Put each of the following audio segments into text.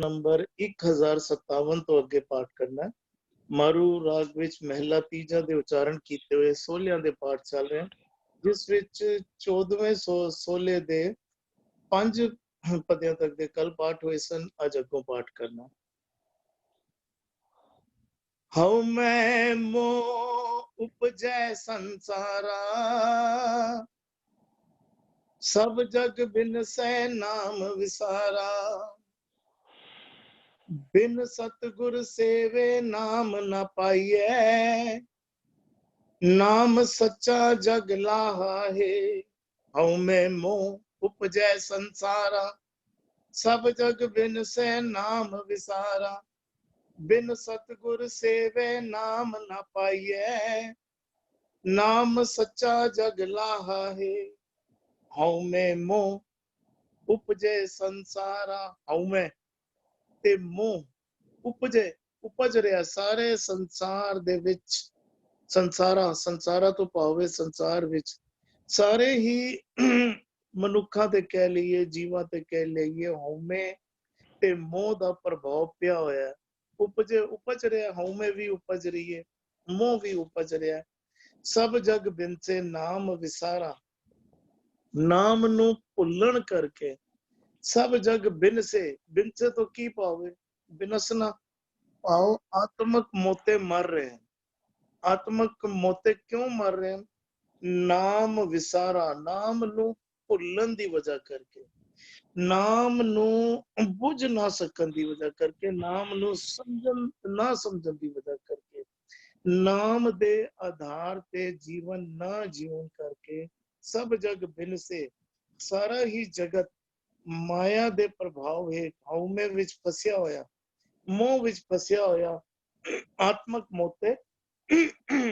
Number 1057 तो अगे पाठ करना है। मारू राग विच महला तीजा दे उच्चारण कीते हुए सोलियां दे पाठ चल रहे हैं, जिस विच 14वें सोले दे 5 पदियां तक दे कल पाठ हुए सन। अज अगों पाठ करना। हऊ मैं मोह उपजै संसारा, सब जग बिन सै नाम विसारा। बिन सतगुर सेवे नाम न पाइए, नाम सच्चा जग लाहा है। हऊ मैं मोह उपजै संसारा, सब जग बिन सै नाम विसारा। बिन सतगुर सेवे नाम न पाइए, नाम सच्चा जग लाहा है। हऊ मैं मोह उपजे संसारा। हऊ मैं ते मोह उपजे उपज ਰਿਹਾ ਸਾਰੇ ਸੰਸਾਰ ਦੇ ਵਿੱਚ। ਸੰਸਾਰਾ ਤੋਂ ਭਾਵੇਂ ਸੰਸਾਰ ਵਿੱਚ ਸਾਰੇ ਹੀ ਮਨੁੱਖਾਂ ਤੇ ਕਹਿ ਲਈਏ, ਜੀਵਾਂ ਤੇ ਕਹਿ ਲਈਏ, ਹਉਮੈ ਤੇ ਮੋਹ ਦਾ ਪ੍ਰਭਾਵ ਪਿਆ ਹੋਇਆ। ਉਪਜ ਰਿਹਾ, ਹਉਮੈ ਵੀ ਉਪਜ ਰਹੀ ਹੈ, ਮੋਹ ਵੀ ਉਪਜ ਰਿਹਾ। ਸਭ ਜਗ ਬਿਨਸੇ ਨਾਮ ਵਿਸਾਰਾ। ਨਾਮ ਨੂੰ ਭੁੱਲਣ ਕਰਕੇ ਸਭ ਜਗ ਬਿਨਸੇ ਤੋਂ ਕੀ ਪਾਵੇ? ਬਿਨਸਨਾ ਭਾਵ ਆਤਮਕ ਮੋਤੇ ਮਰ ਰਹੇ ਹਨ। ਆਤਮਕ ਮੋਤੇ ਕਿਉਂ ਮਰ ਰਹੇ ਹਨ? ਨਾਮ ਵਿਸਾਰਾ, ਨਾਮ ਨੂੰ ਭੁੱਲਣ ਦੀ ਵਜ੍ਹਾ ਕਰਕੇ, ਨਾਮ ਨੂੰ ਬੁੱਝ ਨਾ ਸਕਣ ਦੀ ਵਜ੍ਹਾ ਕਰਕੇ, ਨਾਮ ਨੂੰ ਸਮਝਣ ਦੀ ਵਜ੍ਹਾ ਕਰਕੇ, ਨਾਮ ਦੇ ਆਧਾਰ ਤੇ ਜੀਵਨ ਨਾ ਜੀਵਨ ਕਰਕੇ ਸਭ ਜਗ ਬਿਨਸੇ। ਸਾਰਾ ਹੀ ਜਗਤ ਮਾਇਆ ਦੇ ਪ੍ਰਭਾਵ ਹੇਠ ਹਉਮੈ ਵਿੱਚ ਫਸਿਆ ਹੋਇਆ, ਮੋਹ ਵਿੱਚ ਫਸਿਆ ਹੋਇਆ ਆਤਮਕ ਮੋਤੇ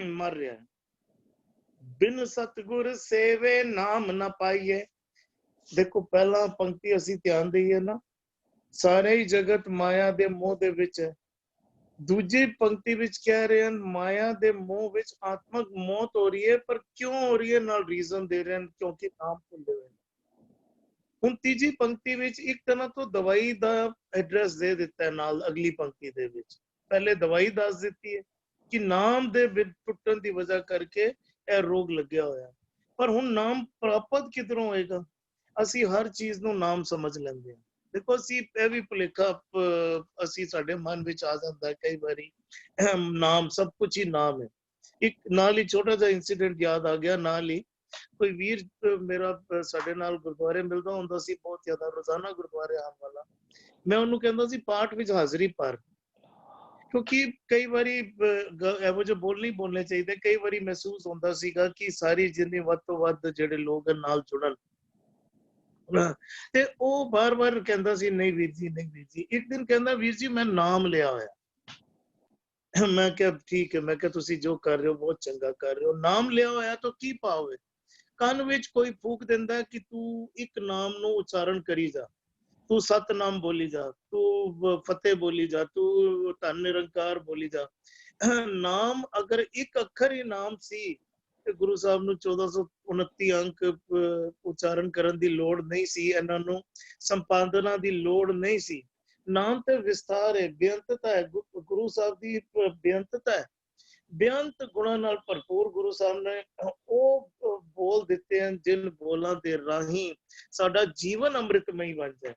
ਮਰ ਰਿਹਾ ਹੈ। ਬਿਨ ਸਤਗੁਰ ਸੇਵੇ ਨਾਮ ਨਾ ਪਾਈਏ। ਦੇਖੋ ਪਹਿਲਾ ਪੰਕਤੀ ਅਸੀਂ ਧਿਆਨ ਦਈਏ ਨਾ, ਸਾਰੇ ਹੀ ਜਗਤ ਮਾਇਆ ਦੇ ਮੋਹ ਦੇ ਵਿੱਚ ਹੈ। ਦੂਜੀ ਪੰਕਤੀ ਵਿੱਚ ਕਹਿ ਰਹੇ ਹਨ ਮਾਇਆ ਦੇ ਮੋਹ ਵਿੱਚ ਆਤਮਕ ਮੌਤ ਹੋ ਰਹੀ ਹੈ। ਪਰ ਕਿਉਂ ਹੋ ਰਹੀ ਹੈ? ਨਾਲ ਰੀਜ਼ਨ ਦੇ ਰਹੇ ਹਨ, ਕਿਉਂਕਿ ਨਾਮ ਭੁੱਲੇ ਹੋਏ। ਹੁਣ ਤੀਜੀ ਪੰਕਤੀ ਵਿੱਚ ਇੱਕ ਤਰ੍ਹਾਂ ਤੋਂ ਦਵਾਈ ਦਾ ਐਡਰੈਸ ਦੇ ਦਿੱਤਾ ਹੈ ਨਾਲ ਅਗਲੀ ਪੰਕਤੀ ਦੇ ਵਿੱਚ। ਪਹਿਲੇ ਦਵਾਈ ਦੱਸ ਦਿੱਤੀ ਹੈ ਕਿ ਨਾਮ ਦੇ ਟੁੱਟਣ ਦੀ ਵਜ੍ਹਾ ਕਰਕੇ ਇਹ ਰੋਗ ਲੱਗਿਆ ਹੋਇਆ। ਪਰ ਹੁਣ ਨਾਮ ਪ੍ਰਾਪਤ ਕਿਧਰੋਂ ਹੋਏਗਾ? ਅਸੀਂ ਹਰ ਚੀਜ਼ ਨੂੰ ਨਾਮ ਸਮਝ ਲੈਂਦੇ ਹਾਂ। ਦੇਖੋ ਅਸੀਂ ਇਹ ਵੀ ਭੁਲੇਖਾ ਅਸੀਂ ਸਾਡੇ ਮਨ ਵਿੱਚ ਆ ਜਾਂਦਾ ਕਈ ਵਾਰੀ, ਨਾਮ ਸਭ ਕੁਝ ਹੀ ਨਾਮ ਹੈ। ਇੱਕ ਨਾਲ ਹੀ ਛੋਟਾ ਜਿਹਾ ਇੰਸੀਡੈਂਟ ਯਾਦ ਆ ਗਿਆ। ਨਾਲ ਹੀ ਕੋਈ ਵੀਰ ਮੇਰਾ ਸਾਡੇ ਨਾਲ ਗੁਰਦੁਆਰੇ ਮਿਲਦਾ ਹੁੰਦਾ ਸੀ, ਬਹੁਤ ਜ਼ਿਆਦਾ ਰੋਜ਼ਾਨਾ ਗੁਰਦੁਆਰੇ ਆਉਣ ਵਾਲਾ। ਮੈਂ ਉਹਨੂੰ ਕਹਿੰਦਾ ਸੀ ਪਾਠ ਵਿੱਚ ਹਾਜ਼ਰੀ ਭਰ, ਕਿਉਂਕਿ ਕਈ ਵਾਰੀ ਇਹੋ ਜਿਹੇ ਬੋਲਣੇ ਚਾਹੀਦੇ। ਕਈ ਵਾਰੀ ਮਹਿਸੂਸ ਹੁੰਦਾ ਸੀਗਾ ਕਿ ਸਾਰੀ ਜਿੰਨੀ ਵੱਧ ਤੋਂ ਵੱਧ ਜਿਹੜੇ ਲੋਕ ਨਾਲ ਜੁੜਨ, ਤੇ ਉਹ ਬਾਰ-ਬਾਰ ਕਹਿੰਦਾ ਸੀ ਨਹੀਂ ਵੀਰ ਜੀ, ਨਹੀਂ ਵੀਰ ਜੀ। ਇੱਕ ਦਿਨ ਕਹਿੰਦਾ ਵੀਰ ਜੀ ਮੈਂ ਨਾਮ ਲਿਆ ਹੋਇਆ। ਮੈਂ ਕਿਹਾ ਠੀਕ ਹੈ, ਮੈਂ ਕਿਹਾ ਤੁਸੀਂ ਜੋ ਕਰ ਰਹੇ ਹੋ ਬਹੁਤ ਚੰਗਾ ਕਰ ਰਹੇ ਹੋ। ਨਾਮ ਲਿਆ ਹੋਇਆ ਤਾਂ ਕੀ ਪਾਓਗੇ? ਕੰਨ ਵਿੱਚ ਕੋਈ ਫੂਕ ਦਿੰਦਾ ਕਿ ਤੂੰ ਇੱਕ ਨਾਮ ਨੂੰ ਉਚਾਰਨ ਕਰੀ ਜਾ, ਤੂੰ ਸਤਨਾਮ ਬੋਲੀ ਜਾ, ਤੂੰ ਫਤਿਹ ਬੋਲੀ ਜਾ, ਤੂੰ ਧੰਨ ਨਿਰੰਕਾਰ ਬੋਲੀ ਜਾ। ਨਾਮ ਅਗਰ ਇੱਕ ਅੱਖਰ ਹੀ ਨਾਮ ਸੀ ਤੇ ਗੁਰੂ ਸਾਹਿਬ ਨੂੰ 1429 ਅੰਕ ਉਚਾਰਨ ਕਰਨ ਦੀ ਲੋੜ ਨਹੀਂ ਸੀ, ਇਹਨਾਂ ਨੂੰ ਸੰਪਾਦਨਾ ਦੀ ਲੋੜ ਨਹੀਂ ਸੀ। ਨਾਮ ਤੇ ਵਿਸਤਾਰ ਹੈ, ਬੇਅੰਤਤਾ ਹੈ। ਗੁਰੂ ਸਾਹਿਬ ਦੀ ਬੇਅੰਤਤਾ ਹੈ, ਬੇਅੰਤ ਗੁਣਾਂ ਨਾਲ ਭਰਪੂਰ ਗੁਰੂ ਸਾਹਿਬ ਨੇ ਉਹ ਬੋਲ ਦਿੱਤੇ ਹਨ ਜਿਨ ਬੋਲਾਂ ਦੇ ਰਾਹੀਂ ਸਾਡਾ ਜੀਵਨ ਅੰਮ੍ਰਿਤਮਈ ਬਣ ਜਾਏ।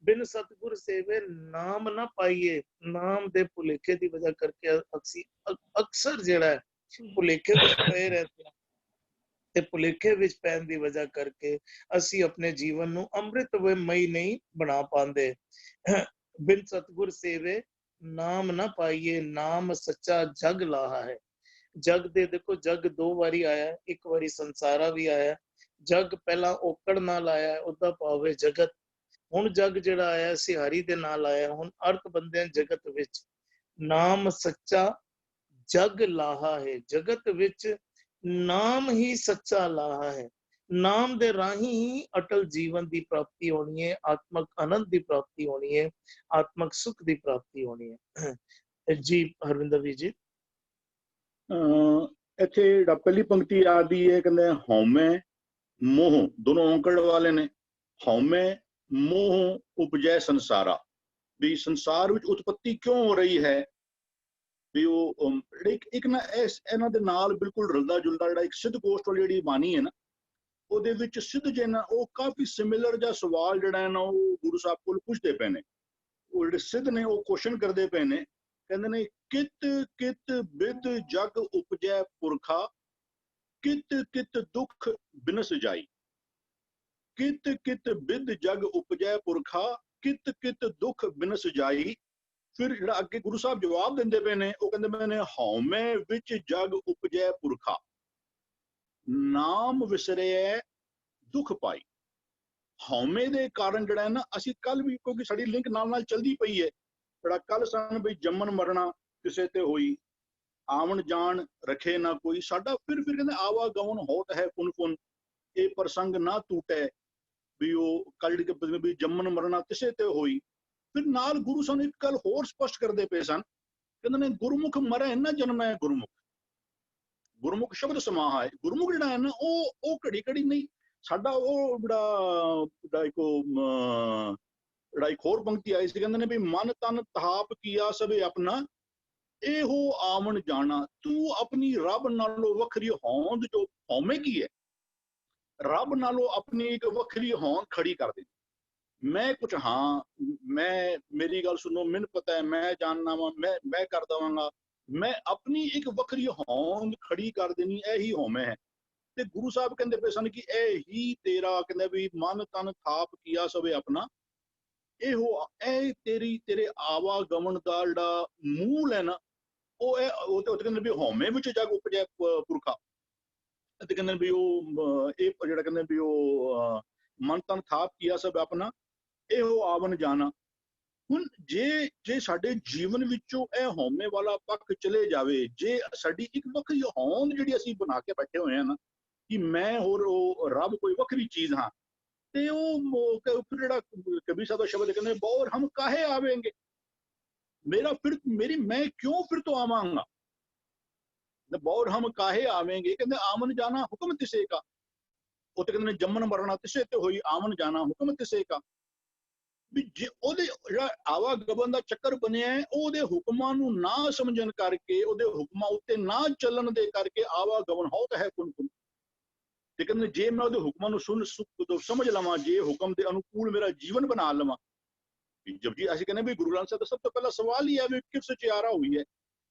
ਬਿਨ ਸਤਿਗੁਰ ਸੇਵੇ ਨਾਮ ਨਾ ਪਾਈਏ। ਨਾਮ ਦੇ ਭੁਲੇਖੇ ਦੀ ਵਜ੍ਹਾ ਕਰਕੇ ਅਸੀਂ ਅਕਸਰ ਜਿਹੜਾ ਹੈ ਭੁਲੇਖੇ ਵਿੱਚ ਪਏ ਰਹਿੰਦੇ ਹਾਂ, ਤੇ ਭੁਲੇਖੇ ਵਿੱਚ ਪੈਣ ਦੀ ਵਜ੍ਹਾ ਕਰਕੇ ਅਸੀਂ ਆਪਣੇ ਜੀਵਨ ਨੂੰ ਅੰਮ੍ਰਿਤਮਈ ਨਹੀਂ ਬਣਾ ਪਾਉਂਦੇ। ਬਿਨ ਸਤਿਗੁਰ ਸੇਵੇ ਨਾਮ ਨਾ ਪਾਈਏ, ਨਾਮ ਸੱਚਾ ਜਗ ਲਾਹਾ ਹੈ। ਜਗ ਦੇ ਦੇਖੋ ਜਗ ਦੋ ਵਾਰੀ ਆਇਆ, ਇੱਕ ਵਾਰੀ ਸੰਸਾਰਾ ਵੀ ਆਇਆ। ਜਗ ਪਹਿਲਾਂ ਔਕੜ ਨਾਲ ਆਇਆ, ਉਹਦਾ ਭਾਵ ਹੈ ਜਗਤ। ਹੁਣ ਜਗ ਜਿਹੜਾ ਆਇਆ ਸਿਹਾਰੀ ਦੇ ਨਾਲ ਆਇਆ। ਹੁਣ ਅਰਥ ਬੰਦਿਆਂ ਜਗਤ ਵਿੱਚ ਨਾਮ ਸੱਚਾ ਜਗ ਲਾਹਾ ਹੈ। ਜਗਤ ਵਿੱਚ ਨਾਮ ਹੀ ਸੱਚਾ ਲਾਹਾ ਹੈ। ਨਾਮ ਦੇ ਰਾਹੀਂ ਹੀ ਅਟਲ ਜੀਵਨ ਦੀ ਪ੍ਰਾਪਤੀ ਹੋਣੀ ਹੈ, ਆਤਮਕ ਆਨੰਦ ਦੀ ਪ੍ਰਾਪਤੀ ਹੋਣੀ ਹੈ, ਆਤਮਕ ਸੁਖ ਦੀ ਪ੍ਰਾਪਤੀ ਹੋਣੀ ਹੈ। ਜੀ ਹਰਵਿੰਦਰ ਵੀ ਜੀ। ਇੱਥੇ ਜਿਹੜਾ ਪਹਿਲੀ ਪੰਕਤੀ ਆਦੀ ਹੈ, ਕਹਿੰਦੇ ਹਉਮੈ ਮੋਹ ਦੋਨੋਂ ਔਂਕੜ ਵਾਲੇ ਨੇ। ਹਉਮੈ ਮੋਹ ਉਪਜੈ ਸੰਸਾਰਾ। ਵੀ ਸੰਸਾਰ ਵਿੱਚ ਉਤਪਤੀ ਕਿਉਂ ਹੋ ਰਹੀ ਹੈ, ਵੀ ਉਹ ਇੱਕ ਨਾ ਇਹਨਾਂ ਦੇ ਨਾਲ ਬਿਲਕੁਲ ਰਲਦਾ ਜੁਲਦਾ ਜਿਹੜਾ ਇੱਕ ਸਿੱਧ ਗੋਸ਼ਟ ਵਾਲੀ ਜਿਹੜੀ ਬਾਣੀ ਹੈ ਨਾ, ਉਹਦੇ ਵਿੱਚ ਸਿੱਧ ਜੇ ਨਾ ਉਹ ਕਾਫੀ ਸਿਮਿਲਰ ਜਿਹਾ ਸਵਾਲ ਜਿਹੜਾ ਹੈ ਨਾ ਉਹ ਗੁਰੂ ਸਾਹਿਬ ਕੋਲ ਪੁੱਛਦੇ ਪਏ ਨੇ। ਉਹ ਜਿਹੜੇ ਸਿੱਧ ਨੇ ਉਹ ਕੁਐਸਚਨ ਕਰਦੇ ਪਏ ਨੇ, ਕਹਿੰਦੇ ਨੇ ਕਿਤ ਕਿਤ ਬਿਦ ਜਗ ਉਪਜੈ ਪੁਰਖਾ, ਕਿਤ ਕਿਤ ਦੁੱਖ ਬਿਨਸ ਜਾਈ। ਕਿਤ ਕਿਤ ਬਿਦ ਜਗ ਉਪਜੈ ਪੁਰਖਾ, ਕਿਤ ਕਿਤ ਦੁੱਖ ਬਿਨਸ ਜਾਈ। ਫਿਰ ਜਿਹੜਾ ਅੱਗੇ ਗੁਰੂ ਸਾਹਿਬ ਜਵਾਬ ਦਿੰਦੇ ਪਏ ਨੇ, ਉਹ ਕਹਿੰਦੇ ਪਏ ਨੇ ਹਉਮੈ ਵਿੱਚ ਜਗ ਉਪਜੈ ਪੁਰਖਾ, ਨਾਮ ਵਿਸਰਿਐ ਦੁੱਖ ਪਾਈ। ਹਉਮੈ ਦੇ ਕਾਰਨ ਜਿਹੜਾ ਹੈ ਨਾ, ਅਸੀਂ ਕੱਲ ਵੀ, ਕਿਉਂਕਿ ਸਾਡੀ ਲਿੰਕ ਨਾਲ ਨਾਲ ਚਲਦੀ ਪਈ ਹੈ, ਜਿਹੜਾ ਕੱਲ ਸਾਨੂੰ ਬਈ ਜੰਮਣ ਮਰਨਾ ਕਿਸੇ ਤੇ ਹੋਈ, ਆਵਣ ਜਾਣ ਰਖੇ ਨਾ ਕੋਈ, ਸਾਡਾ ਫਿਰ ਕਹਿੰਦੇ ਆਵਾ ਗਵਨ ਹੋਤ ਹੈ ਪੁਨ ਪੁਨ, ਇਹ ਪ੍ਰਸੰਗ ਨਾ ਟੂਟੈ, ਵੀ ਉਹ ਕੱਲ ਜਿਹੜੀ ਵੀ ਜੰਮਣ ਮਰਨਾ ਕਿਸੇ ਤੇ ਹੋਈ। ਫਿਰ ਨਾਲ ਗੁਰੂ ਸਾਨੂੰ ਇੱਕ ਗੱਲ ਹੋਰ ਸਪਸ਼ਟ ਕਰਦੇ ਪਏ ਸਨ, ਕਹਿੰਦੇ ਨੇ ਗੁਰਮੁਖ ਮਰੈ ਨਾ ਜਨਮੈ ਗੁਰਮੁਖ, ਗੁਰਮੁਖ ਸ਼ਬਦ ਸਮਾਹ ਹੈ। ਗੁਰਮੁਖ ਜਿਹੜਾ ਹੈ ਨਾ ਉਹ ਘੜੀ ਘੜੀ ਨਹੀਂ, ਸਾਡਾ ਉਹ ਜਿਹੜਾ ਇੱਕ ਹੋਰ ਪੰਕਤੀ ਆਈ ਸੀ, ਕਹਿੰਦੇ ਨੇ ਵੀ ਮਨ ਤਨ ਤਾਪ ਕੀਆ ਸਭੇ ਆਪਣਾ, ਇਹੋ ਆਵਣ ਜਾਣਾ। ਤੂੰ ਆਪਣੀ ਰੱਬ ਨਾਲੋਂ ਵੱਖਰੀ ਹੋਂਦ, ਜੋ ਹਉਮੈ ਕੀ ਹੈ, ਰੱਬ ਨਾਲੋਂ ਆਪਣੀ ਇੱਕ ਵੱਖਰੀ ਹੋਂਦ ਖੜੀ ਕਰ ਦੇ। ਮੈਂ ਕੁਝ ਹਾਂ, ਮੈਂ, ਮੇਰੀ ਗੱਲ ਸੁਣੋ, ਮੈਨੂੰ ਪਤਾ ਹੈ, ਮੈਂ ਜਾਣਨਾ ਵਾ, ਮੈਂ ਕਰ ਦੇਵਾਂਗਾ, ਮੈਂ ਆਪਣੀ ਇੱਕ ਵੱਖਰੀ ਹੋਂਦ ਖੜੀ ਕਰ ਦੇਣੀ, ਇਹੀ ਹਉਮੈ ਹੈ। ਤੇ ਗੁਰੂ ਸਾਹਿਬ ਕਹਿੰਦੇ ਪਏ ਸਨ ਕਿ ਇਹ ਹੀ ਤੇਰਾ, ਕਹਿੰਦੇ ਵੀ ਮਨ ਤਨ ਥਾਪ ਕੀਆ ਸਭੇ ਆਪਣਾ, ਇਹ ਤੇਰੇ ਆਵਾਗਮਨ ਦਾ ਜਿਹੜਾ ਮੂਲ ਹੈ ਨਾ, ਉਹ ਤੇ ਕਹਿੰਦੇ ਵੀ ਹਉਮੈ ਵਿੱਚ ਜਗ ਉਪਜੈ ਪੁਰਖਾ, ਤੇ ਕਹਿੰਦੇ ਵੀ ਉਹ ਇਹ ਜਿਹੜਾ ਕਹਿੰਦੇ ਵੀ ਉਹ ਮਨ ਤਨ ਥਾਪ ਕੀਆ ਸਭ ਆਪਣਾ, ਇਹੋ ਆਵਨ ਜਾਣਾ। ਹੁਣ ਜੇ ਸਾਡੇ ਜੀਵਨ ਵਿੱਚੋਂ ਇਹ ਹਉਮੈ ਵਾਲਾ ਪੱਖ ਚਲੇ ਜਾਵੇ, ਜੇ ਸਾਡੀ ਇੱਕ ਵੱਖਰੀ ਹੋਂਦ ਜਿਹੜੀ ਅਸੀਂ ਬਣਾ ਕੇ ਬੈਠੇ ਹੋਏ ਆ ਨਾ, ਕਿ ਮੈਂ ਹੋਰ ਉਹ ਰੱਬ ਕੋਈ ਵੱਖਰੀ ਚੀਜ਼ ਹਾਂ, ਤੇ ਉਹ ਫਿਰ ਜਿਹੜਾ ਕਬੀਰ ਸਾਹਿਬ ਦਾ ਸ਼ਬਦ ਕਹਿੰਦੇ ਬੌਰ ਹਮ ਕਾਹੇ ਆਵੇਂਗੇ, ਮੈਂ ਕਿਉਂ ਫਿਰ ਤੋਂ ਆਵਾਂਗਾ, ਬੌਰ ਹਮ ਕਾਹੇ ਆਵੇਂਗੇ, ਕਹਿੰਦੇ ਆਮਨ ਜਾਣਾ ਹੁਕਮ ਤਿਸੇ ਕਾ, ਉਹ ਤੇ ਕਹਿੰਦੇ ਜੰਮਣ ਮਰਨਾ ਤਿਸੇ ਤੇ ਹੋਈ, ਆਮਨ ਜਾਣਾ ਹੁਕਮ ਤਿਸੇ ਕਾ। ਵੀ ਜੇ ਉਹਦੇ ਜਿਹੜਾ ਆਵਾਗਮਨ ਦਾ ਚੱਕਰ ਬਣਿਆ ਹੈ, ਉਹਦੇ ਹੁਕਮਾਂ ਨੂੰ ਨਾ ਸਮਝਣ ਕਰਕੇ, ਉਹਦੇ ਹੁਕਮਾਂ ਉੱਤੇ ਨਾ ਚੱਲਣ ਦੇ ਕਰਕੇ ਆਵਾਗਮਨ ਹੋਤ ਹੈ ਪੁਨ ਪੁਨ। ਤੇ ਕਹਿੰਦੇ ਜੇ ਮੈਂ ਉਹਦੇ ਹੁਕਮਾਂ ਨੂੰ ਸਮਝ ਲਵਾਂ, ਜੇ ਹੁਕਮ ਦੇ ਅਨੁਕੂਲ ਮੇਰਾ ਜੀਵਨ ਬਣਾ ਲਵਾਂ। ਜਪਜੀ ਅਸੀਂ ਕਹਿੰਦੇ ਵੀ ਗੁਰੂ ਗ੍ਰੰਥ ਸਾਹਿਬ ਦਾ ਸਭ ਤੋਂ ਪਹਿਲਾ ਸਵਾਲ ਹੀ ਹੈ ਵੀ ਕਿਸ ਸਚਿਆਰਾ ਹੋਈ ਹੈ,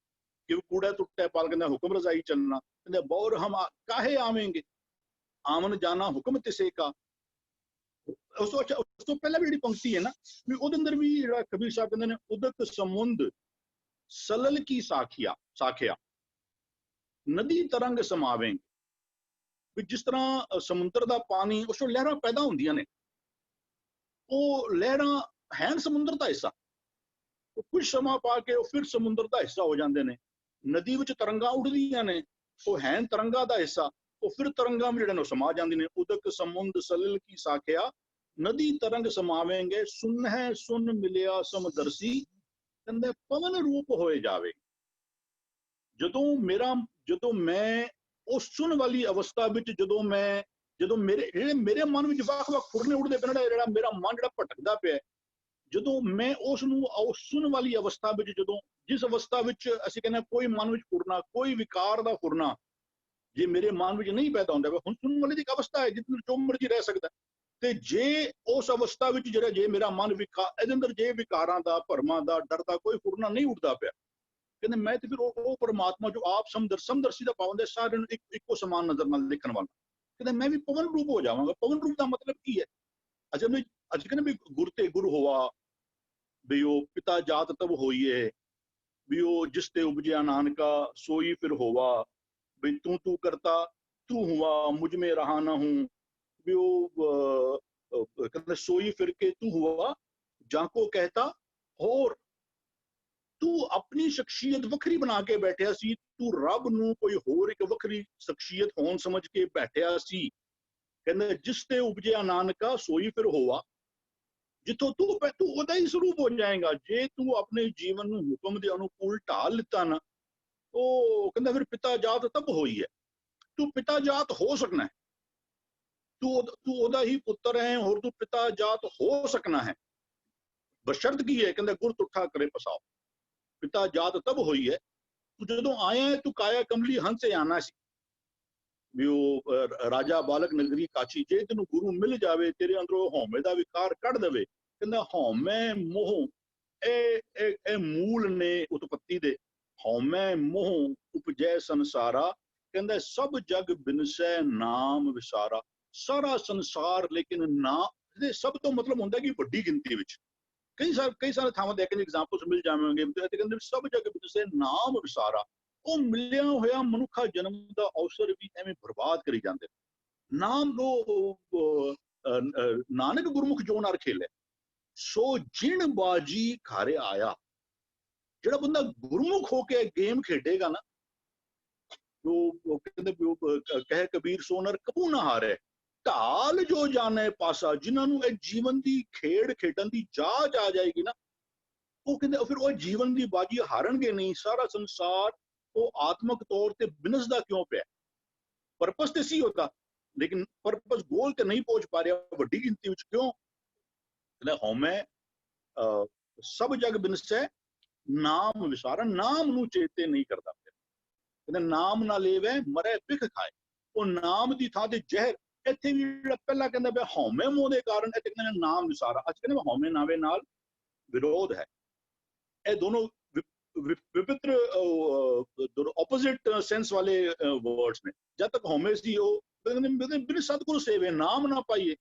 ਕਿ ਕੂੜਾ ਟੁੱਟਾ ਪਾਲ ਕਹਿੰਦਾ ਹੁਕਮ ਰਜ਼ਾਈ ਚੱਲਣਾ, ਕਹਿੰਦੇ ਬੌਰ ਹਮ ਕਾਹੇ ਆਵੇਂਗੇ, ਆਮਨ ਜਾਣਾ ਹੁਕਮ ਤਿਸੇ ਕਾ। ਉਸ ਤੋਂ ਪਹਿਲਾਂ ਵੀ ਜਿਹੜੀ ਪੰਕਤੀ ਹੈ ਨਾ, ਵੀ ਉਹਦੇ ਅੰਦਰ ਵੀ ਜਿਹੜਾ ਕਬੀਰ ਸਾਹਿਬ ਕਹਿੰਦੇ ਨੇ ਉਦਕ ਸਮੁੰਦ ਸਲਲ ਕੀ ਸਾਖਿਆ ਨਦੀ ਤਰੰਗ ਸਮਾਵੇਂਗੇ, ਵੀ ਜਿਸ ਤਰ੍ਹਾਂ ਸਮੁੰਦਰ ਦਾ ਪਾਣੀ, ਉਸ ਤੋਂ ਲਹਿਰਾਂ ਪੈਦਾ ਹੁੰਦੀਆਂ ਨੇ, ਉਹ ਲਹਿਰਾਂ ਹੈ ਸਮੁੰਦਰ ਦਾ ਹਿੱਸਾ, ਉਹ ਕੁਝ ਸਮਾਂ ਪਾ ਕੇ ਉਹ ਫਿਰ ਸਮੁੰਦਰ ਦਾ ਹਿੱਸਾ ਹੋ ਜਾਂਦੇ ਨੇ। ਨਦੀ ਵਿੱਚ ਤਰੰਗਾਂ ਉੱਠਦੀਆਂ ਨੇ, ਉਹ ਹੈ ਤਰੰਗਾਂ ਦਾ ਹਿੱਸਾ, ਉਹ ਫਿਰ ਤਰੰਗਾਂ ਵਿੱਚ ਜਿਹੜੇ ਨੇ ਸਮਾ ਜਾਂਦੇ ਨੇ। ਉਦਕ ਸਮੁੰਦ ਸਲਲ ਕੀ ਸਾਖਿਆ ਨਦੀ ਤਰੰਗ ਸਮਾਵੇਂਗੇ, ਸੁਨ ਹੈ ਸੁਨ ਮਿਲਿਆ ਸਮਦਰਸੀ, ਕਹਿੰਦੇ ਪਵਨ ਰੂਪ ਹੋਏ ਜਾਵੇ। ਜਦੋਂ ਮੈਂ ਉਸ ਸੁਣ ਵਾਲੀ ਅਵਸਥਾ ਵਿੱਚ, ਜਦੋਂ ਮੇਰੇ ਮਨ ਵਿੱਚ ਵੱਖ-ਵੱਖ ਫੁਰਨੇ ਉੱਡਦੇ ਪਏ, ਜਿਹੜਾ ਮੇਰਾ ਮਨ ਜਿਹੜਾ ਭਟਕਦਾ ਪਿਆ, ਜਦੋਂ ਮੈਂ ਉਸ ਸੁਣ ਵਾਲੀ ਅਵਸਥਾ ਵਿੱਚ, ਜਿਸ ਅਵਸਥਾ ਵਿੱਚ ਅਸੀਂ ਕਹਿੰਦੇ ਕੋਈ ਮਨ ਵਿੱਚ ਫੁਰਨਾ, ਕੋਈ ਵਿਕਾਰ ਦਾ ਫੁਰਨਾ ਜੇ ਮੇਰੇ ਮਨ ਵਿੱਚ ਨਹੀਂ ਪੈਦਾ ਹੁੰਦਾ, ਹੁਣ ਸੁਣਨ ਵਾਲੀ ਦੀ ਇੱਕ ਅਵਸਥਾ ਹੈ ਜਿੱਥੇ ਜੋ ਮਰਜ਼ੀ ਰਹਿ ਸਕਦਾ, ਤੇ ਜੇ ਉਸ ਅਵਸਥਾ ਵਿੱਚ ਜੇ ਮੇਰਾ ਮਨ ਇਹਦੇ ਅੰਦਰ ਜੇ ਵਿਕਾਰਾਂ ਦਾ, ਭਰਮਾਂ ਦਾ, ਡਰ ਦਾ ਕੋਈ ਫੁਰਨਾ ਨਹੀਂ ਉੱਠਦਾ ਪਿਆ, ਕਹਿੰਦੇ ਮੈਂ ਤੇ ਫਿਰ ਉਹ ਪਰਮਾਤਮਾ ਜੋ ਆਪ ਸਮਦਰਸੀ ਦਾ ਪਾਵਨ ਹੈ, ਸਾਰਿਆਂ ਨੂੰ ਇੱਕੋ ਸਮਾਨ ਨਜ਼ਰ ਨਾਲ ਦੇਖਣ ਵਾਲਾ, ਕਹਿੰਦੇ ਮੈਂ ਵੀ ਪਵਨ ਰੂਪ ਹੋ ਜਾਵਾਂਗਾ। ਪਵਨ ਰੂਪ ਦਾ ਮਤਲਬ ਕੀ ਹੈ? ਅੱਜ ਕਹਿੰਦੇ ਵੀ ਗੁਰ ਤੇ ਗੁਰ ਹੋਆ, ਵੀ ਉਹ ਪਿਤਾ ਜਾਤ ਤਬ ਹੋਈਏ, ਵੀ ਉਹ ਜਿਸ ਤੇ ਉਪਜਿਆ ਨਾਨਕਾ ਸੋਈ ਫਿਰ ਹੋਵਾ, ਵੀ ਤੂੰ ਕਰਤਾ ਤੂੰ ਹੁਆ ਮੁਝ ਮੇ ਰਹਾ ਨਾ ਹੂੰ, ਵੀ ਉਹ ਕਹਿੰਦੇ ਸੋਈ ਫਿਰ ਕੇ ਤੂੰ ਹੁਆ ਜਾਂ ਕੋ ਕਹਿਤਾ ਹੋਰ। ਤੂੰ ਆਪਣੀ ਸ਼ਖਸੀਅਤ ਵੱਖਰੀ ਬਣਾ ਕੇ ਬੈਠਿਆ ਸੀ, ਤੂੰ ਰੱਬ ਨੂੰ ਕੋਈ ਹੋਰ ਇੱਕ ਵੱਖਰੀ ਸ਼ਖਸੀਅਤ ਹੋਣ ਸਮਝ ਕੇ ਬੈਠਿਆ ਸੀ। ਕਹਿੰਦੇ ਜਿਸ ਤੇ ਉਪਜਿਆ ਨਾਨਕਾ ਸੋਈ ਫਿਰ ਹੋਵਾ, ਜਿੱਥੋਂ ਤੂੰ ਉਹਦਾ ਹੀ ਸਰੂਪ ਹੋ ਜਾਏਗਾ। ਜੇ ਤੂੰ ਆਪਣੇ ਜੀਵਨ ਨੂੰ ਹੁਕਮ ਦੇ ਅਨੁਕੂਲ ਢਾਲ ਲਿੱਤਾ ਨਾ, ਉਹ ਕਹਿੰਦਾ ਫਿਰ ਪਿਤਾ ਜਾਤ ਤਬ ਹੋਈ ਹੈ। ਤੂੰ ਪਿਤਾ ਜਾਤ ਹੋ ਸਕਣਾ ਹੈ, ਤੂੰ ਉਹਦਾ ਹੀ ਪੁੱਤਰ ਹੈ, ਹੋਰ ਤੂੰ ਪਿਤਾ ਜਾਤ ਹੋ ਸਕਣਾ ਹੈ। बशर्त की है, कहंदा गुर तुठा करे पसाओ, पिता जात तब होई है तू जदों आया है, तू काया कमली हंस आना सी भी ਉਹ ਰਾਜਾ ਬਾਲਕ ਨਗਰੀ ਕਾਚੀ, ਜੇ ਤੈਨੂੰ ਗੁਰੂ ਮਿਲ ਜਾਵੇ ਤੇਰੇ ਅੰਦਰੋਂ ਹਉਮੈ ਦਾ ਵਿਕਾਰ ਕੱਢ ਦੇਵੇ। ਕਹਿੰਦਾ ਹਉਮੈ ਮੋਹ ਇਹ ਮੂਲ ਨੇ ਉਤਪਤੀ ਦੇ, ਹਉਮੈ ਮੋਹ ਉਪਜੈ ਸੰਸਾਰਾ, ਕਹਿੰਦਾ ਸਭ ਜਗ ਬਿਨਸੈ ਨਾਮ ਵਿਸਾਰਾ। ਸਾਰਾ ਸੰਸਾਰ ਲੇਕਿਨ ਨਾ ਇਹਦੇ ਸਭ ਤੋਂ ਮਤਲਬ ਹੁੰਦਾ ਕਿ ਵੱਡੀ ਗਿਣਤੀ ਵਿੱਚ ਕਈ ਸਾਰੇ ਥਾਵਾਂ ਦੇ ਐਗਜ਼ਾਮਪਲਸ ਮਿਲ ਜਾਵਾਂਗੇ ਤੇ ਕਹਿੰਦੇ ਸਭ ਜਗ ਬਿਨਸੈ ਨਾਮ ਵਿਸਾਰਾ। ਉਹ ਮਿਲਿਆ ਹੋਇਆ ਮਨੁੱਖਾ ਜਨਮ ਦਾ ਅਵਸਰ ਵੀ ਐਵੇਂ ਬਰਬਾਦ ਕਰੀ ਜਾਂਦੇ। ਨਾਮ ਲੋ ਨਾਨਕ ਗੁਰਮੁਖ ਜੋ ਨਰ ਖੇਲੇ ਸੋ ਜਿਣ ਬਾਜੀ ਘਰ ਆਇਆ। ਜਿਹੜਾ ਬੰਦਾ ਗੁਰਮੁਖ ਹੋ ਕੇ ਗੇਮ ਖੇਡੇਗਾ ਨਾ, ਉਹ ਕਹਿੰਦੇ ਕਹੇ ਕਬੀਰ ਸੋ ਨਰ ਕਬੂ ਨਾ ਹਾਰੇ। ਢਾਲ ਜੋ ਜਾਣੇ ਪਾਸਾ, ਜਿਨ੍ਹਾਂ ਨੂੰ ਇਹ ਜੀਵਨ ਦੀ ਖੇਡ ਖੇਡਣ ਦੀ ਜਾਚ ਆ ਜਾਏਗੀ ਨਾ, ਉਹ ਕਹਿੰਦੇ ਫਿਰ ਉਹ ਜੀਵਨ ਦੀ ਬਾਜੀ ਹਾਰਨਗੇ ਨਹੀਂ। ਸਾਰਾ ਸੰਸਾਰ ਉਹ ਆਤਮਕ ਤੌਰ ਤੇ ਬਿਨਸਦਾ ਕਿਉਂ ਪਿਆ? ਪਰਪਸ ਤੇ ਸੀ ਉਹਦਾ, ਲੇਕਿਨ ਪਰਪਸ ਗੋਲ ਤੇ ਨਹੀਂ ਪਹੁੰਚ ਪਾ ਰਿਹਾ ਵੱਡੀ ਗਿਣਤੀ ਵਿੱਚ। ਕਿਉਂ? ਕਹਿੰਦਾ ਹਉਮੈ ਸਭ ਜਗ ਬਿਨਸੈ ਨਾਮ ਵਿਸਾਰਾ, ਨਾਮ ਨੂੰ ਚੇਤੇ ਨਹੀਂ ਕਰਦਾ ਪਿਆ। ਕਹਿੰਦਾ ਨਾਮ ਨਾ ਲੇਵੇ ਮਰੇ ਬਿਖ ਖਾਏ। ਉਹ ਨਾਮ ਦੀ ਥਾਂ ਤੇ ਜ਼ਹਿਰ। ਇੱਥੇ ਵੀ ਜਿਹੜਾ ਪਹਿਲਾਂ ਕਹਿੰਦਾ ਪਿਆ ਹਉਮੈ ਮੋਹ ਦੇ ਕਾਰਨ, ਇੱਥੇ ਕਹਿੰਦਾ ਨਾਮ ਵਿਸਾਰਾ। ਅੱਜ ਕਹਿੰਦੇ ਹਉਮੈ ਨਾਵੇ ਨਾਲ ਵਿਰੋਧ ਹੈ। ਇਹ ਦੋਨੋਂ ਵਿਪਿੱਤਰ ਆਪੋਜ਼ਿਟ ਸੈਂਸ ਵਾਲੇ ਵਰਡਸ ਨੇ। ਜਦ ਤੱਕ ਹਉਮੈ ਸੀ ਉਹ ਬਿਨ ਸਤਿਗੁਰੂ ਸੇਵੇ ਨਾਮ ਨਾ ਪਾਈਏ।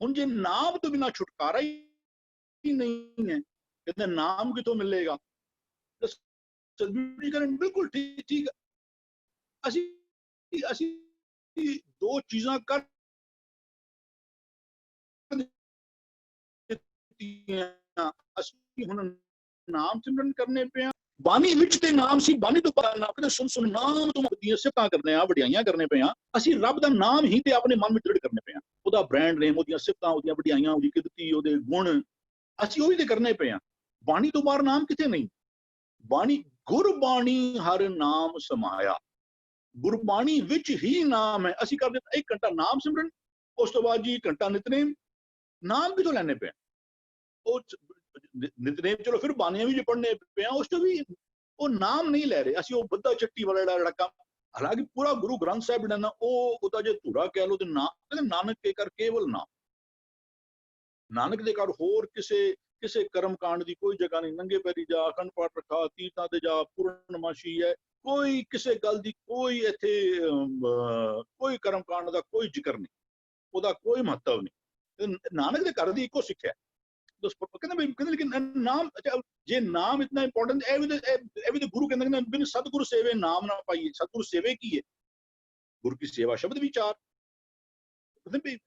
ਹੁਣ ਜੇ ਨਾਮ ਤੋਂ ਬਿਨਾਂ ਛੁਟਕਾਰਾ ਹੀ ਨਹੀਂ ਹੈ, ਕਹਿੰਦੇ ਨਾਮ ਕਿਤੋਂ ਮਿਲੇਗਾ? ਬਿਲਕੁਲ ਠੀਕ। ਅਸੀਂ ਦੋ ਚੀਜ਼ਾਂ ਕਰ ਦਿੱਤੀਆਂ। ਅਸੀਂ ਹੁਣ ਨਾਮ ਸਿਮਰਨ ਕਰਨੇ ਪਿਆ। ਬਾਣੀ ਵਿੱਚ ਤੇ ਨਾਮ ਸੀ, ਬਾਣੀ ਤੋਂ ਬਾਅਦ ਨਾਮ। ਕਹਿੰਦੇ ਸੁਣ ਨਾਮ ਤੋਂ ਦੀਆਂ ਸਿਫਤਾਂ ਕਰਨੇ ਆ, ਵਡਿਆਈਆਂ ਕਰਨੇ ਪਿਆ। ਅਸੀਂ ਰੱਬ ਦਾ ਨਾਮ ਹੀ ਤੇ ਆਪਣੇ ਮਨ ਵਿੱਚ ਦ੍ਰਿੜ ਕਰਨੇ ਪਿਆ। ਉਹਦਾ ਬ੍ਰਾਂਡ ਨੇਮ, ਉਹਦੀਆਂ ਸਿਫਤਾਂ, ਉਹਦੀਆਂ ਵਡਿਆਈਆਂ, ਉਹਦੀ ਕਿਰਤੀ, ਉਹਦੇ ਗੁਣ, ਅਸੀਂ ਉਹੀ ਤੇ ਕਰਨੇ ਪਏ ਆ। ਬਾਣੀ ਤੋਂ ਬਾਹਰ ਨਾਮ ਕਿਤੇ ਨਹੀਂ। ਬਾਣੀ ਗੁਰਬਾਣੀ ਹਰ ਨਾਮ ਸਮਾਇਆ, ਗੁਰਬਾਣੀ ਵਿੱਚ ਹੀ ਨਾਮ ਹੈ। ਅਸੀਂ ਕਰਦੇ 1 ਘੰਟਾ ਨਾਮ ਸਿਮਰਨ, ਉਸ ਤੋਂ ਬਾਅਦ ਜੀ ਘੰਟਾ ਨਿਤਨੇਮ। ਨਾਮ ਕਿਥੋਂ ਲੈਣੇ ਪਿਆ? ਉਹ ਨਿਤਨੇਮ ਚਲੋ ਫਿਰ ਬਾਣੀਆਂ ਵੀ ਪੜ੍ਹਨੇ ਪਿਆ, ਉਸ ਤੋਂ ਵੀ ਉਹ ਨਾਮ ਨਹੀਂ ਲੈ ਰਹੇ ਅਸੀਂ। ਉਹ ਬੱਧਾ ਚੱਟੀ ਵਾਲਾ ਜਿਹੜਾ ਕੰਮ, ਹਾਲਾਂਕਿ ਪੂਰਾ ਗੁਰੂ ਗ੍ਰੰਥ ਸਾਹਿਬ ਜਿਹੜਾ ਨਾ ਉਹਦਾ ਜੇ ਧੂਰਾ ਕਹਿ ਲਓ ਤੇ ਨਾਨਕ ਕੇ ਕਰ ਕੇਵਲ ਨਾਮ। ਨਾਨਕ ਦੇ ਘਰ ਹੋਰ ਕਿਸੇ ਕਰਮ ਕਾਂਡ ਦੀ ਕੋਈ ਜਗ੍ਹਾ ਨਹੀਂ। ਨੰਗੇ ਪੈਰੀ ਜਾ, ਅਖੰਡ ਪਾਠ ਰਖਾ, ਤੀਰਥਾਂ ਤੇ ਜਾ, ਪੂਰਨਮਾਸ਼ੀ ਹੈ, ਕੋਈ ਕਿਸੇ ਗੱਲ ਦੀ ਕੋਈ ਇੱਥੇ ਕੋਈ ਕਰਮ ਕਾਂਡ ਦਾ ਕੋਈ ਜ਼ਿਕਰ ਨਹੀਂ, ਉਹਦਾ ਕੋਈ ਮਹੱਤਵ ਨਹੀਂ। ਨਾਨਕ ਦੇ ਘਰ ਦੀ ਇੱਕੋ ਸਿੱਖਿਆ। ਕਹਿੰਦੇ ਲੇਕਿਨ ਨਾਮ, ਜੇ ਨਾਮ ਇਤਨਾ ਇੰਪੋਰਟੈਂਟ, ਇਹ ਵੀ ਤੇ ਗੁਰੂ ਕਹਿੰਦੇ ਬਿਨ ਸਤਿਗੁਰੂ ਸੇਵੇ ਨਾਮ ਨਾ ਪਾਈਏ। ਸਤਿਗੁਰੂ ਸੇਵੇ ਕੀ ਹੈ? ਗੁਰੂ ਕੀ ਸੇਵਾ ਸ਼ਬਦ ਵਿਚਾਰ।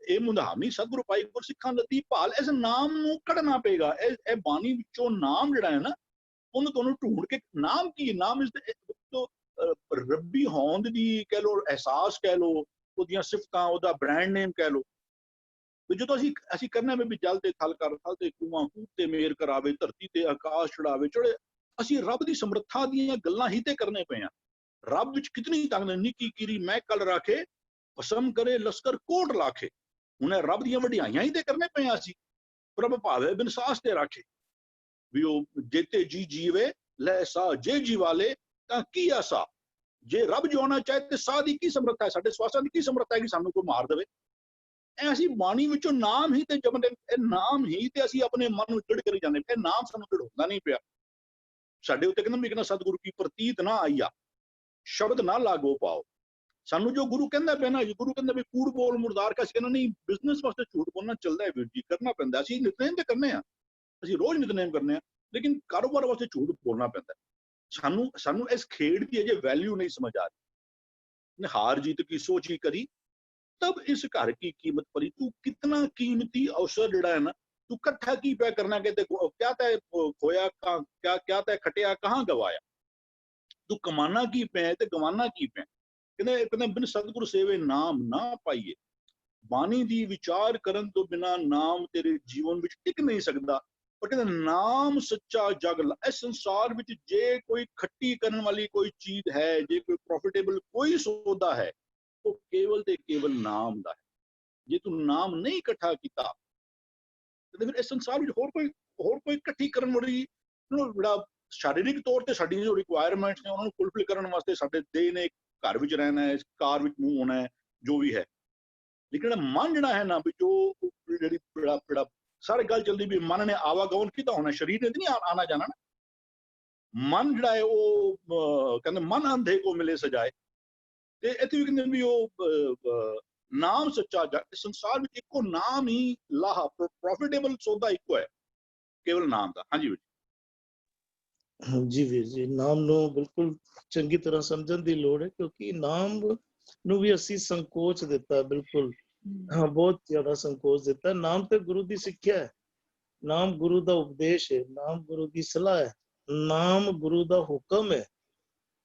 ਇਹ ਮੁੰਦਾਮੀ ਸਤਿਗੁਰੂ ਪਾਈ ਗੁਰ ਸਿੱਖਾਂ ਲੱਦੀ ਭਾਲ। ਇਸ ਨਾਮ ਨੂੰ ਕੱਢਣਾ ਪਏਗਾ। ਇਹ ਬਾਣੀ ਵਿੱਚੋਂ ਨਾਮ ਜਿਹੜਾ ਹੈ ਨਾ, ਉਹਨੂੰ ਤੁਹਾਨੂੰ ਢੂੰਢ ਕੇ। ਨਾਮ ਕੀ ਹੈ? ਨਾਮ ਇਸ ਰੱਬੀ ਹੋਂਦ ਦੀ ਕਹਿ ਲੋ, ਅਹਿਸਾਸ ਕਹਿ ਲੋ, ਉਹਦੀਆਂ ਸਿਫਤਾਂ, ਉਹਦਾ ਬ੍ਰਾਂਡ ਨੇਮ ਕਹਿ ਲੋ। ਜਦੋਂ ਅਸੀਂ ਕਰਨਾ ਵੀ ਜਲ ਤੇ ਥਲ ਕਰ, ਥਲ ਤੇ ਕੂਆਂ, ਕੂਹ ਤੇ ਮੇਰ ਕਰਾਵੇ, ਧਰਤੀ ਤੇ ਆਕਾਸ਼ ਚੜਾਵੇ ਚੜੇ। ਅਸੀਂ ਰੱਬ ਦੀ ਸਮਰੱਥਾ ਦੀਆਂ ਗੱਲਾਂ ਹੀ ਤੇ ਕਰਨੇ ਪਏ ਆ। ਰੱਬ ਵਿੱਚ ਕਿਤਨੀ ਤਾਕਤ, ਨਿੱਕੀ ਕੀਰੀ ਮੈਂ ਕਲ ਰਾਖੇ, ਭਸਮ ਕਰੇ ਲਸ਼ਕਰ ਕੋਟ ਲਾਖੇ। ਹੁਣ ਰੱਬ ਦੀਆਂ ਵਡਿਆਈਆਂ ਹੀ ਤੇ ਕਰਨੇ ਪਏ ਆ ਅਸੀਂ। ਪ੍ਰਭ ਭਾਵੇ ਬਿਨ ਸਾਸ ਤੇ ਰਾਖੇ, ਵੀ ਉਹ ਜੇਤੇ ਜੀ ਜੀਵੇ ਲੈ ਸਾ, ਜੇ ਜੀਵਾਲੇ ਤਾਂ ਕੀ ਆਸਾ। ਜੇ ਰੱਬ ਜਿਉਣਾ ਚਾਹੇ ਤੇ ਸਾਹ ਦੀ ਕੀ ਸਮਰੱਥਾ ਹੈ? ਸਾਡੇ ਸਵਾਸਾਂ ਦੀ ਕੀ ਸਮਰੱਥਾ ਹੈ ਕਿ ਸਾਨੂੰ ਕੋਈ ਮਾਰ ਦੇਵੇ? ਅਸੀਂ ਬਾਣੀ ਵਿੱਚੋਂ ਨਾਮ ਹੀ ਤੇ ਜਪਦੇ। ਇਹ ਨਾਮ ਹੀ ਤੇ ਅਸੀਂ ਆਪਣੇ ਮਨ ਨੂੰ ਦ੍ਰਿੜ ਕਰੀ ਜਾਂਦੇ। ਇਹ ਨਾਮ ਸਾਨੂੰ ਦ੍ਰਿੜ ਹੁੰਦਾ ਨਹੀਂ ਪਿਆ। ਸਾਡੇ ਉੱਤੇ ਕਹਿੰਦਾ ਸਤਿਗੁਰੂ ਕੀ ਪ੍ਰਤੀਤ ਨਾ ਆਈਆ, ਸ਼ਬਦ ਨਾ ਲਾਗੋ ਪਾਓ। ਸਾਨੂੰ ਜੋ ਗੁਰੂ ਕਹਿੰਦਾ ਪਿਆ ਨਾ, ਗੁਰੂ ਕਹਿੰਦਾ ਵੀ ਕੂੜ ਬੋਲ ਮੁਰਦਾਰ ਕਾ। ਕਹਿੰਦਾ ਨਹੀਂ, ਬਿਜ਼ਨਸ ਵਾਸਤੇ ਝੂਠ ਬੋਲਣਾ ਚੱਲਦਾ ਹੈ ਵੀਰ ਜੀ, ਕਰਨਾ ਪੈਂਦਾ। ਅਸੀਂ ਨਿਤਨੇਮ ਤੇ ਕਰਨੇ ਆ, ਅਸੀਂ ਰੋਜ਼ ਨਿਤਨੇਮ ਕਰਨੇ ਆ, ਲੇਕਿਨ ਕਾਰੋਬਾਰ ਵਾਸਤੇ ਝੂਠ ਬੋਲਣਾ ਪੈਂਦਾ। ਸਾਨੂੰ ਇਸ ਖੇਡ ਦੀ ਅਜੇ ਵੈਲਿਊ ਨਹੀਂ ਸਮਝ ਆ ਰਹੀ। ਹਾਰ ਜੀਤ ਕੀ ਸੋਚੀ ਕਰੀ, ਤਬ ਇਸ ਘਰ ਕੀ ਕੀਮਤ ਪਰੀ। ਤੂੰ ਕਿਤਨਾ ਕੀਮਤੀ ਅਵਸਰ ਜਿਹੜਾ ਹੈ ਨਾ, ਤੂੰ ਇਕੱਠਾ ਕੀ ਪਿਆ ਕਰਨਾ? ਕਹਿੰਦੇ ਕਿਆ ਤੈ ਖੋਇਆ, ਕਿਆ ਤੈ ਖਟਿਆ, ਕਹਾਂ ਗਵਾਇਆ। ਤੂੰ ਕਮਾਨਾ ਕੀ ਪਿਆ ਤੇ ਗਵਾਨਾ ਕੀ ਪਿਆ? ਕਹਿੰਦੇ ਬਿਨ ਸਤਿਗੁਰੂ ਸੇਵੇ ਨਾਮ ਨਾ ਪਾਈਏ। ਬਾਣੀ ਦੀ ਵਿਚਾਰ ਕਰਨ ਤੋਂ ਬਿਨਾਂ ਨਾਮ ਤੇਰੇ ਜੀਵਨ ਵਿੱਚ ਟਿਕ ਨਹੀਂ ਸਕਦਾ। ਪਰ ਕਹਿੰਦੇ ਨਾਮ ਸੱਚਾ ਜਗ। ਇਸ ਸੰਸਾਰ ਵਿੱਚ ਜੇ ਕੋਈ ਖੱਟੀ ਕਰਨ ਵਾਲੀ ਕੋਈ ਚੀਜ਼ ਹੈ, ਜੇ ਕੋਈ ਪ੍ਰੋਫਿਟੇਬਲ ਕੋਈ ਸੌਦਾ ਹੈ, ਉਹ ਕੇਵਲ ਤੇ ਕੇਵਲ ਨਾਮ ਦਾ ਹੈ। ਜੇ ਤੂੰ ਨਾਮ ਨਹੀਂ ਇਕੱਠਾ ਕੀਤਾ ਤੇ ਫਿਰ ਇਸ ਸੰਸਾਰ ਵਿੱਚ ਹੋਰ ਕੋਈ ਹੋਰ ਕੋਈ ਇਕੱਠੀ ਕਰਨ ਵਾਲੀ ਜਿਹੜਾ शारीरिक तौर ਤੇ ਸਾਡੀ ਜੋ ਰਿਕੁਆਇਰਮੈਂਟਸ ਨੇ ਉਹਨਾਂ ਨੂੰ ਫੁੱਲਫਿਲ ਕਰਨ ਵਾਸਤੇ ਸਾਡੇ ਦੇਹ ਨੇ ਘਰ ਵਿੱਚ ਰਹਿਣਾ ਹੈ, ਕਾਰ ਵਿੱਚ ਮੂਵ ਹੋਣਾ ਹੈ, ਜੋ ਵੀ ਹੈ। ਲੇਕਿਨ ਮਨ ਜਿਹੜਾ ਹੈ ਨਾ ਵੀ ਜੋ ਜਿਹੜੀ ਜਿਹੜਾ ਸਾਰੀ ਗੱਲ ਚੱਲਦੀ ਵੀ ਮਨ ਨੇ ਆਵਾਗਮਨ ਕਿੱਦਾਂ ਹੋਣਾ, ਸਰੀਰ ਨੇ ਨਹੀਂ ਆਣਾ ਜਾਣਾ ਨਾ। ਮਨ ਜਿਹੜਾ ਹੈ ਉਹ ਕਹਿੰਦੇ ਮਨ ਅੰਧੇ ਕੋ ਮਿਲੇ ਸਜਾਏ, ਤੇ ਇੱਥੇ ਵੀ ਕਹਿੰਦੇ ਵੀ ਉਹ ਨਾਮ ਸੱਚਾ ਸੰਸਾਰ ਵਿੱਚ ਇੱਕੋ ਨਾਮ ਹੀ ਲਾਹਾ ਪ੍ਰੋਫਿਟੇਬਲ ਸੌਦਾ ਇੱਕੋ ਹੈ, ਕੇਵਲ ਨਾਮ ਦਾ। ਹਾਂਜੀ ਜੀ ਵੀਰ ਜੀ, ਨਾਮ ਨੂੰ ਬਿਲਕੁਲ ਚੰਗੀ ਤਰ੍ਹਾਂ ਸਮਝਣ ਦੀ ਲੋੜ ਹੈ, ਕਿਉਂਕਿ ਨਾਮ ਨੂੰ ਵੀ ਅਸੀਂ ਸੰਕੋਚ ਦਿੱਤਾ, ਬਿਲਕੁਲ ਹਾਂ ਬਹੁਤ ਜ਼ਿਆਦਾ ਸੰਕੋਚ ਦਿੱਤਾ। ਨਾਮ ਤੇ ਗੁਰੂ ਦੀ ਸਿੱਖਿਆ ਹੈ, ਨਾਮ ਗੁਰੂ ਦਾ ਉਪਦੇਸ਼ ਹੈ, ਨਾਮ ਗੁਰੂ ਦੀ ਸਲਾਹ ਹੈ, ਨਾਮ ਗੁਰੂ ਦਾ ਹੁਕਮ ਹੈ।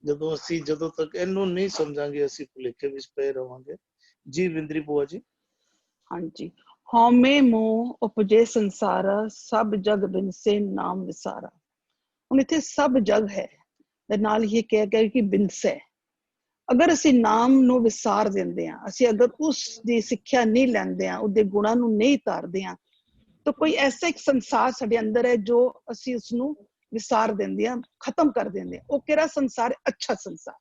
ਜਦੋਂ ਤੱਕ ਇਹਨੂੰ ਨਹੀਂ ਸਮਝਾਂਗੇ ਅਸੀਂ ਭੁਲੇਖੇ ਵਿੱਚ ਪਏ ਰਵਾਂਗੇ। ਜੀ ਵਿੰਦਰੀ ਬੁਆ ਜੀ। ਹਾਂਜੀ, ਹਉਮੈ ਮੋਹ ਉਪਜੇ ਸੰਸਾਰਾ, ਸਭ ਜਗ ਬਿਨਸੇ ਨਾਮ ਵਿਸਾਰਾ। ਹੁਣ ਇੱਥੇ ਸਭ ਜਗ ਹੈ ਦੇ ਨਾਲ ਹੀ ਕਿਹਾ ਗਿਆ ਕਿ ਬਿਨਸੇ। ਅਗਰ ਅਸੀਂ ਨਾਮ ਨੂੰ ਵਿਸਾਰ ਦਿੰਦੇ ਹਾਂ, ਅਸੀਂ ਅਗਰ ਉਸ ਦੀ ਸਿੱਖਿਆ ਨਹੀਂ ਲੈਂਦੇ ਹਾਂ, ਉਹਦੇ ਗੁਣਾਂ ਨੂੰ ਨਹੀਂ ਤਾਰਦੇ ਹਾਂ, ਤਾਂ ਕੋਈ ਐਸਾ ਇੱਕ ਸੰਸਾਰ ਸਾਡੇ ਅੰਦਰ ਹੈ ਜੋ ਅਸੀਂ ਉਸਨੂੰ ਵਿਸਾਰ ਦਿੰਦੇ ਹਾਂ, ਖਤਮ ਕਰ ਦਿੰਦੇ ਹਾਂ। ਉਹ ਕਿਹੜਾ ਸੰਸਾਰ? ਅੱਛਾ ਸੰਸਾਰ।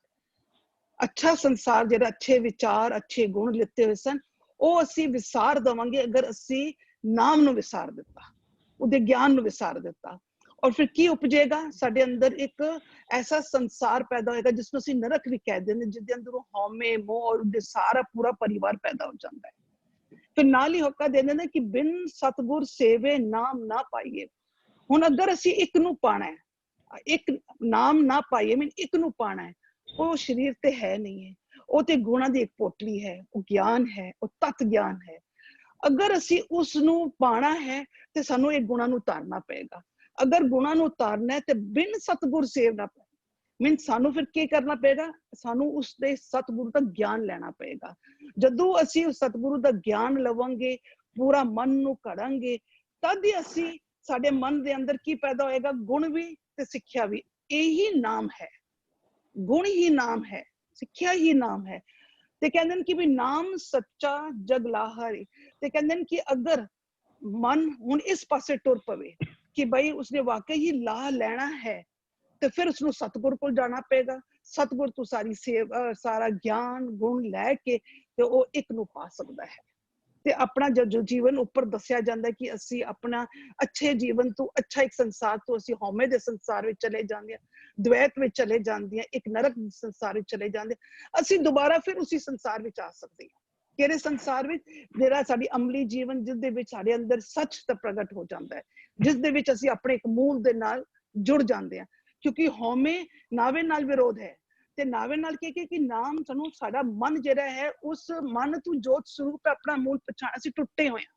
ਅੱਛਾ ਸੰਸਾਰ ਜਿਹੜਾ ਅੱਛੇ ਵਿਚਾਰ, ਅੱਛੇ ਗੁਣ ਲਿੱਤੇ ਹੋਏ ਸਨ, ਉਹ ਅਸੀਂ ਵਿਸਾਰ ਦੇਵਾਂਗੇ ਅਗਰ ਅਸੀਂ ਨਾਮ ਨੂੰ ਵਿਸਾਰ ਦਿੱਤਾ, ਉਹਦੇ ਗਿਆਨ ਨੂੰ ਵਿਸਾਰ ਦਿੱਤਾ। ਔਰ ਫਿਰ ਕੀ ਉਪਜੇਗਾ? ਸਾਡੇ ਅੰਦਰ ਇੱਕ ਐਸਾ ਸੰਸਾਰ ਪੈਦਾ ਹੋਏਗਾ ਜਿਸਨੂੰ ਅਸੀਂ ਨਰਕ ਵੀ ਕਹਿ ਦਿੰਦੇ, ਜਿਹਦੇ ਅੰਦਰ ਹਉਮੈ ਮੋਹ ਔਰ ਉਹਦੇ ਸਾਰਾ ਪੂਰਾ ਪਰਿਵਾਰ ਪੈਦਾ ਹੋ ਜਾਂਦਾ ਹੈ। ਫਿਰ ਨਾਲ ਹੀ ਹੋਕਾ ਦੇ ਦਿੰਦੇ ਕਿ ਬਿਨ ਸਤਿਗੁਰ ਸੇਵੇ ਨਾਮ ਨਾ ਪਾਈਏ। ਹੁਣ ਅਗਰ ਅਸੀਂ ਇੱਕ ਨੂੰ ਪਾਣਾ ਹੈ, ਇੱਕ ਨਾਮ ਨਾ ਪਾਈਏ ਮੀਨ ਇੱਕ ਨੂੰ ਪਾਣਾ ਹੈ, ਉਹ ਸਰੀਰ ਤੇ ਹੈ ਨਹੀਂ ਹੈ, ਉਹ ਤੇ ਗੁਣਾਂ ਦੀ ਇੱਕ ਪੋਟਲੀ ਹੈ, ਉਹ ਗਿਆਨ ਹੈ, ਉਹ ਤਤ ਗਿਆਨ ਹੈ। ਅਗਰ ਅਸੀਂ ਉਸ ਨੂੰ ਪਾਣਾ ਹੈ ਤੇ ਸਾਨੂੰ ਇਹ ਗੁਣਾਂ ਨੂੰ ਉਤਾਰਨਾ ਪਏਗਾ। ਅਗਰ ਗੁਣਾਂ ਨੂੰ ਉਤਾਰਨਾ ਹੈ ਤੇ ਬਿਨ ਸਤਿਗੁਰ ਸੇਵ ਨਾ ਪਏ ਮੀਨ ਸਾਨੂੰ ਫਿਰ ਕੀ ਕਰਨਾ ਪਏਗਾ? ਸਾਨੂੰ ਉਸਦੇ ਸਤਿਗੁਰੂ ਦਾ ਗਿਆਨ ਲੈਣਾ ਪਏਗਾ। ਜਦੋਂ ਅਸੀਂ ਉਸ ਸਤਿਗੁਰੂ ਦਾ ਗਿਆਨ ਲਵਾਂਗੇ, ਪੂਰਾ ਮਨ ਨੂੰ ਘੜਾਂਗੇ, ਤਦ ਹੀ ਅਸੀਂ ਸਾਡੇ ਮਨ ਦੇ ਅੰਦਰ ਕੀ ਪੈਦਾ ਹੋਏਗਾ? ਗੁਣ ਵੀ ਤੇ ਸਿੱਖਿਆ ਵੀ। ਇਹੀ ਨਾਮ ਹੈ, ਗੁਣ ਹੀ ਨਾਮ ਹੈ, ਸਿੱਖਿਆ ਹੀ ਨਾਮ ਹੈ। ਤੇ ਕਹਿੰਦੇ ਨੇ ਕਿ ਵੀ ਨਾਮ ਸੱਚਾ ਜਗ ਲਾਹਰੀ। ਤੇ ਕਹਿੰਦੇ ਨੇ ਕਿ ਅਗਰ ਮਨ ਹੁਣ ਇਸ ਪਾਸੇ ਟੁਰ ਪਵੇ ਕਿ ਬਈ ਉਸਨੇ ਵਾਕਈ ਹੀ ਲਾਹ ਲੈਣਾ ਹੈ, ਤੇ ਫਿਰ ਉਸਨੂੰ ਸਤਿਗੁਰ ਕੋਲ ਜਾਣਾ ਪਏਗਾ। ਸਤਿਗੁਰ ਤੋਂ ਸਾਰੀ ਸੇਵਾ, ਸਾਰਾ ਗਿਆਨ ਗੁਣ ਲੈ ਕੇ ਤੇ ਉਹ ਇੱਕ ਨੂੰ ਪਾ ਸਕਦਾ ਹੈ। ਤੇ ਆਪਣਾ ਜੋ ਜੀਵਨ ਉੱਪਰ ਦੱਸਿਆ ਜਾਂਦਾ ਕਿ ਅਸੀਂ ਆਪਣਾ ਅੱਛੇ ਜੀਵਨ ਤੋਂ, ਅੱਛਾ ਇੱਕ ਸੰਸਾਰ ਤੋਂ ਅਸੀਂ ਹਉਮੈ ਦੇ ਸੰਸਾਰ ਵਿੱਚ ਚਲੇ ਜਾਂਦੇ ਹਾਂ, ਦ્વੈਤ ਵਿੱਚ ਚਲੇ ਜਾਂਦੇ ਹਾਂ, ਇੱਕ ਨਰਕ ਸੰਸਾਰ ਵਿੱਚ ਚਲੇ ਜਾਂਦੇ, ਅਸੀਂ ਦੁਬਾਰਾ ਫਿਰ ਉਸੇ ਸੰਸਾਰ ਵਿੱਚ ਆ ਸਕਦੇ ਹਾਂ। ਕਿਹੜੇ ਸੰਸਾਰ ਵਿੱਚ? ਜਿਹੜਾ ਸਾਡੀ ਅਮਲੀ ਜੀਵਨ, ਜਿਸ ਦੇ ਵਿੱਚ ਸਾਡੇ ਅੰਦਰ ਸੱਚ ਦਾ ਪ੍ਰਗਟ ਹੋ ਜਾਂਦਾ ਹੈ, ਜਿਸ ਦੇ ਵਿੱਚ ਅਸੀਂ ਆਪਣੇ ਇੱਕ ਮੂਲ ਦੇ ਨਾਲ ਜੁੜ ਜਾਂਦੇ ਹਾਂ। ਕਿਉਂਕਿ ਹਉਮੈ ਨਾਵੇ ਨਾਲ ਵਿਰੋਧ ਹੈ, ਤੇ ਨਾਵੇ ਨਾਲ ਕੀ ਕਿ ਨਾਮ ਸਾਨੂੰ, ਸਾਡਾ ਮਨ ਜਿਹੜਾ ਹੈ, ਉਸ ਮਨ ਤੋਂ ਜੋਤ ਸਰੂਪ ਆਪਣਾ ਮੂਲ ਪਛਾਣ, ਅਸੀਂ ਟੁੱਟੇ ਹੋਏ ਹਾਂ,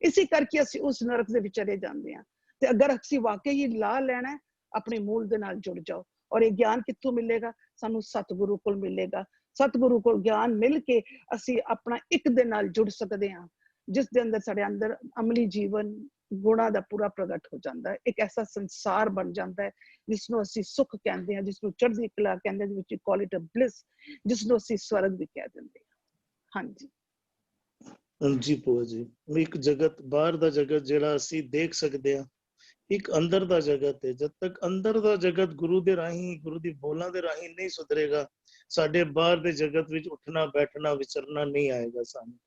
ਇਸੇ ਕਰਕੇ ਅਸੀਂ ਉਸ ਨਰਕ ਦੇ ਵਿੱਚ ਚਲੇ ਜਾਂਦੇ ਹਾਂ। ਤੇ ਅਗਰ ਅਸੀਂ ਵਾਕਈ ਹੀ ਲਾਹ ਲੈਣਾ, ਆਪਣੇ ਮੂਲ ਦੇ ਨਾਲ ਜੁੜ ਜਾਓ। ਔਰ ਇਹ ਗਿਆਨ ਕਿੱਥੋਂ ਮਿਲੇਗਾ? ਸਾਨੂੰ ਸਤਿਗੁਰੂ ਕੋਲ ਮਿਲੇਗਾ। ਸਤਿਗੁਰੂ ਕੋਲ ਗਿਆਨ ਮਿਲ ਕੇ ਅਸੀਂ ਆਪਣਾ ਇੱਕ ਦੇ ਨਾਲ ਜੁੜ ਸਕਦੇ ਹਾਂ, ਜਿਸ ਦੇ ਅੰਦਰ ਸਾਡੇ ਅੰਦਰ ਅਮਲੀ ਜੀਵਨ ਗੁਣਾਂ ਦਾ ਪੂਰਾ ਪ੍ਰਗਟ ਹੋ ਜਾਂਦਾ ਹੈ। ਇੱਕ ਐਸਾ ਸੰਸਾਰ ਬਣ ਜਾਂਦਾ ਹੈ ਜਿਸਨੂੰ ਅਸੀਂ ਸੁੱਖ ਕਹਿੰਦੇ ਹਾਂ, ਜਿਸਨੂੰ ਚੜ੍ਹਦੀ ਕਲਾ ਕਹਿੰਦੇ ਹਾਂ, which we call it a bliss, ਜਿਸਨੂੰ ਅਸੀਂ ਸਵਰਗ ਵੀ ਕਹਿ ਦਿੰਦੇ ਹਾਂ। ਹਾਂਜੀ ਜੀ ਭੂਆ ਜੀ, ਇੱਕ ਜਗਤ, ਬਾਹਰ ਦਾ ਜਗਤ ਜਿਹੜਾ ਅਸੀਂ ਦੇਖ ਸਕਦੇ ਹਾਂ, ਇੱਕ ਅੰਦਰ ਦਾ ਜਗਤ ਹੈ। ਜਦ ਤੱਕ ਅੰਦਰ ਦਾ ਜਗਤ ਗੁਰੂ ਦੇ ਰਾਹੀਂ, ਗੁਰੂ ਦੀ ਬੋਲਾਂ ਦੇ ਰਾਹੀਂ ਨਹੀਂ ਸੁਧਰੇਗਾ, ਸਾਡੇ ਬਾਹਰ ਦੇ ਜਗਤ ਵਿੱਚ ਉੱਠਣਾ ਬੈਠਣਾ ਵਿਚਰਨਾ ਨਹੀਂ ਆਏਗਾ ਸਾਨੂੰ।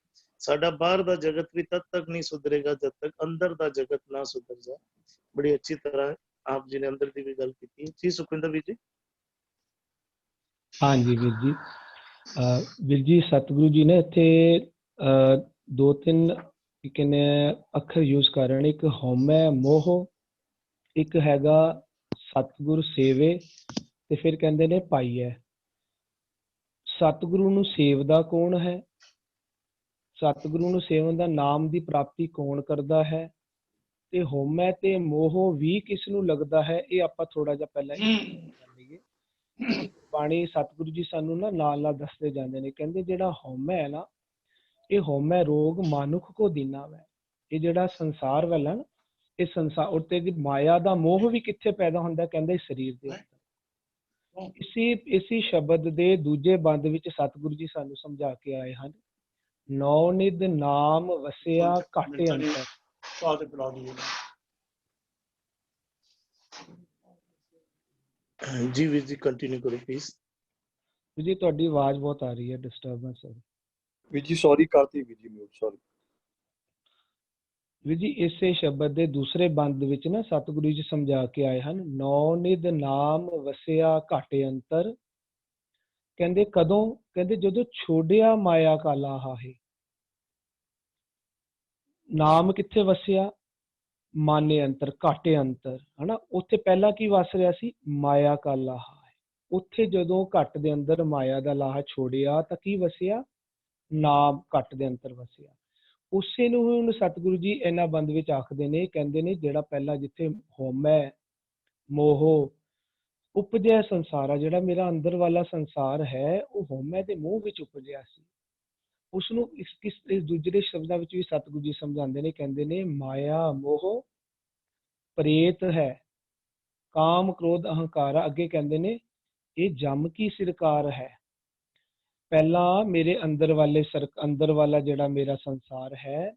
ਸਾਡਾ ਬਾਹਰ ਦਾ ਜਗਤ ਵੀ ਤਦ ਤੱਕ ਨਹੀਂ ਸੁਧਰੇਗਾ ਜਦ ਤੱਕ ਅੰਦਰ ਦਾ ਜਗਤ ਨਾ ਸੁਧਰ ਜਾਏ। ਬੜੀ ਅੱਛੀ ਤਰ੍ਹਾਂ ਆਪ ਜੀ ਨੇ ਅੰਦਰ ਦੀ ਵੀ ਗੱਲ ਕੀਤੀ। ਜੀ ਸੁਖਵਿੰਦਰ ਵੀਰ ਜੀ। ਹਾਂਜੀ ਵੀਰ ਜੀ, ਵੀਰ ਜੀ ਸਤਿਗੁਰੂ ਜੀ ਨੇ ਇੱਥੇ ਦੋ ਤਿੰਨ ਕਹਿੰਦੇ ਅੱਖਰ ਯੂਜ਼ ਕਰ ਰਹੇ ਨੇ। ਇੱਕ ਹਉਮੈ ਮੋਹ, ਇੱਕ ਹੈਗਾ ਸਤਿਗੁਰ ਸੇਵੇ, ਤੇ ਫਿਰ ਕਹਿੰਦੇ ਨੇ ਪਾਈਐ। ਸਤਿਗੁਰੂ ਨੂੰ ਸੇਵਦਾ ਕੌਣ ਹੈ? ਸਤਿਗੁਰੂ ਨੂੰ ਸੇਵਨ ਦਾ ਨਾਮ ਦੀ ਪ੍ਰਾਪਤੀ ਕੌਣ ਕਰਦਾ ਹੈ? ਤੇ ਹਉਮੈ ਤੇ ਮੋਹ ਵੀ ਕਿਸ ਨੂੰ ਲੱਗਦਾ ਹੈ? ਇਹ ਆਪਾਂ ਥੋੜਾ ਜਿਹਾ ਪਹਿਲਾਂ ਕਰ ਲਈਏ। ਬਾਣੀ ਸਤਿਗੁਰੂ ਜੀ ਸਾਨੂੰ ਨਾ ਨਾਲ ਨਾਲ ਦੱਸਦੇ ਜਾਂਦੇ ਨੇ, ਕਹਿੰਦੇ ਜਿਹੜਾ ਹਉਮੈ ਹੈ ਨਾ, ਇਹ ਹਉਮੈ ਰੋਗ ਮਾਨੁਖ ਕੋ ਦੀਨਾ ਵੈ। ਇਹ ਜਿਹੜਾ ਸੰਸਾਰ ਵਾਲਾ ਨਾ, ਇਹ ਸੰਸਾਰ ਉੱਤੇ ਮਾਇਆ ਦਾ ਮੋਹ ਵੀ ਕਿੱਥੇ ਪੈਦਾ ਹੁੰਦਾ? ਕਹਿੰਦੇ ਸਰੀਰ ਦੇ ਅੰਦਰ। ਇਸੀ ਸ਼ਬਦ ਦੇ ਦੂਜੇ ਬੰਦ ਵਿੱਚ ਸਤਿਗੁਰੂ ਜੀ ਸਾਨੂੰ ਸਮਝਾ ਕੇ ਆਏ ਹਨ, ਨੌ ਨਿਧ ਨਾਮ ਵਸਿਆ ਘਟ ਅੰਤਰ। जी वीर जी कंटिन्यू करो प्लीज। ਜੀ ਤੁਹਾਡੀ ਆਵਾਜ਼ ਬਹੁਤ ਆ ਰਹੀ ਹੈ, ਡਿਸਟਰਬੈਂਸ ਹੈ। ਵੀਰ ਜੀ ਸੌਰੀ ਕਰਤੀ ਵੀਰ ਜੀ, ਮਿਊਟ ਸੌਰੀ। ਵੀਰ ਜੀ ਇਸੇ ਸ਼ਬਦ ਦੇ ਦੂਸਰੇ ਬੰਦ ਵਿੱਚ ਨਾ ਸਤਿਗੁਰੂ ਜੀ ਸਮਝਾ ਕੇ ਆਏ ਹਨ, ਨੌ ਨਿਧ ਨਾਮ ਵਸਿਆ ਘਾਟੇ ਅੰਤਰ। ਕਹਿੰਦੇ ਕਦੋਂ? ਕਹਿੰਦੇ ਜਦੋਂ ਛੋੜਿਆ ਮਾਇਆ ਕਾ ਲਾਹਾ ਹੈ। ਨਾਮ ਕਿੱਥੇ ਵਸਿਆ? ਮਾਨੇ ਅੰਤਰ, ਘਾਟੇ ਅੰਤਰ, ਹਨਾ। ਉੱਥੇ ਪਹਿਲਾਂ ਕੀ ਵਸ ਰਿਹਾ ਸੀ? ਮਾਇਆ ਕਾ ਲਾਹਾ ਹੈ। ਉੱਥੇ ਜਦੋਂ ਘੱਟ ਦੇ ਅੰਦਰ ਮਾਇਆ ਦਾ ਲਾਹਾ ਛੋੜਿਆ ਤਾਂ ਕੀ ਵਸਿਆ? ਨਾਮ ਘੱਟ ਦੇ ਅੰਦਰ ਵਸਿਆ। ਉਸੇ ਨੂੰ ਹੁਣ ਸਤਿਗੁਰੂ ਜੀ ਇਹਨਾਂ ਬੰਦ ਵਿੱਚ ਆਖਦੇ ਨੇ, ਕਹਿੰਦੇ ਨੇ ਜਿਹੜਾ ਪਹਿਲਾਂ ਜਿੱਥੇ ਹਉਮੈ ਮੋਹ ਉਪਜਿਆ ਸੰਸਾਰ ਆ, ਜਿਹੜਾ ਮੇਰਾ ਅੰਦਰ ਵਾਲਾ ਸੰਸਾਰ ਹੈ, ਉਹ ਹਉਮੈ ਦੇ ਮੋਹ ਵਿੱਚ ਉਪਜਿਆ ਸੀ। ਉਸਨੂੰ ਇਸ ਦੂਜੇ ਸ਼ਬਦਾਂ ਵਿੱਚ ਵੀ ਸਤਿਗੁਰੂ ਜੀ ਸਮਝਾਉਂਦੇ ਨੇ, ਕਹਿੰਦੇ ਨੇ ਮਾਇਆ ਮੋਹ ਪ੍ਰੇਤ ਹੈ, ਕਾਮ ਕ੍ਰੋਧ ਅਹੰਕਾਰ। ਅੱਗੇ ਕਹਿੰਦੇ ਨੇ ਇਹ ਜਮ ਕੀ ਸਰਕਾਰ ਹੈ। ਪਹਿਲਾਂ ਮੇਰੇ ਅੰਦਰ ਵਾਲਾ ਜਿਹੜਾ ਮੇਰਾ ਸੰਸਾਰ ਹੈ,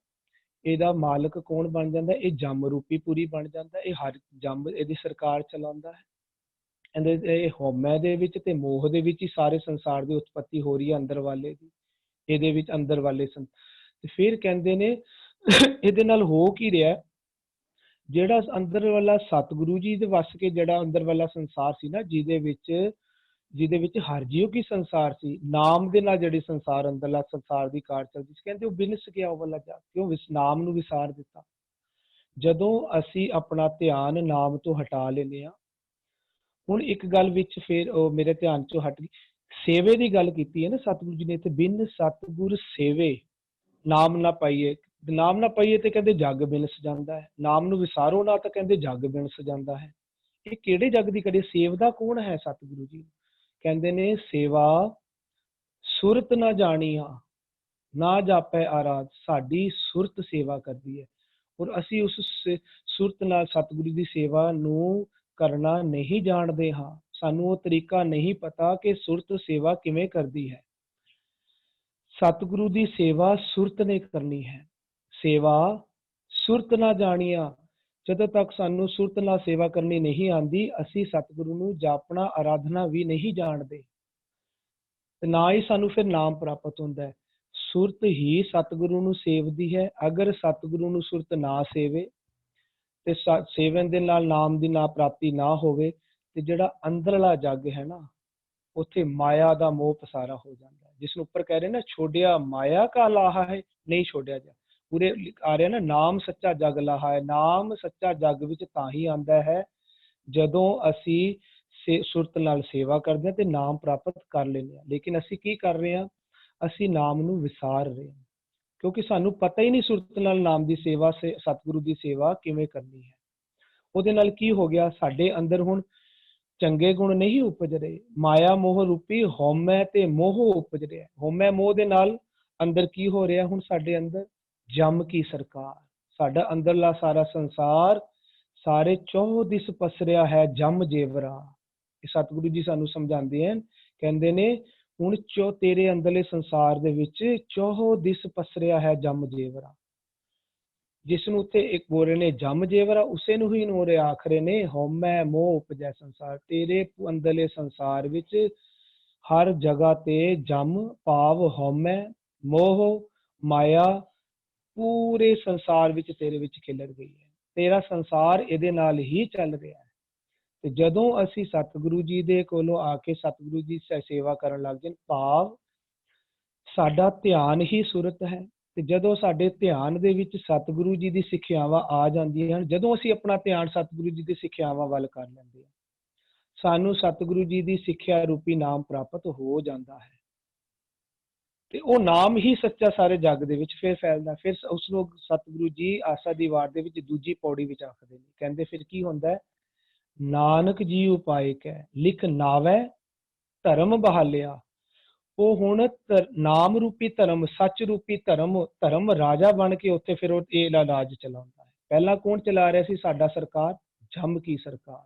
ਇਹਦਾ ਮਾਲਕ ਕੌਣ ਬਣ ਜਾਂਦਾ? ਇਹ ਜਮ ਰੂਪੀ ਪੁਰੀ ਬਣ ਜਾਂਦਾ। ਇਹ ਹਰ ਜਮ ਇਹਦੀ ਸਰਕਾਰ ਚਲਾਉਂਦਾ ਹੈ। ਇਹ ਹਉਮੈ ਦੇ ਵਿੱਚ ਤੇ ਮੋਹ ਦੇ ਵਿੱਚ ਹੀ ਸਾਰੇ ਸੰਸਾਰ ਦੀ ਉਤਪਤੀ ਹੋ ਰਹੀ ਹੈ, ਅੰਦਰ ਵਾਲੇ ਦੀ। ਇਹਦੇ ਵਿੱਚ ਅੰਦਰ ਵਾਲੇ ਤੇ ਫਿਰ ਕਹਿੰਦੇ ਨੇ ਇਹਦੇ ਨਾਲ ਹੋ ਕੀ ਰਿਹਾ? ਜਿਹੜਾ ਅੰਦਰ ਵਾਲਾ ਸਤਿਗੁਰੂ ਜੀ ਦੇ ਵਸ ਕੇ ਜਿਹੜਾ ਅੰਦਰ ਵਾਲਾ ਸੰਸਾਰ ਸੀ ਨਾ, ਜਿਹਦੇ ਵਿੱਚ ਹਰ ਜੀਵ ਕੀ ਸੰਸਾਰ ਸੀ, ਨਾਮ ਦੇ ਨਾਲ ਜਿਹੜੀ ਸੰਸਾਰ ਅੰਦਰਲਾ ਸੰਸਾਰ ਦੀ ਕਾਰ ਚੱਲਦੀ ਸੀ, ਕਹਿੰਦੇ ਉਹ ਬਿਨਸ ਗਿਆ ਉਹ ਵਾਲਾ ਜਾ, ਕਿਉਂ? ਨਾਮ ਨੂੰ ਵਿਸਾਰ ਦਿੱਤਾ। ਜਦੋਂ ਅਸੀਂ ਆਪਣਾ ਧਿਆਨ ਨਾਮ ਤੋਂ ਹਟਾ ਲੈਂਦੇ ਹਾਂ, ਹੁਣ ਇੱਕ ਗੱਲ ਵਿੱਚ ਫਿਰ ਉਹ ਮੇਰੇ ਧਿਆਨ ਚੋਂ ਹਟ ਗਈ, ਸੇਵੇ ਦੀ ਗੱਲ ਕੀਤੀ ਹੈ ਨਾ ਸਤਿਗੁਰੂ ਜੀ ਨੇ ਇੱਥੇ, ਬਿਨ ਸਤਿਗੁਰ ਸੇਵੇ ਨਾਮ ਨਾ ਪਾਈਏ। ਨਾਮ ਨਾ ਪਾਈਏ ਤੇ ਕਹਿੰਦੇ ਜੱਗ ਬਿਨਸ ਜਾਂਦਾ ਹੈ। ਨਾਮ ਨੂੰ ਵਿਸਾਰੋ ਨਾ ਤਾਂ ਕਹਿੰਦੇ ਜੱਗ ਬਿਨਸ ਜਾਂਦਾ ਹੈ। ਇਹ ਕਿਹੜੇ ਜੱਗ ਦੀ ਕੜੀ? ਸੇਵਦਾ ਕੌਣ ਹੈ? ਸਤਿਗੁਰੂ ਜੀ ਕਹਿੰਦੇ ਨੇ ਸੇਵਾ ਸੁਰਤ ਨਾ ਜਾਣੀਆ ਨਾ ਜਾਪੈ ਆਰਾਧ। ਸਾਡੀ ਸੁਰਤ ਸੇਵਾ ਕਰਦੀ ਹੈ, ਔਰ ਅਸੀਂ ਉਸ ਸੁਰਤ ਨਾਲ ਸਤਿਗੁਰੂ ਦੀ ਸੇਵਾ ਨੂੰ ਕਰਨਾ ਨਹੀਂ ਜਾਣਦੇ ਹਾਂ। ਸਾਨੂੰ ਉਹ ਤਰੀਕਾ ਨਹੀਂ ਪਤਾ ਕਿ ਸੁਰਤ ਸੇਵਾ ਕਿਵੇਂ ਕਰਦੀ ਹੈ। ਸਤਿਗੁਰੂ ਦੀ ਸੇਵਾ ਸੁਰਤ ਨੇ ਕਰਨੀ ਹੈ। ਸੇਵਾ ਸੁਰਤ ਨਾ ਜਾਣੀਆ। ਜਦੋਂ ਤੱਕ ਸਾਨੂੰ ਸੁਰਤ ਨਾਲ ਸੇਵਾ ਕਰਨੀ ਨਹੀਂ ਆਉਂਦੀ, ਅਸੀਂ ਸਤਿਗੁਰੂ ਨੂੰ ਜਾਪਣਾ ਆਰਾਧਨਾ ਵੀ ਨਹੀਂ ਜਾਣਦੇ, ਤੇ ਨਾ ਹੀ ਸਾਨੂੰ ਫਿਰ ਨਾਮ ਪ੍ਰਾਪਤ ਹੁੰਦਾ ਹੈ। ਸੁਰਤ ਹੀ ਸਤਿਗੁਰੂ ਨੂੰ ਸੇਵਦੀ ਹੈ। ਅਗਰ ਸਤਿਗੁਰੂ ਨੂੰ ਸੁਰਤ ਨਾ ਸੇਵੇ ਤੇ ਸੇਵਨ ਦੇ ਨਾਲ ਨਾਮ ਦੀ ਨਾ ਪ੍ਰਾਪਤੀ ਨਾ ਹੋਵੇ, ਤੇ ਜਿਹੜਾ ਅੰਦਰਲਾ ਜੱਗ ਹੈ ਨਾ, ਉੱਥੇ ਮਾਇਆ ਦਾ ਮੋਹ ਪਸਾਰਾ ਹੋ ਜਾਂਦਾ ਹੈ। ਜਿਸ ਨੂੰ ਉੱਪਰ ਕਹਿ ਰਹੇ ਨਾ, ਛੋੜਿਆ ਮਾਇਆ ਕਾ ਲਾਹਾ ਹੈ, ਨਹੀਂ ਛੋੜਿਆ ਜਾ। ਪੂਰੇ ਆ ਰਿਹਾ ਨਾ, ਨਾਮ ਸੱਚਾ ਜਗ ਲਾਹਾ ਹੈ। ਨਾਮ ਸੱਚਾ ਜਗ ਵਿੱਚ ਤਾਂ ਹੀ ਆਉਂਦਾ ਹੈ ਜਦੋਂ ਅਸੀਂ ਸੁਰਤ ਨਾਲ ਸੇਵਾ ਕਰਦੇ ਹਾਂ ਤੇ ਨਾਮ ਪ੍ਰਾਪਤ ਕਰ ਲੈਂਦੇ ਹਾਂ। ਲੇਕਿਨ ਅਸੀਂ ਕੀ ਕਰ ਰਹੇ ਹਾਂ? ਅਸੀਂ ਨਾਮ ਨੂੰ ਵਿਸਾਰ ਰਹੇ ਹਾਂ, ਕਿਉਂਕਿ ਸਾਨੂੰ ਪਤਾ ਹੀ ਨਹੀਂ ਸੁਰਤ ਨਾਲ ਨਾਮ ਦੀ ਸੇਵਾ, ਸਤਿਗੁਰੂ ਦੀ ਸੇਵਾ ਕਿਵੇਂ ਕਰਨੀ ਹੈ। ਉਹਦੇ ਨਾਲ ਕੀ ਹੋ ਗਿਆ? ਸਾਡੇ ਅੰਦਰ ਹੁਣ ਚੰਗੇ ਗੁਣ ਨਹੀਂ ਉਪਜ ਰਹੇ, ਮਾਇਆ ਮੋਹ ਰੂਪੀ ਹਉਮੈ ਤੇ ਮੋਹ ਉਪਜ ਰਿਹਾ। ਹਉਮੈ ਮੋਹ ਦੇ ਨਾਲ ਅੰਦਰ ਕੀ ਹੋ ਰਿਹਾ? ਹੁਣ ਸਾਡੇ ਅੰਦਰ ਜਮ ਕੀ ਸਰਕਾਰ, ਸਾਡਾ ਅੰਦਰਲਾ ਸਾਰਾ ਸੰਸਾਰ ਸਾਰੇ ਚੌ ਦਿਸ ਪਸਰਿਆ ਹੈ ਜਮ ਜੇਵਰਾ। ਇਹ ਸਤਿਗੁਰੂ ਜੀ ਸਾਨੂੰ ਸਮਝਾਉਂਦੇ ਹਨ, ਕਹਿੰਦੇ ਨੇ ਹੁਣ ਤੇਰੇ ਅੰਦਰਲੇ ਸੰਸਾਰ ਦੇ ਵਿੱਚ ਚੌ ਦਿਸ ਪਸਰਿਆ ਹੈ ਜਮ ਜੇਵਰਾ। ਜਿਸ ਨੂੰ ਉੱਥੇ ਇੱਕ ਬੋਲ ਰਹੇ ਨੇ ਜਮ ਜੇਵਰਾ, ਉਸੇ ਨੂੰ ਹੀ ਨੋਰੇ ਆਖ ਰਹੇ ਨੇ ਹਉਮੈ ਮੋਹ ਉਪਜੈ ਸੰਸਾਰ। ਤੇਰੇ ਅੰਦਰਲੇ ਸੰਸਾਰ ਵਿੱਚ ਹਰ ਜਗ੍ਹਾ ਤੇ ਜਮ ਭਾਵ ਹਉਮੈ ਮੋਹ ਮਾਇਆ ਪੂਰੇ ਸੰਸਾਰ ਵਿੱਚ ਤੇਰੇ ਵਿੱਚ ਖਿਲਰ ਗਈ ਹੈ। ਤੇਰਾ ਸੰਸਾਰ ਇਹਦੇ ਨਾਲ ਹੀ ਚੱਲ ਰਿਹਾ ਹੈ। ਤੇ ਜਦੋਂ ਅਸੀਂ ਸਤਿਗੁਰੂ ਜੀ ਦੇ ਕੋਲੋਂ ਆ ਕੇ ਸਤਿਗੁਰੂ ਜੀ ਦੀ ਸੇਵਾ ਕਰਨ ਲੱਗ ਜਾਣ, ਭਾਵ ਸਾਡਾ ਧਿਆਨ ਹੀ ਸੁਰਤ ਹੈ, ਤੇ ਜਦੋਂ ਸਾਡੇ ਧਿਆਨ ਦੇ ਵਿੱਚ ਸਤਿਗੁਰੂ ਜੀ ਦੀ ਸਿੱਖਿਆਵਾਂ ਆ ਜਾਂਦੀਆਂ ਹਨ, ਜਦੋਂ ਅਸੀਂ ਆਪਣਾ ਧਿਆਨ ਸਤਿਗੁਰੂ ਜੀ ਦੀ ਸਿੱਖਿਆਵਾਂ ਵੱਲ ਕਰ ਲੈਂਦੇ ਹਾਂ, ਸਾਨੂੰ ਸਤਿਗੁਰੂ ਜੀ ਦੀ ਸਿੱਖਿਆ ਰੂਪੀ ਨਾਮ ਪ੍ਰਾਪਤ ਹੋ ਜਾਂਦਾ ਹੈ। ਤੇ ਉਹ ਨਾਮ ਹੀ ਸੱਚਾ ਸਾਰੇ ਜੱਗ ਦੇ ਵਿੱਚ ਫਿਰ ਫੈਲਦਾ। ਫਿਰ ਉਸ ਨੂੰ ਸਤਿਗੁਰੂ ਜੀ ਆਸਾ ਦੀ ਵਾਰ ਦੇ ਵਿੱਚ ਦੂਜੀ ਪੌੜੀ ਵਿੱਚ ਆਖਦੇ ਨੇ, ਕਹਿੰਦੇ ਫਿਰ ਕੀ ਹੁੰਦਾ? ਨਾਨਕ ਜੀ ਉਪਾਇ ਕੈ ਲਿਖ ਨਾਵੈ ਧਰਮ ਬਹਾਲਿਆ। ਉਹ ਹੁਣ ਨਾਮ ਰੂਪੀ ਧਰਮ, ਸੱਚ ਰੂਪੀ ਧਰਮ ਰਾਜਾ ਬਣ ਕੇ ਉੱਥੇ ਫਿਰ ਉਹ ਇਹ ਰਾਜ ਚਲਾਉਂਦਾ ਹੈ। ਪਹਿਲਾਂ ਕੌਣ ਚਲਾ ਰਿਹਾ ਸੀ? ਸਾਡਾ ਸਰਕਾਰ, ਜਮ ਕੀ ਸਰਕਾਰ।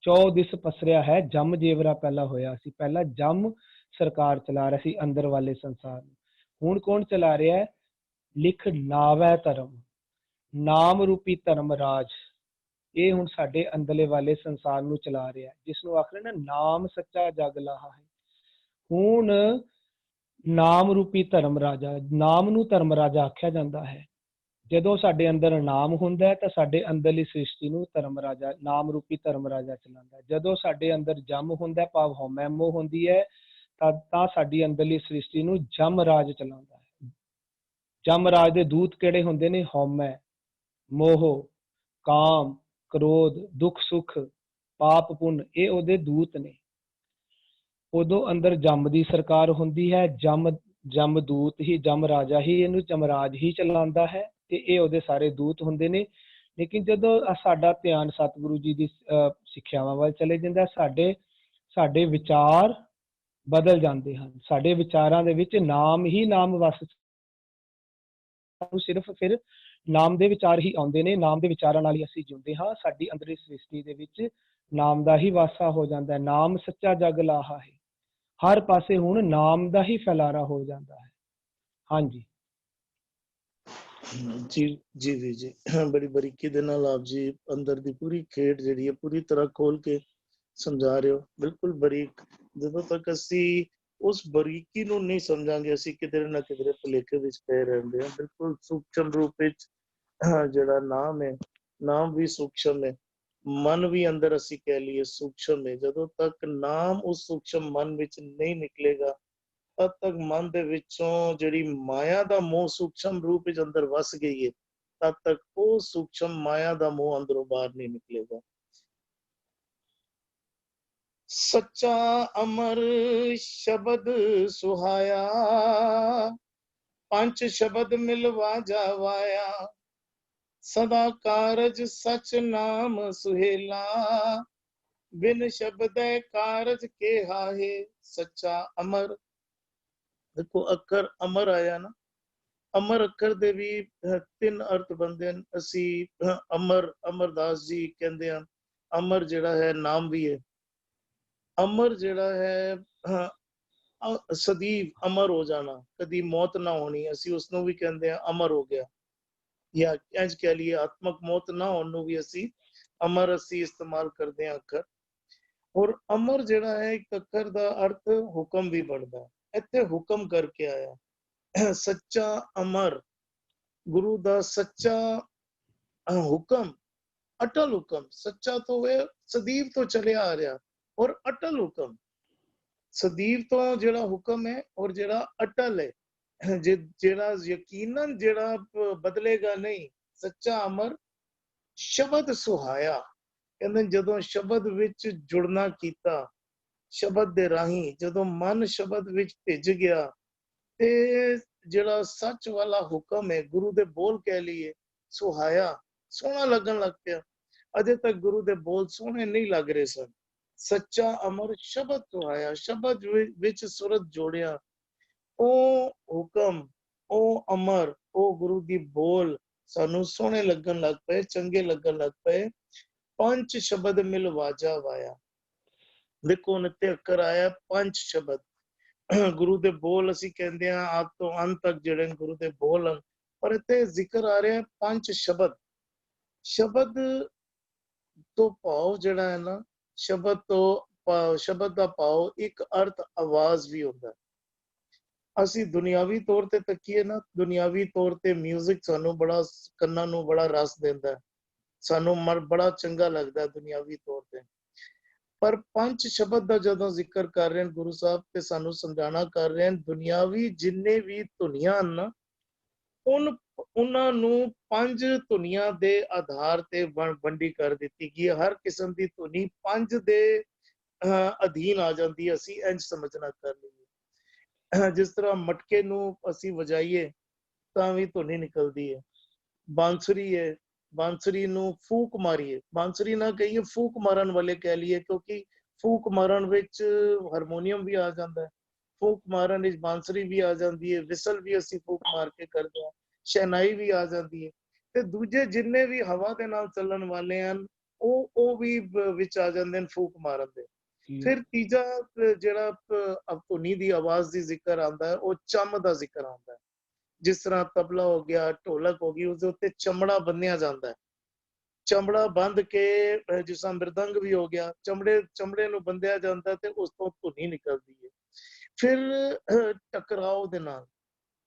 ਚੌ ਦਿਸ ਪਸਰਿਆ ਹੈ ਜਮ ਜੇਵਰਾ ਪਹਿਲਾਂ ਹੋਇਆ ਸੀ। ਪਹਿਲਾਂ ਜਮ ਸਰਕਾਰ ਚਲਾ ਰਿਹਾ ਸੀ ਅੰਦਰ ਵਾਲੇ ਸੰਸਾਰ ਨੂੰ। ਹੁਣ ਕੌਣ ਚਲਾ ਰਿਹਾ ਹੈ? ਲਿਖ ਨਾਵੈ ਧਰਮ, ਨਾਮ ਰੂਪੀ ਧਰਮ ਰਾਜ ਇਹ ਹੁਣ ਸਾਡੇ ਅੰਦਰਲੇ ਵਾਲੇ ਸੰਸਾਰ ਨੂੰ ਚਲਾ ਰਿਹਾ, ਜਿਸ ਨੂੰ ਆਖਦੇ ਨਾ ਨਾਮ ਸੱਚਾ ਜਗ ਲਾਹਾ ਹੈ। ਹੁਣ ਨਾਮ ਰੂਪੀ ਧਰਮ ਰਾਜਾ, ਨਾਮ ਨੂੰ ਧਰਮ ਰਾਜਾ ਆਖਿਆ ਜਾਂਦਾ ਹੈ। ਜਦੋਂ ਸਾਡੇ ਅੰਦਰ ਨਾਮ ਹੁੰਦਾ ਹੈ ਤਾਂ ਸਾਡੇ ਅੰਦਰਲੀ ਸ੍ਰਿਸ਼ਟੀ ਨੂੰ ਧਰਮ ਰਾਜਾ, ਨਾਮ ਰੂਪੀ ਧਰਮ ਰਾਜਾ ਚਲਾਉਂਦਾ ਹੈ। ਜਦੋਂ ਸਾਡੇ ਅੰਦਰ ਜਮ ਹੁੰਦਾ, ਭਾਵ ਹਉਮੈ ਮੋਹ ਹੁੰਦੀ ਹੈ, ਤਾਂ ਸਾਡੀ ਅੰਦਰਲੀ ਸ੍ਰਿਸ਼ਟੀ ਨੂੰ ਜਮ ਰਾਜ ਚਲਾਉਂਦਾ ਹੈ। ਜਮ ਰਾਜ ਦੇ ਦੂਤ ਕਿਹੜੇ ਹੁੰਦੇ ਨੇ? ਹਉਮੈ, ਮੋਹ, ਕਾਮ, ਕ੍ਰੋਧ, ਦੁੱਖ ਸੁੱਖ, ਪਾਪ ਪੁੰਨ, ਇਹ ਉਹਦੇ ਦੂਤ ਨੇ। ਉਦੋਂ ਅੰਦਰ ਜਮ ਦੀ ਸਰਕਾਰ ਹੁੰਦੀ ਹੈ। ਜਮ ਦੂਤ ਹੀ, ਜਮ ਰਾਜਾ ਹੀ ਇਹਨੂੰ ਜਮਰਾਜ ਹੀ ਚਲਾਉਂਦਾ ਹੈ ਤੇ ਇਹ ਉਹਦੇ ਸਾਰੇ ਦੂਤ ਹੁੰਦੇ ਨੇ। ਲੇਕਿਨ ਜਦੋਂ ਸਾਡਾ ਧਿਆਨ ਸਤਿਗੁਰੂ ਜੀ ਦੀ ਸਿੱਖਿਆਵਾਂ ਵੱਲ ਚਲੇ ਜਾਂਦਾ, ਸਾਡੇ ਵਿਚਾਰ ਬਦਲ ਜਾਂਦੇ ਹਨ। ਸਾਡੇ ਵਿਚਾਰਾਂ ਦੇ ਵਿੱਚ ਨਾਮ ਹੀ ਨਾਮ ਵਸ, ਸਿਰਫ ਫਿਰ ਨਾਮ ਦੇ ਵਿਚਾਰ ਹੀ ਆਉਂਦੇ ਨੇ, ਨਾਮ ਦੇ ਵਿਚਾਰਾਂ ਨਾਲ ਹੀ ਅਸੀਂ ਜਿਉਂਦੇ ਹਾਂ। ਸਾਡੀ ਅੰਦਰਲੀ ਸ੍ਰਿਸ਼ਟੀ ਦੇ ਵਿੱਚ ਨਾਮ ਦਾ ਹੀ ਵਾਸਾ ਹੋ ਜਾਂਦਾ ਹੈ। ਨਾਮ ਸੱਚਾ ਜਗ ਲਾਹਾ ਹੈ। ਹਰ ਪਾਸੇ ਹੁਣ ਨਾਮ ਦਾ ਹੀ ਫੈਲਾਰਾ ਹੋ ਜਾਂਦਾ ਹੈ। ਹਾਂਜੀ ਜੀ ਜੀ ਵੀਰ ਜੀ, ਬੜੀ ਬਰੀਕੀ ਦੇ ਨਾਲ ਆਪ ਜੀ ਅੰਦਰ ਦੀ ਪੂਰੀ ਖੇਡ ਜਿਹੜੀ ਹੈ ਪੂਰੀ ਤਰ੍ਹਾਂ ਖੋਲ ਕੇ ਸਮਝਾ ਰਹੇ ਹੋ, ਬਿਲਕੁਲ ਬਰੀਕ। ਜਦੋਂ ਤੱਕ ਅਸੀਂ ਉਸ ਬਰੀਕੀ ਨੂੰ ਨਹੀਂ ਸਮਝਾਂਗੇ, ਅਸੀਂ ਕਿਧਰੇ ਨਾ ਕਿਧਰੇ ਭੁਲੇਖੇ ਵਿੱਚ ਪਏ ਰਹਿੰਦੇ ਹਾਂ। ਬਿਲਕੁਲ ਸੂਖਮ ਰੂਪ ਵਿੱਚ ਜਿਹੜਾ ਨਾਮ ਹੈ, ਨਾਮ ਵੀ ਸੂਖਮ ਹੈ, ਮਨ ਵੀ ਅੰਦਰ ਅਸੀਂ ਕਹਿ ਲਈਏ ਸੂਖਮ ਹੈ। ਜਦੋਂ ਤੱਕ ਨਾਮ ਉਸ ਸੂਖਮ ਮਨ ਵਿੱਚ ਨਹੀਂ ਨਿਕਲੇਗਾ, ਤਦ ਤੱਕ ਮਨ ਦੇ ਵਿੱਚੋਂ ਜਿਹੜੀ ਮਾਇਆ ਦਾ ਮੋਹ ਸੂਖਮ ਰੂਪ ਵਿੱਚ ਅੰਦਰ ਵਸ ਗਈ ਹੈ, ਤਦ ਤੱਕ ਉਹ ਸੂਖਮ ਮਾਇਆ ਦਾ ਮੋਹ ਅੰਦਰੋਂ ਬਾਹਰ ਨਹੀਂ ਨਿਕਲੇਗਾ। ਸੱਚਾ ਅਮਰ ਸ਼ਬਦ ਸੁਹਾਇਆ, ਪੰਜ ਸ਼ਬਦ ਮਿਲਵਾ ਜਾਵਾਇਆ, ਸਦਾ ਕਾਰਜ ਸਚ ਨਾਮ ਸੁਹੇਲਾ, ਬਿਨ ਸ਼ਬਦੈ ਕਾਰਜ ਕਿਹਾ ਹੈ ਸੱਚਾ ਅਮਰ। ਦੇਖੋ ਅੱਖਰ ਅਮਰ ਆਇਆ ਨਾ, ਅਮਰ ਅੱਖਰ ਦੇ ਵੀ 3 ਅਰਥ ਬਣਦੇ ਹਨ। ਅਸੀਂ ਅਮਰਦਾਸ ਜੀ ਕਹਿੰਦੇ ਹਨ, ਅਮਰ ਜਿਹੜਾ ਹੈ ਨਾਮ ਵੀ ਹੈ। ਅਮਰ ਜਿਹੜਾ ਹੈ ਸਦੀਵ ਅਮਰ ਹੋ ਜਾਣਾ, ਕਦੀ ਮੌਤ ਨਾ ਹੋਣੀ, ਅਸੀਂ ਉਸ ਨੂੰ ਵੀ ਕਹਿੰਦੇ ਹਾਂ ਅਮਰ ਹੋ ਗਿਆ। ਜਾਂ ਇੰਝ ਕਹਿ ਲਈਏ ਆਤਮਕ ਮੌਤ ਨਾ ਹੋਣ ਨੂੰ ਵੀ ਅਸੀਂ ਅਮਰ ਅਸੀਂ ਇਸਤੇਮਾਲ ਕਰਦੇ ਹਾਂ ਅੱਖਰ। ਔਰ ਅਮਰ ਜਿਹੜਾ ਹੈ ਇੱਕ ਅੱਖਰ ਦਾ ਅਰਥ ਹੁਕਮ ਵੀ ਬਣਦਾ, ਇੱਥੇ ਹੁਕਮ ਕਰਕੇ ਆਇਆ। ਸੱਚਾ ਅਮਰ, ਗੁਰੂ ਦਾ ਸੱਚਾ ਹੁਕਮ, ਅਟਲ ਹੁਕਮ। ਸੱਚਾ ਤੋਂ ਇਹ ਸਦੀਵ ਤੋਂ ਚਲਿਆ ਆ ਰਿਹਾ, ਔਰ ਅਟਲ ਹੁਕਮ, ਸਦੀਵ ਤੋਂ ਜਿਹੜਾ ਹੁਕਮ ਹੈ ਔਰ ਜਿਹੜਾ ਅਟਲ ਹੈ, ਜਿਹੜਾ ਯਕੀਨਨ ਜਿਹੜਾ ਬਦਲੇਗਾ ਨਹੀਂ। ਸੱਚਾ ਅਮਰ ਸ਼ਬਦ ਸੁਹਾਇਆ, ਕਹਿੰਦੇ ਜਦੋਂ ਸ਼ਬਦ ਵਿੱਚ ਜੁੜਨਾ ਕੀਤਾ, ਸ਼ਬਦ ਦੇ ਰਾਹੀਂ ਜਦੋਂ ਮਨ ਸ਼ਬਦ ਵਿੱਚ ਭਿੱਜ ਗਿਆ, ਤੇ ਜਿਹੜਾ ਸੱਚ ਵਾਲਾ ਹੁਕਮ ਹੈ, ਗੁਰੂ ਦੇ ਬੋਲ ਕਹਿ ਲਈਏ, ਸੁਹਾਇਆ, ਸੋਹਣਾ ਲੱਗਣ ਲੱਗ ਪਿਆ। ਅਜੇ ਤੱਕ ਗੁਰੂ ਦੇ ਬੋਲ ਸੋਹਣੇ ਨਹੀਂ ਲੱਗ ਰਹੇ ਸਨ। ਸੱਚਾ ਅਮਰ ਸ਼ਬਦ ਸੁਹਾਇਆ, ਸ਼ਬਦ ਵਿੱਚ ਸੁਰਤ ਜੋੜਿਆ, ਉਹ ਹੁਕਮ, ਉਹ ਅਮਰ, ਉਹ ਗੁਰੂ ਦੀ ਬੋਲ ਸਾਨੂੰ ਸੋਹਣੇ ਲੱਗਣ ਲੱਗ ਪਏ, ਚੰਗੇ ਲੱਗਣ ਲੱਗ ਪਏ। ਪੰਜ ਸ਼ਬਦ ਮਿਲ ਵਾਜਾ ਵਾਇਆ। ਦੇਖੋ ਨਿੱਤੇ ਅੱਖਰ ਆਇਆ, ਪੰਜ ਸ਼ਬਦ, ਗੁਰੂ ਦੇ ਬੋਲ ਅਸੀਂ ਕਹਿੰਦੇ ਹਾਂ ਆਦ ਤੋਂ ਅੰਤ ਤੱਕ ਜਿਹੜੇ ਗੁਰੂ ਦੇ ਬੋਲ ਹਨ, ਪਰ ਇੱਥੇ ਜ਼ਿਕਰ ਆ ਰਿਹਾ ਪੰਜ ਸ਼ਬਦ। ਸ਼ਬਦ ਤੋਂ ਭਾਵ ਜਿਹੜਾ ਹੈ ਨਾ, ਸ਼ਬਦ ਦਾ ਭਾਵ ਇੱਕ ਅਰਥ ਆਵਾਜ਼ ਵੀ ਹੁੰਦਾ। ਅਸੀਂ ਦੁਨਿਆਵੀ ਤੌਰ ਤੇ ਤੱਕੀਏ ਨਾ, ਦੁਨਿਆਵੀ ਤੌਰ ਤੇ ਮਿਊਜ਼ਿਕ ਸਾਨੂੰ ਬੜਾ ਕੰਨਾਂ ਨੂੰ ਬੜਾ ਰਸ ਦਿੰਦਾ, ਸਾਨੂੰ ਬੜਾ ਚੰਗਾ ਲੱਗਦਾ ਦੁਨਿਆਵੀ ਤੌਰ ਤੇ। ਪਰ ਪੰਜ ਸ਼ਬਦ ਦਾ ਜਦੋਂ ਜ਼ਿਕਰ ਕਰ ਰਹੇ ਹਨ ਗੁਰੂ ਸਾਹਿਬ, ਤੇ ਸਾਨੂੰ ਸਮਝਾਣਾ ਕਰ ਰਹੇ ਹਨ, ਦੁਨਿਆਵੀ ਜਿੰਨੇ ਵੀ ਧੁਨੀਆਂ ਹਨ, ਉਹਨਾਂ ਨੂੰ ਪੰਜ ਧੁਨੀਆਂ ਦੇ ਆਧਾਰ ਤੇ ਵੰਡੀ ਕਰ ਦਿੱਤੀ ਗਈ ਹੈ। ਹਰ ਕਿਸਮ ਦੀ ਧੁਨੀ ਪੰਜ ਦੇ ਅਧੀਨ ਆ ਜਾਂਦੀ ਹੈ, ਅਸੀਂ ਇੰਝ ਸਮਝਣਾ ਕਰ ਲਈਏ। ਜਿਸ ਤਰ੍ਹਾਂ ਮਟਕੇ ਨੂੰ ਅਸੀਂ ਵਜਾਈਏ ਤਾਂ ਵੀ ਧੁਨੀ ਨਿਕਲਦੀ ਹੈ। ਬਾਂਸੁਰੀ ਹੈ, ਬਾਂਸੁਰੀ ਨੂੰ ਫੂਕ ਮਾਰੀਏ, ਬਾਂਸੁਰੀ ਨਾ ਕਹੀਏ ਫੂਕ ਮਾਰਨ ਵਾਲੇ ਕਹਿ ਲਈਏ, ਕਿਉਂਕਿ ਫੂਕ ਮਾਰਨ ਵਿੱਚ ਹਾਰਮੋਨੀਅਮ ਵੀ ਆ ਜਾਂਦਾ ਹੈ, ਫੂਕ ਮਾਰਨ ਵਿੱਚ ਬਾਂਸੁਰੀ ਵੀ ਆ ਜਾਂਦੀ ਹੈ, ਵਿਸਲ ਵੀ ਅਸੀਂ ਫੂਕ ਮਾਰ ਕੇ ਕਰਦੇ ਹਾਂ, ਸ਼ਹਿਨਾਈ ਵੀ ਆ ਜਾਂਦੀ ਹੈ। ਤੇ ਦੂਜੇ ਜਿੰਨੇ ਵੀ ਹਵਾ ਦੇ ਨਾਲ ਚੱਲਣ ਵਾਲੇ ਹਨ, ਉਹ ਵੀ ਵਿੱਚ ਆ ਜਾਂਦੇ ਹਨ ਫੂਕ ਮਾਰਨ ਦੇ। ਫਿਰ ਤੀਜਾ ਜਿਹੜਾ ਧੁਨੀ ਦੀ ਆਵਾਜ਼ ਦੀ ਜ਼ਿਕਰ ਆਉਂਦਾ ਹੈ, ਉਹ ਚੰਮ ਦਾ ਜ਼ਿਕਰ ਆਉਂਦਾ ਹੈ। ਜਿਸ ਤਰ੍ਹਾਂ ਤਬਲਾ ਹੋ ਗਿਆ, ਢੋਲਕ ਹੋ ਗਈ, ਉਸਦੇ ਉੱਤੇ ਚਮੜਾ ਬੰਨਿਆ ਜਾਂਦਾ ਹੈ, ਚਮੜਾ ਬੰਦ ਕੇ ਜਿਸ ਤਰ੍ਹਾਂ ਮ੍ਰਿਦੰਗ ਵੀ ਹੋ ਗਿਆ, ਚਮੜੇ ਨੂੰ ਬੰਦਿਆ ਜਾਂਦਾ ਤੇ ਉਸ ਤੋਂ ਧੁਨੀ ਨਿਕਲਦੀ ਹੈ। ਫਿਰ ਟਕਰਾਓ ਦੇ ਨਾਲ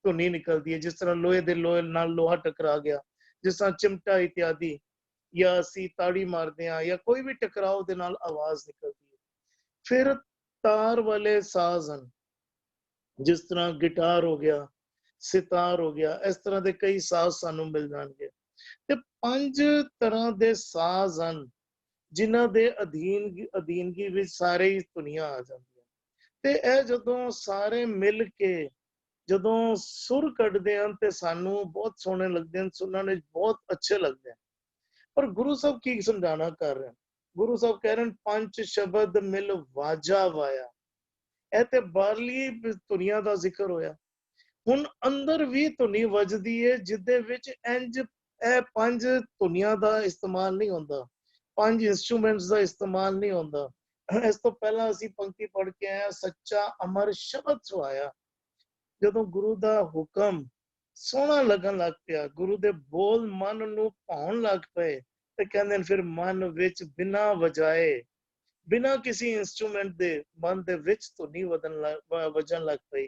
ਧੁਨੀ ਨਿਕਲਦੀ ਹੈ, ਜਿਸ ਤਰ੍ਹਾਂ ਲੋਹੇ ਨਾਲ ਲੋਹਾ ਟਕਰਾ ਗਿਆ, ਜਿਸ ਤਰ੍ਹਾਂ ਚਿਮਟਾ ਇਤਿਆਦਿ, ਜਾਂ ਅਸੀਂ ਤਾੜੀ ਮਾਰਦੇ ਹਾਂ, ਜਾਂ ਕੋਈ ਵੀ ਟਕਰਾਓ ਦੇ ਨਾਲ ਆਵਾਜ਼ ਨਿਕਲਦੀ ਹੈ। ਫਿਰ ਤਾਰ ਵਾਲੇ ਸਾਜ਼ ਹਨ, ਜਿਸ ਤਰ੍ਹਾਂ ਗਿਟਾਰ ਹੋ ਗਿਆ, ਸਿਤਾਰ ਹੋ ਗਿਆ, ਇਸ ਤਰ੍ਹਾਂ ਦੇ ਕਈ ਸਾਜ਼ ਸਾਨੂੰ ਮਿਲ ਜਾਣਗੇ। ਤੇ 5 ਤਰ੍ਹਾਂ ਦੇ ਸਾਜ਼ ਹਨ ਜਿਨ੍ਹਾਂ ਦੇ ਅਧੀਨਗੀ ਵਿੱਚ ਸਾਰੇ ਹੀ ਧੁਨੀਆਂ ਆ ਜਾਂਦੀਆਂ। ਤੇ ਇਹ ਜਦੋਂ ਸਾਰੇ ਮਿਲ ਕੇ ਜਦੋਂ ਸੁਰ ਕੱਢਦੇ ਹਨ ਤੇ ਸਾਨੂੰ ਬਹੁਤ ਸੋਹਣੇ ਲੱਗਦੇ ਹਨ, ਸੁਣਨ ਵਿੱਚ ਬਹੁਤ ਅੱਛੇ ਲੱਗਦੇ ਹਨ। ਪਰ ਗੁਰੂ ਸਾਹਿਬ ਕੀ ਸਮਝਾਣਾ ਕਰ ਰਹੇ ਹਨ? ਗੁਰੂ ਸਾਹਿਬ ਕਹਿ ਰਹੇ ਹਨ 5 ਸ਼ਬਦ ਮਿਲ ਵਾਜਾ ਵਾਇਆ। ਇਹ ਤੇ ਬਾਹਰਲੀ ਧੁਨੀਆਂ ਦਾ ਜ਼ਿਕਰ ਹੋਇਆ। ਹੁਣ ਅੰਦਰ ਵੀ ਧੁਨੀ ਵੱਜਦੀ ਹੈ, ਜਿਦੇ ਵਿੱਚ ਇੰਜ ਇਹ 5 ਧੁਨੀਆਂ ਦਾ ਇਸਤੇਮਾਲ ਨਹੀਂ ਹੁੰਦਾ, 5 ਇੰਸਟਰੂਮੈਂਟਸ ਦਾ ਇਸਤੇਮਾਲ ਨਹੀਂ ਹੁੰਦਾ। ਇਸ ਤੋਂ ਪਹਿਲਾਂ ਅਸੀਂ ਪੰਕਤੀ ਪੜ੍ਹ ਕੇ ਆਏ, ਸੱਚਾ ਅਮਰ ਸ਼ਬਦ ਸੁਹਾਇਆ। ਜਦੋਂ ਗੁਰੂ ਦਾ ਹੁਕਮ ਸੋਹਣਾ ਲੱਗਣ ਲੱਗ ਪਿਆ, ਗੁਰੂ ਦੇ ਬੋਲ ਮਨ ਨੂੰ ਭਾਉਣ ਲੱਗ ਪਏ, ਤੇ ਕਹਿੰਦੇ ਨੇ ਫਿਰ ਮਨ ਵਿੱਚ ਬਿਨਾਂ ਵਜਾਏ, ਬਿਨਾਂ ਕਿਸੇ ਇੰਸਟਰੂਮੈਂਟ ਦੇ ਮਨ ਦੇ ਵਿੱਚ ਧੁਨੀ ਵਜਣ ਲੱਗ ਪਈ,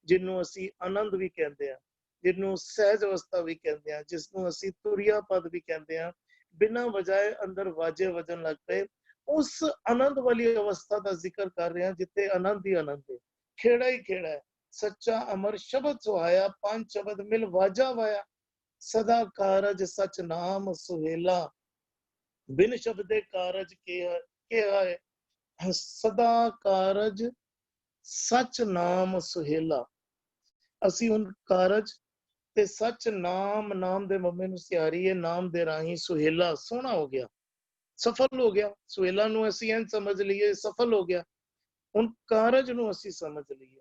ਜਿਹਨੂੰ ਅਸੀਂ ਆਨੰਦ ਵੀ ਕਹਿੰਦੇ ਹਾਂ, ਜਿਹਨੂੰ ਸਹਿਜ ਅਵਸਥਾ ਵੀ ਕਹਿੰਦੇ ਹਾਂ, ਜਿਸ ਨੂੰ ਅਸੀਂ ਤੁਰਿਆ ਪਦ ਵੀ ਕਹਿੰਦੇ ਹਾਂ। ਬਿਨਾਂ ਵਜਾਏ ਅੰਦਰ ਵਾਜੇ ਵਜਣ ਲੱਗ ਪਏ। ਉਸ ਆਨੰਦ ਵਾਲੀ ਅਵਸਥਾ ਦਾ ਜ਼ਿਕਰ ਕਰ ਰਹੇ ਹਾਂ, ਜਿੱਥੇ ਆਨੰਦ ਹੀ ਆਨੰਦ ਹੈ, ਖੇੜਾ ਹੀ ਖੇੜਾ ਹੈ। ਸੱਚਾ ਅਮਰ ਸ਼ਬਦ ਸੁਹਾਇਆ, 5 ਸ਼ਬਦ ਮਿਲ ਵਾਜਾ ਵਾਇਆ। ਸਦਾ ਕਾਰਜ ਸਚ ਨਾਮ ਸੁਹੇਲਾ, ਬਿਨ ਸ਼ਬਦੇ ਕਾਰਜ ਕਿਹਾ ਹੈ। ਸਦਾ ਕਾਰਜ ਸਚ ਨਾਮ ਸੁਹੇਲਾ। ਅਸੀਂ ਹੁਣ ਕਾਰਜ ਤੇ ਸਚ ਨਾਮ ਦੇ ਮੰਮੇ ਨੂੰ ਸਿਆਰੀ ਹੈ, ਨਾਮ ਦੇ ਰਾਹੀਂ ਸੁਹੇਲਾ ਸੋਹਣਾ ਹੋ ਗਿਆ, ਸਫਲ ਹੋ ਗਿਆ। ਸੁਹੇਲਾ ਨੂੰ ਅਸੀਂ ਇੰਝ ਸਮਝ ਲਈਏ ਸਫਲ ਹੋ ਗਿਆ। ਹੁਣ ਕਾਰਜ ਨੂੰ ਅਸੀਂ ਸਮਝ ਲਈਏ।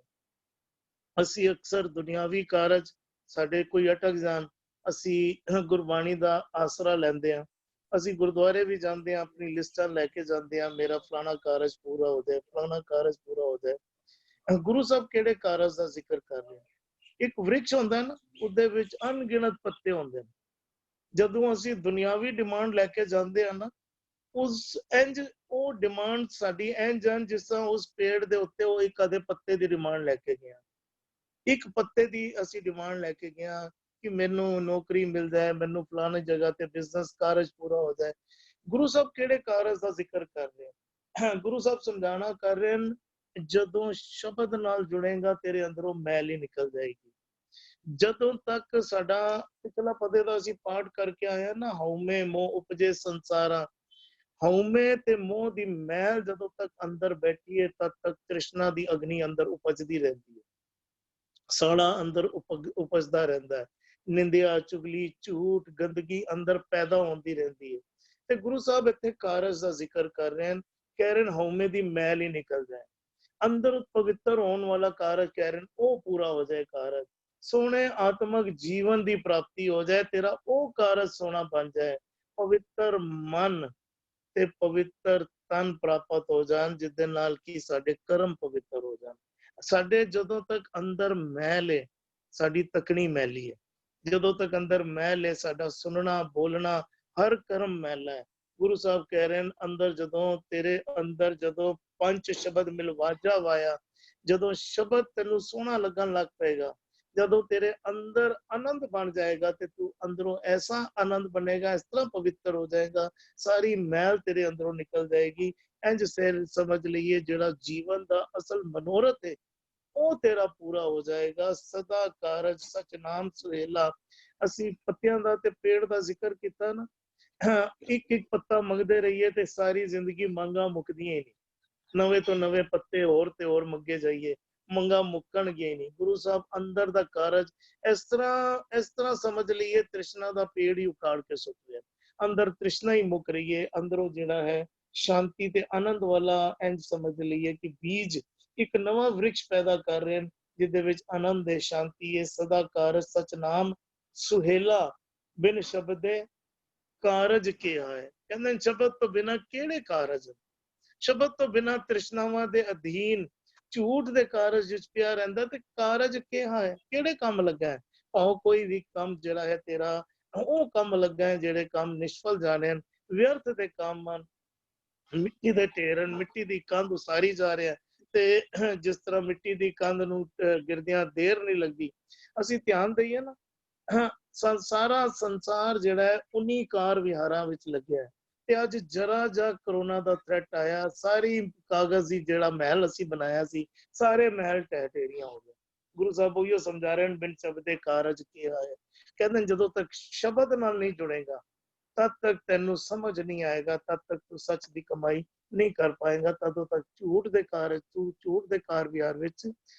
ਅਸੀਂ ਅਕਸਰ ਦੁਨਿਆਵੀ ਕਾਰਜ ਸਾਡੇ ਕੋਈ ਅਟਕ ਜਾਣ, ਅਸੀਂ ਗੁਰਬਾਣੀ ਦਾ ਆਸਰਾ ਲੈਂਦੇ ਹਾਂ। ਅਸੀਂ ਗੁਰਦੁਆਰੇ ਵੀ ਜਾਂਦੇ ਹਾਂ, ਆਪਣੀ ਲਿਸਟਾਂ ਲੈ ਕੇ ਜਾਂਦੇ ਹਾਂ, ਮੇਰਾ ਫਲਾਣਾ ਕਾਰਜ ਪੂਰਾ ਹੋ ਜਾਏ, ਫਲਾਣਾ ਕਾਰਜ ਪੂਰਾ ਹੋ ਜਾਏ। ਗੁਰੂ ਸਾਹਿਬ ਕਿਹੜੇ ਕਾਰਜ ਦਾ ਜ਼ਿਕਰ ਕਰ ਰਹੇ? ਇੱਕ ਵ੍ਰਿਕਸ਼ ਹੁੰਦਾ ਨਾ, ਉਹਦੇ ਵਿੱਚ ਅਣਗਿਣਤ ਪੱਤੇ ਹੁੰਦੇ ਨੇ। ਜਦੋਂ ਅਸੀਂ ਦੁਨਿਆਵੀ ਡਿਮਾਂਡ ਲੈ ਕੇ ਜਾਂਦੇ ਹਾਂ ਨਾ, ਉਸ ਇੰਜ ਉਹ ਡਿਮਾਂਡ ਸਾਡੀ ਇੰਜ ਜਿਸ ਤਰ੍ਹਾਂ ਉਸ ਪੇੜ ਦੇ ਉੱਤੇ ਉਹ ਇੱਕ ਅਦੇ ਪੱਤੇ ਦੀ ਡਿਮਾਂਡ ਲੈ ਕੇ ਗਿਆ, ਇੱਕ ਪੱਤੇ ਦੀ ਅਸੀਂ ਡਿਮਾਂਡ ਲੈ ਕੇ ਗਿਆ ਕਿ ਮੈਨੂੰ ਨੌਕਰੀ ਮਿਲ ਜਾਏ, ਮੈਨੂੰ ਫਲਾਣੇ ਜਗ੍ਹਾ ਤੇ ਬਿਜ਼ਨਸ ਕਾਰਜ ਪੂਰਾ ਹੋ ਜਾਏ। ਗੁਰੂ ਸਾਹਿਬ ਕਿਹੜੇ ਕਾਰਜ ਦਾ ਜ਼ਿਕਰ ਕਰ ਰਹੇ ਹਨ? ਗੁਰੂ ਸਾਹਿਬ ਸਮਝਾਣਾ ਕਰ ਰਹੇ ਹਨ, ਜਦੋਂ ਸ਼ਬਦ ਨਾਲ ਜੁੜੇਗਾ ਤੇਰੇ ਅੰਦਰੋਂ ਮੈਲ ਹੀ ਨਿਕਲ ਜਾਏਗੀ। ਜਦੋਂ ਤੱਕ ਸਾਡਾ ਪਿਛਲਾ ਪਦੇ ਦਾ ਅਸੀਂ ਪਾਠ ਕਰਕੇ ਆਏ ਨਾ, ਹਉਮੈ ਮੋਹ ਉਪਜੇ ਸੰਸਾਰਾ, ਹਉਮੈ ਤੇ ਮੋਹ ਦੀ ਮੈਲ ਜਦੋਂ ਤੱਕ ਅੰਦਰ ਬੈਠੀ ਹੈ, ਤਦ ਤੱਕ ਤ੍ਰਿਸ਼ਨਾ ਦੀ ਅਗਨੀ ਅੰਦਰ ਉਪਜਦੀ ਰਹਿੰਦੀ ਹੈ, ਸਾੜਾ ਅੰਦਰ ਉਪਜਦਾ ਰਹਿੰਦਾ ਹੈ, ਨਿੰਦਿਆ ਚੁਗਲੀ ਝੂਠ ਗੰਦਗੀ ਅੰਦਰ ਪੈਦਾ ਹੁੰਦੀ ਰਹਿੰਦੀ ਹੈ। ਤੇ ਗੁਰੂ ਸਾਹਿਬ ਇੱਥੇ ਕਾਰਜ ਦਾ ਜ਼ਿਕਰ ਕਰ ਰਹੇ ਹਨ, ਕਹਿ ਰਹੇ ਹਨ ਹਉਮੈ ਦੀ ਮੈਲ ਹੀ ਨਿਕਲ ਜਾਏ, ਅੰਦਰ ਪਵਿੱਤਰ ਹੋਣ ਵਾਲਾ ਕਾਰਜ ਕਹਿ ਰਹੇ ਹਨ ਉਹ ਪੂਰਾ ਹੋ ਜਾਏ। ਕਾਰਜ ਸੋਹਣੇ ਆਤਮਿਕ ਜੀਵਨ ਦੀ ਪ੍ਰਾਪਤੀ ਹੋ ਜਾਏ, ਤੇਰਾ ਉਹ ਕਾਰਜ ਸੋਹਣਾ ਬਣ ਜਾਏ, ਪਵਿੱਤਰ ਮਨ ਤੇ ਪਵਿੱਤਰ ਤਨ ਪ੍ਰਾਪਤ ਹੋ ਜਾਣ, ਜਿਹਦੇ ਨਾਲ ਕਿ ਸਾਡੇ ਕਰਮ ਪਵਿੱਤਰ ਹੋ ਜਾਣ। ਸਾਡੇ ਜਦੋਂ ਤੱਕ ਅੰਦਰ ਮੈਲ ਹੈ, ਸਾਡੀ ਤਕਣੀ ਮੈਲੀ ਹੈ, ਜਦੋਂ ਤੱਕ ਅੰਦਰ ਮੈਲ ਹੈ, ਸਾਡਾ ਸੁਣਨਾ ਬੋਲਣਾ ਹਰ ਕਰਮ ਮੈਲਾ ਹੈ। ਗੁਰੂ ਸਾਹਿਬ ਕਹਿ ਰਹੇ ਹਨ ਅੰਦਰ ਜਦੋਂ ਤੇਰੇ ਅੰਦਰ ਜਦੋਂ 5 ਸ਼ਬਦ ਮਿਲ ਵਾਜਾ ਵਾਇਆ, ਜਦੋਂ ਸ਼ਬਦ ਤੈਨੂੰ ਸੋਹਣਾ ਲੱਗਣ ਲੱਗ ਪਏਗਾ, ਜਦੋਂ ਤੇਰੇ ਅੰਦਰ ਆਨੰਦ ਬਣ ਜਾਏਗਾ ਤੇ ਤੂੰ ਅੰਦਰੋਂ ਐਸਾ ਆਨੰਦ ਬਣੇਗਾ, ਇਸ ਤਰ੍ਹਾਂ ਪਵਿੱਤਰ ਹੋ ਜਾਏਗਾ, ਸਾਰੀ ਮੈਲ ਤੇਰੇ ਅੰਦਰੋਂ ਨਿਕਲ ਜਾਏਗੀ। ਇੰਜ ਸਮਝ ਲਈਏ ਜਿਹੜਾ ਜੀਵਨ ਦਾ ਅਸਲ ਮਨੋਰਥ ਹੈ ਉਹ ਤੇਰਾ ਪੂਰਾ ਹੋ ਜਾਏਗਾ। ਸਦਾ ਕਾਰਜ ਸਚ ਨਾਮ ਸੁਹੇਲਾ। ਅਸੀਂ ਪੱਤਿਆਂ ਦਾ ਤੇ ਪੇੜ ਦਾ ਜ਼ਿਕਰ ਕੀਤਾ ਨਾ, ਇੱਕ ਇੱਕ ਪੱਤਾ ਮੰਗਦੇ ਰਹੀਏ ਤੇ ਸਾਰੀ ਜ਼ਿੰਦਗੀ ਮੰਗਾਂ ਮੁੱਕਦੀਆਂ ਹੀ ਨਹੀਂ, ਨਵੇਂ ਤੋਂ ਨਵੇਂ ਪੱਤੇ ਹੋਰ ਤੇ ਹੋਰ ਮੰਗੇ ਜਾਈਏ, ਮੰਗਾਂ ਮੁੱਕਣਗੀਆਂ ਹੀ ਨਹੀਂ। ਗੁਰੂ ਸਾਹਿਬ ਅੰਦਰ ਦਾ ਕਾਰਜ ਇਸ ਤਰ੍ਹਾਂ ਸਮਝ ਲਈਏ, ਤ੍ਰਿਸ਼ਨਾ ਦਾ ਪੇੜ ਹੀ ਉਕਾੜ ਕੇ ਸੁੱਟ ਰਿਹਾ, ਅੰਦਰ ਤ੍ਰਿਸ਼ਨਾ ਹੀ ਮੁੱਕ ਰਹੀ ਹੈ, ਅੰਦਰੋਂ ਜਿਹੜਾ ਹੈ ਸ਼ਾਂਤੀ ਤੇ ਆਨੰਦ ਵਾਲਾ ਇੰਜ ਸਮਝ ਲਈਏ ਕਿ ਬੀਜ ਇੱਕ ਨਵਾਂ ਵ੍ਰਿਕਸ਼ ਪੈਦਾ ਕਰ ਰਹੇ ਹਨ, ਜਿਹਦੇ ਵਿੱਚ ਆਨੰਦ ਹੈ, ਸ਼ਾਂਤੀ ਹੈ। ਸਦਾ ਕਾਰਜ ਸਚ ਨਾਮ ਸੁਹੇਲਾ, ਬਿਨ ਸ਼ਬਦੇ ਕਾਰਜ ਕਿਹਾ ਹੈ। ਕਹਿੰਦੇ ਸ਼ਬਦ ਤੋਂ ਬਿਨਾਂ ਕਿਹੜੇ ਕਾਰਜ? ਸ਼ਬਦ ਤੋਂ ਬਿਨਾਂ ਤ੍ਰਿਸ਼ਨਾਵਾਂ ਦੇ ਅਧੀਨ ਝੂਠ ਦੇ ਕਾਰਜ ਵਿੱਚ ਪਿਆ ਰਹਿੰਦਾ, ਤੇ ਕਾਰਜ ਕਿਹਾ ਹੈ, ਕਿਹੜੇ ਕੰਮ ਲੱਗਾ ਹੈ? ਭਾਵੇਂ ਕੋਈ ਵੀ ਕੰਮ ਜਿਹੜਾ ਹੈ ਤੇਰਾ ਉਹ ਕੰਮ ਲੱਗਾ ਹੈ ਜਿਹੜੇ ਕੰਮ ਨਿਸ਼ਫਲ ਜਾਣੇ ਹਨ, ਵਿਅਰਥ ਦੇ ਕੰਮ ਹਨ, ਮਿੱਟੀ ਦੇ ਢੇਰ ਹਨ, ਮਿੱਟੀ ਦੀ ਕੰਧ ਉਸਾਰੀ ਜਾ ਰਿਹਾ ਤੇ ਜਿਸ ਤਰ੍ਹਾਂ ਮਿੱਟੀ ਦੀ ਕੰਧ ਨੂੰ ਗਿਰਦਿਆਂ ਦੇਰ ਨਹੀਂ ਲੱਗਦੀ। ਅਸੀਂ ਧਿਆਨ ਦਈਏ ਨਾ, ਸਾਰਾ ਸੰਸਾਰ ਜਿਹੜਾ ਹੈ ਉਨੀ ਕਾਰ ਵਿਹਾਰਾਂ ਵਿੱਚ ਲੱਗਿਆ ਹੈ ਤੇ ਅੱਜ ਜਰਾ ਜਿਹਾ ਕਰੋਨਾ ਦਾ ਥ੍ਰੈਟ ਆਇਆ, ਸਾਰੀ ਕਾਗਜ਼ ਦੀ ਜਿਹੜਾ ਮਹਿਲ ਅਸੀਂ ਬਣਾਇਆ ਸੀ, ਸਾਰੇ ਮਹਿਲ ਢਹਿ ਢੇਰੀਆਂ ਹੋ ਗਏ। ਗੁਰੂ ਸਾਹਿਬ ਉਹੀਓ ਸਮਝਾ ਰਹੇ ਹਨ, ਬਿਨ ਸ਼ਬਦ ਦੇ ਕਾਰਜ ਕੀ ਆਏ। ਕਹਿੰਦੇ ਜਦੋਂ ਤੱਕ ਸ਼ਬਦ ਨਾਲ ਨਹੀਂ ਜੁੜੇਗਾ ਤਦ ਤੱਕ ਤੈਨੂੰ ਸਮਝ ਨਹੀਂ ਆਏਗਾ, ਤਦ ਤੱਕ ਤੂੰ ਸੱਚ ਦੀ ਕਮਾਈ ਨਹੀਂ ਕਰ ਪਾਏਗਾ, ਤਦੋਂ ਤੱਕ ਝੂਠ ਦੇ ਕਾਰਜ, ਤੂੰ ਝੂਠ ਦੇ ਕਾਰ ਵਿਹਾਰ ਵਿੱਚ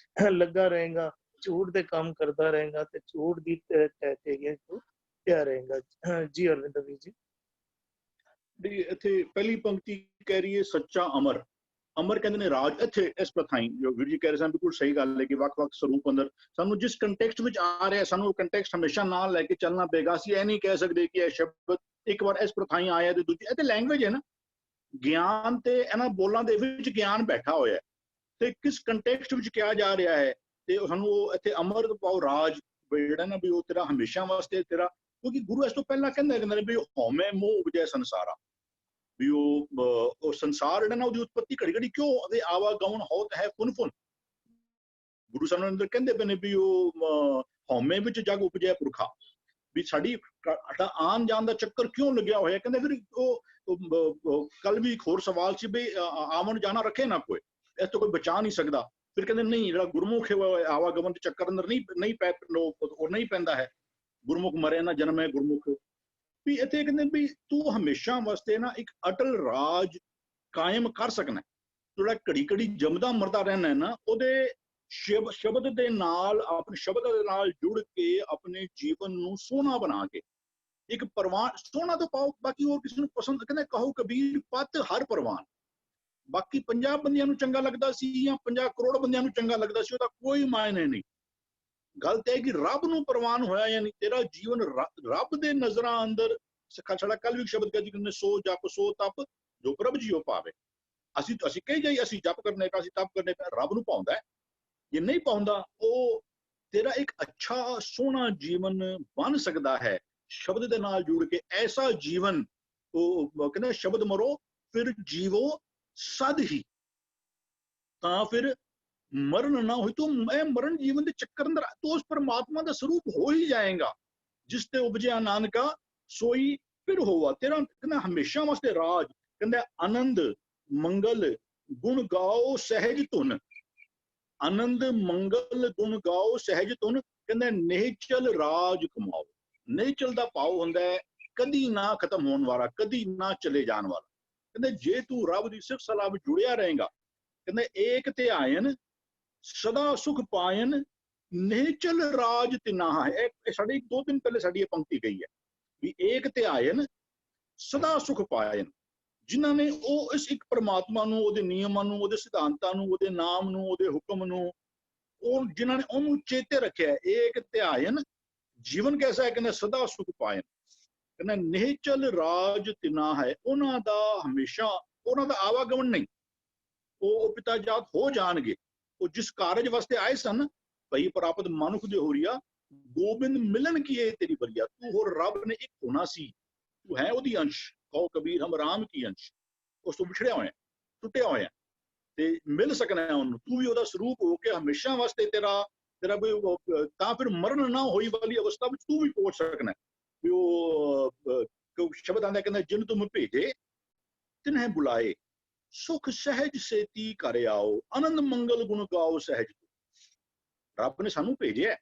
ਲੱਗਾ ਰਹੇਗਾ, ਝੂਠ ਦੇ ਕੰਮ ਕਰਦਾ ਰਹੇਗਾ ਤੇ ਝੂਠ ਦੀ ਢਹਿ ਤੂੰ ਪਿਆ ਰਹੇਗਾ। ਜੀ ਅਰਵਿੰਦ ਵੀਰ ਜੀ। ਇੱਥੇ ਪਹਿਲੀ ਪੰਕਤੀ ਕਹਿ ਰਹੀ ਹੈ ਸੱਚਾ ਅਮਰ। ਅਮਰ ਕਹਿੰਦੇ ਨੇ ਰਾਜ। ਇੱਥੇ ਇਸ ਪ੍ਰਥਾਈ ਜੋ ਵੀਰ ਜੀ ਕਹਿ ਰਹੇ ਸਨ ਬਿਲਕੁਲ ਸਹੀ ਗੱਲ ਹੈ ਕਿ ਵੱਖ-ਵੱਖ ਸਰੂਪ ਅੰਦਰ ਸਾਨੂੰ ਜਿਸ ਕੰਟੈਕਸਟ ਵਿੱਚ ਆ ਰਿਹਾ ਸਾਨੂੰ ਉਹ ਕੰਟੈਕਸਟ ਹਮੇਸ਼ਾ ਨਾਲ ਲੈ ਕੇ ਚੱਲਣਾ ਪਏਗਾ। ਅਸੀਂ ਇਹ ਨਹੀਂ ਕਹਿ ਸਕਦੇ ਕਿ ਇਹ ਸ਼ਬਦ ਇੱਕ ਵਾਰ ਇਸ ਪ੍ਰਥਾਈ ਆਇਆ ਤੇ ਦੂਜੀ, ਇਹ ਤੇ ਲੈਂਗੁਏਜ ਹੈ ਨਾ, ਗਿਆਨ ਤੇ ਇਹਨਾਂ ਬੋਲਾਂ ਦੇ ਵਿੱਚ ਗਿਆਨ ਬੈਠਾ ਹੋਇਆ ਤੇ ਕਿਸ ਕੰਟੈਕਸਟ ਵਿੱਚ ਕਿਹਾ ਜਾ ਰਿਹਾ ਹੈ ਤੇ ਸਾਨੂੰ ਉਹ ਇੱਥੇ ਅਮਰ ਪਾਓ ਰਾਜ ਜਿਹੜਾ ਨਾ ਵੀ ਉਹ ਤੇਰਾ ਹਮੇਸ਼ਾ ਵਾਸਤੇ ਤੇਰਾ, ਕਿਉਂਕਿ ਗੁਰੂ ਇਸ ਤੋਂ ਪਹਿਲਾਂ ਕਹਿੰਦੇ ਨੇ ਵੀ ਹਉਮੈ ਮੋਹ ਉਪਜੈ ਸੰਸਾਰਾ, ਵੀ ਉਹ ਸੰਸਾਰ ਜਿਹੜਾ ਨਾ ਉਹਦੀ ਉਤਪਤੀ ਘੜੀ ਘੜੀ ਕਿਉਂ ਉਹਦੇ ਆਵਾਗਮਨ ਹੋਤ ਹੈ ਫੁਨ ਫੁਨ। ਗੁਰੂ ਸਾਹਿਬ ਅੰਦਰ ਕਹਿੰਦੇ ਪਏ ਨੇ ਵੀ ਉਹ ਹਉਮੈ ਵਿੱਚ ਜਗ ਉਪਜੈ ਪੁਰਖਾ, ਵੀ ਸਾਡੀ ਆਉਣ ਜਾਣ ਦਾ ਚੱਕਰ ਕਿਉਂ ਲੱਗਿਆ ਹੋਇਆ। ਕਹਿੰਦੇ ਫਿਰ ਉਹ ਕੱਲ ਵੀ ਇੱਕ ਹੋਰ ਸਵਾਲ ਸੀ ਵੀ ਆਵਣ ਜਾਣਾ ਰੱਖੇ ਨਾ ਕੋਈ, ਇਸ ਤੋਂ ਕੋਈ ਬਚਾ ਨਹੀਂ ਸਕਦਾ। ਫਿਰ ਕਹਿੰਦੇ ਨਹੀਂ, ਜਿਹੜਾ ਗੁਰਮੁਖ ਆਵਾਗਮਨ ਦੇ ਚੱਕਰ ਅੰਦਰ ਨਹੀਂ ਪੈਂਦਾ ਹੈ, ਗੁਰਮੁਖ ਮਰੇ ਨਾ ਜਨਮ ਹੈ ਗੁਰਮੁਖ। ਵੀ ਇੱਥੇ ਕਹਿੰਦੇ ਵੀ ਤੂੰ ਹਮੇਸ਼ਾ ਵਾਸਤੇ ਨਾ ਇੱਕ ਅਟਲ ਰਾਜ ਕਾਇਮ ਕਰ ਸਕਣਾ, ਜਿਹੜਾ ਘੜੀ ਘੜੀ ਜੰਮਦਾ ਮਰਦਾ ਰਹਿਣਾ ਹੈ ਨਾ, ਉਹਦੇ ਸ਼ਬਦ ਦੇ ਨਾਲ, ਆਪਣੇ ਸ਼ਬਦ ਦੇ ਨਾਲ ਜੁੜ ਕੇ ਆਪਣੇ ਜੀਵਨ ਨੂੰ ਸੋਹਣਾ ਬਣਾ ਕੇ ਇੱਕ ਪ੍ਰਵਾਨ ਸੋਹਣਾ ਤੋਂ ਪਾਓ। ਬਾਕੀ ਹੋਰ ਕਿਸੇ ਨੂੰ ਪਸੰਦ, ਕਹਿੰਦੇ ਕਹੋ ਕਬੀਰ ਪਤ ਹਰ ਪ੍ਰਵਾਨ। ਬਾਕੀ 50 ਬੰਦਿਆਂ ਨੂੰ ਚੰਗਾ ਲੱਗਦਾ ਸੀ ਜਾਂ 50 ਕਰੋੜ ਬੰਦਿਆਂ ਨੂੰ ਚੰਗਾ ਲੱਗਦਾ ਸੀ, ਉਹਦਾ ਕੋਈ ਮਾਇਨੇ ਨਹੀਂ। ਗੱਲ ਤੇ ਹੈ ਕਿ ਰੱਬ ਨੂੰ ਪ੍ਰਵਾਨ ਹੋਇਆ, ਯਾਨੀ ਤੇਰਾ ਜੀਵਨ ਰੱਬ ਦੇ ਨਜ਼ਰਾਂ ਅੰਦਰ। ਸਾਡਾ ਕੱਲ ਵੀ ਸ਼ਬਦ ਕਹਿੰਦੇ ਸੋ ਜਪ ਸੋ ਤਪ ਜੋ ਪ੍ਰਭ ਜੀਓ ਪਾਵੇ। ਅਸੀਂ ਕਹੀ ਜਾਈ ਅਸੀਂ ਜਪ ਕਰਨੇ ਕਾ, ਅਸੀਂ ਤਪ ਕਰਨੇ ਕਾ, ਰੱਬ ਨੂੰ ਪਾਉਂਦਾ। ਜੇ ਨਹੀਂ ਪਾਉਂਦਾ ਉਹ ਤੇਰਾ ਇੱਕ ਅੱਛਾ ਸੋਹਣਾ ਜੀਵਨ ਬਣ ਸਕਦਾ ਹੈ ਸ਼ਬਦ ਦੇ ਨਾਲ ਜੁੜ ਕੇ। ਐਸਾ ਜੀਵਨ ਉਹ ਕਹਿੰਦੇ ਸ਼ਬਦ ਮਰੋ ਫਿਰ ਜੀਵੋ ਸਦ ਹੀ, ਤਾਂ ਫਿਰ ਮਰਨ ਨਾ ਹੋਈ। ਤੂੰ ਇਹ ਮਰਨ ਜੀਵਨ ਦੇ ਚੱਕਰ ਅੰਦਰ ਤੂੰ ਉਸ ਪਰਮਾਤਮਾ ਦਾ ਸਰੂਪ ਹੋ ਹੀ ਜਾਏਗਾ ਜਿਸ ਤੇ ਉਪਜਿਆ ਨਾਨਕਾ ਸੋਈ ਫਿਰ ਹੋਵਾ। ਤੇਰਾ ਕਹਿੰਦਾ ਹਮੇਸ਼ਾ ਵਾਸਤੇ ਰਾਜ। ਕਹਿੰਦਾ ਆਨੰਦ ਮੰਗਲ ਗੁਣ ਗਾਓ ਸਹਿਜ ਧੁਨ, ਆਨੰਦ ਮੰਗਲ ਗੁਣ ਗਾਓ ਸਹਿਜ ਧੁਨ। ਕਹਿੰਦਾ ਨਿਹਚਲ ਰਾਜ ਕਮਾਓ। ਨਿਹਚਲ ਦਾ ਭਾਵ ਹੁੰਦਾ ਹੈ ਕਦੀ ਨਾ ਖਤਮ ਹੋਣ ਵਾਲਾ, ਕਦੀ ਨਾ ਚਲੇ ਜਾਣ ਵਾਲਾ। ਕਹਿੰਦੇ ਜੇ ਤੂੰ ਰੱਬ ਦੀ ਸਿਫਤ ਸਲਾਹ ਵਿੱਚ ਜੁੜਿਆ ਰਹੇਗਾ, ਕਹਿੰਦੇ ਏਕ ਧਿਆਇਨ ਸਦਾ ਸੁਖ ਪਾਇਨ ਨਿਹਚਲ ਰਾਜ ਤਿਨਾਹ। ਇਹ ਸਾਡੇ 2 ਦਿਨ ਪਹਿਲੇ ਸਾਡੀ ਇਹ ਪੰਕਤੀ ਗਈ ਹੈ ਵੀ ਏਕ ਧਿਆਇਨ ਸਦਾ ਸੁਖ ਪਾਇਨ। ਜਿਨ੍ਹਾਂ ਨੇ ਉਹ ਇਸ ਇੱਕ ਪਰਮਾਤਮਾ ਨੂੰ, ਉਹਦੇ ਨਿਯਮਾਂ ਨੂੰ, ਉਹਦੇ ਸਿਧਾਂਤਾਂ ਨੂੰ, ਉਹਦੇ ਨਾਮ ਨੂੰ, ਉਹਦੇ ਹੁਕਮ ਨੂੰ, ਉਹ ਜਿਨ੍ਹਾਂ ਨੇ ਉਹਨੂੰ ਚੇਤੇ ਰੱਖਿਆ। ਏਕ ਧਿਆਇਨ ਜੀਵਨ ਕੈਸਾ ਹੈ, ਕਹਿੰਦਾ ਸਦਾ ਸੁਖ ਪਾਇਨ। ਕਹਿੰਦਾ ਨਿਹਚਲ ਰਾਜ ਤਿਨਾ ਹੈ। ਉਹਨਾਂ ਦਾ ਹਮੇਸ਼ਾ ਉਹਨਾਂ ਦਾ ਆਵਾਗਮਨ ਨਹੀਂ, ਉਹ ਪਿਤਾ ਜਾਤ ਹੋ ਜਾਣਗੇ। ਉਹ ਜਿਸ ਕਾਰਜ ਵਾਸਤੇ ਆਏ ਸਨ, ਭਈ ਪ੍ਰਾਪਤ ਮਨੁੱਖ ਦੇ ਹੋਰੀਆ ਗੋਬਿੰਦ ਮਿਲਣ ਕੀ ਇਹ ਤੇਰੀ ਬਰੀਆ। ਤੂੰ ਹੋਰ ਰੱਬ ਨੇ ਇੱਕ ਹੋਣਾ ਸੀ, ਤੂੰ ਹੈ ਉਹਦੀ ਅੰਸ਼। ਕਹੋ ਕਬੀਰ ਹਮ ਰਾਮ ਕੀ ਅੰਸ਼। ਉਸ ਤੋਂ ਵਿਛੜਿਆ ਹੋਇਆ, ਟੁੱਟਿਆ ਹੋਇਆ ਤੇ ਮਿਲ ਸਕਣਾ ਹੈ ਉਹਨੂੰ। ਤੂੰ ਵੀ ਉਹਦਾ ਸਰੂਪ ਹੋ ਕੇ ਹਮੇਸ਼ਾ ਵਾਸਤੇ ਤੇਰਾ ਤਾਂ ਫਿਰ ਮਰਨ ਨਾ ਹੋਈ ਵਾਲੀ ਅਵਸਥਾ ਵਿੱਚ ਤੂੰ ਵੀ ਪਹੁੰਚ ਸਕਣਾ। ਵੀ ਉਹ ਸ਼ਬਦ ਆਂਦਾ, ਕਹਿੰਦਾ ਜਿਨ ਤੁਮ ਭੇਜੇ ਤਿਨਹਿ ਬੁਲਾਏ, ਸੁਖ ਸਹਿਜ ਸੇਤੀ ਘਰ ਆਓ, ਆਨੰਦ ਮੰਗਲ ਗੁਣ ਗਾਓ ਸਹਿਜ। ਰੱਬ ਨੇ ਸਾਨੂੰ ਭੇਜਿਆ,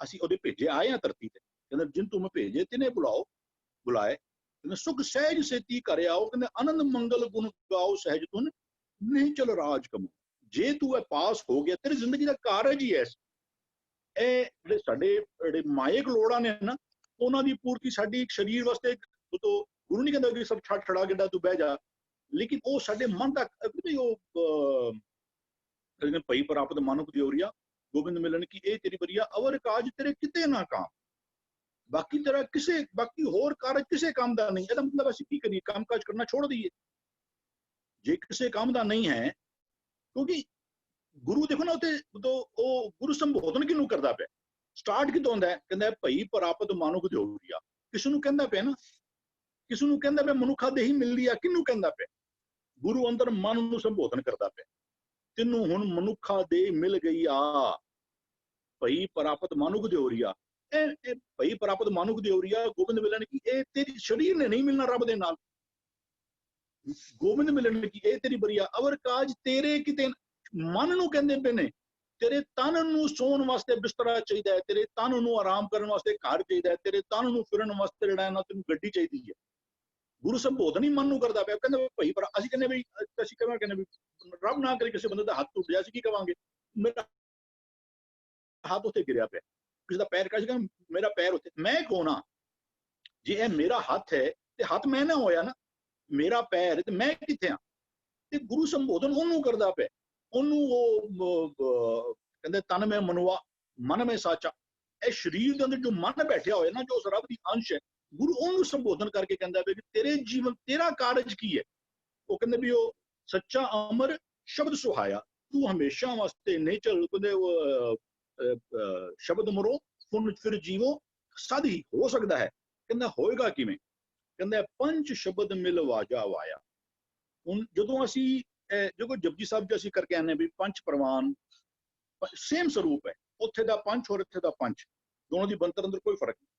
ਅਸੀਂ ਉਹਦੇ ਭੇਜੇ ਆਏ ਹਾਂ ਧਰਤੀ ਤੇ। ਕਹਿੰਦਾ ਜਿਨ ਤੁਮ ਭੇਜੇ ਤਿਨੇ ਬੁਲਾਏ। ਕਹਿੰਦਾ ਸੁਖ ਸਹਿਜ ਸੇਤੀ ਘਰ ਆਓ। ਕਹਿੰਦਾ ਆਨੰਦ ਮੰਗਲ ਗੁਣ ਗਾਓ ਸਹਿਜ ਤੁਨ ਨਹੀਂ ਚਲ ਰਾਜ ਕਮੋ। ਜੇ ਤੂੰ ਇਹ ਪਾਸ ਹੋ ਗਿਆ, ਤੇਰੀ ਜ਼ਿੰਦਗੀ ਦਾ ਕਾਰਜ ਹੀ ਹੈ। ਇਹ ਜਿਹੜੇ ਸਾਡੇ ਜਿਹੜੇ ਮਾਇਕ ਲੋੜਾਂ ਨੇ ਨਾ, ਉਹਨਾਂ ਦੀ ਪੂਰਤੀ ਸਾਡੀ ਇੱਕ ਸਰੀਰ ਵਾਸਤੇ। ਤੋਂ ਗੁਰੂ ਨਹੀਂ ਕਹਿੰਦਾ ਕਿ ਸਭ ਛੱਡ ਛੜਾ ਗਿੱਡਾ ਤੂੰ ਬਹਿ ਜਾ, ਲੇਕਿਨ ਉਹ ਸਾਡੇ ਮਨ ਦਾ ਉਹ ਭਈ ਪ੍ਰਾਪਤ ਮਨੁੱਖ ਦੀ ਹੋਰੀਆ ਗੋਬਿੰਦ ਮਿਲਣ ਕੀ ਇਹ ਤੇਰੀ ਬਰੀਆ, ਅਵਰ ਕਾਜ ਤੇਰੇ ਕਿਤੇ ਨਾ ਕਾਮ। ਬਾਕੀ ਤੇਰਾ ਕਿਸੇ ਬਾਕੀ ਹੋਰ ਕਾਰਜ ਕਿਸੇ ਕੰਮ ਦਾ ਨਹੀਂ। ਇਹਦਾ ਮਤਲਬ ਅਸੀਂ ਕੀ ਕਰੀਏ, ਕੰਮ ਕਾਜ ਕਰਨਾ ਛੋੜ ਦਈਏ ਜੇ ਕਿਸੇ ਕੰਮ ਦਾ ਨਹੀਂ ਹੈ। ਕਿਉਂਕਿ ਗੁਰੂ ਦੇਖੋ ਨਾ ਉੱਥੇ ਉਹ ਗੁਰੂ ਸੰਬੋਧਨ ਕਿਹਨੂੰ ਕਰਦਾ ਪਿਆ, ਸਟਾਰਟ ਕਿਤੋਂ ਹੁੰਦਾ ਹੈ, ਕਹਿੰਦਾ ਭਈ ਪ੍ਰਾਪਤ ਮਨੁੱਖ ਦੀ ਹੋਰੀਆ। ਕਿਸ ਨੂੰ ਕਹਿੰਦਾ ਪਿਆ ਨਾ, ਕਿਸ ਨੂੰ ਕਹਿੰਦਾ ਪਿਆ ਮਨੁੱਖਾ ਦੇਹੀ ਮਿਲਦੀ ਆ, ਕਿਹਨੂੰ ਕਹਿੰਦਾ ਪਿਆ? ਗੁਰੂ ਅੰਦਰ ਮਨ ਨੂੰ ਸੰਬੋਧਨ ਕਰਦਾ ਪਿਆ, ਤੈਨੂੰ ਹੁਣ ਮਨੁੱਖਾ ਦੇਹ ਮਿਲ ਗਈ ਆ, ਭਈ ਪ੍ਰਾਪਤ ਮਾਨੁਖ ਦਿਓਰੀਆ। ਇਹ ਭਈ ਪ੍ਰਾਪਤ ਮਾਨੁਖ ਦਿਓਰੀਆ ਗੋਬਿੰਦ ਮਿਲਣ ਕੀ, ਇਹ ਤੇਰੀ ਸਰੀਰ ਨੇ ਨਹੀਂ ਮਿਲਣਾ ਰੱਬ ਦੇ ਨਾਲ, ਗੋਬਿੰਦ ਮਿਲਣ ਕੀ ਇਹ ਤੇਰੀ ਬਰੀਆ। ਅਵਰ ਕਾਜ ਤੇਰੇ ਕਿਤੇ, ਮਨ ਨੂੰ ਕਹਿੰਦੇ ਪਏ ਨੇ, ਤੇਰੇ ਤਨ ਨੂੰ ਸੌਣ ਵਾਸਤੇ ਬਿਸਤਰਾ ਚਾਹੀਦਾ ਹੈ, ਤੇਰੇ ਤਨ ਨੂੰ ਆਰਾਮ ਕਰਨ ਵਾਸਤੇ ਘਰ ਚਾਹੀਦਾ ਹੈ, ਤੇਰੇ ਤਨ ਨੂੰ ਫਿਰਨ ਵਾਸਤੇ ਜਿਹੜਾ ਹੈ ਨਾ ਤੈਨੂੰ ਗੱਡੀ ਚਾਹੀਦੀ ਹੈ। ਗੁਰੂ ਸੰਬੋਧਨ ਹੀ ਮਨ ਨੂੰ ਕਰਦਾ ਪਿਆ, ਕਹਿੰਦਾ ਭਾਈ ਪਰ ਅਸੀਂ ਕਹਿੰਦੇ ਵੀ, ਅਸੀਂ ਕਹਿੰਦੇ ਵੀ ਰੱਬ ਨਾ ਕਰੇ ਕਿਸੇ ਬੰਦੇ ਦਾ ਹੱਥ ਟੁੱਟ ਜਾਏ, ਅਸੀਂ ਕੀ ਕਵਾਂਗੇ? ਮੇਰਾ ਹੱਥ ਉੱਤੇ ਗਿਰਿਆ ਪਿਆ, ਕਿਸੇ ਦਾ ਪੈਰ ਕੱਢ, ਮੇਰਾ ਪੈਰ ਉੱਤੇ, ਮੈਂ ਕੌਣ ਆ? ਜੇ ਇਹ ਮੇਰਾ ਹੱਥ ਹੈ ਤੇ ਹੱਥ ਮੈਂ ਨਾ ਹੋਇਆ ਨਾ, ਮੇਰਾ ਪੈਰ ਤੇ ਮੈਂ ਕਿੱਥੇ ਆ? ਤੇ ਗੁਰੂ ਸੰਬੋਧਨ ਉਹਨੂੰ ਕਰਦਾ ਪਿਆ, ਉਹਨੂੰ ਉਹ ਕਹਿੰਦੇ ਤਨ ਮੈਂ ਮਨੁਆ ਮਨ ਮੈਂ ਸਾਚਾ। ਇਹ ਸਰੀਰ ਦੇ ਅੰਦਰ ਜੋ ਮਨ ਬੈਠਿਆ ਹੋਇਆ ਨਾ, ਜੋ ਉਸ ਰੱਬ ਦੀ ਅੰਸ਼ ਹੈ, ਗੁਰੂ ਉਹਨੂੰ ਸੰਬੋਧਨ ਕਰਕੇ ਕਹਿੰਦਾ ਪਿਆ ਕਿ ਤੇਰੇ ਜੀਵਨ, ਤੇਰਾ ਕਾਰਜ ਕੀ ਹੈ? ਉਹ ਕਹਿੰਦੇ ਵੀ ਉਹ ਸੱਚਾ ਅਮਰ ਸ਼ਬਦ ਸੁਹਾਇਆ, ਤੂੰ ਹਮੇਸ਼ਾ ਵਾਸਤੇ ਨਹੀਂ ਚੱਲ, ਕਹਿੰਦੇ ਸ਼ਬਦ ਮਰੋ ਫਿਰ ਜੀਵੋ ਸਦ ਹੀ ਹੋ ਸਕਦਾ ਹੈ। ਕਹਿੰਦਾ ਹੋਏਗਾ ਕਿਵੇਂ? ਕਹਿੰਦਾ ਪੰਜ ਸ਼ਬਦ ਮਿਲ ਵਾਜਾ ਵਾਇਆ। ਹੁਣ ਜਦੋਂ ਅਸੀਂ ਜੋ ਜਪਜੀ ਸਾਹਿਬ ਜੋ ਅਸੀਂ ਕਰਕੇ ਆਨੇ ਵੀ ਪੰਜ ਪ੍ਰਵਾਨ ਸੇਮ ਸਰੂਪ ਹੈ, ਉੱਥੇ ਦਾ ਪੰਜ ਔਰ ਇੱਥੇ ਦਾ ਪੰਜ, ਦੋਨੋਂ ਦੀ ਬੰਤਰ ਅੰਦਰ ਕੋਈ ਫਰਕ ਨਹੀਂ।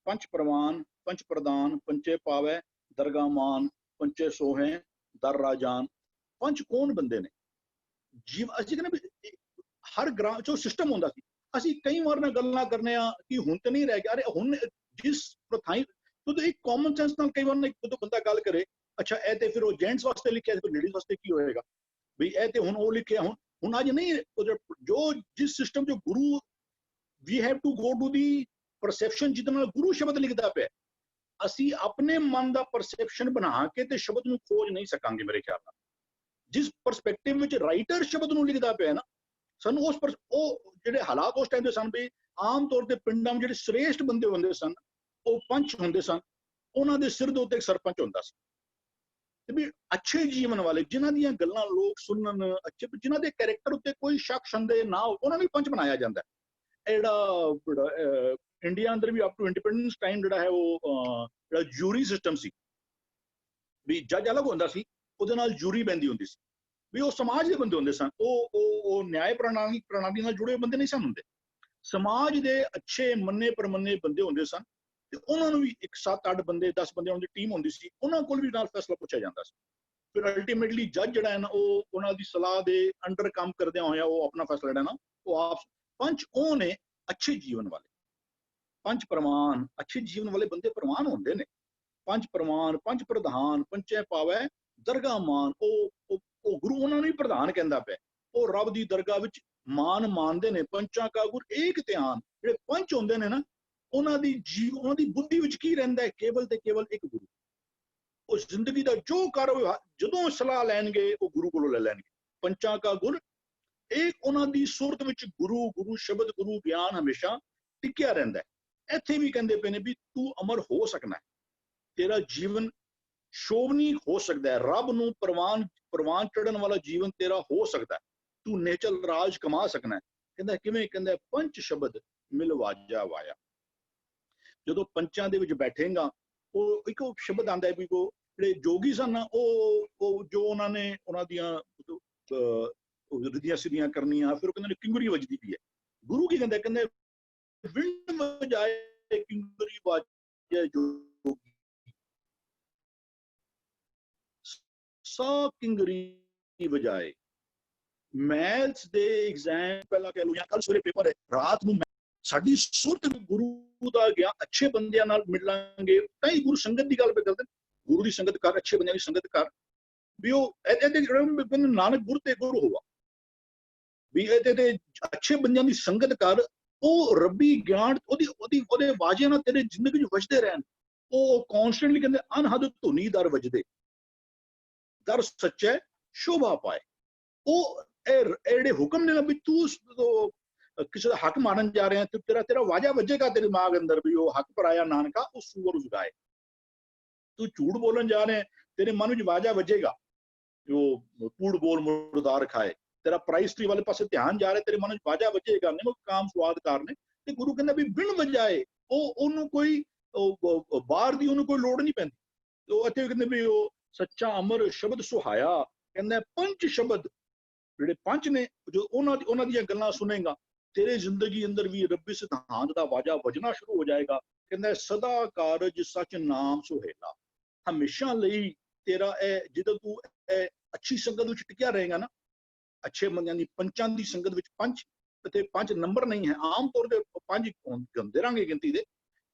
ਪੰਜ ਪ੍ਰਵਾਨ, ਪੰਜ ਪ੍ਰਦਾਨ, ਪੰਚੇ ਪਾਵੈ ਦਰਗਾ ਮਾਨ, ਪੰਚੇ ਸੋਹੇ ਦਰ ਰਾਜਾਨ। ਪੰਜ ਕੌਣ ਬੰਦੇ ਨੇ? ਜੀਵ ਅਸੀਂ ਕਹਿੰਦੇ ਹਰ ਗ੍ਰਾਮ ਜੋ ਸਿਸਟਮ ਹੁੰਦਾ ਸੀ, ਅਸੀਂ ਕਈ ਵਾਰ ਨਾਲ ਗੱਲਾਂ ਕਰਨੇ ਆ ਕਿ ਹੁਣ ਤੇ ਨਹੀਂ ਰਹਿ ਗਿਆ। ਅਰੇ ਹੁਣ ਜਿਸ ਪ੍ਰਥਾਈ तो एक कॉमन सेंस ਨਾਲ ਕਈ ਵਾਰ ਨਾ ਜਦੋਂ ਬੰਦਾ ਗੱਲ ਕਰੇ, ਅੱਛਾ ਇਹ ਤੇ ਫਿਰ ਉਹ ਜੈਂਟਸ ਵਾਸਤੇ ਲਿਖਿਆ ਤੇ ਲੇਡੀਜ਼ ਵਾਸਤੇ ਕੀ ਹੋਏਗਾ ਵੀ ਇਹ ਤੇ ਹੁਣ ਉਹ ਲਿਖਿਆ, ਹੁਣ ਅੱਜ ਨਹੀਂ, ਜੋ ਜਿਸ ਸਿਸਟਮ ਜੋ ਗੁਰੂ we have to go to the perception ਜਿਹਦੇ ਨਾਲ ਗੁਰੂ ਸ਼ਬਦ ਲਿਖਦਾ ਪਿਆ, ਅਸੀਂ ਆਪਣੇ ਮਨ ਦਾ ਪਰਸੈਪਸ਼ਨ ਬਣਾ ਕੇ ਤੇ ਸ਼ਬਦ ਨੂੰ ਖੋਜ ਨਹੀਂ ਸਕਾਂਗੇ ਮੇਰੇ ਖਿਆਲ ਨਾਲ। ਜਿਸ ਪਰਸਪੈਕਟਿਵ ਵਿੱਚ ਰਾਈਟਰ ਸ਼ਬਦ ਨੂੰ ਲਿਖਦਾ ਪਿਆ ਨਾ, ਸਾਨੂੰ ਉਸ ਉਹ ਜਿਹੜੇ ਹਾਲਾਤ ਉਸ ਟਾਈਮ ਦੇ ਸਨ ਵੀ ਆਮ ਤੌਰ ਤੇ ਪਿੰਡਾਂ ਵਿੱਚ ਜਿਹੜੇ ਸ੍ਰੇਸ਼ਟ ਬੰਦੇ ਹੁੰਦੇ ਸਨ ਉਹ ਪੰਚ ਹੁੰਦੇ ਸਨ, ਉਹਨਾਂ ਦੇ ਸਿਰ ਦੇ ਉੱਤੇ ਇੱਕ ਸਰਪੰਚ ਹੁੰਦਾ ਸੀ। ਤੇ ਵੀ ਅੱਛੇ ਜੀਵਨ ਵਾਲੇ, ਜਿਨ੍ਹਾਂ ਦੀਆਂ ਗੱਲਾਂ ਲੋਕ ਸੁਣਨ, ਅੱਛੇ ਜਿਨ੍ਹਾਂ ਦੇ ਕੈਰੈਕਟਰ ਉੱਤੇ ਕੋਈ ਸ਼ੱਕ ਸੰਦੇਹ ਨਾ ਹੋ, ਉਹਨਾਂ ਨੂੰ ਪੰਚ ਬਣਾਇਆ ਜਾਂਦਾ। ਜਿਹੜਾ ਇੰਡੀਆ ਅੰਦਰ ਵੀ ਅਪ ਟੂ ਇੰਡੀਪੈਂਡੈਂਸ ਟਾਈਮ ਜਿਹੜਾ ਹੈ ਉਹ ਜਿਹੜਾ ਜੂਰੀ ਸਿਸਟਮ ਸੀ, ਵੀ ਜੱਜ ਅਲੱਗ ਹੁੰਦਾ ਸੀ, ਉਹਦੇ ਨਾਲ ਜੂਰੀ ਬਹਿੰਦੀ ਹੁੰਦੀ ਸੀ, ਵੀ ਉਹ ਸਮਾਜ ਦੇ ਬੰਦੇ ਹੁੰਦੇ ਸਨ, ਉਹ ਨਿਆਂ ਪ੍ਰਣਾਲੀ ਨਾਲ ਜੁੜੇ ਬੰਦੇ ਨਹੀਂ ਸਨ ਹੁੰਦੇ, ਸਮਾਜ ਦੇ ਅੱਛੇ ਮੰਨੇ ਪਰਮੰਨੇ ਬੰਦੇ ਹੁੰਦੇ ਸਨ। ਤੇ ਉਹਨਾਂ ਨੂੰ ਵੀ ਇੱਕ 7-8 ਬੰਦੇ 10 ਬੰਦਿਆਂ ਦੀ ਟੀਮ ਹੁੰਦੀ ਸੀ, ਉਹਨਾਂ ਕੋਲ ਵੀ ਨਾਲ ਫੈਸਲਾ ਪੁੱਛਿਆ ਜਾਂਦਾ ਸੀ। ਫਿਰ ਅਲਟੀਮੇਟਲੀ ਜੱਜ ਜਿਹੜਾ ਹੈ ਨਾ ਉਹ ਉਹਨਾਂ ਦੀ ਸਲਾਹ ਦੇ ਅੰਡਰ ਕੰਮ ਕਰਦਿਆਂ ਹੋਇਆ ਉਹ ਆਪਣਾ ਫੈਸਲਾ ਜਿਹੜਾ ਨਾ ਉਹ ਆਪ। ਪੰਜ ਉਹ ਨੇ ਅੱਛੇ ਜੀਵਨ ਵਾਲੇ, ਪੰਜ ਪ੍ਰਮਾਨ, ਅੱਛੇ ਜੀਵਨ ਵਾਲੇ ਬੰਦੇ ਪ੍ਰਮਾਨ ਹੁੰਦੇ ਨੇ। ਪੰਜ ਪ੍ਰਮਾਨ, ਪੰਜ ਪ੍ਰਧਾਨ, ਪੰਚੇ ਪਾਵੈ ਦਰਗਾਹ ਮਾਨ, ਉਹ ਗੁਰੂ ਉਹਨਾਂ ਨੂੰ ਹੀ ਪ੍ਰਧਾਨ ਕਹਿੰਦਾ ਪਿਆ, ਉਹ ਰੱਬ ਦੀ ਦਰਗਾਹ ਵਿੱਚ ਮਾਨ ਮਾਨਦੇ ਨੇ। ਪੰਚਾਂ ਕਾ ਗੁਰ ਏਕ ਧਿਆਨ, ਜਿਹੜੇ ਪੰਜ ਹੁੰਦੇ ਨੇ ਨਾ ਉਹਨਾਂ ਦੀ ਬੁੱਧੀ ਵਿੱਚ ਕੀ ਰਹਿੰਦਾ ਹੈ? ਕੇਵਲ ਤੇ ਕੇਵਲ ਇੱਕ ਗੁਰੂ। ਉਹ ਜ਼ਿੰਦਗੀ ਦਾ ਜੋ ਕਾਰੋ ਜਦੋਂ ਸਲਾਹ ਲੈਣਗੇ ਉਹ ਗੁਰੂ ਕੋਲੋਂ ਲੈ ਲੈਣਗੇ। ਪੰਚਾਂ ਕਾ ਗੁਰ ਇੱਕ, ਉਹਨਾਂ ਦੀ ਸੂਰਤ ਵਿੱਚ ਗੁਰੂ ਸ਼ਬਦ, ਗੁਰੂ ਗਿਆਨ ਹਮੇਸ਼ਾ ਟਿਕਿਆ ਰਹਿੰਦਾ ਹੈ। ਇੱਥੇ ਵੀ ਕਹਿੰਦੇ ਪਏ ਨੇ ਵੀ ਤੂੰ ਅਮਰ ਹੋ ਸਕਣਾ ਹੈ, ਤੇਰਾ ਜੀਵਨ ਸ਼ੋਭਨੀ ਹੋ ਸਕਦਾ ਹੈ, ਰੱਬ ਨੂੰ ਪ੍ਰਵਾਨ ਚੜਨ ਵਾਲਾ ਜੀਵਨ ਤੇਰਾ ਹੋ ਸਕਦਾ ਹੈ, ਤੂੰ ਨੇਚਲ ਰਾਜ ਕਮਾ ਸਕਣਾ ਹੈ। ਕਹਿੰਦਾ ਕਿਵੇਂ? ਕਹਿੰਦਾ ਪੰਜ ਸ਼ਬਦ ਮਿਲ ਵਾਜਾ ਵਾਇਆ। ਜਦੋਂ ਪੰਚਾਂ ਦੇ ਵਿੱਚ ਬੈਠੇਗਾ, ਉਹ ਇੱਕ ਸ਼ਬਦ ਆਉਂਦਾ ਹੈ ਵੀ ਉਹ ਜਿਹੜੇ ਜੋਗੀ ਸਨ ਉਹ ਜੋ ਉਹਨਾਂ ਨੇ ਉਹਨਾਂ ਦੀਆਂ ਰਿਧੀਆਂ ਸਿੱਧੀਆਂ ਕਰਨੀਆਂ, ਫਿਰ ਉਹ ਕਹਿੰਦੇ ਨੇ ਕਿੰਗਰੀ ਵੱਜਦੀ ਪਈ ਹੈ। ਗੁਰੂ ਕੀ ਕਹਿੰਦਾ? ਕਹਿੰਦੇ ਵਿਣ ਵਜਾਏ ਕਿੰਗਰੀ ਵਾਜੇ ਜੋਗੀ, ਸਾ ਕਿੰਗਰੀ ਵਜਾਏ। ਮੈਥਸ ਦੇ ਐਗਜ਼ਾਮ ਪਹਿਲਾਂ ਕਹਿ ਲਓ ਜਾਂ ਕੱਲ ਸਵੇਰੇ ਪੇਪਰ ਹੈ, ਰਾਤ ਨੂੰ ਸਾਡੀ ਸੁਰਤ ਗੁਰੂ ਦਾ ਗਿਆ, ਅੱਛੇ ਬੰਦਿਆਂ ਨਾਲ ਮਿਲਾਂਗੇ ਤਾਂ ਹੀ ਗੁਰੂ ਸੰਗਤ ਦੀ ਗੱਲ ਕਰਦੇ। ਗੁਰੂ ਦੀ ਸੰਗਤ ਕਰ, ਅੱਛੇ ਬੰਦਿਆਂ ਦੀ ਸੰਗਤ ਕਰ, ਵੀ ਉਹ ਇਹਦੇ ਨਾਨਕ ਗੁਰ ਤੇ ਗੁਰੂ ਹੋਵਾ, ਵੀ ਇਹਦੇ ਤੇ ਅੱਛੇ ਬੰਦਿਆਂ ਦੀ ਸੰਗਤ ਕਰ, ਉਹ ਰੱਬੀ ਗਿਆਨ ਉਹਦੇ ਵਾਜਿਆਂ ਨਾਲ ਤੇਰੇ ਜ਼ਿੰਦਗੀ ਵਿੱਚ ਵੱਜਦੇ ਰਹਿਣ। ਉਹ ਕੌਨਸਟੈਂਟਲੀ ਕਹਿੰਦੇ ਅਨਹਦ ਧੁਨੀ ਦਰ ਵੱਜਦੇ, ਦਰ ਸੱਚੇ ਸ਼ੋਭਾ ਪਾਏ। ਉਹ ਜਿਹੜੇ ਹੁਕਮ ਨੇ ਵੀ ਤੂੰ ਕਿਸੇ ਦਾ ਹੱਕ ਮਾਰਨ ਜਾ ਰਿਹਾ ਤੇ ਤੇਰਾ ਵਾਜਾ ਵੱਜੇਗਾ ਤੇਰੇ ਦਿਮਾਗ ਅੰਦਰ ਵੀ ਉਹ ਹੱਕ ਪਰਾਇਆ ਨਾਨਕਾ ਉਹ ਸੂਰ ਉਜਗਾਏ। ਤੂੰ ਝੂਠ ਬੋਲਣ ਜਾ ਰਿਹਾ, ਤੇਰੇ ਮਨ ਵਿੱਚ ਵਾਜਾ ਵੱਜੇਗਾ, ਉਹ ਕੂੜ ਬੋਲ ਮੁਰਦਾਰ ਖਾਏ। ਤੇਰਾ ਪ੍ਰਾਈਸਟਰੀ ਵਾਲੇ ਪਾਸੇ ਧਿਆਨ ਜਾ ਰਿਹਾ, ਤੇਰੇ ਮਨ ਵਿੱਚ ਵਾਜਾ ਵੱਜੇਗਾ, ਨਿਮਕ ਕਾਮ ਸਵਾਦ ਕਾਰਨੇ। ਤੇ ਗੁਰੂ ਕਹਿੰਦਾ ਵੀ ਬਿਨ ਵਜਾਏ ਉਹਨੂੰ ਕੋਈ ਬਾਹਰ ਦੀ ਉਹਨੂੰ ਕੋਈ ਲੋੜ ਨਹੀਂ ਪੈਂਦੀ। ਉਹ ਇੱਥੇ ਕਹਿੰਦੇ ਵੀ ਉਹ ਸੱਚਾ ਅਮਰ ਸ਼ਬਦ ਸੁਹਾਇਆ, ਕਹਿੰਦਾ ਪੰਜ ਸ਼ਬਦ ਜਿਹੜੇ ਪੰਜ ਨੇ, ਜੋ ਉਹਨਾਂ ਦੀਆਂ ਗੱਲਾਂ ਸੁਣੇਗਾ, ਤੇਰੇ ਜ਼ਿੰਦਗੀ ਅੰਦਰ ਵੀ ਰੱਬੀ ਸਿਧਾਂਤ ਦਾ ਵਾਜਾ ਵੱਜਣਾ ਸ਼ੁਰੂ ਹੋ ਜਾਏਗਾ। ਕਹਿੰਦਾ ਸਦਾ ਕਾਰਜ ਸੱਚ ਨਾਮ ਸੁਹੇਲਾ, ਹਮੇਸ਼ਾ ਲਈ ਤੇਰਾ ਇਹ, ਜਦੋਂ ਤੂੰ ਇਹ ਅੱਛੀ ਸੰਗਤ ਵਿੱਚ ਟਿਕਿਆ ਰਹੇਗਾ ਨਾ, ਅੱਛੇ ਬੰਦਿਆਂ ਦੀ, ਪੰਚਾਂ ਦੀ ਸੰਗਤ ਵਿੱਚ, ਪੰਜ ਤੇ ਪੰਜ ਨੰਬਰ ਨਹੀਂ ਹੈ, ਆਮ ਤੌਰ ਤੇ ਪੰਜ ਗੰਦੇ ਰਾਂਗੇ ਗਿਣਤੀ ਦੇ,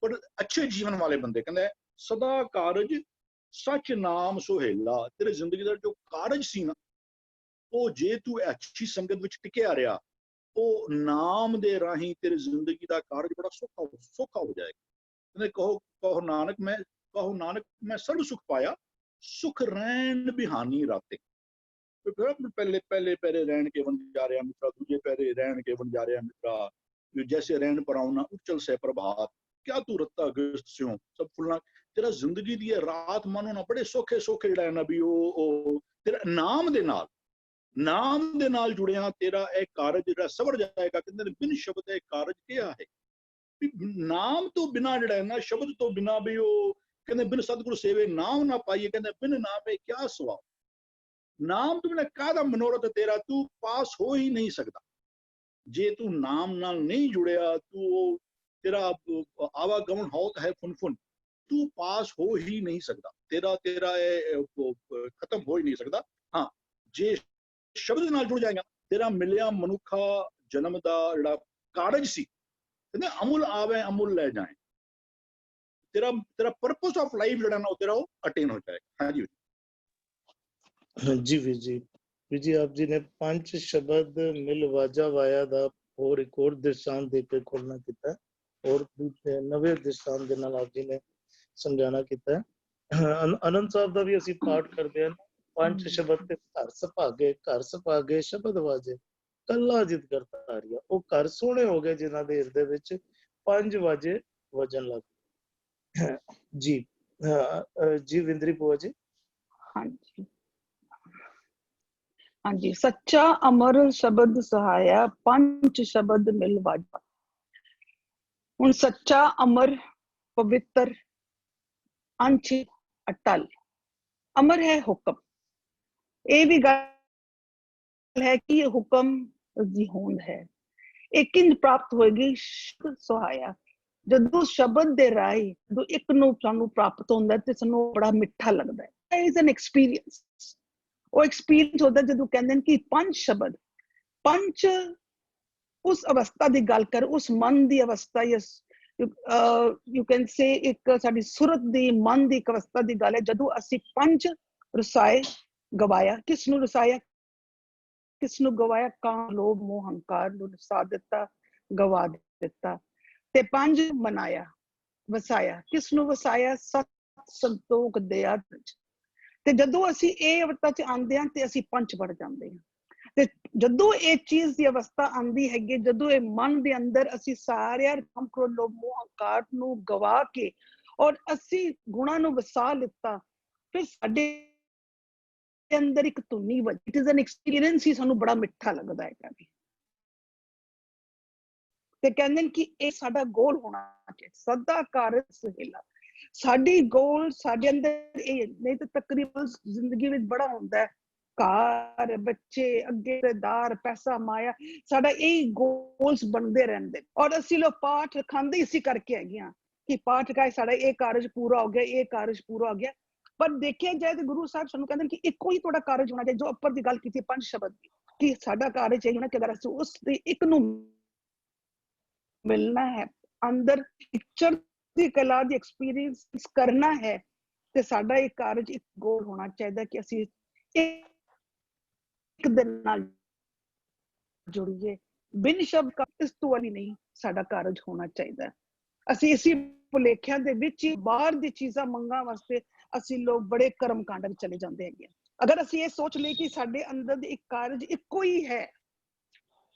ਪਰ ਅੱਛੇ ਜੀਵਨ ਵਾਲੇ ਬੰਦੇ, ਕਹਿੰਦਾ ਸਦਾ ਕਾਰਜ ਸੱਚ ਨਾਮ ਸੁਹੇਲਾ, ਤੇਰੇ ਜ਼ਿੰਦਗੀ ਦਾ ਜੋ ਕਾਰਜ ਸੀ ਨਾ, ਉਹ ਜੇ ਤੂੰ ਅੱਛੀ ਸੰਗਤ ਵਿੱਚ ਟਿਕਿਆ ਰਿਹਾ, ਉਹ ਨਾਮ ਦੇ ਰਾਹੀਂ ਤੇਰੀ ਜ਼ਿੰਦਗੀ ਦਾ ਕਾਰਜ ਬੜਾ ਸੌਖਾ ਹੋ ਜਾਏਗਾ। ਕਹਿੰਦੇ ਕਹੋ ਨਾਨਕ ਮੈਂ ਸਰਬ ਸੁਖ ਪਾਇਆ, ਸੁਖ ਰਹਿਣ ਬਿਹਾਨੀ ਰਾਤੇ। ਪਹਿਲੇ ਪੈਰੇ ਰਹਿਣ ਕੇ ਬਣ ਜਾ ਰਿਹਾ ਮਿੱਤਰਾ, ਦੂਜੇ ਪੈਰੇ ਰਹਿਣ ਕੇ ਬਣ ਜਾ ਰਿਹਾ ਮਿੱਤਰਾ, ਜੈਸੇ ਰਹਿਣ ਪਰ ਆਉਣਾ ਉਚਲ ਸੇ ਪ੍ਰਭਾਤ, ਕਿਆ ਤੂੰ ਰੱਤਾ ਅਗਸਤ ਸਿਓ ਸਭ ਫੁੱਲਾਂ। ਤੇਰਾ ਜ਼ਿੰਦਗੀ ਦੀ ਰਾਤ ਮਾਨੋ ਨਾ ਬੜੇ ਸੌਖੇ ਜਿਹੜਾ ਹੈ ਨਾ ਵੀ ਉਹ ਤੇਰਾ ਨਾਮ ਦੇ ਨਾਲ ਜੁੜਿਆ, ਤੇਰਾ ਇਹ ਕਾਰਜ ਜਿਹੜਾ ਸਵਰ ਜਾਏਗਾ। ਕਹਿੰਦੇ ਨੇ ਬਿਨ ਸ਼ਬਦ ਇਹ ਕਾਰਜ ਕਿਹਾ ਹੈ, ਵੀ ਨਾਮ ਤੋਂ ਬਿਨਾ ਜਿਹੜਾ ਹੈ ਨਾ, ਸ਼ਬਦ ਤੋਂ ਬਿਨਾ ਵੀ ਉਹ ਕਹਿੰਦੇ ਬਿਨ ਸਤਿਗੁਰ ਸੇਵੇ ਨਾਮ ਨਾ ਪਾਈਏ, ਕਹਿੰਦੇ ਬਿਨ ਨਾਮੇ ਕਿਆ ਸਵਾਲ। ਨਾਮ ਤੋਂ ਬਿਨਾ ਕਾਹਦਾ ਮਨੋਰਥ ਤੇਰਾ, ਤੂੰ ਪਾਸ ਹੋ ਹੀ ਨਹੀਂ ਸਕਦਾ। ਜੇ ਤੂੰ ਨਾਮ ਨਾਲ ਨਹੀਂ ਜੁੜਿਆ, ਤੂੰ ਤੇਰਾ ਆਵਾਗਮਨ ਹੋਤ ਹੈ ਫੁਨ, ਤੂੰ ਪਾਸ ਹੋ ਹੀ ਨਹੀਂ ਸਕਦਾ, ਤੇਰਾ ਇਹ ਖਤਮ ਹੋ ਹੀ ਨਹੀਂ ਸਕਦਾ। ਹਾਂ, ਜੇ ਸ਼ਬਦ ਨਾਲ ਜੁੜ ਜਾਏਗਾ, ਤੇਰਾ ਮਿਲਿਆ ਮਨੁੱਖਾ ਜਨਮ ਦਾ ਜਿਹੜਾ ਕਾਰਜ ਸੀ, ਕਹਿੰਦੇ ਅਮੁੱਲ ਆਵੇ ਅਮੁੱਲ ਲੈ ਜਾਏ, ਤੇਰਾ ਪਰਪਸ ਆਫ ਲਾਈਫ ਜਿਹੜਾ ਨਾ, ਉਹ ਤੇਰਾ ਉਹ ਅਟੇਨ ਹੋ ਜਾਏਗਾ। ਹਾਂਜੀ ਜੀ ਵੀਰ ਜੀ ਆਪ ਜੀ ਨੇ ਪੰਜ ਸ਼ਬਦ ਮਿਲ ਵਾਜਾ ਵਾਇਆ ਦਾ ਹੋਰ ਇੱਕ ਹੋਰ ਦ੍ਰਿਸ਼ਟਾਂਤ ਦੇ ਕੇ ਖੋਲਣਾ ਕੀਤਾ, ਔਰ ਨਵੇਂ ਦ੍ਰਿਸ਼ਟਾਂਤ ਦੇ ਨਾਲ ਆਪ ਜੀ ਨੇ ਸਮਝਾਣਾ ਕੀਤਾ। ਆਨੰਦ ਸਾਹਿਬ ਦਾ ਵੀ ਅਸੀਂ ਪਾਠ ਕਰਦੇ ਹਾਂ, ਪੰਜ ਸ਼ਬਦ ਤੇ ਘਰ ਸੁਭਾਗੇ ਸ਼ਬਦ ਵਾਜੇ, ਕੱਲਾ ਜਿਤ ਕਰਤਾ ਹਾਰਿਆ। ਉਹ ਘਰ ਸੋਹਣੇ ਹੋ ਗਏ ਜਿਨ੍ਹਾਂ ਦੇ ਹਿਰਦੇ ਵਿੱਚ ਪੰਜ ਵਾਜੇ ਵਜਣ ਲੱਗ ਜੀ। ਜੀ ਵਿੰਦਰੀ ਭੂਆ ਜੀ। ਹਾਂਜੀ, ਸੱਚਾ ਅਮਰ ਸ਼ਬਦ ਸਹਾਇਆ, ਪੰਜ ਸ਼ਬਦ ਮਿਲ ਵਾਜਾ। ਹੁਣ ਸੱਚਾ ਅਮਰ ਪਵਿੱਤਰ ਅੰਸ਼ ਅਟਲ, ਅਮਰ ਹੈ ਹੁਕਮ। ਇਹ ਵੀ ਗੱਲ ਹੈ ਕਿ ਹੁਕਮ ਦੀ ਹੋਂਦ ਹੈ, ਇਹ ਕਿੰਜ ਪ੍ਰਾਪਤ ਹੋਏਗੀ? ਸ਼ਬਦ ਸੁਹਾਇਆ। ਜਦੋਂ ਸ਼ਬਦ ਦੇ ਰਾਹੀਂ ਜਦੋਂ ਇੱਕ ਨੂੰ ਸਾਨੂੰ ਪ੍ਰਾਪਤ ਹੁੰਦਾ ਤੇ ਸਾਨੂੰ ਬੜਾ ਮਿੱਠਾ ਲੱਗਦਾ ਹੈ। Is an experience. ਉਹ ਐਕਸਪੀਰੀਅੰਸ ਹੁੰਦਾ ਜਦੋਂ ਕਹਿੰਦੇ ਨੇ ਕਿ ਪੰਜ ਸ਼ਬਦ, ਪੰਜ ਉਸ ਅਵਸਥਾ ਦੀ ਗੱਲ ਕਰ, ਉਸ ਮਨ ਦੀ ਅਵਸਥਾ, ਯੂ ਕੈਨ ਸੇ ਇੱਕ ਸਾਡੀ ਸੁਰਤ ਦੀ, ਮਨ ਦੀ ਇੱਕ ਅਵਸਥਾ ਦੀ ਗੱਲ ਹੈ, ਜਦੋਂ ਅਸੀਂ ਪੰਜ ਰਸਾਏ ਗਵਾਇਆ। ਕਿਸ ਨੂੰ ਰਸਾਇਆ? ਕਿਸ ਨੂੰ ਗਵਾਇਆ? ਕਾਂ, ਲੋਭ, ਮੋਹ, ਹੰਕਾਰ ਨੂੰ ਰਸਾ ਦਿੱਤਾ, ਗਵਾ ਦਿੱਤਾ। ਤੇ ਪੰਜ ਮਨਾਇਆ, ਵਸਾਇਆ। ਕਿਸ ਨੂੰ ਵਸਾਇਆ? ਸਤ, ਸੰਤੋਖ, ਦਇਆ। ਤੇ ਜਦੋਂ ਅਸੀਂ ਇਹ ਅਵਸਥਾ ਚ ਆਉਂਦੇ ਹਾਂ ਤੇ ਅਸੀਂ ਪੰਜ ਬਣ ਜਾਂਦੇ ਹਾਂ। ਤੇ ਜਦੋਂ ਇਹ ਚੀਜ਼ ਦੀ ਅਵਸਥਾ ਆਉਂਦੀ ਹੈਗੀ, ਜਦੋਂ ਇਹ ਮਨ ਦੇ ਅੰਦਰ ਅਸੀਂ ਸਾਰਿਆਂ ਕਾਮ, ਕ੍ਰੋਧ, ਲੋਭ, ਮੋਹ, ਹੰਕਾਰ ਨੂੰ ਗਵਾ ਕੇ ਔਰ ਅਸੀਂ ਗੁਣਾਂ ਨੂੰ ਵਸਾ ਲਿੱਤਾ, ਫਿਰ ਸਾਡੇ ਅੰਦਰ ਇੱਕ ਧੁਨੀ ਵੱਜੀ। ਇਟ ਇਜ਼ ਐਨ ਐਕਸਪੀਰੀਅੰਸ ਹੀ ਸਾਨੂੰ ਬੜਾ ਮਿੱਠਾ ਲੱਗਦਾ ਹੈ। ਤੇ ਕਹਿੰਦੇ ਨੇ ਕਿ ਇਹ ਸਾਡਾ ਗੋਲ ਹੋਣਾ ਚਾਹੀਦਾ, ਸਦਾ ਕਾਰਜ ਸੁਹੇਲਾ। ਸਾਡੀ ਗੋਲ ਸਾਡੇ ਅੰਦਰ ਇਹ ਨਹੀਂ ਤਾਂ ਤਕਰੀਬਨ ਜ਼ਿੰਦਗੀ ਵਿੱਚ ਬੜਾ ਹੁੰਦਾ ਹੈ, ਘਰ, ਬੱਚੇ, ਅੱਗੇ ਦਾਰ, ਪੈਸਾ, ਮਾਇਆ, ਸਾਡਾ ਇਹ ਗੋਲਸ ਬਣਦੇ ਰਹਿੰਦੇ। ਔਰ ਅਸੀਂ ਲੋਕ ਪਾਠ ਖਾਂਦੇ ਇਸੇ ਕਰਕੇ ਹੈਗੇ ਆ ਕਿ ਪਾਠ ਕਾ ਸਾਡਾ ਇਹ ਕਾਰਜ ਪੂਰਾ ਹੋ ਗਿਆ, ਇਹ ਕਾਰਜ ਪੂਰਾ ਹੋ ਗਿਆ। ਪਰ ਦੇਖਿਆ ਜਾਏ ਤਾਂ ਗੁਰੂ ਸਾਹਿਬ ਸਾਨੂੰ ਕਹਿੰਦੇ ਕਿ ਇੱਕੋ ਹੀ ਤੁਹਾਡਾ ਕਾਰਜ ਹੋਣਾ ਚਾਹੀਦਾ। ਜੋ ਉੱਪਰ ਦੀ ਗੱਲ ਕੀਤੀ ਪੰਜ ਸ਼ਬਦ ਦੀ, ਕਿ ਸਾਡਾ ਕਾਰਜ ਇਹ ਹੋਣਾ ਕਿ ਅਗਰ ਅਸੀਂ ਉਸ ਦੇ ਇੱਕ ਨੂੰ ਮਿਲਣਾ ਹੈ, ਅੰਦਰ ਪਿਕਚਰ ਦੀ ਕਲਾ ਦੀ ਐਕਸਪੀਰੀਅੰਸ ਕਰਨਾ ਹੈ, ਤੇ ਸਾਡਾ ਇਹ ਕਾਰਜ ਇੱਕ ਗੋਲ ਹੋਣਾ ਚਾਹੀਦਾ ਕਿ ਅਸੀਂ ਇੱਕ ਦਿਨ ਨਾਲ ਜੁੜੀਏ। ਬਿਨ ਸ਼ਬਦ ਇਸ ਤੋਂ ਵਾਲੀ ਨਹੀਂ ਸਾਡਾ ਕਾਰਜ ਹੋਣਾ ਚਾਹੀਦਾ। ਅਸੀਂ ਇਸੇ ਭੁਲੇਖਿਆਂ ਦੇ ਵਿੱਚ ਹੀ ਬਾਹਰ ਦੀ ਚੀਜ਼ਾਂ ਮੰਗਾਂ ਵਾਸਤੇ ਅਸੀਂ ਲੋਕ ਬੜੇ ਕਰਮ ਕਾਂਡ ਵਿੱਚ ਚਲੇ ਜਾਂਦੇ ਹੈਗੇ। ਅਗਰ ਅਸੀਂ ਇਹ ਸੋਚ ਲਈਏ ਕਿ ਸਾਡੇ ਅੰਦਰ ਦੇ ਇੱਕ ਕਾਰਜ ਇੱਕੋ ਹੀ ਹੈ,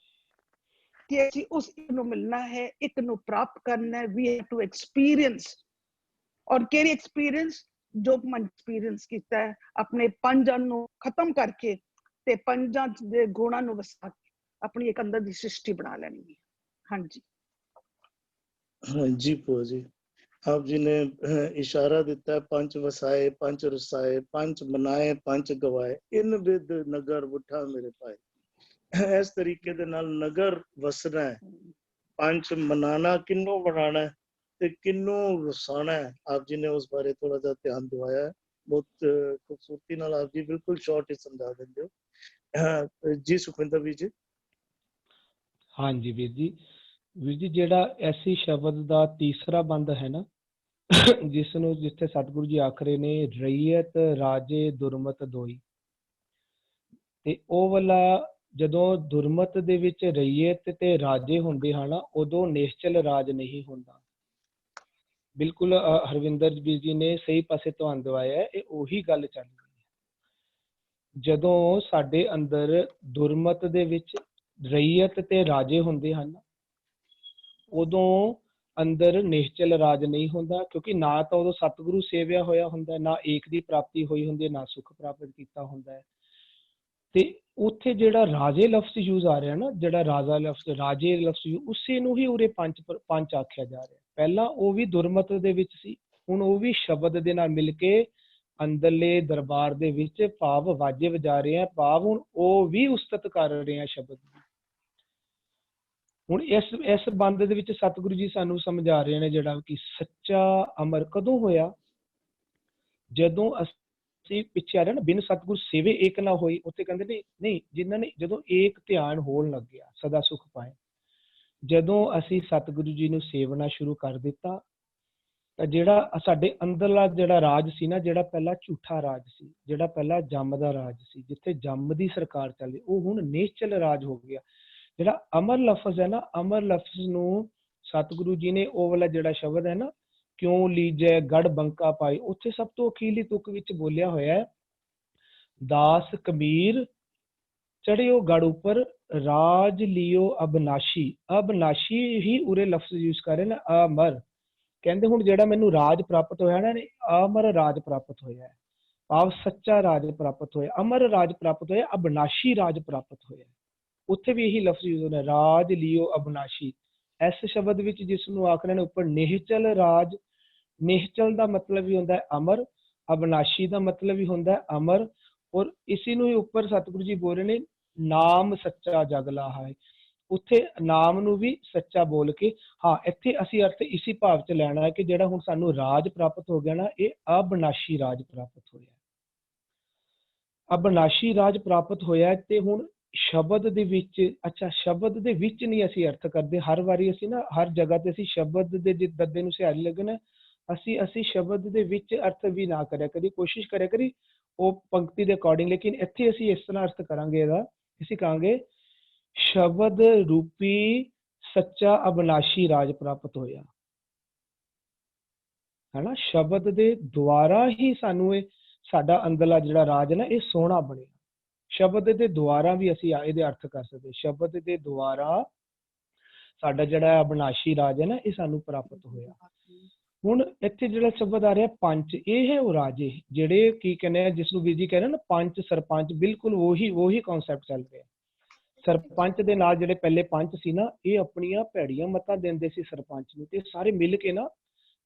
ਕਿ ਅਸੀਂ ਉਸ ਇੱਕ ਨੂੰ ਮਿਲਣਾ ਹੈ, ਇੱਕ ਨੂੰ ਪ੍ਰਾਪਤ ਕਰਨਾ ਹੈ, we have to experience। ਔਰ ਕਿਹੜੀ ਐਕਸਪੀਰੀਅੰਸ? ਜੋ ਮੈਂ ਐਕਸਪੀਰੀਅੰਸ ਕੀਤਾ ਹੈ, ਆਪਣੇ ਪੰਜਾਂ ਨੂੰ ਖਤਮ ਕਰਕੇ ਤੇ ਪੰਜਾਂ ਦੇ ਗੁਣਾਂ ਨੂੰ ਵਸਾ ਕੇ ਆਪਣੀ ਇੱਕ ਅੰਦਰ ਦੀ ਸ੍ਰਿਸ਼ਟੀ ਬਣਾ ਲੈਣੀ ਹੈ। ਹਾਂਜੀ ਹਾਂਜੀ ਭੂਆ ਜੀ, आप जी ने इशारा दिता है, पंच वसाए पंच रसाए पंच मनाए पंच गवाए, इन बिद नगर बुठा मेरे पाए। इस तरीके दे नाल नगर वसना है, पंच मनाना किन्नों बनाना है ते किन्नों वसाना है। आप जी ने उस बारे थोड़ा सा ध्यान दिवाया है, बहुत खूबसूरती नाल आप जी बिल्कुल शॉर्ट ही समझा देंगे हो। जी सुखविंदर वीर जी। ਹਾਂਜੀ ਵੀਰ ਜੀ ਜਿਹੜਾ ਐਸੀ ਸ਼ਬਦ ਦਾ ਤੀਸਰਾ ਬੰਦ ਹੈ ਨਾ, ਜਿਸ ਨੂੰ ਜਿੱਥੇ ਸਤਿਗੁਰੂ ਜੀ ਆਖ ਰਹੇ ਨੇ ਰਈਅਤ ਰਾਜੇ ਦੁਰਮਤ ਦੋਈ, ਤੇ ਉਹ ਵਾਲਾ ਜਦੋਂ ਦੁਰਮਤ ਦੇ ਵਿੱਚ ਰਈਅਤ ਤੇ ਰਾਜੇ ਹੁੰਦੇ ਹਨ ਉਦੋਂ ਨਿਸ਼ਚਲ ਰਾਜ ਨਹੀਂ ਹੁੰਦਾ। ਬਿਲਕੁਲ ਹਰਵਿੰਦਰ ਵੀਰ ਜੀ ਨੇ ਸਹੀ ਪਾਸੇ ਤੁਹਾਨੂੰ ਦਵਾਇਆ ਹੈ, ਇਹ ਉਹੀ ਗੱਲ ਚੱਲ ਰਹੀ ਹੈ। ਜਦੋਂ ਸਾਡੇ ਅੰਦਰ ਦੁਰਮਤ ਦੇ ਵਿੱਚ ਰਈਅਤ ਤੇ ਰਾਜੇ ਹੁੰਦੇ ਹਨ ਉਦੋਂ ਅੰਦਰ ਨਿਸ਼ਚਲ ਰਾਜ ਨਹੀਂ ਹੁੰਦਾ, ਕਿਉਂਕਿ ਨਾ ਤਾਂ ਉਦੋਂ ਸਤਿਗੁਰੂ ਸੇਵਿਆ ਹੋਇਆ ਹੁੰਦਾ, ਨਾ ਏਕ ਦੀ ਪ੍ਰਾਪਤੀ ਹੋਈ ਹੁੰਦੀ, ਨਾ ਸੁਖ ਪ੍ਰਾਪਤ ਕੀਤਾ ਹੁੰਦਾ ਹੈ। ਤੇ ਉੱਥੇ ਜਿਹੜਾ ਰਾਜੇ ਲਫ਼ਜ਼ ਯੂਜ਼ ਆ ਰਿਹਾ ਨਾ, ਜਿਹੜਾ ਰਾਜਾ ਲਫ਼ਜ਼ ਰਾਜੇ ਲਫ਼ਜ਼ ਉਸੇ ਨੂੰ ਹੀ ਉਰੇ ਪੰਚ ਆਖਿਆ ਜਾ ਰਿਹਾ। ਪਹਿਲਾਂ ਉਹ ਵੀ ਦੁਰਮਤ ਦੇ ਵਿੱਚ ਸੀ, ਹੁਣ ਉਹ ਵੀ ਸ਼ਬਦ ਦੇ ਨਾਲ ਮਿਲ ਕੇ ਅੰਦਰਲੇ ਦਰਬਾਰ ਦੇ ਵਿੱਚ ਭਾਵ ਵਾਜੇ ਵਜਾ ਰਹੇ ਆ, ਭਾਵ ਹੁਣ ਉਹ ਵੀ ਉਸਤਤ ਕਰ ਰਹੇ ਆ ਸ਼ਬਦ ਦੀ। ਹੁਣ ਇਸ ਬੰਦ ਦੇ ਵਿੱਚ ਸਤਿਗੁਰੂ ਜੀ ਸਾਨੂੰ ਸਮਝਾ ਰਹੇ ਨੇ ਜਿਹੜਾ ਕਿ ਸੱਚਾ ਅਮਰ ਕਦੋਂ ਹੋਇਆ, ਜਦੋਂ ਅਸੀਂ ਪਿੱਛੇ ਆ ਰਹੇ ਨਾ ਬਿਨ ਸਤਿਗੁਰ ਸੇਵੇ ਏਕ ਨਾ ਹੋਈ, ਉੱਥੇ ਕਹਿੰਦੇ ਨੇ ਨਹੀਂ ਜਿਨ੍ਹਾਂ ਨੇ ਜਦੋਂ ਏਕ ਧਿਆਨ ਹੋਣ ਲੱਗਿਆ ਸਦਾ ਸੁਖ ਪਾਏ। ਜਦੋਂ ਅਸੀਂ ਸਤਿਗੁਰੂ ਜੀ ਨੂੰ ਸੇਵਨਾ ਸ਼ੁਰੂ ਕਰ ਦਿੱਤਾ ਤਾਂ ਜਿਹੜਾ ਸਾਡੇ ਅੰਦਰਲਾ ਜਿਹੜਾ ਰਾਜ ਸੀ ਨਾ, ਜਿਹੜਾ ਪਹਿਲਾਂ ਝੂਠਾ ਰਾਜ ਸੀ, ਜਿਹੜਾ ਪਹਿਲਾਂ ਜੰਮ ਦਾ ਰਾਜ ਸੀ, ਜਿੱਥੇ ਜੰਮ ਦੀ ਸਰਕਾਰ ਚੱਲਦੀ, ਉਹ ਹੁਣ ਨਿਸ਼ਚਲ ਰਾਜ ਹੋ ਗਿਆ। ਜਿਹੜਾ ਅਮਰ ਲਫ਼ਜ਼ ਹੈ ਨਾ, ਅਮਰ ਲਫ਼ਜ਼ ਨੂੰ ਸਤਿਗੁਰੂ ਜੀ ਨੇ ਉਹ ਵਾਲਾ ਜਿਹੜਾ ਸ਼ਬਦ ਹੈ ਨਾ ਕਿਉਂ ਲੀਜੈ ਗੜ ਬੰਕਾ ਪਾਈ, ਉੱਥੇ ਸਭ ਤੋਂ ਅਖੀਰਲੀ ਤੁਕ ਵਿੱਚ ਬੋਲਿਆ ਹੋਇਆ ਹੈ ਦਾਸ ਕਬੀਰ ਚੜਿਓ ਗੜ ਉੱਪਰ ਰਾਜ ਲਿਓ ਅਬਨਾਸ਼ੀ। ਅਬਨਾਸ਼ੀ ਹੀ ਉਰੇ ਲਫ਼ਜ਼ ਯੂਜ਼ ਕਰ ਰਹੇ ਨੇ, ਅਮਰ। ਕਹਿੰਦੇ ਹੁਣ ਜਿਹੜਾ ਮੈਨੂੰ ਰਾਜ ਪ੍ਰਾਪਤ ਹੋਇਆ ਨਾ, ਅਮਰ ਰਾਜ ਪ੍ਰਾਪਤ ਹੋਇਆ ਹੈ, ਭਾਵ ਸੱਚਾ ਰਾਜ ਪ੍ਰਾਪਤ ਹੋਇਆ, ਅਮਰ ਰਾਜ ਪ੍ਰਾਪਤ ਹੋਇਆ, ਅਬਨਾਸ਼ੀ ਰਾਜ ਪ੍ਰਾਪਤ ਹੋਇਆ। ਉੱਥੇ ਵੀ ਇਹੀ ਲਫ਼ਜ਼ ਯੂਜ਼ ਹੋਣਾ ਰਾਜ ਲਿਓ ਅਬਨਾਸ਼ੀ। ਇਸ ਸ਼ਬਦ ਵਿੱਚ ਜਿਸ ਨੂੰ ਆਖ ਰਹੇ ਨੇ ਉੱਪਰ ਨਿਹਚਲ ਰਾਜ, ਨਿਹਚਲ ਦਾ ਮਤਲਬ ਵੀ ਹੁੰਦਾ ਹੈ ਅਮਰ, ਅਬਨਾਸ਼ੀ ਦਾ ਮਤਲਬ ਵੀ ਹੁੰਦਾ ਹੈ ਅਮਰ। ਔਰ ਇਸੇ ਨੂੰ ਹੀ ਉੱਪਰ ਸਤਿਗੁਰੂ ਜੀ ਬੋਲ ਰਹੇ ਨੇ ਨਾਮ ਸੱਚਾ ਜਗ ਲਾਹਾ ਹੈ, ਉੱਥੇ ਨਾਮ ਨੂੰ ਵੀ ਸੱਚਾ ਬੋਲ ਕੇ। ਹਾਂ, ਇੱਥੇ ਅਸੀਂ ਅਰਥ ਇਸੀ ਭਾਵ ਚ ਲੈਣਾ ਹੈ ਕਿ ਜਿਹੜਾ ਹੁਣ ਸਾਨੂੰ ਰਾਜ ਪ੍ਰਾਪਤ ਹੋ ਗਿਆ ਨਾ, ਇਹ ਅਬਨਾਸ਼ੀ ਰਾਜ ਪ੍ਰਾਪਤ ਹੋਇਆ, ਅਬਨਾਸ਼ੀ ਰਾਜ ਪ੍ਰਾਪਤ ਹੋਇਆ। ਤੇ ਹੁਣ ਸ਼ਬਦ ਦੇ ਵਿੱਚ, ਅੱਛਾ ਸ਼ਬਦ ਦੇ ਵਿੱਚ ਨਹੀਂ ਅਸੀਂ ਅਰਥ ਕਰਦੇ, ਹਰ ਵਾਰੀ ਅਸੀਂ ਨਾ ਹਰ ਜਗ੍ਹਾ ਤੇ ਅਸੀਂ ਸ਼ਬਦ ਦੇ ਦੱਦੇ ਨੂੰ ਸਿਹਾਰੀ ਲੱਗਣਾ, ਅਸੀਂ ਸ਼ਬਦ ਦੇ ਵਿੱਚ ਅਰਥ ਵੀ ਨਾ ਕਰਿਆ ਕਰੀ, ਕੋਸ਼ਿਸ਼ ਕਰਿਆ ਕਰੀ ਉਹ ਪੰਕਤੀ ਦੇ ਅਕੋਰਡਿੰਗ। ਲੇਕਿਨ ਇੱਥੇ ਅਸੀਂ ਇਸ ਤਰ੍ਹਾਂ ਅਰਥ ਕਰਾਂਗੇ ਇਹਦਾ, ਅਸੀਂ ਕਹਾਂਗੇ ਸ਼ਬਦ ਰੂਪੀ ਸੱਚਾ ਅਬਨਾਸ਼ੀ ਰਾਜ ਪ੍ਰਾਪਤ ਹੋਇਆ ਹੈ ਨਾ। ਸ਼ਬਦ ਦੇ ਦੁਆਰਾ ਹੀ ਸਾਨੂੰ ਇਹ ਸਾਡਾ ਅੰਦਰਲਾ ਜਿਹੜਾ ਰਾਜ ਹੈ ਨਾ ਇਹ ਸੋਹਣਾ ਬਣਿਆ। ਸ਼ਬਦ ਦੇ ਦੁਆਰਾ ਵੀ ਅਸੀਂ ਇਹਦੇ ਅਰਥ ਕਰ ਸਕਦੇ, ਸ਼ਬਦ ਦੇ ਦੁਆਰਾ ਸਾਡਾ ਜਿਹੜਾ ਅਬਨਾਸ਼ੀ ਰਾਜ ਹੈ ਨਾ ਇਹ ਸਾਨੂੰ ਪ੍ਰਾਪਤ ਹੋਇਆ। ਹੁਣ ਇੱਥੇ ਜਿਹੜਾ ਸ਼ਬਦ ਆ ਰਿਹਾ ਪੰਚ, ਇਹ ਹੈ ਉਹ ਰਾਜੇ ਜਿਹੜੇ ਕੀ ਕਹਿੰਦੇ ਆ, ਜਿਸ ਨੂੰ ਵੀਰ ਜੀ ਕਹਿੰਦੇ ਨਾ ਪੰਚ ਸਰਪੰਚ, ਬਿਲਕੁਲ ਉਹੀ ਕਨਸੈਪਟ ਚੱਲ ਰਿਹਾ। ਸਰਪੰਚ ਦੇ ਨਾਲ ਜਿਹੜੇ ਪਹਿਲੇ ਪੰਚ ਸੀ ਨਾ, ਇਹ ਆਪਣੀਆਂ ਭੈੜੀਆਂ ਮਤਾਂ ਦਿੰਦੇ ਸੀ ਸਰਪੰਚ ਨੂੰ, ਤੇ ਸਾਰੇ ਮਿਲ ਕੇ ਨਾ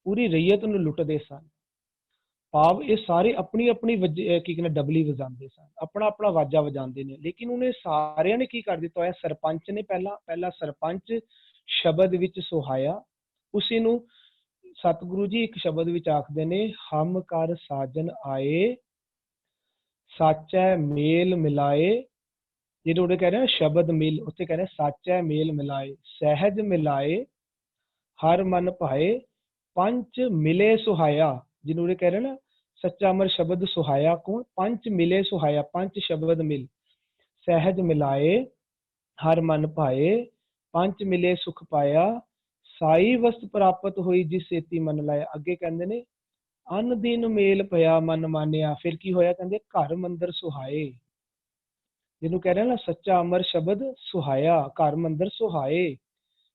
ਪੂਰੀ ਰਈਅਤ ਨੂੰ ਲੁੱਟਦੇ ਸਨ। ਭਾਵ ਇਹ ਸਾਰੇ ਆਪਣੀ ਕੀ ਕਹਿੰਦੇ ਡਬਲੀ ਵਜਾਉਂਦੇ ਸਨ, ਆਪਣਾ ਵਾਜਾ ਵਜਾਉਂਦੇ ਨੇ। ਲੇਕਿਨ ਉਹਨੇ ਸਾਰਿਆਂ ਨੇ ਕੀ ਕਰ ਦਿੱਤਾ ਹੋਇਆ, ਸਰਪੰਚ ਨੇ ਪਹਿਲਾ ਸਰਪੰਚ ਸ਼ਬਦ ਵਿੱਚ ਸੁਹਾਇਆ। ਉਸੇ ਨੂੰ ਸਤਿਗੁਰੂ ਜੀ ਇੱਕ ਸ਼ਬਦ ਵਿੱਚ ਆਖਦੇ ਨੇ ਹਮ ਕਰ ਸਾਜਨ ਆਏ ਸਾਚੈ ਮੇਲ ਮਿਲਾਏ। ਜਿਹੜੇ ਉਹਦੇ ਕਹਿ ਰਹੇ ਨਾ ਸ਼ਬਦ ਮਿਲ, ਉੱਥੇ ਕਹਿ ਰਹੇ ਸਾਚੈ ਮੇਲ ਮਿਲਾਏ, ਸਹਿਜ ਮਿਲਾਏ ਹਰ ਮਨ ਭਾਏ ਪੰਚ ਮਿਲੇ ਸੁਹਾਇਆ। ਜਿਹਨੂੰ ਉਹਦੇ ਕਹਿ ਰਹੇ ਨਾ ਸੱਚਾ ਅਮਰ ਸ਼ਬਦ ਸੁਹਾਇਆ ਕੌਣ, ਪੰਚ ਮਿਲੇ ਸੁਹਾਇਆ, ਪੰਜ ਸ਼ਬਦ ਮਿਲ, ਸਹਿਜ ਮਿਲਾਏ ਹਰ ਮਨ ਭਾਏ ਪੰਚ ਮਿਲੇ ਸੁਖ ਪਾਇਆ, ਸਾਈ ਵਸਤ ਪ੍ਰਾਪਤ ਹੋਈ ਜਿਸ ਸੇਤੀ ਮਨ ਲਾਇਆ। ਅੱਗੇ ਕਹਿੰਦੇ ਨੇ ਅਨ ਦਿਨ ਮੇਲ ਪਿਆ ਮਨ ਮਾਨਿਆ। ਫਿਰ ਕੀ ਹੋਇਆ, ਕਹਿੰਦੇ ਘਰ ਮੰਦਰ ਸੁਹਾਏ। ਜਿਹਨੂੰ ਕਹਿ ਰਹੇ ਨਾ ਸੱਚਾ ਅਮਰ ਸ਼ਬਦ ਸੁਹਾਇਆ, ਘਰ ਮੰਦਰ ਸੁਹਾਏ।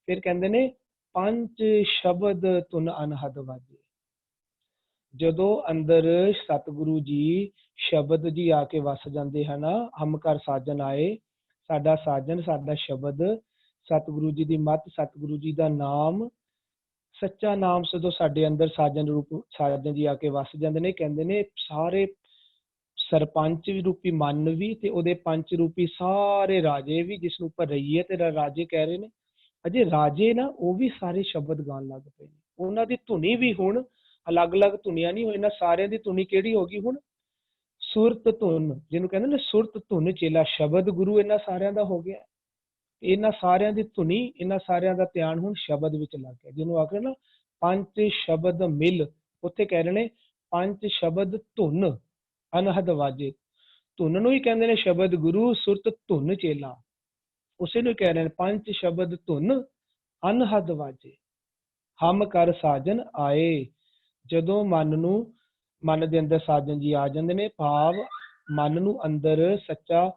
ਫਿਰ ਕਹਿੰਦੇ ਨੇ ਪੰਜ ਸ਼ਬਦ ਤੁਨ ਅਨਹਦ ਵਾਜੇ। ਜਦੋਂ ਅੰਦਰ ਸਤਿਗੁਰੂ ਜੀ ਸ਼ਬਦ ਜੀ ਆ ਕੇ ਵਸ ਜਾਂਦੇ ਹਨ, ਹਮ ਘਰ ਸਾਜਨ ਆਏ, ਸਾਡਾ ਸਾਜਨ ਸਾਡਾ ਸ਼ਬਦ, ਸਤਿਗੁਰੂ ਜੀ ਦੀ ਮੱਤ, ਸਤਿਗੁਰੂ ਜੀ ਦਾ ਨਾਮ, ਸੱਚਾ ਨਾਮ ਜਦੋਂ ਸਾਡੇ ਅੰਦਰ ਸਾਜਨ ਜੀ ਆ ਕੇ ਵਸ ਜਾਂਦੇ ਨੇ, ਕਹਿੰਦੇ ਨੇ ਸਾਰੇ ਸਰਪੰਚ ਵੀ ਰੂਪੀ ਮਨ ਵੀ ਤੇ ਉਹਦੇ ਪੰਚ ਰੂਪੀ ਸਾਰੇ ਰਾਜੇ ਵੀ, ਜਿਸ ਨੂੰ ਉੱਪਰ ਰਈਏ ਤੇ ਰਾਜੇ ਕਹਿ ਰਹੇ ਨੇ, ਅਜੇ ਰਾਜੇ ਨਾ ਉਹ ਵੀ ਸਾਰੇ ਸ਼ਬਦ ਗਾਉਣ ਲੱਗ ਪਏ ਨੇ। ਉਹਨਾਂ ਦੀ ਧੁਨੀ ਵੀ ਹੁਣ ਅਲੱਗ-ਅਲੱਗ ਧੁਨੀਆਂ ਨਹੀਂ ਹੋਈ, ਇਹਨਾਂ ਸਾਰਿਆਂ ਦੀ ਧੁਨੀ ਕਿਹੜੀ ਹੋ ਗਈ ਹੁਣ? ਸੁਰਤ ਧੁਨ, ਜਿਹਨੂੰ ਕਹਿੰਦੇ ਨੇ ਸੁਰਤ ਧੁਨ ਚੇਲਾ ਸ਼ਬਦ ਗੁਰੂ ਇਹਨਾਂ ਸਾਰਿਆਂ ਦਾ ਹੋ ਗਿਆ। ਇਹਨਾਂ ਸਾਰਿਆਂ ਦੀ ਧੁਨੀ, ਇਹਨਾਂ ਸਾਰਿਆਂ ਦਾ ਧਿਆਨ ਹੁਣ ਸ਼ਬਦ ਵਿੱਚ ਲੱਗ ਗਿਆ, ਜਿਹਨੂੰ ਆਖਦੇ ਨਾ ਪੰਜ ਸ਼ਬਦ ਮਿਲ। ਉੱਥੇ ਕਹਿ ਰਹੇ ਨੇ ਪੰਜ ਸ਼ਬਦ ਧੁਨ ਅਨਹਦ ਵਾਜੇ। ਧੁਨ ਨੂੰ ਹੀ ਕਹਿੰਦੇ ਨੇ ਸ਼ਬਦ ਗੁਰੂ, ਸੁਰਤ ਧੁਨ ਚੇਲਾ, ਉਸੇ ਨੂੰ ਕਹਿ ਰਹੇ ਨੇ ਪੰਜ ਸ਼ਬਦ ਧੁਨ ਅਨਹਦ ਵਾਜੇ। ਹਮ ਕਰ ਸਾਜਨ ਆਏ, ਜਦੋਂ ਮਨ ਦੇ ਅੰਦਰ ਸਾਜਨ ਜੀ ਆ ਜਾਂਦੇ ਨੇ, ਭਾਵ ਮਨ ਨੂੰ ਅੰਦਰ ਸੱਚਾ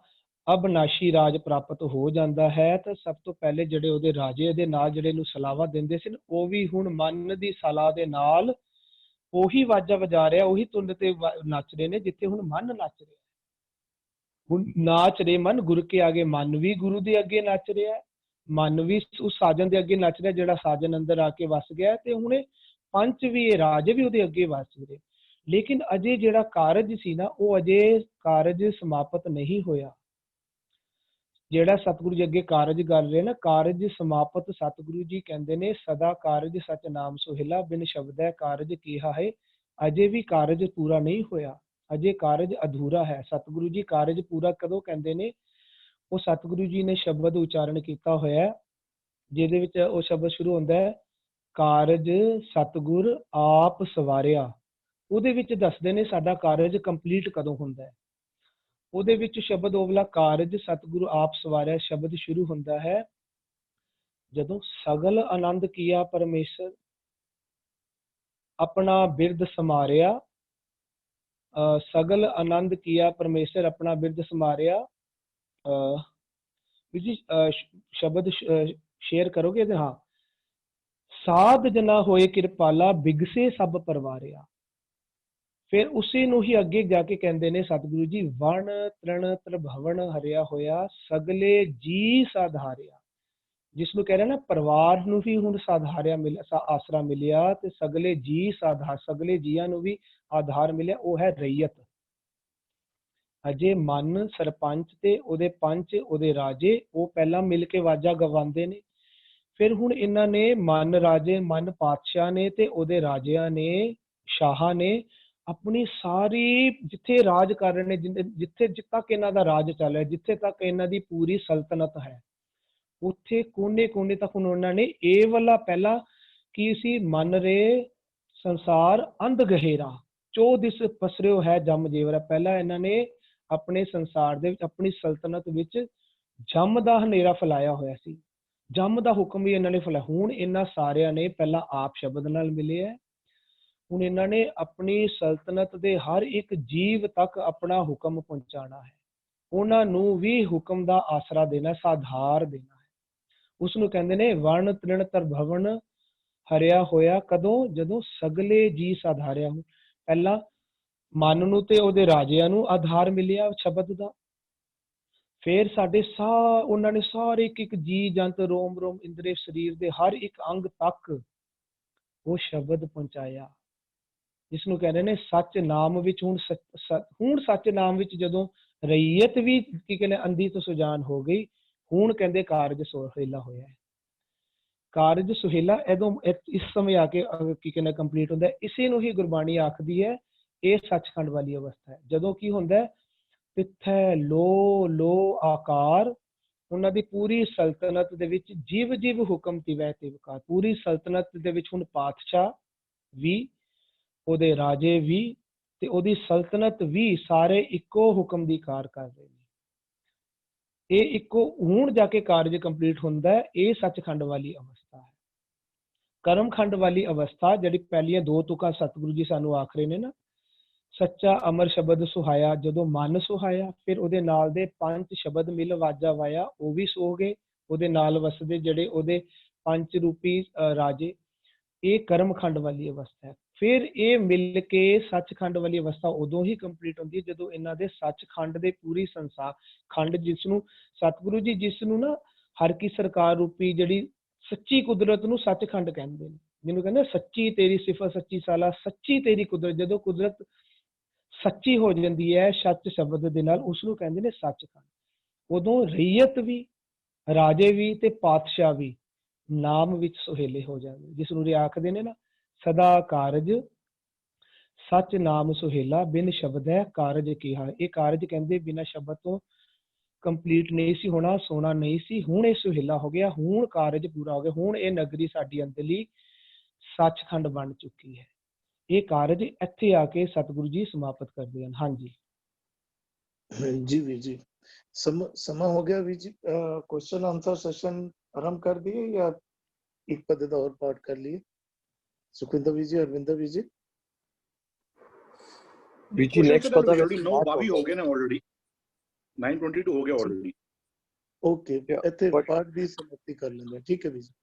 ਅਬਨਾਸ਼ੀ ਰਾਜ ਪ੍ਰਾਪਤ ਹੋ ਜਾਂਦਾ ਹੈ, ਤਾਂ ਸਭ ਤੋਂ ਪਹਿਲੇ ਜਿਹੜੇ ਉਹਦੇ ਰਾਜੇ ਦੇ ਨਾਲ ਜਿਹੜੇ ਨੂੰ ਸਲਾਵਾ ਦਿੰਦੇ ਸੀ, ਉਹ ਵੀ ਹੁਣ ਮਨ ਦੀ ਸਲਾਹ ਦੇ ਨਾਲ ਉਹੀ ਵਾਜਾ ਵਜਾ ਰਿਹਾ, ਉਹੀ ਧੁਨ ਤੇ ਨੱਚ ਰਹੇ ਨੇ ਜਿੱਥੇ ਹੁਣ ਮਨ ਨੱਚ ਰਿਹਾ। ਹੁਣ ਨਾਚ ਰਹੇ ਮਨ ਗੁਰ ਕੇ ਆਗੇ, ਮਨ ਵੀ ਗੁਰੂ ਦੇ ਅੱਗੇ ਨੱਚ ਰਿਹਾ, ਮਨ ਵੀ ਉਸ ਸਾਜਨ ਦੇ ਅੱਗੇ ਨੱਚ ਰਿਹਾ ਜਿਹੜਾ ਸਾਜਨ ਅੰਦਰ ਆ ਕੇ ਵਸ ਗਿਆ, ਤੇ ਹੁਣ ਪੰਚ ਵੀ ਇਹ ਰਾਜੇ ਵੀ ਉਹਦੇ ਅੱਗੇ ਵਸ ਰਹੇ। ਲੇਕਿਨ ਅਜੇ ਜਿਹੜਾ ਕਾਰਜ ਸੀ ਨਾ, ਉਹ ਅਜੇ ਕਾਰਜ ਸਮਾਪਤ ਨਹੀਂ ਹੋਇਆ। ਜਿਹੜਾ ਸਤਿਗੁਰੂ ਜੀ ਅੱਗੇ ਕਾਰਜ ਕਰ ਰਹੇ ਨਾ, ਕਾਰਜ ਸਮਾਪਤ ਸਤਿਗੁਰੂ ਜੀ ਕਹਿੰਦੇ ਨੇ ਸਦਾ ਕਾਰਜ ਸਚ ਨਾਮ ਸੁਹੇਲਾ, ਬਿਨ ਸ਼ਬਦੈ ਕਾਰਜ ਕੀਹਾ ਹੈ। ਅਜੇ ਵੀ ਕਾਰਜ ਪੂਰਾ ਨਹੀਂ ਹੋਇਆ, ਅਜੇ ਕਾਰਜ ਅਧੂਰਾ ਹੈ। ਸਤਿਗੁਰੂ ਜੀ ਕਾਰਜ ਪੂਰਾ ਕਦੋਂ ਕਹਿੰਦੇ ਨੇ? ਉਹ ਸਤਿਗੁਰੂ ਜੀ ਨੇ ਸ਼ਬਦ ਉਚਾਰਨ ਕੀਤਾ ਹੋਇਆ, ਜਿਹਦੇ ਵਿੱਚ ਉਹ ਸ਼ਬਦ ਸ਼ੁਰੂ ਹੁੰਦਾ ਹੈ ਕਾਰਜ ਸਤਿਗੁਰ ਆਪ ਸਵਾਰਿਆ। ਉਹਦੇ ਵਿੱਚ ਦੱਸਦੇ ਨੇ ਸਾਡਾ ਕਾਰਜ ਕੰਪਲੀਟ ਕਦੋਂ ਹੁੰਦਾ ਹੈ। ਉਹਦੇ ਵਿੱਚ ਸ਼ਬਦ ਉਹ ਵਾਲਾ ਕਾਰਜ ਸਤਿਗੁਰੂ ਆਪ ਸਵਾਰਿਆ ਸ਼ਬਦ ਸ਼ੁਰੂ ਹੁੰਦਾ ਹੈ ਜਦੋਂ ਸਗਲ ਆਨੰਦ ਕੀਆ ਪਰਮੇਸ਼ਰ ਆਪਣਾ ਬਿਰਦ ਸਮਾਰਿਆ। ਸਗਲ ਆਨੰਦ ਕੀਆ ਪਰਮੇਸ਼ਰ ਆਪਣਾ ਬਿਰਦ ਸਮਾਰਿਆ। ਜੀ ਸ਼ਬਦ ਸ਼ੇਅਰ ਕਰੋਗੇ ਤੇ? ਹਾਂ, ਸਾਧ ਜਨਾ ਹੋਏ ਕਿਰਪਾਲਾ, ਬਿਗਸੇ ਸਭ ਪਰਵਾਰਿਆ। ਫਿਰ ਉਸੇ ਨੂੰ ਹੀ ਅੱਗੇ ਜਾ ਕੇ ਕਹਿੰਦੇ ਨੇ ਸਤਿਗੁਰੂ ਜੀ, ਵਣ ਤ੍ਰਿਣ ਤ੍ਰਿਭਵਨ ਹਰਿਆ ਹੋਇਆ, ਸਗਲੇ ਜੀ ਸਾਧਾਰਿਆ। ਜਿਸ ਨੂੰ ਕਹਿ ਰਹੇ ਨਾ ਪਰਿਵਾਰ ਨੂੰ ਵੀ ਹੁਣ ਸਾਧਾਰਿਆ ਮਿਲਿਆ, ਆਸਰਾ ਮਿਲਿਆ, ਤੇ ਸਗਲੇ ਜੀ ਸਗਲੇ ਜੀਆਂ ਨੂੰ ਵੀ ਆਧਾਰ ਮਿਲਿਆ, ਉਹ ਹੈ ਰਈਅਤ। ਅਜੇ ਮਨ ਸਰਪੰਚ ਤੇ ਉਹਦੇ ਪੰਚ ਉਹਦੇ ਰਾਜੇ ਉਹ ਪਹਿਲਾਂ ਮਿਲ ਕੇ ਵਾਜਾ ਗਵਾਉਂਦੇ ਨੇ, ਫਿਰ ਹੁਣ ਇਹਨਾਂ ਨੇ ਮਨ ਰਾਜੇ ਮਨ ਪਾਤਸ਼ਾਹ ਨੇ ਤੇ ਉਹਦੇ ਰਾਜਿਆਂ ਨੇ ਸ਼ਾਹਾਂ ਨੇ ਆਪਣੀ ਸਾਰੀ ਜਿੱਥੇ ਰਾਜ ਕਰ ਰਹੇ ਨੇ, ਜਿੱਥੇ ਤੱਕ ਇਹਨਾਂ ਦਾ ਰਾਜ ਚੱਲ ਰਿਹਾ, ਜਿੱਥੇ ਤੱਕ ਇਹਨਾਂ ਦੀ ਪੂਰੀ ਸਲਤਨਤ ਹੈ, ਉੱਥੇ ਕੋਨੇ ਕੋਨੇ ਤੱਕ ਹੁਣ ਉਹਨਾਂ ਨੇ ਇਹ ਵਾਲਾ ਪਹਿਲਾਂ ਕੀ ਸੀ? ਮਨ ਰੇ ਸੰਸਾਰ ਅੰਧ ਗਹਿਰਾ, ਚੋ ਦਿਸ ਪਸਰਿਓ ਹੈ ਜਮ ਜੇਵਰਾ। ਪਹਿਲਾਂ ਇਹਨਾਂ ਨੇ ਆਪਣੇ ਸੰਸਾਰ ਦੇ ਵਿੱਚ ਆਪਣੀ ਸਲਤਨਤ ਵਿੱਚ ਜਮ ਦਾ ਹਨੇਰਾ ਫੈਲਾਇਆ ਹੋਇਆ ਸੀ, ਜਮ ਦਾ ਹੁਕਮ ਵੀ ਇਹਨਾਂ ਨੇ ਫੈਲਾਇਆ। ਹੁਣ ਇਹਨਾਂ ਸਾਰਿਆਂ ਨੇ ਪਹਿਲਾਂ ਆਪ ਸ਼ਬਦ ਨਾਲ ਮਿਲੇ ਹੈ, ਹੁਣ ਇਹਨਾਂ ਨੇ ਆਪਣੀ ਸਲਤਨਤ ਦੇ ਹਰ ਇੱਕ ਜੀਵ ਤੱਕ ਆਪਣਾ ਹੁਕਮ ਪਹੁੰਚਾਉਣਾ ਹੈ, ਉਹਨਾਂ ਨੂੰ ਵੀ ਹੁਕਮ ਦਾ ਆਸਰਾ ਦੇਣਾ, ਸਾਧਾਰ ਦੇਣਾ ਹੈ। ਉਸ ਨੂੰ ਕਹਿੰਦੇ ਨੇ ਵਣ ਤ੍ਰਿਣ ਤ੍ਰਿਭਵਨ ਹਰਿਆ ਹੋਇਆ। ਕਦੋਂ? ਜਦੋਂ ਸਗਲੇ ਜੀ ਸਾਧਾਰਿਆ ਹੋ। ਪਹਿਲਾਂ ਮਨ ਨੂੰ ਤੇ ਉਹਦੇ ਰਾਜਿਆਂ ਨੂੰ ਆਧਾਰ ਮਿਲਿਆ ਸ਼ਬਦ ਦਾ, ਫਿਰ ਸਾਡੇ ਉਹਨਾਂ ਨੇ ਸਾਰੇ ਇੱਕ ਇੱਕ ਜੀ ਜੰਤ ਰੋਮ ਰੋਮ ਇੰਦਰੇ ਸਰੀਰ ਦੇ ਹਰ ਇੱਕ ਅੰਗ ਤੱਕ ਉਹ ਸ਼ਬਦ ਪਹੁੰਚਾਇਆ, ਜਿਸ ਨੂੰ ਕਹਿੰਦੇ ਨੇ ਸੱਚ ਨਾਮ ਵਿੱਚ। ਹੁਣ ਸੱਚ ਨਾਮ ਵਿੱਚ ਜਦੋਂ ਰਈਅਤ ਵੀ ਕੀ ਕਹਿੰਦੇ ਅੰਧੀ ਤੋਂ ਸੁਜਾਨ ਹੋ ਗਈ, ਹੁਣ ਕਹਿੰਦੇ ਕਾਰਜ ਸੁਹੇਲਾ ਹੋਇਆ ਹੈ। ਕਾਰਜ ਸੁਹੇਲਾ ਇਸ ਸਮੇਂ ਆ ਕੇ ਕੀ ਕਹਿੰਦੇ ਕੰਪਲੀਟ ਹੁੰਦਾ। ਇਸੇ ਨੂੰ ਹੀ ਗੁਰਬਾਣੀ ਆਖਦੀ ਹੈ ਇਹ ਸੱਚਖੰਡ ਵਾਲੀ ਅਵਸਥਾ ਹੈ, ਜਦੋਂ ਕੀ ਹੁੰਦਾ ਤਿੱਥੈ ਲੋ ਲੋ ਆਕਾਰ, ਉਹਨਾਂ ਦੀ ਪੂਰੀ ਸਲਤਨਤ ਦੇ ਵਿੱਚ ਜਿਵ ਜਿਵ ਹੁਕਮ ਤਿਵੈ ਤਿਵਕਾਰ। ਪੂਰੀ ਸਲਤਨਤ ਦੇ ਵਿੱਚ ਹੁਣ ਪਾਤਸ਼ਾਹ ਵੀ, ਉਹਦੇ ਰਾਜੇ ਵੀ ਤੇ ਉਹਦੀ ਸਲਤਨਤ ਵੀ ਸਾਰੇ ਇੱਕੋ ਹੁਕਮ ਦੀ ਕਾਰ ਕਰ ਰਹੇ ਨੇ। ਇਹ ਇੱਕੋ ਹੁਣ ਜਾ ਕੇ ਕਾਰਜ ਕੰਪਲੀਟ ਹੁੰਦਾ ਹੈ। ਇਹ ਸੱਚਖੰਡ ਵਾਲੀ ਅਵਸਥਾ ਹੈ। ਕਰਮਖੰਡ ਵਾਲੀ ਅਵਸਥਾ ਜਿਹੜੀ ਪਹਿਲੀਆਂ ਦੋ ਤੁਕਾਂ ਸਤਿਗੁਰੂ ਜੀ ਸਾਨੂੰ ਆਖ ਰਹੇ ਨੇ ਨਾ, ਸੱਚਾ ਅਮਰ ਸ਼ਬਦ ਸੁਹਾਇਆ, ਜਦੋਂ ਮਨ ਸੁਹਾਇਆ ਫਿਰ ਉਹਦੇ ਨਾਲ ਦੇ ਪੰਜ ਸ਼ਬਦ ਮਿਲ ਵਾਜਾ ਵਾਇਆ, ਉਹ ਵੀ ਸੋ ਗਏ, ਉਹਦੇ ਨਾਲ ਵਸਦੇ ਜਿਹੜੇ ਉਹਦੇ ਪੰਜ ਰੂਪੀ ਰਾਜੇ। ਇਹ ਕਰਮਖੰਡ ਵਾਲੀ ਅਵਸਥਾ ਹੈ। ਫਿਰ ਇਹ ਮਿਲ ਕੇ ਸੱਚਖੰਡ ਵਾਲੀ ਅਵਸਥਾ ਉਦੋਂ ਹੀ ਕੰਪਲੀਟ ਹੁੰਦੀ ਹੈ ਜਦੋਂ ਇਹਨਾਂ ਦੇ ਸੱਚਖੰਡ ਦੇ ਪੂਰੀ ਸੰਸਾਰ ਖੰਡ, ਜਿਸ ਨੂੰ ਸਤਿਗੁਰੂ ਜੀ ਜਿਸ ਨੂੰ ਨਾ ਹਰ ਕੀ ਸਰਕਾਰ ਰੂਪੀ ਜਿਹੜੀ ਸੱਚੀ ਕੁਦਰਤ ਨੂੰ ਸੱਚਖੰਡ ਕਹਿੰਦੇ ਨੇ, ਜਿਹਨੂੰ ਕਹਿੰਦੇ ਸੱਚੀ ਤੇਰੀ ਸਿਫਤ ਸੱਚੀ ਸਾਲਾ, ਸੱਚੀ ਤੇਰੀ ਕੁਦਰਤ। ਜਦੋਂ ਕੁਦਰਤ ਸੱਚੀ ਹੋ ਜਾਂਦੀ ਹੈ ਸੱਚ ਸ਼ਬਦ ਦੇ ਨਾਲ, ਉਸ ਨੂੰ ਕਹਿੰਦੇ ਨੇ ਸੱਚਖੰਡ। ਉਦੋਂ ਰਈਅਤ ਵੀ, ਰਾਜੇ ਵੀ ਤੇ ਪਾਤਸ਼ਾਹ ਵੀ ਨਾਮ ਵਿੱਚ ਸੁਹੇਲੇ ਹੋ ਜਾਂਦੇ, ਜਿਸ ਨੂੰ ਆਖਦੇ ਨੇ ਨਾ ਸਦਾ ਕਾਰਜ ਸੱਚ ਨਾਮ ਸੁਹੇਲਾ, ਬਿਨ ਸ਼ਬਦ ਹੈ ਕਾਰਜ ਕਿਹਾ। ਇਹ ਕਾਰਜ ਕਹਿੰਦੇ ਬਿਨਾਂ ਸ਼ਬਦ ਤੋਂ ਕੰਪਲੀਟ ਨਹੀਂ ਸੀ ਹੋਣਾ, ਸੋਣਾ ਨਹੀਂ ਸੀ। ਹੁਣ ਇਹ ਸੁਹੇਲਾ ਹੋ ਗਿਆ, ਹੁਣ ਕਾਰਜ ਪੂਰਾ ਹੋ ਗਿਆ, ਹੁਣ ਇਹ ਨਗਰੀ ਸਾਡੀ ਅੰਦਰਲੀ ਸੱਚਖੰਡ ਬਣ ਚੁੱਕੀ ਹੈ। ਇਹ ਕਾਰਜ ਇੱਥੇ ਆ ਕੇ ਸਤਿਗੁਰੂ ਜੀ ਸਮਾਪਤ ਕਰਦੇ ਹਨ। ਹਾਂਜੀ जी वीर जी, समा हो गया Veer ji. Question answer session आरंभ कर दिए या एक पद और पाठ कर लिए? सुखविंदर वीर जी, अरविंदर वीर जी। बीजी नेक्स्ट पता ऑलरेडी 9 22 हो गए ने, ऑलरेडी 9:22 हो गया ऑलरेडी। ओके, ਇੱਥੇ ਪਾਠ ਦੀ ਸਮਾਪਤੀ ਕਰ ਲੈਂਦੇ। ਠੀਕ ਹੈ ਵੀਰ ਜੀ।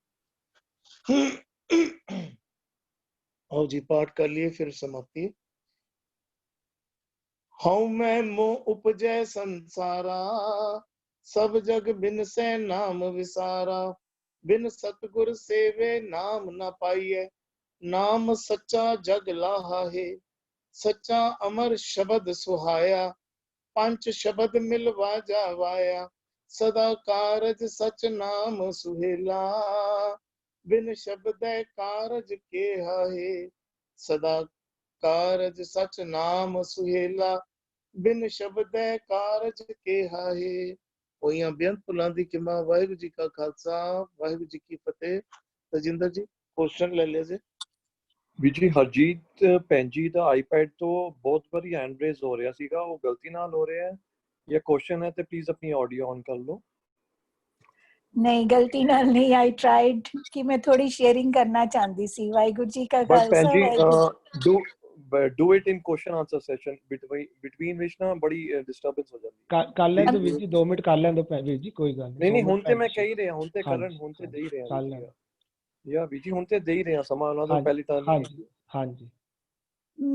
आओ जी, पाठ कर लिए, फिर समाप्ति। हऊँ मैं मोह उपजै संसारा, सब जग बिन से नाम विसारा। बिन सतगुर सेवे नाम न पाइए, नाम सच्चा जग लाहा है। सच्चा अमर शब्द सुहाया, पंच शब्द मिलवा जावाया। सदा कारज सच नाम सुहेला, बिन शब्द कारज के है। सदा कारज सच नाम सुहेला, बिन शब्द कारज के है। होइयां बेअंत भुलां दी किमा। वाहिगुरू जी का खालसा, वाहिगुरू जी की फतेह। तजिंदर जी क्वेश्चन ले ले जे। बीजी हरजीत भैन जी ਦਾ ਆਈਪੈਡ ਤੋਂ ਬਹੁਤ ਵਾਰੀ ਹੈਂਡ ਰੇਜ਼ ਹੋ ਰਿਹਾ ਸੀਗਾ, ਉਹ ਗਲਤੀ ਨਾਲ ਹੋ ਰਿਹਾ ਹੈ ਜਾਂ ਕੁਐਸਚਨ ਹੈ ਤੇ ਪਲੀਜ਼ ਆਪਣੀ ਆਡੀਓ ਔਨ ਕਰ ਲਓ। नहीं, गलती नाल नहीं। आई ट्राइड कि मैं थोड़ी शेयरिंग करना चाहती सी। वाहिगुरू जी का बट भैन Khalsa, ji Waheguru do it in question answer session between which ना बड़ी डिस्टर्बेंस हो ਜਾਂਦੀ ਹੈ। ਕਰ ਲੈਣ ਦੋ ਵੀਰ ਜੀ, 2 ਮਿੰਟ ਕਰ ਲੈਣ ਦੋ ਵੀਰ ਜੀ, ਕੋਈ ਗੱਲ ਨਹੀਂ ਨਹੀਂ, ਹੁਣ ਤੇ ਮੈਂ ਕਹਿ ਰਿਹਾ, ਹੁਣ ਤੇ ਕਰਨ, ਹੁਣ ਤੇ ਦੇ ਹੀ ਰਿਹਾ ਕਰ ਲੈਣ। ਯਾ ਵੀਰ ਜੀ ਹੁਣ ਤੇ ਦੇ ਹੀ ਰਿਹਾ ਸਮਾਂ, ਉਹਨਾਂ ਦਾ ਪਹਿਲੀ ਤਾਂ ਹਾਂਜੀ ਹਾਂਜੀ।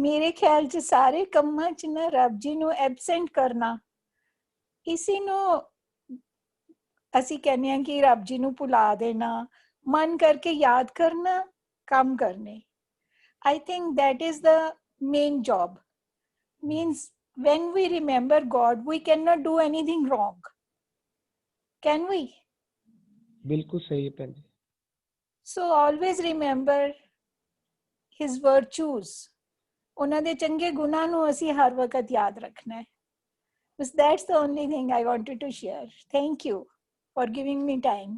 मेरे ख्याल च सारे ਕੰਮਾਂ ਚ ਨਾ ਰੱਬ ਜੀ ਨੂੰ ਐਬਸੈਂਟ ਕਰਨਾ, ਇਸੇ ਨੂੰ ਅਸੀਂ ਕਹਿੰਦੇ ਹਾਂ ਕਿ ਰੱਬ ਜੀ ਨੂੰ ਭੁਲਾ ਦੇਣਾ, ਮਨ ਕਰਕੇ ਯਾਦ ਕਰਨਾ, ਕੰਮ ਕਰਨੇ। I think that is the main job. Means when we remember God, we cannot do anything wrong. Can we? ਬਿਲਕੁਲ ਸਹੀ ਹੈ ਭੈਣ ਜੀ। So always remember his virtues. ਉਹਨਾਂ ਦੇ ਚੰਗੇ ਗੁਣਾਂ ਨੂੰ ਅਸੀਂ ਹਰ ਵਕਤ ਯਾਦ ਰੱਖਣਾ ਹੈ। Because that's the only thing I wanted to share. Thank you for giving me time.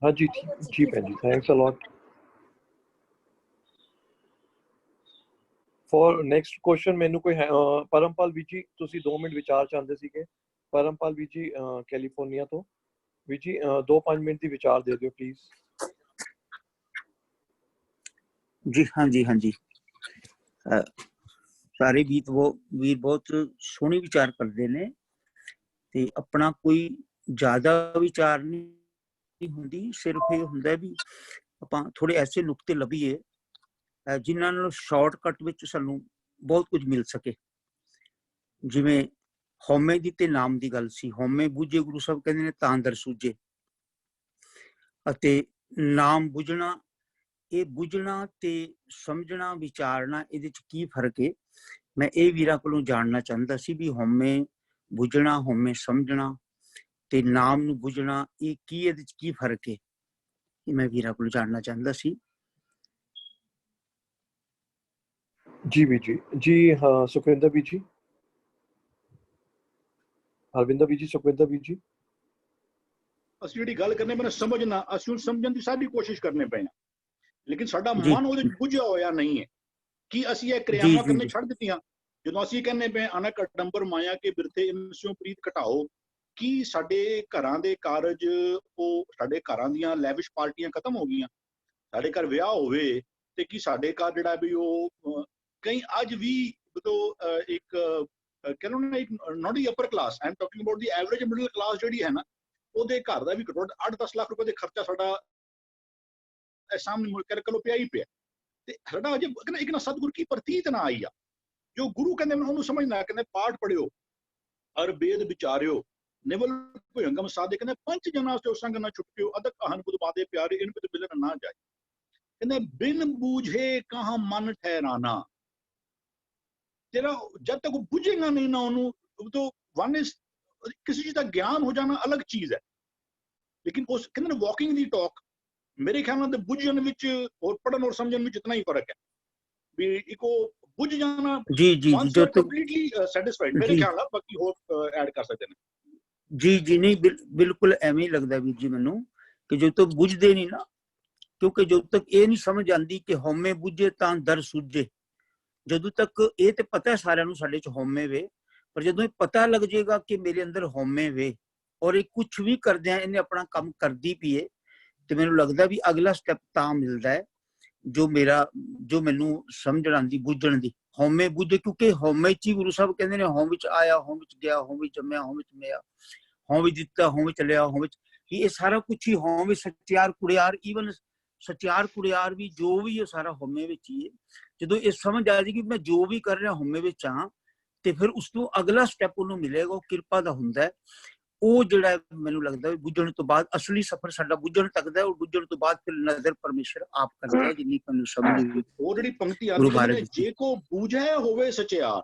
हाँ जी जी भैन जी, thanks a lot. For next question ਮੈਨੂੰ ਕੋਈ ਪਰਮਪਾਲ ਵੀਰ ਜੀ, ਤੁਸੀਂ 2 ਮਿੰਟ ਵਿਚਾਰ ਚਾਹੁੰਦੇ ਸੀਗੇ। ਪਰਮਪਾਲ ਵੀਰ ਜੀ ਕੈਲੀਫੋਰਨੀਆ ਤੋਂ। ਵੀਰ ਜੀ 2-5 ਮਿੰਟ ਦੀ ਵਿਚਾਰ ਦੇ ਦਿਓ ਪਲੀਜ਼। जी हाँ जी, हाँ जी। ਸਾਰੇ ਵੀਰ ਬਹੁਤ ਸੋਹਣੇ ਵਿਚਾਰ ਕਰਦੇ ਨੇ ਤੇ ਆਪਣਾ ਕੋਈ ਜ਼ਿਆਦਾ ਵਿਚਾਰ ਨਹੀਂ ਹੁੰਦੀ, ਸਿਰਫ ਇਹ ਹੁੰਦਾ ਵੀ ਆਪਾਂ ਥੋੜੇ ਐਸੇ ਨੁਕਤੇ ਲੱਭੀਏ ਜਿਨ੍ਹਾਂ ਨਾਲ ਸ਼ਾਰਟਕਟ ਵਿੱਚ ਸਾਨੂੰ ਬਹੁਤ ਕੁਝ ਮਿਲ ਸਕੇ। ਜਿਵੇਂ ਹਉਮੈ ਦੀ ਤੇ ਨਾਮ ਦੀ ਗੱਲ ਸੀ। ਹਉਮੈ ਬੁੱਝੇ, ਗੁਰੂ ਸਾਹਿਬ ਕਹਿੰਦੇ ਨੇ ਤਾਂ ਅੰਦਰ ਸੂਝੇ, ਅਤੇ ਨਾਮ ਬੁੱਝਣਾ, ਇਹ ਬੁੱਝਣਾ ਤੇ ਸਮਝਣਾ, ਵਿਚਾਰਨਾ, ਇਹਦੇ ਚ ਕੀ ਫਰਕ ਹੈ? ਮੈਂ ਇਹ ਵੀਰਾਂ ਕੋਲੋਂ ਜਾਣਨਾ ਚਾਹੁੰਦਾ ਸੀ ਵੀ ਹਉਮੈ ਬੁੱਝਣਾ, ਹਉਮੈ ਸਮਝਣਾ ਤੇ ਨਾਮ ਨੂੰ ਬੁੱਝਣਾ, ਇਹ ਕੀ, ਇਹਦੇ ਚ ਕੀ ਫਰਕ ਹੈ? ਇਹ ਮੈਂ ਵੀਰਾਂ ਕੋਲੋਂ ਜਾਣਨਾ ਚਾਹੁੰਦਾ ਸੀ। जी ਵੀਰ ਜੀ। जी हाँ सुखविंदर ਵੀਰ ਜੀ, ਹਰਵਿੰਦਰ ਵੀਰ ਜੀ, ਸੁਖਵਿੰਦਰ ਵੀਰ ਜੀ। ਅਸੀਂ ਜਿਹੜੀ ਗੱਲ ਕਰਨੇ ਪਏ ਸਮਝਣਾ, ਅਸੀਂ ਸਮਝਣ ਦੀ ਸਾਡੀ ਕੋਸ਼ਿਸ਼ ਕਰਨੇ ਪਏ ਹਾਂ, ਲੇਕਿਨ ਸਾਡਾ ਮਨ ਉਹਦੇ ਵਿੱਚ ਬੁੱਝਿਆ ਹੋਇਆ ਨਹੀਂ ਹੈ ਕਿ ਅਸੀਂ ਇਹ ਕਿਰਿਆਵਾਂ ਕਰਨੇ ਛੱਡ ਦਿੱਤੀਆਂ। ਜਦੋਂ ਅਸੀਂ ਕਹਿੰਦੇ ਪਏ ਅਨਕ ਅਡੰਬਰ ਮਾਇਆ ਕੇ ਬਿਰਥੇ ਇਨਸਿਓ ਪ੍ਰੀਤ ਘਟਾਓ, ਕੀ ਸਾਡੇ ਘਰਾਂ ਦੇ ਕਾਰਜ, ਉਹ ਸਾਡੇ ਘਰਾਂ ਦੀਆਂ ਲੈਵਿਸ਼ ਪਾਰਟੀਆਂ ਖਤਮ ਹੋ ਗਈਆਂ? ਸਾਡੇ ਘਰ ਵਿਆਹ ਹੋਵੇ ਤੇ ਕੀ ਸਾਡੇ ਘਰ ਜਿਹੜਾ ਵੀ ਉਹ ਕਈ ਅੱਜ ਵੀ ਜਦੋਂ ਇੱਕ ਕਹਿੰਦੇ ਨਾ, ਇੱਕ not the upper class, I am talking about the average middle class ਜਿਹੜੀ ਹੈ ਨਾ, ਉਹਦੇ ਘਰ ਦਾ ਵੀ ਘੱਟੋ ਘੱਟ 8-10 ਲੱਖ ਰੁਪਏ ਦੇ ਖਰਚਾ ਸਾਡਾ ਸਾਹਮਣੇ ਕਰ ਪਿਆ ਹੀ ਪਿਆ। ਤੇ ਸਾਡਾ ਅਜੇ ਇੱਕ ਨਾ ਸਤਿਗੁਰ ਕੀ ਪ੍ਰਤੀਤ ਨਾ ਆਈ ਆ, ਜੋ ਗੁਰੂ ਕਹਿੰਦੇ ਉਹਨੂੰ ਸਮਝਣਾ। ਕਹਿੰਦੇ ਪਾਠ ਪੜਿਓ, ਅਰ ਵੇਦ ਵਿਚਾਰਿਓ, ਨਿਵਲ ਭੁਜੰਗਮ ਸਾਧੇ, ਕਹਿੰਦੇ ਪੰਜ ਜਨਾਂ ਸੇ ਸੰਗ ਨਾ ਛੁਟਕਿਓ, ਅਦਕ ਕਹਨ ਬੁਧ ਬਾਦੇ ਪਿਆਰੇ, ਇਨ ਬਿਤ ਬਿਲਨ ਨਾ ਜਾਏ। कहते बिन बूझे कहाँ मन ठहराना। तेरा जब तक वो बुझेगा नहीं ना उन्होंने, तो वन इज किसी चीज का ज्ञान हो जाना अलग चीज है, लेकिन उस कहते वॉकिंग दी टॉक मेरे ख्याल में बुझन विच और पढ़न और समझन में इतना ही फर्क है भी इको बुझ जाना जी जी once जो you are तो completely satisfied मेरे जी ख्याल ਨਾਲ ਬਾਕੀ ਹੋਰ ਐਡ ਕਰ ਸਕਦੇ ਨੇ। ਜੀ ਜੀ ਨਹੀਂ ਬਿਲਕੁਲ ਐਵੇਂ ਹੀ ਲੱਗਦਾ ਵੀਰ ਜੀ ਮੈਨੂੰ ਕਿ ਜੋ ਤੱਕ ਬੁਝਦੇ ਨਹੀਂ ਨਾ, ਕਿਉਂਕਿ ਜਦੋਂ ਤੱਕ ਇਹ ਨਹੀਂ ਸਮਝ ਆਂਦੀ ਕਿ ਹਉਮੈ ਬੁਝੇ ਤਾਂ ਦਰ ਸੁਝੇ, ਜਦੋਂ ਤੱਕ ਇਹ ਤੇ ਪਤਾ ਸਾਰਿਆਂ ਨੂੰ ਸਾਡੇ ਚ ਹਉਮੈ ਵੇ, ਪਰ ਜਦੋਂ ਇਹ ਪਤਾ ਲੱਗ ਜਾਏਗਾ ਕਿ ਮੇਰੇ ਅੰਦਰ ਹਉਮੈ ਵੇ ਔਰ ਇਹ ਕੁਝ ਵੀ ਕਰਦੇ ਆ ਇਹਨੇ ਆਪਣਾ ਕੰਮ ਕਰਦੀ ਪਈਏ, ਤੇ ਮੈਨੂੰ ਲੱਗਦਾ ਵੀ ਅਗਲਾ ਸਟੈਪ ਤਾਂ ਮਿਲਦਾ ਹੈ ਜੋ ਮੈਨੂੰ ਸਮਝ ਆਂਦੀ ਬੁੱਝਣ ਦੀ। ਹਉਮੈ ਬੁੱਝੇ, ਕਿਉਂਕਿ ਹਉਮੈ ਚ ਹੀ ਗੁਰੂ ਸਾਹਿਬ ਕਹਿੰਦੇ ਨੇ ਹਉ ਵਿੱਚ ਆਇਆ, ਹਉ ਵਿੱਚ ਗਿਆ, ਹਉ ਵਿੱਚ ਜੰਮਿਆ, ਹਉ ਵਿੱਚ ਮਿਆ, ਹਉ ਵਿੱਚ ਦਿੱਤਾ, ਹਉ ਵਿੱਚ ਲਿਆ, ਹਉ ਵਿੱਚ ਇਹ ਸਾਰਾ ਕੁਝ ਹੀ ਹਉ ਵਿੱਚ ਸੱਚਿਆਰ ਕੁੜਿਆਰ, ਈਵਨ ਸੱਚਿਆਰ ਕੁੜਿਆਰ ਵੀ ਜੋ ਵੀ ਇਹ ਸਾਰਾ ਹਉਮੈ ਵਿੱਚ ਹੀ ਹੈ। ਜਦੋਂ ਇਹ ਸਮਝ ਆ ਜਾਏਗੀ ਮੈਂ ਜੋ ਵੀ ਕਰ ਰਿਹਾ ਹਉਮੈ ਵਿੱਚ ਹਾਂ, ਤੇ ਫਿਰ ਉਸ ਤੋਂ ਅਗਲਾ ਸਟੈਪ ਉਹਨੂੰ ਮਿਲੇਗਾ, ਉਹ ਕਿਰਪਾ ਦਾ ਹੁੰਦਾ ਹੈ। ਉਹ ਜਿਹੜਾ ਮੈਨੂੰ ਲੱਗਦਾ ਬੁੱਝਣ ਤੋਂ ਬਾਅਦ ਅਸਲੀ ਸਫ਼ਰ ਸਾਡਾ ਬੁੱਝਣ ਤੱਕ ਦਾ, ਉਹ ਬੁੱਝਣ ਤੋਂ ਬਾਅਦ ਫਿਰ ਨਜ਼ਰ ਪਰਮੇਸ਼ਰ ਆਪ ਕਰਦਾ ਹੈ, ਜਿੰਨੀ ਮੈਨੂੰ ਸਮਝ ਉਹ ਜਿਹੜੀ ਪੰਕਤੀ ਆ ਗੁਰੂ ਰਹੀ ਹੈ ਜੇ ਕੋ ਬੂਝੈ ਹੋਵੇ ਸਚਿਆਰ।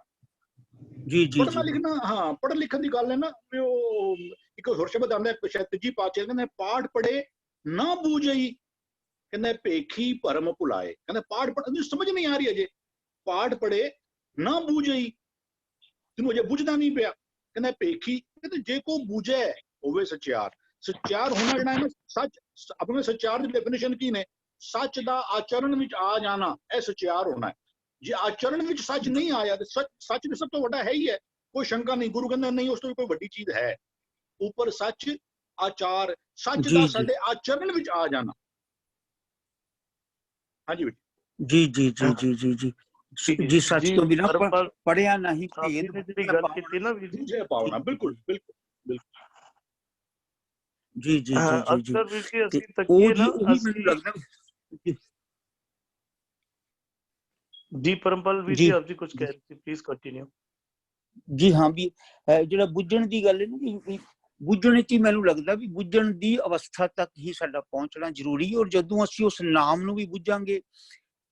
ਜੀ ਜੀ ਪੜ੍ਹਨਾ ਲਿਖਣਾ, ਹਾਂ ਪੜ੍ਹਨ ਲਿਖਣ ਦੀ ਗੱਲ ਹੈ ਨਾ, ਵੀ ਉਹ ਇੱਕ ਹੋਰ ਸ਼ਬਦ ਆਉਂਦਾ ਸ਼ਾਇਦ ਤੀਜੀ ਪਾਤਸ਼ਾਹ ਕਹਿੰਦੇ ਪਾਠ ਪੜ੍ਹੇ ਨਾ ਬੂਝਈ, ਕਹਿੰਦਾ ਭੇਖੀ ਭਰਮ ਭੁਲਾਏ। ਕਹਿੰਦਾ ਪਾਠ ਪੜ੍ਹਨ ਸਮਝ ਨਹੀਂ ਆ ਰਹੀ ਅਜੇ, ਪਾਠ ਪੜ੍ਹੇ ਨਾ ਬੂਝਈ, ਤੈਨੂੰ ਅਜੇ ਬੁਝਦਾ ਨਹੀਂ ਪਿਆ। ਕਹਿੰਦਾ ਭੇਖੀ, ਕਹਿੰਦੇ ਜੇ ਕੋ ਬੂਝੈ ਹੋਵੇ ਸਚਿਆਰ। ਸਚਿਆਰ ਹੋਣਾ ਜਿਹੜਾ ਹੈ ਨਾ, ਸੱਚ ਆਪਣੇ ਸਚਿਆਰ ਦੀ ਡੈਫੀਨੇਸ਼ਨ ਕੀ ਨੇ? ਸੱਚ ਦਾ ਆਚਰਣ ਵਿੱਚ ਆ ਜਾਣਾ, ਇਹ ਸਚਿਆਰ ਹੋਣਾ ਹੈ। ਜੇ ਆਚਰਣ ਵਿੱਚ ਸੱਚ ਨਹੀਂ ਆਇਆ ਤੇ ਸੱਚ ਸਭ ਤੋਂ ਵੱਡਾ ਹੈ ਹੀ ਹੈ, ਕੋਈ ਸ਼ੰਕਾ ਨਹੀਂ। ਗੁਰੂ ਕਹਿੰਦਾ ਨਹੀਂ ਉਸ ਤੋਂ ਕੋਈ ਵੱਡੀ ਚੀਜ਼ ਹੈ ਉੱਪਰ ਸੱਚ ਆਚਾਰ, ਸੱਚ ਦਾ ਸਾਡੇ ਆਚਰਣ ਵਿੱਚ ਆ ਜਾਣਾ। ਹਾਂਜੀ ਜੀ ਜੀ ਜੀ ਜੀ ਜੀ ਜੀ ਜੀ ਸੱਚ ਤੋਂ ਬਿਨਾਂ ਪੜਿਆ ਨਹੀਂ ਭੇਦ ਜਿਹੜੀ ਗੱਲ ਕੀਤੀ ਨਾ ਵੀਰ ਜੀ ਪਾਉਣਾ। ਬਿਲਕੁਲ ਬਿਲਕੁਲ ਬਿਲਕੁਲ ਜੀ ਜੀ ਜੀ ਜੀ ਅਕਸਰ ਵੀਰ ਜੀ ਅਸੀਂ ਤੱਕੀਏ ਨਾ, ਮੈਨੂੰ ਲੱਗਦਾ ਜੀ ਪਰਮਪਾਲ ਵੀਰ ਜੀ ਆਪ ਜੀ ਕੁਝ ਕਹਿ ਰਹੇ ਸੀ, ਪਲੀਜ਼ ਕੰਟੀਨਿਊ। ਜੀ ਹਾਂ ਵੀ ਜਿਹੜਾ ਬੁੱਝਣ ਦੀ ਗੱਲ ਹੈ ਨਾ, ਬੁੱਝਣ ਚ ਹੀ ਮੈਨੂੰ ਲੱਗਦਾ ਵੀ ਬੁੱਝਣ ਦੀ ਅਵਸਥਾ ਤੱਕ ਹੀ ਸਾਡਾ ਪਹੁੰਚਣਾ ਜ਼ਰੂਰੀ ਹੈ। ਔਰ ਜਦੋਂ ਅਸੀਂ ਉਸ ਨਾਮ ਨੂੰ ਵੀ ਬੁੱਝਾਂਗੇ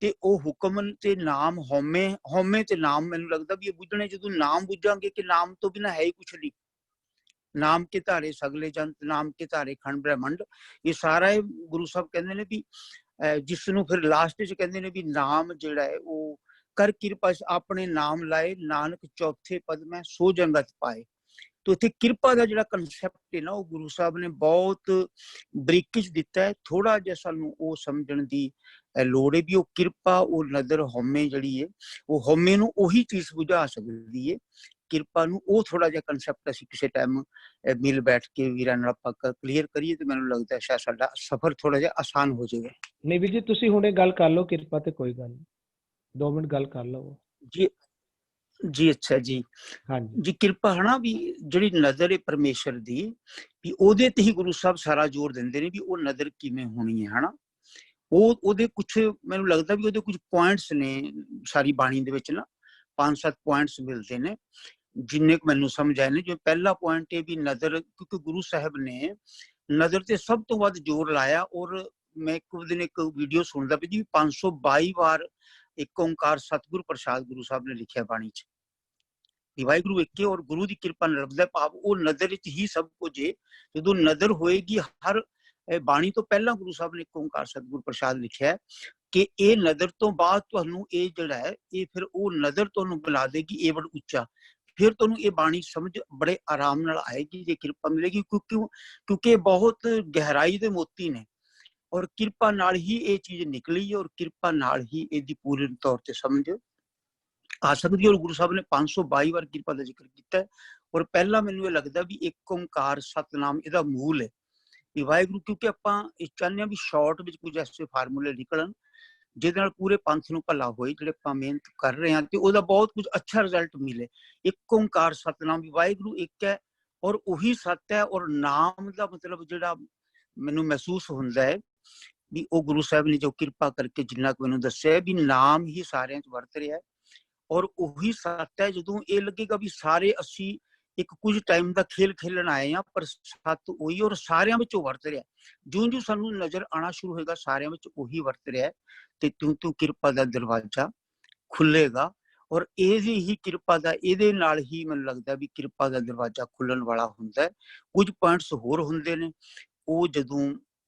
ਤੇ ਉਹ ਹੁਕਮ ਤੇ ਨਾਮ, ਹਉਮੈ ਤੇ ਨਾਮ, ਮੈਨੂੰ ਲੱਗਦਾ ਵੀ ਇਹ ਬੁੱਝਣੇ ਜਦੋਂ ਨਾਮ ਬੁੱਝਾਂਗੇ ਕਿ ਨਾਮ ਤੋਂ ਬਿਨਾਂ ਹੈ ਹੀ ਕੁਛ ਨਹੀਂ। ਨਾਮ ਕੇ ਧਾਰੇ ਸਗਲੇ ਜੰਤ, ਨਾਮ ਕੇ ਧਾਰੇ ਖੰਡ ਬ੍ਰਹਮੰਡ, ਇਹ ਸਾਰਾ ਗੁਰੂ ਸਾਹਿਬ ਕਹਿੰਦੇ ਨੇ ਵੀ ਜਿਸ ਨੂੰ ਫਿਰ ਲਾਸਟ ਚ ਕਹਿੰਦੇ ਨੇ ਵੀ ਨਾਮ ਜਿਹੜਾ ਹੈ ਉਹ ਕਰ ਕਿਰਪਾ ਆਪਣੇ ਨਾਮ ਲਾਏ, ਨਾਨਕ ਚੌਥੇ ਪਦ ਮੈਂ ਸੋ ਜੰਗਤ ਪਾਏ। ਤੋ ਇੱਥੇ ਕਿਰਪਾ ਦਾ ਜਿਹੜਾ ਕਨਸੈਪਟ ਹੈ ਨਾ, ਉਹ ਗੁਰੂ ਸਾਹਿਬ ਨੇ ਬਹੁਤ ਬਰੀਕੀ ਚ ਦਿੱਤਾ ਹੈ। ਥੋੜਾ ਜਿਹਾ ਸਾਨੂੰ ਉਹ ਸਮਝਣ ਦੀ ਲੋੜ ਹੈ ਵੀ ਉਹ ਕਿਰਪਾ, ਉਹ ਨਦਰ ਹਉਮੈ ਜਿਹੜੀ ਹੈ, ਉਹ ਹਉਮੈ ਨੂੰ ਉਹੀ ਚੀਜ਼ ਬੁਝਾ ਸਕਦੀ ਹੈ। ਕਿਰਪਾ ਨੂੰ ਉਹ ਥੋੜਾ ਜਿਹਾ ਕਨਸੈਪਟ ਅਸੀਂ ਕਿਸੇ ਟਾਈਮ ਮਿਲ ਬੈਠ ਕੇ ਵੀਰਾਂ ਨਾਲ ਆਪਾਂ ਕਲੀਅਰ ਕਰੀਏ ਤੇ ਮੈਨੂੰ ਲੱਗਦਾ ਸ਼ਾਇਦ ਸਾਡਾ ਸਫ਼ਰ ਥੋੜਾ ਜਿਹਾ ਆਸਾਨ ਹੋ ਜਾਏਗਾ। ਨਹੀਂ ਵੀਰ ਜੀ ਤੁਸੀਂ ਹੁਣੇ ਗੱਲ ਕਰ ਲਓ ਕਿਰਪਾ ਤੇ, ਕੋਈ ਗੱਲ ਨਹੀਂ, 2 ਮਿੰਟ ਗੱਲ ਕਰ ਲਓ ਜੀ। ਜੀ ਅੱਛਾ ਜੀ, ਹਾਂਜੀ ਜੀ ਕਿਰਪਾ ਹਨਾ ਵੀ ਜਿਹੜੀ ਨਜ਼ਰ ਹੈ ਪਰਮੇਸ਼ਰ ਦੀ, ਵੀ ਉਹਦੇ ਤੇ ਹੀ ਗੁਰੂ ਸਾਹਿਬ ਸਾਰਾ ਜ਼ੋਰ ਦਿੰਦੇ ਨੇ ਵੀ ਉਹ ਨਜ਼ਰ ਕਿਵੇਂ ਹੋਣੀ ਹੈ ਹਨਾ। ਉਹਦੇ ਕੁਛ ਮੈਨੂੰ ਲੱਗਦਾ ਵੀ ਉਹਦੇ ਕੁਝ ਪੁਆਇੰਟਸ ਨੇ ਸਾਰੀ ਬਾਣੀ ਦੇ ਵਿੱਚ ਨਾ, 5-7 ਪੁਆਇੰਟਸ ਮਿਲਦੇ ਨੇ ਜਿੰਨੇ ਕੁ ਮੈਨੂੰ ਸਮਝ ਆਏ ਨੇ। ਜਿਵੇਂ ਪਹਿਲਾ ਪੁਆਇੰਟ ਇਹ ਵੀ ਨਜ਼ਰ, ਕਿਉਂਕਿ ਗੁਰੂ ਸਾਹਿਬ ਨੇ ਨਜ਼ਰ ਤੇ ਸਭ ਤੋਂ ਵੱਧ ਜ਼ੋਰ ਲਾਇਆ। ਔਰ ਮੈਂ ਇੱਕ ਦਿਨ ਇੱਕ ਵੀਡੀਓ ਸੁਣਦਾ ਪਈ ਜੀ, 522 ਵਾਰ ਇੱਕ ਓਂਕਾਰ ਸਤਿਗੁਰ ਪ੍ਰਸਾਦ ਗੁਰੂ ਸਾਹਿਬ ਨੇ ਲਿਖਿਆ ਬਾਣੀ ਚ, ਵਾਹਿਗੁਰੂ ਇੱਕ ਹੈ ਔਰ ਗੁਰੂ ਦੀ ਕਿਰਪਾ ਨਾਲ ਲੱਭਦਾ। ਭਾਵ ਉਹ ਨਜ਼ਰ ਵਿੱਚ ਹੀ ਸਭ ਕੁਝ ਹੈ। ਜਦੋਂ ਨਜ਼ਰ ਹੋਏਗੀ, ਹਰ ਬਾਣੀ ਤੋਂ ਪਹਿਲਾਂ ਗੁਰੂ ਸਾਹਿਬ ਨੇ ਇੱਕ ਓਂਕਾਰ ਸਤਿਗੁਰ ਪ੍ਰਸਾਦ ਲਿਖਿਆ ਕਿ ਇਹ ਨਜ਼ਰ ਤੋਂ ਬਾਅਦ ਤੁਹਾਨੂੰ ਇਹ ਜਿਹੜਾ ਹੈ, ਇਹ ਫਿਰ ਉਹ ਨਜ਼ਰ ਤੁਹਾਨੂੰ ਬੁਲਾ ਦੇਗੀ ਇਹ ਬੜਾ ਉੱਚਾ। ਫਿਰ ਤੁਹਾਨੂੰ ਇਹ ਬਾਣੀ ਸਮਝ ਬੜੇ ਆਰਾਮ ਨਾਲ ਆਏਗੀ ਜੇ ਕਿਰਪਾ ਮਿਲੇਗੀ, ਕਿਉਂਕਿ ਬਹੁਤ ਗਹਿਰਾਈ ਦੇ ਮੋਤੀ ਨੇ ਔਰ ਕਿਰਪਾ ਨਾਲ ਹੀ ਇਹ ਚੀਜ਼ ਨਿਕਲੀ ਔਰ ਕਿਰਪਾ ਨਾਲ ਹੀ ਇਹਦੀ ਪੂਰੇ ਤੌਰ ਤੇ ਸਮਝ ਆ ਸਕਦੀ। ਔਰ ਗੁਰੂ ਸਾਹਿਬ ਨੇ 522 ਵਾਰ ਕਿਰਪਾ ਦਾ ਜ਼ਿਕਰ ਕੀਤਾ ਹੈ। ਔਰ ਪਹਿਲਾਂ ਮੈਨੂੰ ਇਹ ਲੱਗਦਾ ਵੀ ਇੱਕ ਓਂਕਾਰ ਸਤਨਾਮ ਇਹਦਾ ਮੂਲ ਹੈ ਵੀ ਵਾਹਿਗੁਰੂ, ਕਿਉਂਕਿ ਆਪਾਂ ਇਹ ਚਾਹੁੰਦੇ ਹਾਂ ਵੀ ਸ਼ਾਰਟ ਵਿੱਚ ਕੁਝ ਐਸੇ ਫਾਰਮੂਲੇ ਨਿਕਲਣ ਜਿਹਦੇ ਨਾਲ ਪੂਰੇ ਪੰਥ ਨੂੰ ਭਲਾ ਹੋਏ। ਜਿਹੜੇ ਆਪਾਂ ਮਿਹਨਤ ਕਰ ਰਹੇ ਹਾਂ ਤੇ ਉਹਦਾ ਬਹੁਤ ਕੁਝ ਅੱਛਾ ਰਿਜ਼ਲਟ ਮਿਲੇ। ਇੱਕ ਓਂਕਾਰ ਸਤਨਾਮ ਵੀ ਵਾਹਿਗੁਰੂ ਇੱਕ ਹੈ ਔਰ ਉਹੀ ਸੱਤ ਹੈ। ਔਰ ਨਾਮ ਦਾ ਮਤਲਬ ਜਿਹੜਾ ਮੈਨੂੰ ਮਹਿਸੂਸ ਹੁੰਦਾ ਹੈ ਵੀ ਉਹ ਗੁਰੂ ਸਾਹਿਬ ਨੇ ਜੋ ਕਿਰਪਾ ਕਰਕੇ ਜਿੰਨਾ ਕੁ ਮੈਨੂੰ ਦੱਸਿਆ ਵੀ ਨਾਮ ਹੀ ਸਾਰਿਆਂ ਚ ਵਰਤ ਰਿਹਾ ਔਰ ਉਹੀ ਸੱਤ ਹੈ। ਜਦੋਂ ਇਹ ਲੱਗੇਗਾ ਵੀ ਸਾਰੇ ਅਸੀਂ ਇੱਕ ਕੁਝ ਟਾਈਮ ਦਾ ਖੇਲ ਖੇਲਣ ਆਏ ਆ, ਪਰ ਸੱਤ ਉਹੀ ਔਰ ਸਾਰਿਆਂ ਵਿੱਚੋਂ ਵਰਤ ਰਿਹਾ। ਜਿਉਂ ਜਿਉਂ ਸਾਨੂੰ ਨਜ਼ਰ ਆਉਣਾ ਸ਼ੁਰੂ ਹੋਏਗਾ ਸਾਰਿਆਂ ਵਿੱਚ ਉਹੀ ਵਰਤ ਰਿਹਾ, ਤੇ ਤੂੰ ਕਿਰਪਾ ਦਾ ਦਰਵਾਜ਼ਾ ਖੁੱਲੇਗਾ। ਔਰ ਇਹਦੀ ਹੀ ਕਿਰਪਾ ਦਾ, ਇਹਦੇ ਨਾਲ ਹੀ ਮੈਨੂੰ ਲੱਗਦਾ ਵੀ ਕਿਰਪਾ ਦਾ ਦਰਵਾਜ਼ਾ ਖੁੱਲਣ ਵਾਲਾ ਹੁੰਦਾ। ਕੁਝ ਪੁਆਇੰਟਸ ਹੋਰ ਹੁੰਦੇ ਨੇ, ਉਹ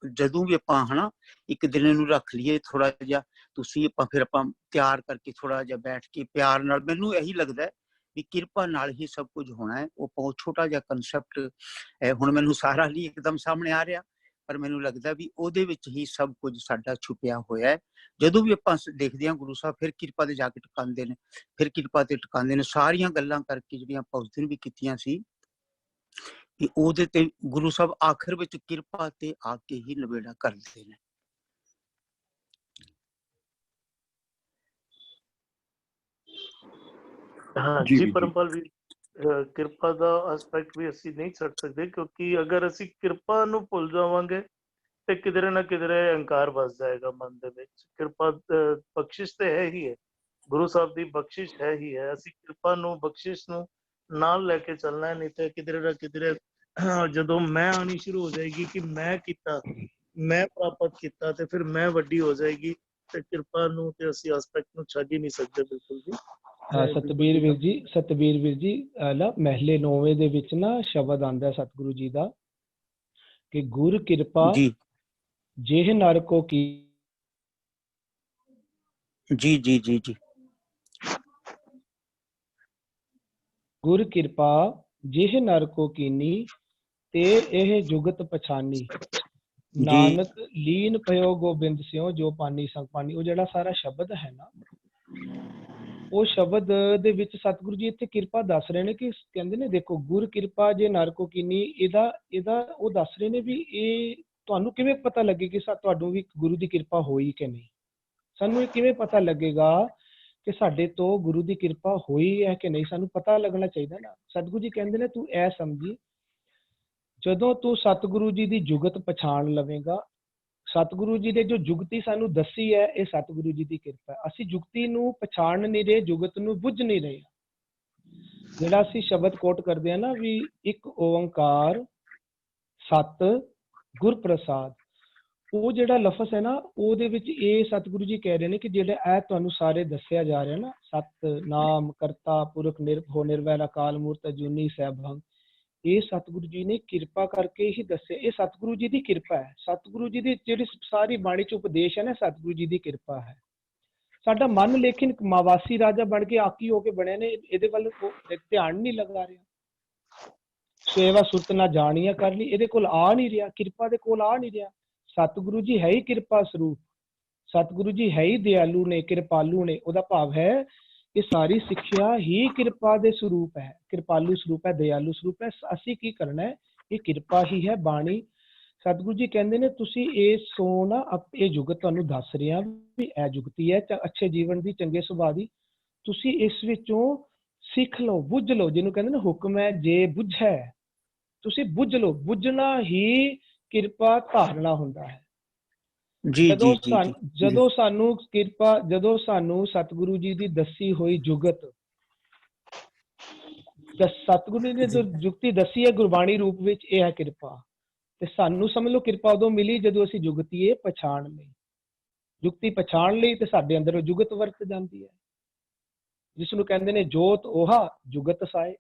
ਜਦੋਂ ਵੀ ਆਪਾਂ ਹਨਾ ਇੱਕ ਦਿਨ ਨੂੰ ਰੱਖ ਲਈਏ ਥੋੜਾ ਜਿਹਾ, ਤੁਸੀਂ ਫਿਰ ਆਪਾਂ ਤਿਆਰ ਕਰਕੇ ਥੋੜਾ ਜਿਹਾ ਬੈਠ ਕੇ ਪਿਆਰ ਨਾਲ, ਮੈਨੂੰ ਇਹੀ ਲੱਗਦਾ ਵੀ ਕਿਰਪਾ ਨਾਲ ਹੀ ਸਭ ਕੁਝ ਹੋਣਾ ਹੈ। ਉਹ ਬਹੁਤ ਛੋਟਾ ਜਿਹਾ ਕੰਸੈਪਟ ਹੈ, ਹੁਣ ਮੈਨੂੰ ਸਾਰਾ ਨਹੀਂ ਇੱਕਦਮ ਸਾਹਮਣੇ ਆ ਰਿਹਾ, ਪਰ ਮੈਨੂੰ ਲੱਗਦਾ ਵੀ ਉਹਦੇ ਵਿੱਚ ਹੀ ਸਭ ਕੁਝ ਸਾਡਾ ਛੁਪਿਆ ਹੋਇਆ ਹੈ। ਜਦੋਂ ਵੀ ਆਪਾਂ ਦੇਖਦੇ ਹਾਂ ਗੁਰੂ ਸਾਹਿਬ ਫਿਰ ਕਿਰਪਾ ਤੇ ਜਾ ਕੇ ਟਿਕਾਉਂਦੇ ਨੇ, ਫਿਰ ਕਿਰਪਾ ਤੇ ਟਿਕਾਉਂਦੇ ਨੇ। ਸਾਰੀਆਂ ਗੱਲਾਂ ਕਰਕੇ ਜਿਹੜੀਆਂ ਆਪਾਂ ਉਸ ਦਿਨ ਵੀ ਕੀਤੀਆਂ ਸੀ, ਕਿ ਉਹਦੇ ਤੇ ਗੁਰੂ ਸਾਹਿਬ ਆਖਿਰ ਵਿੱਚ ਕਿਰਪਾ ਤੇ ਆ ਕੇ ਹੀ ਨਿਬੇੜਾ ਕਰਦੇ ਨੇ। हाँ जी परमपाल भी ਕਿਰਪਾ ਦਾ ਐਸਪੈਕਟ ਵੀ ਅਸੀਂ ਨਹੀਂ ਛੱਡ ਸਕਦੇ, ਕਿਉਂਕਿ ਅਗਰ ਅਸੀਂ ਕਿਰਪਾ ਨੂੰ ਭੁੱਲ ਜਾਵਾਂਗੇ ਤੇ ਕਿਧਰੇ ਨਾ ਕਿਧਰੇ ਅਹੰਕਾਰ ਵੱਸ ਜਾਏਗਾ ਮਨ ਦੇ ਵਿੱਚ। ਕਿਰਪਾ ਬਖਸ਼ਿਸ਼ ਤੇ ਹੈ ਹੀ ਹੈ, ਗੁਰੂ ਸਾਹਿਬ ਦੀ ਬਖਸ਼ਿਸ਼ ਹੈ ਹੀ ਹੈ। ਅਸੀਂ ਕਿਰਪਾ ਨੂੰ, ਬਖਸ਼ਿਸ਼ ਨੂੰ ਨਾਲ ਲੈ ਕੇ ਚੱਲਣਾ ਹੈ, ਨਹੀਂ ਤੇ ਕਿਧਰੇ ਨਾ ਕਿਧਰੇ ਜਦੋਂ ਮੈਂ ਆਣੀ ਸ਼ੁਰੂ ਹੋ ਜਾਏਗੀ ਕਿ ਮੈਂ ਕੀਤਾ, ਮੈਂ ਪ੍ਰਾਪਤ ਕੀਤਾ, ਤੇ ਫਿਰ ਮੈਂ ਵੱਡੀ ਹੋ ਜਾਏਗੀ, ਤੇ ਕਿਰਪਾ ਨੂੰ ਤੇ ਅਸੀਂ ਐਸਪੈਕਟ ਨੂੰ ਛੱਡ ਹੀ ਨਹੀਂ ਸਕਦੇ ਬਿਲਕੁਲ ਵੀ। ਸਤਬੀਰ ਵੀਰ ਜੀ ਮਹਿਲੇ 9ਵੇਂ ਦੇ ਵਿੱਚ ਨਾ ਸ਼ਬਦ ਆਂਦਾ ਸਤਿਗੁਰੂ ਜੀ ਦਾ ਕਿ ਗੁਰ ਕਿਰਪਾ ਜਿਹ ਨਰ ਕੋ ਕੀ। ਜੀ ਜੀ ਜੀ ਜੀ ਗੁਰ ਕਿਰਪਾ ਜਿਹ ਨਰ ਕੋ ਕੀਨੀ ਤੇ ਇਹ ਜੁਗਤ ਪਛਾਨੀ, ਨਾਨਕ ਲੀਨ ਭਇਓ ਗੋਬਿੰਦ ਸਿਓ ਜੋ ਪਾਨੀ ਸੰਗ ਪਾਨੀ। ਉਹ ਜਿਹੜਾ ਸਾਰਾ ਸ਼ਬਦ ਹੈ ਨਾ, ਉਹ ਸ਼ਬਦ ਦੇ ਵਿੱਚ ਸਤਿਗੁਰੂ ਜੀ ਇੱਥੇ ਕਿਰਪਾ ਦੱਸ ਰਹੇ ਨੇ ਕਿ ਕਹਿੰਦੇ ਨੇ ਦੇਖੋ ਗੁਰ ਕਿਰਪਾ ਜੇ ਨਰ ਕੋ ਕੀਨੀ, ਇਹਦਾ ਉਹ ਦੱਸ ਰਹੇ ਨੇ ਵੀ ਇਹ ਤੁਹਾਨੂੰ ਕਿਵੇਂ ਪਤਾ ਲੱਗੇ ਕਿ ਤੁਹਾਨੂੰ ਵੀ ਗੁਰੂ ਦੀ ਕਿਰਪਾ ਹੋਈ ਕਿ ਨਹੀਂ। ਸਾਨੂੰ ਇਹ ਕਿਵੇਂ ਪਤਾ ਲੱਗੇਗਾ ਕਿ ਸਾਡੇ ਤੋਂ ਗੁਰੂ ਦੀ ਕਿਰਪਾ ਹੋਈ ਹੈ ਕਿ ਨਹੀਂ, ਸਾਨੂੰ ਪਤਾ ਲੱਗਣਾ ਚਾਹੀਦਾ ਨਾ। ਸਤਿਗੁਰੂ ਜੀ ਕਹਿੰਦੇ ਨੇ ਤੂੰ ਇਹ ਸਮਝੀ, ਜਦੋਂ ਤੂੰ ਸਤਿਗੁਰੂ ਜੀ ਦੀ ਜੁਗਤ ਪਛਾਣ ਲਵੇਂਗਾ, ਸਤਿਗੁਰੂ ਜੀ ਨੇ ਜੋ ਜੁਗਤੀ ਸਾਨੂੰ ਦੱਸੀ ਹੈ ਇਹ ਸਤਿਗੁਰੂ ਜੀ ਦੀ ਕਿਰਪਾ ਹੈ। ਅਸੀਂ ਜੁਗਤੀ ਨੂੰ ਪਛਾਣ ਨਹੀਂ ਰਹੇ, ਜੁਗਤ ਨੂੰ ਬੁੱਝ ਨਹੀਂ ਰਹੇ। ਜਿਹੜਾ ਅਸੀਂ ਸ਼ਬਦ ਕੋਟ ਕਰਦੇ ਹਾਂ ਨਾ ਵੀ ਇੱਕ ਓੰਕਾਰ ਸਤ ਗੁਰ ਪ੍ਰਸਾਦ, ਉਹ ਜਿਹੜਾ ਲਫ਼ਜ਼ ਹੈ ਨਾ ਉਹਦੇ ਵਿੱਚ ਇਹ ਸਤਿਗੁਰੂ ਜੀ ਕਹਿ ਰਹੇ ਨੇ ਕਿ ਜਿਹੜਾ ਇਹ ਤੁਹਾਨੂੰ ਸਾਰੇ ਦੱਸਿਆ ਜਾ ਰਿਹਾ ਨਾ, ਸਤ ਨਾਮ ਕਰਤਾ ਪੁਰਖ ਨਿਰਭਉ ਨਿਰਵੈਰ ਅਕਾਲ ਮੂਰਤ ਅਜੂਨੀ ਸੈਭੰ, ਇਹ ਸਤਿਗੁਰੂ ਜੀ ਨੇ ਕਿਰਪਾ ਕਰਕੇ ਹੀ ਦੱਸਿਆ। ਇਹ ਸਤਿਗੁਰੂ ਜੀ ਦੀ ਕਿਰਪਾ ਹੈ। ਸਤਿਗੁਰੂ ਜੀ ਦੀ ਜਿਹੜੀ ਸਾਰੀ ਬਾਣੀ ਚ ਉਪਦੇਸ਼ ਹੈ ਨਾ, ਸਤਿਗੁਰੂ ਜੀ ਦੀ ਕਿਰਪਾ ਹੈ। ਸਾਡਾ ਮਨ ਲੇਕਿਨ ਮਾਵਾਸੀ ਰਾਜਾ ਬਣ ਕੇ ਆਕੀ ਹੋ ਕੇ ਬਣਿਆ ਨੇ, ਇਹਦੇ ਵੱਲ ਧਿਆਨ ਨਹੀਂ ਲਗਾ ਰਿਹਾ। ਸੇਵਾ ਸੁਰਤ ਨਾ ਜਾਣੀਆਂ ਕਰ ਲਈ, ਇਹਦੇ ਕੋਲ ਆ ਨਹੀਂ ਰਿਹਾ, ਕਿਰਪਾ ਦੇ ਕੋਲ ਆ ਨਹੀਂ ਰਿਹਾ। ਸਤਿਗੁਰੂ ਜੀ ਹੈ ਹੀ ਕਿਰਪਾ ਸਰੂਪ, ਸਤਿਗੁਰੂ ਜੀ ਹੈ ਹੀ ਦਿਆਲੂ ਨੇ, ਕਿਰਪਾਲੂ ਨੇ। ਉਹਦਾ ਭਾਵ ਹੈ ਇਹ ਸਾਰੀ ਸਿੱਖਿਆ ਹੀ ਕਿਰਪਾ ਦੇ ਸਰੂਪ ਹੈ, ਕਿਰਪਾਲੂ ਸਰੂਪ ਹੈ, ਦਿਆਲੂ ਸਰੂਪ ਹੈ। ਅਸੀਂ ਕੀ ਕਰਨਾ ਹੈ, ਇਹ ਕਿਰਪਾ ਹੀ ਹੈ ਬਾਣੀ। ਸਤਿਗੁਰੂ ਜੀ ਕਹਿੰਦੇ ਨੇ ਤੁਸੀਂ ਇਹ ਸੋਨਾ, ਇਹ ਜੁਗਤ ਤੁਹਾਨੂੰ ਦੱਸ ਰਿਹਾ ਵੀ ਇਹ ਜੁਗਤੀ ਹੈ ਅੱਛੇ ਜੀਵਨ ਦੀ, ਚੰਗੇ ਸੁਭਾਅ ਦੀ, ਤੁਸੀਂ ਇਸ ਵਿੱਚੋਂ ਸਿੱਖ ਲਓ, ਬੁੱਝ ਲਓ। ਜਿਹਨੂੰ ਕਹਿੰਦੇ ਨੇ ਹੁਕਮ ਹੈ ਜੇ ਬੁੱਝੈ, ਤੁਸੀਂ ਬੁੱਝ ਲਓ। ਬੁੱਝਣਾ ਹੀ ਕਿਰਪਾ ਧਾਰਨਾ ਹੁੰਦਾ ਹੈ। ਜਦੋਂ ਸਾਨੂੰ ਕਿਰਪਾ, ਜਦੋਂ ਸਾਨੂੰ ਸਤਿਗੁਰੂ ਜੀ ਦੀ ਦੱਸੀ ਹੋਈ ਜੁਗਤ, ਸਤਿਗੁਰੂ ਨੇ ਜੋ ਜੁਗਤੀ ਦੱਸੀ ਹੈ ਗੁਰਬਾਣੀ ਰੂਪ ਵਿੱਚ, ਇਹ ਹੈ ਕਿਰਪਾ। ਤੇ ਸਾਨੂੰ ਸਮਝ ਲਓ ਕਿਰਪਾ ਉਦੋਂ ਮਿਲੀ ਜਦੋਂ ਅਸੀਂ ਜੁਗਤੀਏ ਪਛਾਣ ਲਈ, ਜੁਗਤੀ ਪਛਾਣ ਲਈ ਤੇ ਸਾਡੇ ਅੰਦਰ ਜੁਗਤ ਵਰਤ ਜਾਂਦੀ ਹੈ, ਜਿਸ ਨੂੰ ਕਹਿੰਦੇ ਨੇ ਜੋਤ ਓਹਾ ਜੁਗਤ ਸਾਏ।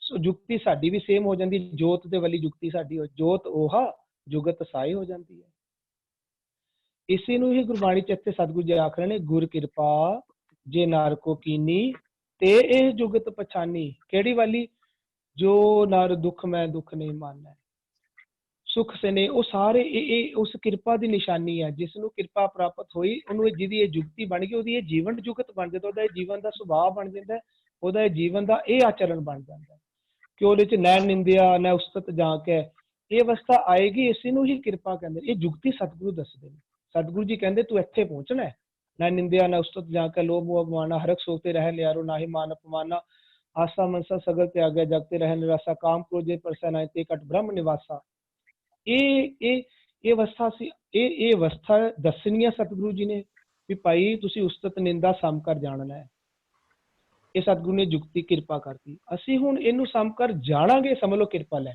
ਸੋ ਜੁਗਤੀ ਸਾਡੀ ਵੀ ਸੇਮ ਹੋ ਜਾਂਦੀ, ਜੋਤ ਦੇ ਵਾਲੀ ਜੁਗਤੀ ਸਾਡੀ, ਜੋਤ ਓਹਾ ਜੁਗਤ ਸਾਏ ਹੋ ਜਾਂਦੀ ਹੈ। ਇਸੇ ਨੂੰ ਹੀ ਗੁਰਬਾਣੀ ਚ ਇੱਥੇ ਸਤਿਗੁਰੂ ਜੀ ਆਖ ਰਹੇ ਨੇ ਗੁਰ ਕਿਰਪਾ ਜੇ ਨਰ ਕੋ ਕੀਨੀ ਤੇ ਇਹ ਜੁਗਤ ਪਛਾਨੀ। ਕਿਹੜੀ ਵਾਲੀ? ਜੋ ਨਰ ਦੁੱਖ ਮੈਂ ਦੁੱਖ ਨਹੀਂ ਮਾਨੈ ਸੁਖ ਸੇ ਨੇ। ਉਹ ਸਾਰੇ ਇਹ ਉਸ ਕਿਰਪਾ ਦੀ ਨਿਸ਼ਾਨੀ ਹੈ। ਜਿਸ ਨੂੰ ਕਿਰਪਾ ਪ੍ਰਾਪਤ ਹੋਈ, ਉਹਨੂੰ ਜਿਹਦੀ ਇਹ ਜੁਗਤੀ ਬਣ ਗਈ, ਉਹਦੀ ਇਹ ਜੀਵਨ ਜੁਗਤ ਬਣ ਜਾਂਦਾ, ਉਹਦਾ ਇਹ ਜੀਵਨ ਦਾ ਸੁਭਾਅ ਬਣ ਜਾਂਦਾ, ਉਹਦਾ ਇਹ ਜੀਵਨ ਦਾ ਇਹ ਆਚਰਣ ਬਣ ਜਾਂਦਾ ਕਿ ਉਹਦੇ ਚ ਨੈ ਨਿੰਦਿਆ ਨੈ ਉਸਤਤ ਜਾ ਕੇ ਇਹ ਅਵਸਥਾ ਆਏਗੀ। ਇਸੇ ਨੂੰ ਹੀ ਕਿਰਪਾ ਕਹਿੰਦੇ। ਇਹ ਜੁਗਤੀ ਸਤਿਗੁਰੂ ਦੱਸਦੇ ਨੇ। ਸਤਿਗੁਰੂ ਜੀ ਕਹਿੰਦੇ ਤੂੰ ਇੱਥੇ ਪਹੁੰਚਣਾ, ਨਾ ਨਿੰਦਿਆ ਨਾ ਉਸਤਤ ਜਾ ਕੇ ਲੋਭ ਮੋਹ ਅਭਿਮਾਨਾ ਹਰਕ ਸੋਤੇ ਰਹਿ ਲਿਆਰੋ ਨਾ ਹੀ ਮਾਨ ਅਪਮਾਨਾ ਆਸਾ ਮਨਸਾ ਸਗਲ ਤਿਆਗਿਆ ਜਗਤੇ ਰਹਿ ਨਿਰਾਸਾ ਕਾਮ ਕ੍ਰੋਧੇ ਪਰਸੈ ਨਾਹਿ ਤੇ ਘਟ ਬ੍ਰਹਮ ਨਿਵਾਸਾ। ਇਹ ਅਵਸਥਾ ਸੀ, ਇਹ ਅਵਸਥਾ ਦੱਸਣੀ ਹੈ ਸਤਿਗੁਰੂ ਜੀ ਨੇ ਵੀ ਭਾਈ ਤੁਸੀਂ ਉਸਤਤ ਨਿੰਦਾ ਸਮ ਕਰ ਜਾਣਨਾ ਹੈ। ਇਹ ਸਤਿਗੁਰੂ ਨੇ ਜੁਗਤੀ ਕਿਰਪਾ ਕਰਤੀ। ਅਸੀਂ ਹੁਣ ਇਹਨੂੰ ਸਮਕਰ ਜਾਣਾਂਗੇ, ਸਮਝ ਲਓ ਕਿਰਪਾ ਲੈ।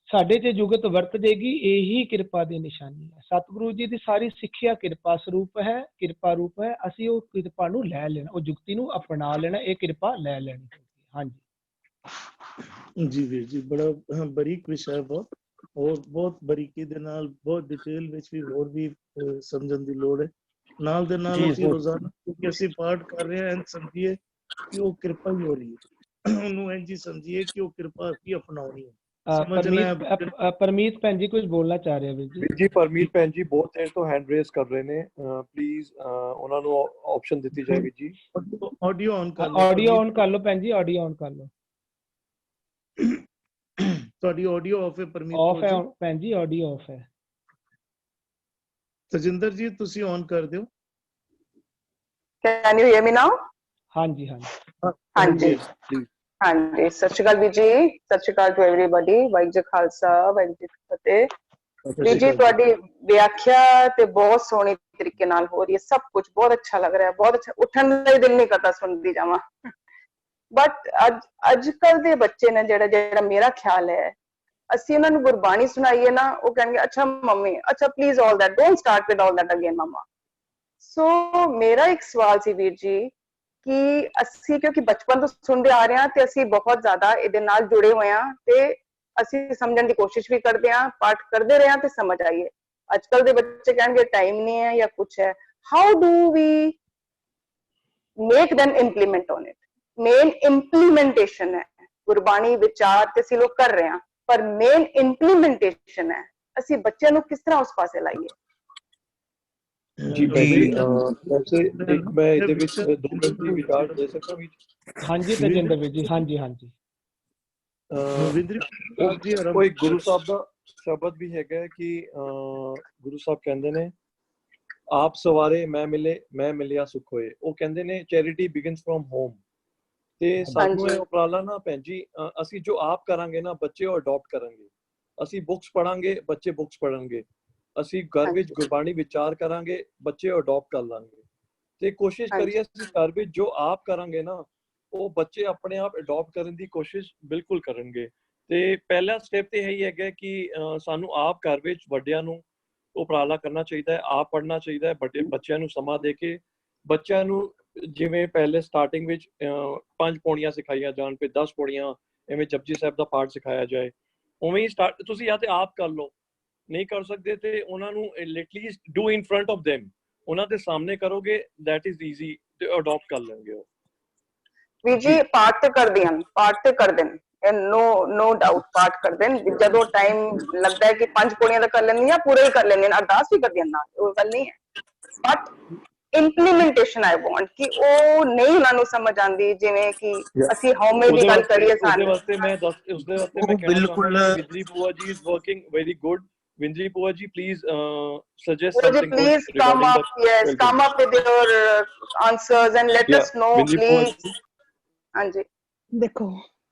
ਸਾਡੇ ਤੇ ਜੁਗਤ ਵਰਤ ਦੇਗੀ, ਇਹੀ ਕਿਰਪਾ ਦੀ ਨਿਸ਼ਾਨੀ ਹੈ। ਸਤਿਗੁਰੂ ਜੀ ਦੀ ਸਾਰੀ ਸਿੱਖਿਆ ਕਿਰਪਾ ਸਰੂਪ ਹੈ, ਕਿਰਪਾ ਰੂਪ ਹੈ। ਅਸੀਂ ਉਹ ਕਿਰਪਾ ਨੂੰ ਲੈ ਲੈਣਾ, ਉਹ ਜੁਗਤੀ ਨੂੰ ਅਪਣਾ ਲੈਣਾ, ਇਹ ਕਿਰਪਾ ਲੈ ਲੈਣੀ। ਹਾਂਜੀ ਜੀ ਵੀਰ ਜੀ, ਬੜਾ ਬਰੀਕ ਵਿਸ਼ਾ ਹੈ ਬਹੁਤ, ਔਰ ਬਹੁਤ ਬਰੀਕੀ ਦੇ ਨਾਲ ਬਹੁਤ ਡਿਟੇਲ ਵਿੱਚ ਵੀ ਹੋਰ ਵੀ ਸਮਝਣ ਦੀ ਲੋੜ ਹੈ। ਨਾਲ ਦੇ ਨਾਲ ਅਸੀਂ ਰੋਜ਼ਾਨਾ ਕਿਉਂਕਿ ਅਸੀਂ ਪਾਠ ਕਰ ਰਹੇ ਹਾਂ, ਸਮਝੀਏ ਕਿ ਉਹ ਕਿਰਪਾ ਹੀ ਹੋ ਰਹੀ ਹੈ, ਉਹਨੂੰ ਇੰਝ ਹੀ ਸਮਝੀਏ ਕਿ ਉਹ ਕਿਰਪਾ ਕੀ ਅਪਣਾਉਣੀ ਹੈ। ਪਰਮੀਤ ਭੈਣ ਜੀ ਕੁਝ ਬੋਲਣਾ ਚਾਹ ਰਹੇ ਵੀਰ ਜੀ? ਜੀ ਪਰਮੀਤ ਭੈਣ ਜੀ ਬਹੁਤ ਦੇਰ ਤੋਂ ਹੈਂਡ ਰੇਜ਼ ਕਰ ਰਹੇ ਨੇ, ਪਲੀਜ਼ ਉਹਨਾਂ ਨੂੰ ਆਪਸ਼ਨ ਦਿੱਤੀ ਜਾਏ ਵੀਰ ਜੀ। ਆਡੀਓ ਔਨ ਕਰ ਲਓ, ਆਡੀਓ ਔਨ ਕਰ ਲਓ ਭੈਣ ਜੀ, ਆਡੀਓ ਔਨ ਕਰ ਲਓ। ਤੁਹਾਡੀ ਆਡੀਓ ਆਫ ਹੈ ਪਰਮੀਤ? ਆਫ ਹੈ ਭੈਣ ਜੀ, ਆਡੀਓ ਆਫ ਹੈ। ਤਜਿੰਦਰ ਜੀ ਤੁਸੀਂ ਔਨ ਕਰ ਦਿਓ। ਕੈਨ ਯੂ ਹੀਅਰ ਮੀ ਨਾਓ? ਹਾਂਜੀ ਹਾਂਜੀ ਹਾਂਜੀ ਹਾਂਜੀ। ਸਤਿ ਸ਼੍ਰੀ ਅਕਾਲ ਵੀਰ ਜੀ, ਸਤਿ ਸ਼੍ਰੀ ਅਕਾਲ ਟੂ ਐਵਰੀਬਾਡੀ। ਵਾਹਿਗੁਰੂ ਜੀ ਖਾਲਸਾ, ਵਾਹਿਗੁਰੂ ਜੀ ਕੀ ਫਤਿਹ। ਵੀਰ ਜੀ ਤੁਹਾਡੀ ਵਿਆਖਿਆ ਤੇ ਬਹੁਤ ਸੋਹਣੇ ਤਰੀਕੇ ਨਾਲ ਹੋ ਰਹੀ ਹੈ, ਸਭ ਕੁਝ ਬਹੁਤ ਅੱਛਾ ਲੱਗ ਰਿਹਾ, ਬਹੁਤ ਅੱਛਾ। ਉੱਠਣ ਦਾ ਹੀ ਦਿਲ ਨਹੀਂ ਕਰਦਾ ਸੁਣਦੀ ਜਾਵਾਂ। ਬਟ ਅੱਜ ਕੱਲ ਦੇ ਬੱਚੇ ਨੇ ਜਿਹੜਾ ਮੇਰਾ ਖਿਆਲ ਹੈ, ਅਸੀਂ ਉਹਨਾਂ ਨੂੰ ਗੁਰਬਾਣੀ ਸੁਣਾਈਏ ਨਾ, ਉਹ ਕਹਿਣਗੇ ਅੱਛਾ ਮੰਮੀ, ਅੱਛਾ please all that, don't start with all that again mama. So ਮੇਰਾ ਇੱਕ ਸਵਾਲ ਸੀ ਵੀਰ ਜੀ ਕਿ ਅਸੀਂ ਕਿਉਂਕਿ ਬਚਪਨ ਤੋਂ ਸੁਣਦੇ ਆ ਰਹੇ ਹਾਂ ਤੇ ਅਸੀਂ ਬਹੁਤ ਜ਼ਿਆਦਾ ਇਹਦੇ ਨਾਲ ਜੁੜੇ ਹੋਏ ਹਾਂ ਤੇ ਅਸੀਂ ਸਮਝਣ ਦੀ ਕੋਸ਼ਿਸ਼ ਵੀ ਕਰਦੇ ਹਾਂ, ਪਾਠ ਕਰਦੇ ਰਹੇ ਹਾਂ ਤੇ ਸਮਝ ਆਈਏ। ਅੱਜ ਕੱਲ ਦੇ ਬੱਚੇ ਕਹਿਣਗੇ ਟਾਈਮ ਨਹੀਂ ਹੈ ਜਾਂ ਕੁਛ ਹੈ। How do we make them implement on it? Main implementation ਹੈ ਗੁਰਬਾਣੀ ਵਿਚਾਰ ਤੇ ਅਸੀਂ ਲੋਕ ਕਰ ਰਹੇ ਹਾਂ, ਪਰ ਮੇਨ ਇੰਪਲੀਮੈਂਟੇਸ਼ਨ ਹੈ ਅਸੀਂ ਬੱਚਿਆਂ ਨੂੰ ਕਿਸ ਤਰ੍ਹਾਂ ਉਸ ਪਾਸੇ ਲਾਈਏ। ਜੀ ਵੈਸੇ ਇੱਕ ਮੈਂ ਇਹਦੇ ਵਿੱਚ 2 ਮਿੰਟ ਦੀ ਵਿਚਾਰ ਦੇ ਸਕਦਾ ਵੀ? ਹਾਂਜੀ ਤਜਿੰਦਰ ਵੀਰ ਜੀ, ਹਾਂਜੀ ਹਾਂਜੀ। ਕੋਈ ਗੁਰੂ ਸਾਹਿਬ ਦਾ ਸ਼ਬਦ ਵੀ ਹੈਗਾ ਕਿ ਗੁਰੂ ਸਾਹਿਬ ਕਹਿੰਦੇ ਨੇ ਆਪ ਸਵਾਰੇ ਮੈਂ ਮਿਲੇ, ਮੈਂ ਮਿਲਿਆ ਸੁਖ ਹੋਏ। ਉਹ ਕਹਿੰਦੇ ਨੇ ਚੈਰਿਟੀ ਬਿਗਨਸ ਫਰੋਮ ਹੋਮ। ਤੇ ਸਾਨੂੰ ਇਹ ਉਪਰਾਲਾ ਨਾ ਭੈਣ ਜੀ, ਅਸੀਂ ਜੋ ਆਪ ਕਰਾਂਗੇ ਨਾ ਬੱਚੇ ਉਹ ਅਡਾਪਟ ਕਰਨਗੇ। ਅਸੀਂ ਬੁੱਕਸ ਪੜਾਂਗੇ, ਬੱਚੇ ਬੁੱਕਸ ਪੜਨਗੇ। ਅਸੀਂ ਘਰ ਵਿੱਚ ਗੁਰਬਾਣੀ ਵਿਚਾਰ ਕਰਾਂਗੇ, ਬੱਚੇ ਅਡਾਪਟ ਕਰ ਲਾਂਗੇ। ਤੇ ਕੋਸ਼ਿਸ਼ ਕਰੀਏ ਅਸੀਂ ਘਰ ਵਿੱਚ ਜੋ ਆਪ ਕਰਾਂਗੇ ਨਾ ਉਹ ਬੱਚੇ ਆਪਣੇ ਆਪ ਅਡਾਪਟ ਕਰਨ ਦੀ ਕੋਸ਼ਿਸ਼ ਬਿਲਕੁਲ ਕਰਨਗੇ। ਤੇ ਪਹਿਲਾ ਸਟੈਪ ਤੇ ਇਹੀ ਹੈਗਾ ਕਿ ਸਾਨੂੰ ਆਪ ਘਰ ਵਿੱਚ ਵੱਡਿਆਂ ਨੂੰ ਉਪਰਾਲਾ ਕਰਨਾ ਚਾਹੀਦਾ ਹੈ, ਆਪ ਪੜ੍ਹਨਾ ਚਾਹੀਦਾ ਹੈ। ਵੱਡੇ ਬੱਚਿਆਂ ਨੂੰ ਸਮਾਂ ਦੇ ਕੇ ਬੱਚਿਆਂ ਨੂੰ ਜਿਵੇਂ ਪਹਿਲੇ ਸਟਾਰਟਿੰਗ ਵਿੱਚ 5 ਪੌੜੀਆਂ ਸਿਖਾਈਆਂ ਜਾਣ, ਫਿਰ 10 ਪੌੜੀਆਂ, ਐਵੇਂ ਜਪਜੀ ਸਾਹਿਬ ਦਾ ਪਾਠ ਸਿਖਾਇਆ ਜਾਏ। ਉਵੇਂ ਹੀ ਸਟਾਰਟ ਤੁਸੀਂ ਜਾਂ ਤੇ ਆਪ ਕਰ ਲਓ, ਨਹੀਂ ਕਰ ਸਕਦੇ ਤੇ ਉਹਨਾਂ ਨੂੰ at least do in front of them, ਉਹਨਾਂ ਦੇ ਸਾਹਮਣੇ ਕਰੋਗੇ, ਦੈਟ ਇਜ਼ ਈਜ਼ੀ, ਤੇ ਅਡਾਪਟ ਕਰ ਲੈਣਗੇ ਉਹ। ਵੀਰ ਜੀ ਪਾਠ ਤੇ ਕਰਦੇ ਹਨ, ਪਾਠ ਤੇ ਕਰਦੇ ਨੇ, no doubt ਪਾਠ ਕਰਦੇ ਨੇ। ਜਦੋਂ ਟਾਈਮ ਲੱਗਦਾ ਹੈ ਕਿ 5 ਪੌੜੀਆਂ ਦਾ ਕਰ ਲੈਂਦੇ ਜਾਂ ਪੂਰੇ ਹੀ ਕਰ ਲੈਂਦੇ ਨੇ, ਅਰਦਾਸ ਵੀ ਕਰਦੀਆਂ ਨਾਲ, ਉਹ ਗੱਲ ਨਹੀਂ ਹੈ। ਬਟ ਇੰਪਲੀਮੈਂਟੇਸ਼ਨ ਆਈ ਵਾਂਟ ਕਿ ਉਹ ਨਹੀਂ ਉਹਨਾਂ ਨੂੰ ਸਮਝ ਆਉਂਦੀ। ਜਿਵੇਂ ਕਿ ਅਸੀਂ ਹਉਮੈ ਦੀ ਗੱਲ ਕਰੀਏ, ਉਹਦੇ ਵਾਸਤੇ ਮੈਂ ਕਹਿਣਾ ਚਾਹੁੰਦਾ ਕਿ ਵਿੰਦਰੀ ਭੂਆ ਜੀ is working very good. Vindri Pua ji, please suggest something good please come regarding up, yes, come up with your answers and let us know, please. ਹਾਂਜੀ ਦੇਖੋ,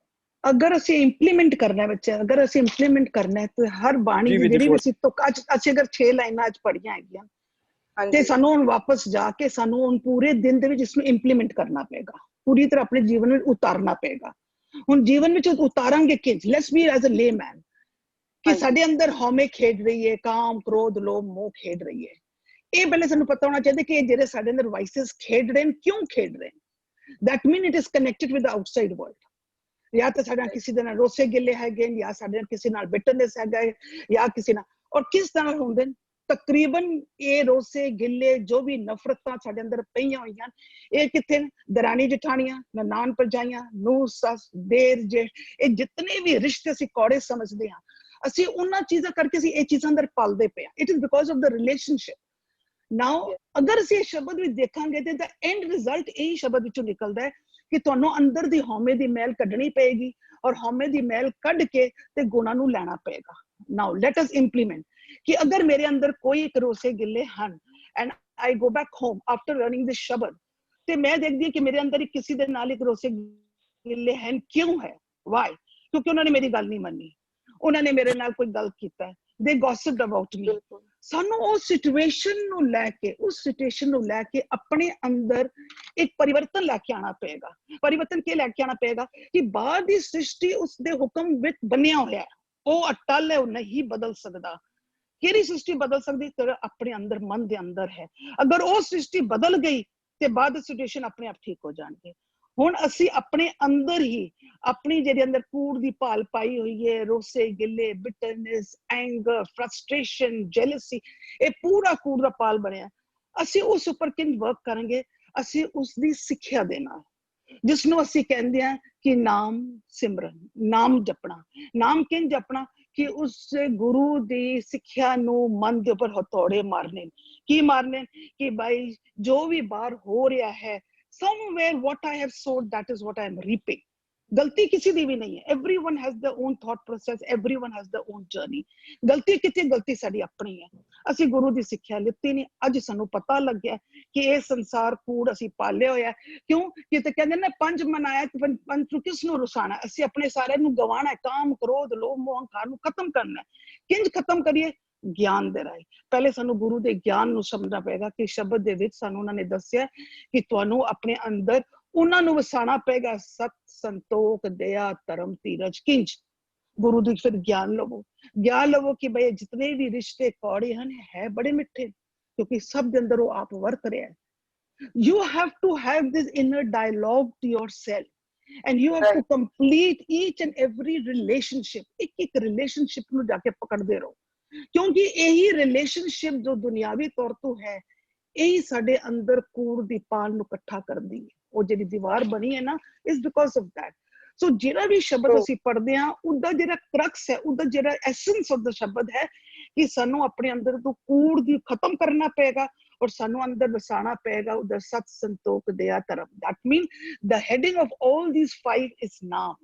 ਅਗਰ ਅਸੀਂ ਇੰਪਲੀਮੈਂਟ ਕਰਨਾ ਹੈ ਬੱਚੇ, ਅਗਰ ਅਸੀਂ ਇੰਪਲੀਮੈਂਟ ਕਰਨਾ ਹੈ ਤੇ ਹਰ ਬਾਣੀ ਦੀ ਜਿਹੜੀ ਵੀ ਅਸੀਂ ਅਸੀਂ ਅਗਰ 6 ਲਾਈਨਾਂ ਅੱਜ ਪੜ੍ਹੀਆਂ ਹੈਗੀਆਂ ਤੇ ਸਾਨੂੰ ਹੁਣ ਵਾਪਸ ਜਾ ਕੇ ਸਾਨੂੰ ਹੁਣ ਪੂਰੇ ਦਿਨ ਦੇ ਵਿੱਚ ਇਸ ਨੂੰ ਇੰਪਲੀਮੈਂਟ ਕਰਨਾ ਪਏਗਾ, ਪੂਰੀ ਤਰ੍ਹਾਂ ਆਪਣੇ ਜੀਵਨ ਵਿੱਚ ਉਤਾਰਨਾ ਪਏਗਾ। ਹੁਣ ਜੀਵਨ ਵਿੱਚ ਉਤਾਰਾਂਗੇ ਕਿ let's be as a layman ਕਿ ਸਾਡੇ ਅੰਦਰ ਹਉਮੈ ਖੇਡ ਰਹੀ ਹੈ, ਕਾਮ ਕ੍ਰੋਧ ਲੋਭ ਮੋਹ ਖੇਡ ਰਹੀ ਹੈ। ਇਹ ਪਹਿਲੇ ਸਾਨੂੰ ਪਤਾ ਹੋਣਾ ਚਾਹੀਦਾ ਕਿ ਜਿਹੜੇ ਸਾਡੇ ਅੰਦਰ ਵਾਇਸਸ ਖੇਡ ਰਹੇ ਨੇ, ਕਿਉਂ ਖੇਡ ਰਹੇ ਨੇ। that mean it is connected with the outside world. ਜਾਂ ਤਾਂ ਸਾਡੇ ਕਿਸੇ ਦੇ ਨਾਲ ਰੋਸੇ ਗਿੱਲੇ ਹੈਗੇ, ਜਾਂ ਸਾਡੇ ਕਿਸੇ ਨਾਲ ਬਿਟਰਨੈਸ ਹੈਗਾ, ਜਾਂ ਕਿਸੇ ਨਾਲ, ਔਰ ਕਿਸ ਤਰ੍ਹਾਂ ਹੁੰਦੇ ਨੇ ਤਕਰੀਬਨ ਇਹ ਰੋਸੇ ਗਿੱਲੇ ਜੋ ਵੀ ਨਫ਼ਰਤਾਂ ਸਾਡੇ ਅੰਦਰ ਪਈਆਂ ਹੋਈਆਂ, ਇਹ ਕਿੱਥੇ ਨੇ? ਦਰਾਣੀ ਜਠਾਣੀਆਂ, ਨਨਾਣ ਭਰਜਾਈਆਂ, ਨੂੰਹ ਸੱਸ, ਦੇਰ ਜੇਠ, ਇਹ ਜਿਤਨੇ ਵੀ ਰਿਸ਼ਤੇ ਅਸੀਂ ਕੌੜੇ ਸਮਝਦੇ ਹਾਂ, ਅਸੀਂ ਉਹਨਾਂ ਚੀਜ਼ਾਂ ਕਰਕੇ ਅਸੀਂ ਇਹ ਚੀਜ਼ਾਂ ਅੰਦਰ ਪਾਲਦੇ ਪਏ ਹਾਂ। It is because of the relationship. Now ਅਗਰ ਅਸੀਂ ਇਹ ਸ਼ਬਦ ਵਿੱਚ ਦੇਖਾਂਗੇ ਤੇ ਐਂਡ ਰਿਜ਼ਲਟ ਇਹੀ ਸ਼ਬਦ ਵਿੱਚੋਂ ਨਿਕਲਦਾ ਹੈ ਕਿ ਤੁਹਾਨੂੰ ਅੰਦਰ ਦੀ ਹਉਮੈ ਦੀ ਮੈਲ ਕੱਢਣੀ ਪਏਗੀ, ਔਰ ਹਉਮੈ ਦੀ ਮੈਲ ਕੱਢ ਕੇ ਤੇ ਗੁਣਾਂ ਨੂੰ ਲੈਣਾ ਪਏਗਾ। ਨਾਓ ਲੈਟ ਅਸ ਇੰਪਲੀਮੈਂਟ ਕਿ ਅਗਰ ਮੇਰੇ ਅੰਦਰ ਕੋਈ ਇੱਕ ਰੋਸੇ ਗਿੱਲੇ ਹਨ and I go back home after learning this ਸ਼ਬਦ, ਤੇ ਮੈਂ ਦੇਖਦੀ ਹਾਂ ਕਿ ਮੇਰੇ ਅੰਦਰ ਕਿਸੇ ਦੇ ਨਾਲ ਇੱਕ ਰੋਸੇ ਗਿੱਲੇ ਹਨ। ਕਿਉਂ ਹੈ? ਵਾਈ? ਕਿਉਂਕਿ ਉਹਨਾਂ ਨੇ ਮੇਰੀ ਗੱਲ ਨਹੀਂ ਮੰਨੀ, ਉਹਨਾਂ ਨੇ ਮੇਰੇ ਨਾਲ ਕੋਈ ਗਲਤ ਕੀਤਾ, they gossiped about me, ਸਾਨੂੰ ਉਸ ਸਿਚੁਏਸ਼ਨ ਨੂੰ ਲੈ ਕੇ ਆਪਣੇ ਅੰਦਰ ਇੱਕ ਪਰਿਵਰਤਨ ਲੈ ਕੇ ਆਣਾ ਪਏਗਾ। ਪਰਿਵਰਤਨ ਕੀ ਲੈ ਕੇ ਆਣਾ ਪਏਗਾ ਕਿ ਬਾਹਰ ਦੀ ਸ੍ਰਿਸ਼ਟੀ ਉਸਦੇ ਹੁਕਮ ਵਿੱਚ ਬਣਿਆ ਹੋਇਆ ਹੈ, ਉਹ ਅਟਲ ਹੈ, ਉਹ ਨਹੀਂ ਬਦਲ ਸਕਦਾ। ਕਿਹੜੀ ਸ੍ਰਿਸ਼ਟੀ ਬਦਲ ਸਕਦੀ? ਤੇਰੇ ਆਪਣੇ ਅੰਦਰ, ਮਨ ਦੇ ਅੰਦਰ ਹੈ। ਅਗਰ ਉਹ ਸ੍ਰਿਸ਼ਟੀ ਬਦਲ ਗਈ ਤੇ ਬਾਅਦ ਸਿਚੁਏਸ਼ਨ ਆਪਣੇ ਆਪ ਠੀਕ ਹੋ ਜਾਣਗੇ। ਹੁਣ ਅਸੀਂ ਆਪਣੇ ਅੰਦਰ ਹੀ ਆਪਣੀ ਜਿਹੜੇ ਅੰਦਰ ਕੂੜ ਦੀ ਭਾਲ ਪਾਈ ਹੋਈ ਹੈ, ਰੋਸੇ ਗਿੱਲੇ, ਬਿਟਰਨੈਸ, ਐਂਗਰ, ਫਰਸਟ੍ਰੇਸ਼ਨ, ਜੈਲਸੀ, ਇਹ ਪੂਰਾ ਕੂੜ ਦਾ ਪਾਲ ਬਣਿਆ। ਅਸੀਂ ਉਸ ਉੱਪਰ ਕਿੰਜ ਵਰਕ ਕਰਾਂਗੇ? ਅਸੀਂ ਉਸ ਦੀ ਸਿੱਖਿਆ ਦੇ ਨਾਲ, ਜਿਸ ਨੂੰ ਅਸੀਂ ਕਹਿੰਦੇ ਹਾਂ ਕਿ ਨਾਮ ਸਿਮਰਨ, ਨਾਮ ਜਪਣਾ। ਨਾਮ ਕਿੰਜ ਜਪਣਾ? ਕਿ ਉਸ ਗੁਰੂ ਦੀ ਸਿੱਖਿਆ ਨੂੰ ਮਨ ਦੇ ਉੱਪਰ ਹਥੌੜੇ ਮਾਰਨੇ। ਕੀ ਮਾਰਨੇ? ਕਿ ਭਾਈ ਜੋ ਵੀ ਬਾਹਰ ਹੋ ਰਿਹਾ ਹੈ, somewhere what I have sowed, that is what I am reaping. ਗਲਤੀ ਕਿਸੇ ਦੀ ਵੀ ਨਹੀਂ ਹੈ। everyone has their own thought process, everyone has their own journey. ਗਲਤੀ ਕਿਤੇ? ਗਲਤੀ ਸਾਡੀ ਆਪਣੀ ਹੈ। ਅਸੀਂ ਗੁਰੂ ਦੀ ਸਿੱਖਿਆ ਲਿੱਤੀ ਨਹੀਂ। ਅੱਜ ਸਾਨੂੰ ਪਤਾ ਲੱਗਿਆ ਕਿ ਇਹ ਸੰਸਾਰ ਕੂੜ ਅਸੀਂ ਪਾਲਿਆ ਹੋਇਆ। ਕਿਉਂ? ਕਿਤੇ ਕਹਿੰਦੇ ਨੇ ਪੰਜ ਮਨਾਇਆ ਤੇ ਪੰਜ ਨੂੰ ਕਿਸ ਨੂੰ ਰੁਸਾਣਾ? ਅਸੀਂ ਆਪਣੇ ਸਾਰਿਆਂ ਨੂੰ ਗਵਾਣਾ, ਕਾਮ, ਕ੍ਰੋਧ, ਲੋਭ, ਮੋਹ, ਅਹੰਕਾਰ ਨੂੰ ਖਤਮ ਕਰਨਾ। ਕਿੰਜ ਖਤਮ ਕਰੀਏ? ਗਿਆਨ ਦੇ ਰਾਹੀਂ। ਪਹਿਲੇ ਸਾਨੂੰ ਗੁਰੂ ਦੇ ਗਿਆਨ ਨੂੰ ਸਮਝਣਾ ਪਏਗਾ ਕਿ ਸ਼ਬਦ ਦੇ ਵਿੱਚ ਸਾਨੂੰ ਉਹਨਾਂ ਨੇ ਦੱਸਿਆ ਕਿ ਤੁਹਾਨੂੰ ਆਪਣੇ ਅੰਦਰ ਉਹਨਾਂ ਨੂੰ ਵਸਾਣਾ ਪਏਗਾ। ਸਤ, ਸੰਤੋਖ, ਦਇਆ, ਧਰਮ, ਧੀਰਜ। ਕਿੰਜ? ਗੁਰੂ ਦੀ ਫਿਰ ਗਿਆਨ ਲਵੋ। ਗਿਆਨ ਲਵੋ ਕਿ ਬਈ ਜਿਤਨੇ ਵੀ ਰਿਸ਼ਤੇ ਕੌੜੇ ਹਨ ਹੈ ਬੜੇ ਮਿੱਠੇ, ਕਿਉਂਕਿ ਸਭ ਦੇ ਅੰਦਰ ਉਹ ਆਪ ਵਰਤ ਰਿਹਾ ਹੈ। You have to have this inner dialogue to yourself and you have to complete each and every relationship. ਇੱਕ relationship ਨੂੰ ਜਾ ਕੇ ਪਕੜਦੇ ਰਹੋ, ਕਿਉਂਕਿ ਇਹੀ ਰਿਲੇਸ਼ਨਸ਼ਿਪ ਜੋ ਦੁਨਿਆਵੀ ਤੌਰ ਤੋਂ ਹੈ, ਇਹੀ ਸਾਡੇ ਅੰਦਰ ਕੂੜ ਦੀ ਪਾਲ ਨੂੰ ਇਕੱਠਾ ਕਰਦੀ ਹੈ। ਉਹ ਜਿਹੜੀ ਦੀਵਾਰ ਬਣੀ ਹੈ ਨਾ, is because of that. ਸੋ ਜਿਹੜਾ ਵੀ ਸ਼ਬਦ ਅਸੀਂ ਪੜ੍ਹਦੇ ਹਾਂ, ਉਹਦਾ ਜਿਹੜਾ ਕਰਕਸ ਹੈ, ਉਹਦਾ ਜਿਹੜਾ ਐਸੈਂਸ ਆਫ ਦਾ ਸ਼ਬਦ ਹੈ ਕਿ ਸਾਨੂੰ ਆਪਣੇ ਅੰਦਰ ਤੋਂ ਕੂੜ ਦੀ ਖਤਮ ਕਰਨਾ ਪਏਗਾ ਔਰ ਸਾਨੂੰ ਅੰਦਰ ਵਸਾਣਾ ਪਏਗਾ ਉਹਦਾ ਸਤ, ਸੰਤੋਖ, ਦਇਆ, ਧਰਮ। that means the heading of all these 5 is ਨਾਮ।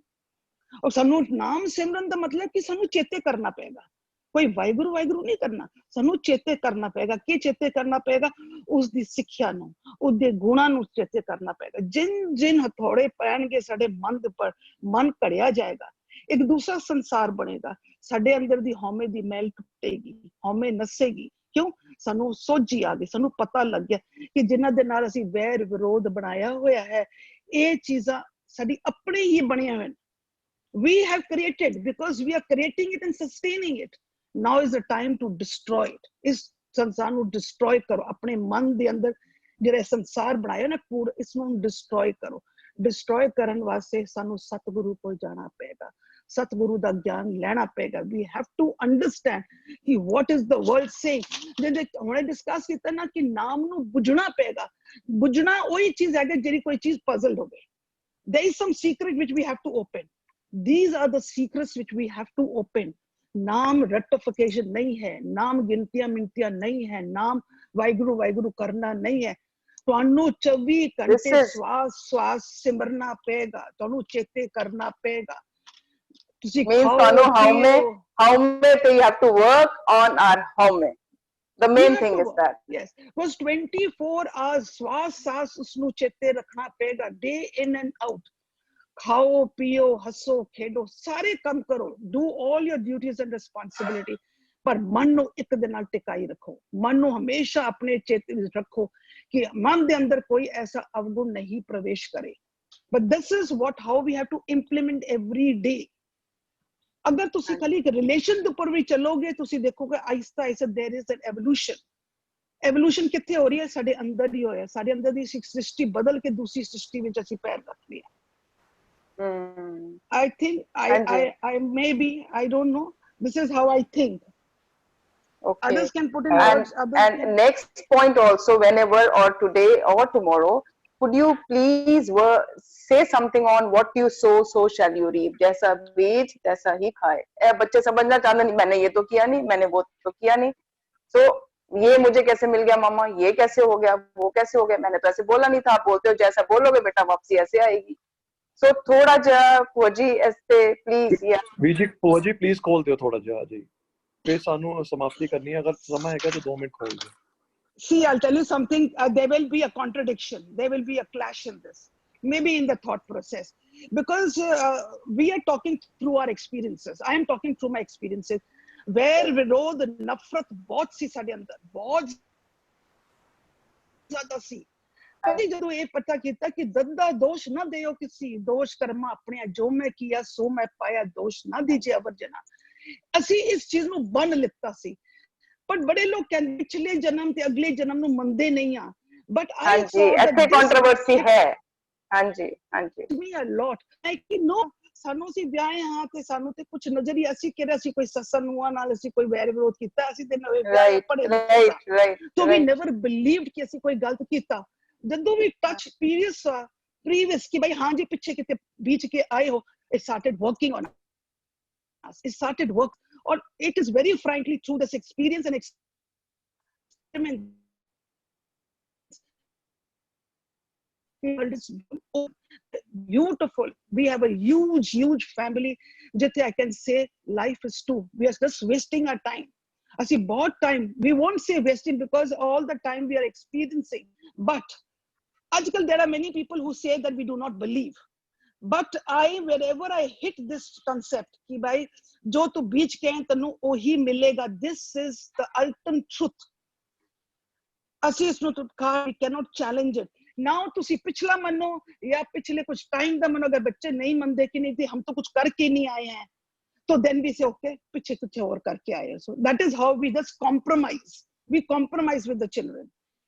ਔਰ ਸਾਨੂੰ ਨਾਮ ਸਿਮਰਨ ਦਾ ਮਤਲਬ ਕਿ ਸਾਨੂੰ ਚੇਤੇ ਕਰਨਾ ਪਏਗਾ। ਕੋਈ ਵਾਹਿਗੁਰੂ ਵਾਹਿਗੁਰੂ ਨਹੀਂ ਕਰਨਾ, ਸਾਨੂੰ ਚੇਤੇ ਕਰਨਾ ਪਏਗਾ। ਕੀ ਚੇਤੇ ਕਰਨਾ ਪਏਗਾ? ਉਸ ਦੀ ਸਿੱਖਿਆ ਨੂੰ, ਉਹਦੇ ਗੁਣਾਂ ਨੂੰ ਚੇਤੇ ਕਰਨਾ ਪਏਗਾ। ਜਿਨ ਜਿਨ ਹਥੌੜੇ ਪੈਣਗੇ ਸਾਡੇ ਮਨ ਦੇ ਉੱਪਰ, ਮਨ ਘੜਿਆ ਜਾਏਗਾ, ਇੱਕ ਦੂਸਰਾ ਸੰਸਾਰ ਬਣੇਗਾ। ਸਾਡੇ ਅੰਦਰ ਦੀ ਹਉਮੈ ਦੀ ਮੈਲ ਟੁੱਟੇਗੀ, ਹਉਮੈ ਨਸੇਗੀ। ਕਿਉਂ? ਸਾਨੂੰ ਸੋਝੀ ਆ ਗਈ, ਸਾਨੂੰ ਪਤਾ ਲੱਗ ਗਿਆ ਕਿ ਜਿਨ੍ਹਾਂ ਦੇ ਨਾਲ ਅਸੀਂ ਵੈਰ ਵਿਰੋਧ ਬਣਾਇਆ ਹੋਇਆ ਹੈ, ਇਹ ਚੀਜ਼ਾਂ ਸਾਡੀ ਆਪਣੇ ਹੀ ਬਣੀਆਂ ਹੋਈਆਂ। We have created because we are creating it and sustaining it. Now is the time to destroy it. ਇਸ ਸੰਸਾਰ ਨੂੰ destroy ਕਰੋ। ਆਪਣੇ ਮਨ ਦੇ ਅੰਦਰ ਜਿਹੜਾ ਸੰਸਾਰ ਬਣਾਇਆ ਨਾ ਕੂੜ, ਇਸ ਨੂੰ destroy ਕਰੋ। destroy ਕਰਨ ਵਾਸਤੇ ਸਾਨੂੰ ਸਤਿਗੁਰੂ ਕੋਲ ਜਾਣਾ ਪਏਗਾ, ਸਤਿਗੁਰੂ ਦਾ ਗਿਆਨ ਲੈਣਾ ਪਏਗਾ। We have to understand ਕਿ what is the world saying. ਜਿਹੜੇ ਹੁਣੇ ਡਿਸਕਸ ਕੀਤਾ ਨਾ ਕਿ ਨਾਮ ਨੂੰ ਬੁੱਝਣਾ ਪਏਗਾ। ਬੁੱਝਣਾ ਉਹੀ ਚੀਜ਼ ਹੈ ਕਿ ਜਿਹੜੀ ਕੋਈ ਚੀਜ਼ puzzled ਹੋਵੇ। There is some secret which we have to open. These are the secrets which we have to open. नाम रटिफिकेशन नहीं है, नाम गिनतियां मिनतियां नहीं है, नाम वाहिगुरु वाहिगुरु करना नहीं है। ਤੁਹਾਨੂੰ 24 ਘੰਟੇ ਸਵਾਸ ਸਿਮਰਨਾ ਪਏਗਾ, ਤੁਹਾਨੂੰ ਚੇਤੇ ਕਰਨਾ ਪਏਗਾ। ਤੁਸੀਂ ਖਾਓ ਹਉਮੈ ਤੇ you have to work on our ਹਉਮੈ. The main thing is that. Yes, was 24 hours ਸਵਾਸ ਸਾਸ ਉਸ ਨੂੰ ਚੇਤੇ ਰੱਖਣਾ ਪਏਗਾ, day in and out. ਖਾਓ ਪੀਓ ਹੱਸੋ ਖੇਡੋ ਸਾਰੇ ਕੰਮ ਕਰੋ, do all your duties and responsibility, ਪਰ ਮਨ ਨੂੰ ਇੱਕ ਦੇ ਨਾਲ ਟਿਕਾਈ ਰੱਖੋ। ਮਨ ਨੂੰ ਹਮੇਸ਼ਾ ਆਪਣੇ ਚੇਤੇ ਵਿੱਚ ਰੱਖੋ ਕਿ ਮਨ ਦੇ ਅੰਦਰ ਕੋਈ ਐਸਾ ਅਵਗੁਣ ਨਹੀਂ ਪ੍ਰਵੇਸ਼ ਕਰੇ। but this is how we have to implement every day. ਅਗਰ ਤੁਸੀਂ ਖਾਲੀ ਇੱਕ ਰਿਲੇਸ਼ਨ ਦੇ ਉੱਪਰ ਵੀ ਚੱਲੋਗੇ, ਤੁਸੀਂ ਦੇਖੋਗੇ ਆਹਿਸਤਾ ਆਹਿਸਤਾ there is an evolution. evolution ਕਿੱਥੇ ਹੋ ਰਹੀ ਹੈ? ਸਾਡੇ ਅੰਦਰ ਹੀ ਹੋਇਆ। ਸਾਡੇ ਅੰਦਰ ਦੀ ਸ੍ਰਿਸ਼ਟੀ ਬਦਲ ਕੇ ਦੂਸਰੀ ਸ੍ਰਿਸ਼ਟੀ ਵਿੱਚ ਅਸੀਂ ਪੈਰ ਰੱਖ ਲਿਆ। I think I maybe I don't know. This is how I think. Okay. Others can put in words. And next point also, whenever or today or tomorrow, could you please say something on what you sow, so shall you reap. जैसा बीज तैसा ही खाए। बच्चे समझना चाहते नहीं, मैंने ये तो किया नहीं, मैंने वो तो किया नहीं, so ये मुझे कैसे मिल गया मम्मा, ये कैसे हो गया, वो कैसे हो गया, मैंने तो ऐसे बोला नहीं था। आप बोलते हो जैसा बोलोगे बेटा वापसी ऐसे आएगी। So थोड़ा जा फौजी ऐसे प्लीज या ਵੀਜੀ ਫੌਜੀ ਪਲੀਜ਼ ਖੋਲ ਦਿਓ ਥੋੜਾ ਜਿਹਾ ਜੀ, ਫਿਰ ਸਾਨੂੰ ਸਮਾਪਤੀ ਕਰਨੀ ਹੈ। ਅਗਰ ਸਮਾਂ ਹੈਗਾ ਤਾਂ 2 ਮਿੰਟ ਖੋਲ ਦਿਓ। See, I'll tell you something. There will be a contradiction. There will be a clash in this, maybe in the thought process, because we are talking through our experiences. I am talking through my experiences. ਵੈਰ ਵਿਰੋਧ ਨਫ਼ਰਤ ਬਹੁਤ ਸੀ ਸਾਡੇ ਅੰਦਰ, ਬਹੁਤ ਜ਼ਿਆਦਾ ਸੀ। ਕਦੀ ਜਦੋਂ ਇਹ ਪਤਾ ਕੀਤਾ ਕਿ ਦੰਦਾ ਦੋਸ਼ ਨਾ ਦਿਓ ਕਿਸੇ, ਦੋਸ਼ ਕਰਮਾ ਆਪਣੇ, ਜੋ ਮੈਂ ਕੀਆ ਸੋ ਮੈਂ ਪਾਇਆ, ਦੋਸ਼ ਨਾ ਦੀਜੇ ਅਵਰ ਜਨਾ, ਅਸੀਂ ਇਸ ਚੀਜ਼ ਨੂੰ ਬੰਨ ਲਿੱਤਾ ਸੀ। ਪਰ ਬੜੇ ਲੋਕ ਕਹਿੰਦੇ ਪਿਛਲੇ ਜਨਮ ਤੇ ਅਗਲੇ ਜਨਮ ਨੂੰ ਮੰਨਦੇ ਨਹੀਂ ਆ, ਬਟ ਆਈ ਹਾਂਜੀ, ਇੱਥੇ ਕੰਟਰੋਵਰਸੀ ਹੈ। ਹਾਂਜੀ ਹਾਂਜੀ me a lot like no, ਸਾਨੂੰ ਅਸੀਂ ਵਿਆਹੇ ਹਾਂ ਤੇ ਸਾਨੂੰ ਤੇ ਕੁਝ ਨਜ਼ਰ ਹੀ, ਅਸੀਂ ਕਿਹੜਾ ਅਸੀਂ ਕੋਈ ਸੱਸਾਂ ਨੂੰਹਾਂ ਨਾਲ ਅਸੀਂ ਕੋਈ ਵੈਰ ਵਿਰੋਧ ਕੀਤਾ, ਅਸੀਂ ਤੇ ਨਵੇਂ ਵਿਆਹੇ ਪੜੇ right so we never believed ਕਿ ਅਸੀਂ ਕੋਈ ਗਲਤ ਕੀਤਾ। ਜਦੋਂ ਵੀ ਟੱਚ previous ਕਿ ਭਾਈ ਹਾਂ ਜੀ ਪਿੱਛੇ ਕਿਤੇ ਬੀਚ ਕੇ ਆਏ ਹੋ, it started working on us, it started work, or it is very frankly through this experience and experiment is beautiful. We have a huge family jithe I can say life is too, we are just wasting our time. Asi bahut time, we won't say wasting because all the time we are experiencing, but ajkal there are many people who say that we do not believe, but wherever I hit this concept ki bhai jo tu beech ke tanu ohi milega, this is the ultimate truth. ਅਸੀਂ ਇਸ ਨੂੰ we cannot challenge it. Now ਤੁਸੀਂ ਪਿਛਲਾ ਮੰਨੋ ਜਾਂ ਪਿਛਲੇ ਕੁਝ time ਦਾ ਮੰਨੋ, ਅਗਰ ਬੱਚੇ ਨਹੀਂ ਮੰਨਦੇ ਕਿ ਨਹੀਂ ਤੇ ਹਮ ਤਾਂ ਕੁਝ ਕਰਕੇ ਨਹੀਂ ਆਏ हैं, तो then we say okay ਪਿੱਛੇ ਕੁਝ ਹੋਰ ਕਰਕੇ ਆਏ। So that is how we just compromise with the children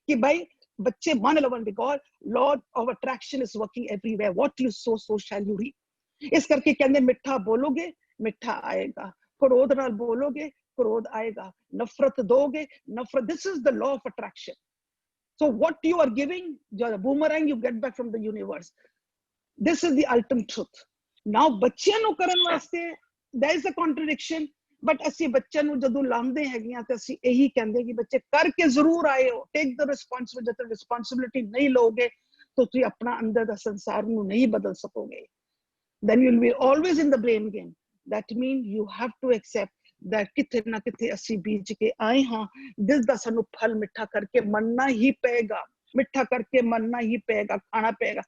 ਕਿ ਭਾਈ ਬੱਚੇ ਮੰਨ ਲਵਣ, because law of attraction is working everywhere, what you sow so shall you reap। ਇਸ ਕਰਕੇ ਕਹਿੰਦੇ ਮਿੱਠਾ ਬੋਲੋਗੇ ਮਿੱਠਾ ਆਏਗਾ, ਕ੍ਰੋਧ ਨਾਲ ਬੋਲੋਗੇ ਕ੍ਰੋਧ ਆਏਗਾ, ਨਫ਼ਰਤ ਦੋਗੇ ਨਫ਼ਰਤ, this is the law of attraction। So what you are giving, the boomerang you get back from the universe, this is the ultimate truth। Now ਬੱਚਿਆਂ ਨੂੰ ਕਰਨ ਵਾਸਤੇ there is a contradiction, but ਅਸੀਂ ਬੱਚਿਆਂ ਨੂੰ ਜਦੋਂ ਲਾਉਂਦੇ ਹੈਗੀਆਂ ਤੇ ਅਸੀਂ ਇਹੀ ਕਹਿੰਦੇ ਕਿ ਬੱਚੇ ਕਰਕੇ ਜ਼ਰੂਰ ਆਏ ਹੋ, take the responsibility ਨਹੀਂ ਲਓਗੇ ਤਾਂ ਤੁਸੀਂ ਆਪਣਾ ਅੰਦਰ ਦਾ ਸੰਸਾਰ ਨੂੰ ਨਹੀਂ ਬਦਲ ਸਕੋਗੇ, then you will be always in the blame game। that means you have to accept that ਕਿਤੇ ਨਾ ਕਿਤੇ ਅਸੀਂ ਬੀਜ ਕੇ ਆਏ ਹਾਂ, ਜਿਸ ਦਾ ਸਾਨੂੰ ਫਲ ਮਿੱਠਾ ਕਰਕੇ ਮੰਨਣਾ ਹੀ ਪਏਗਾ, ਮਿੱਠਾ ਕਰਕੇ ਮੰਨਣਾ ਹੀ ਪਏਗਾ, ਖਾਣਾ ਪਏਗਾ।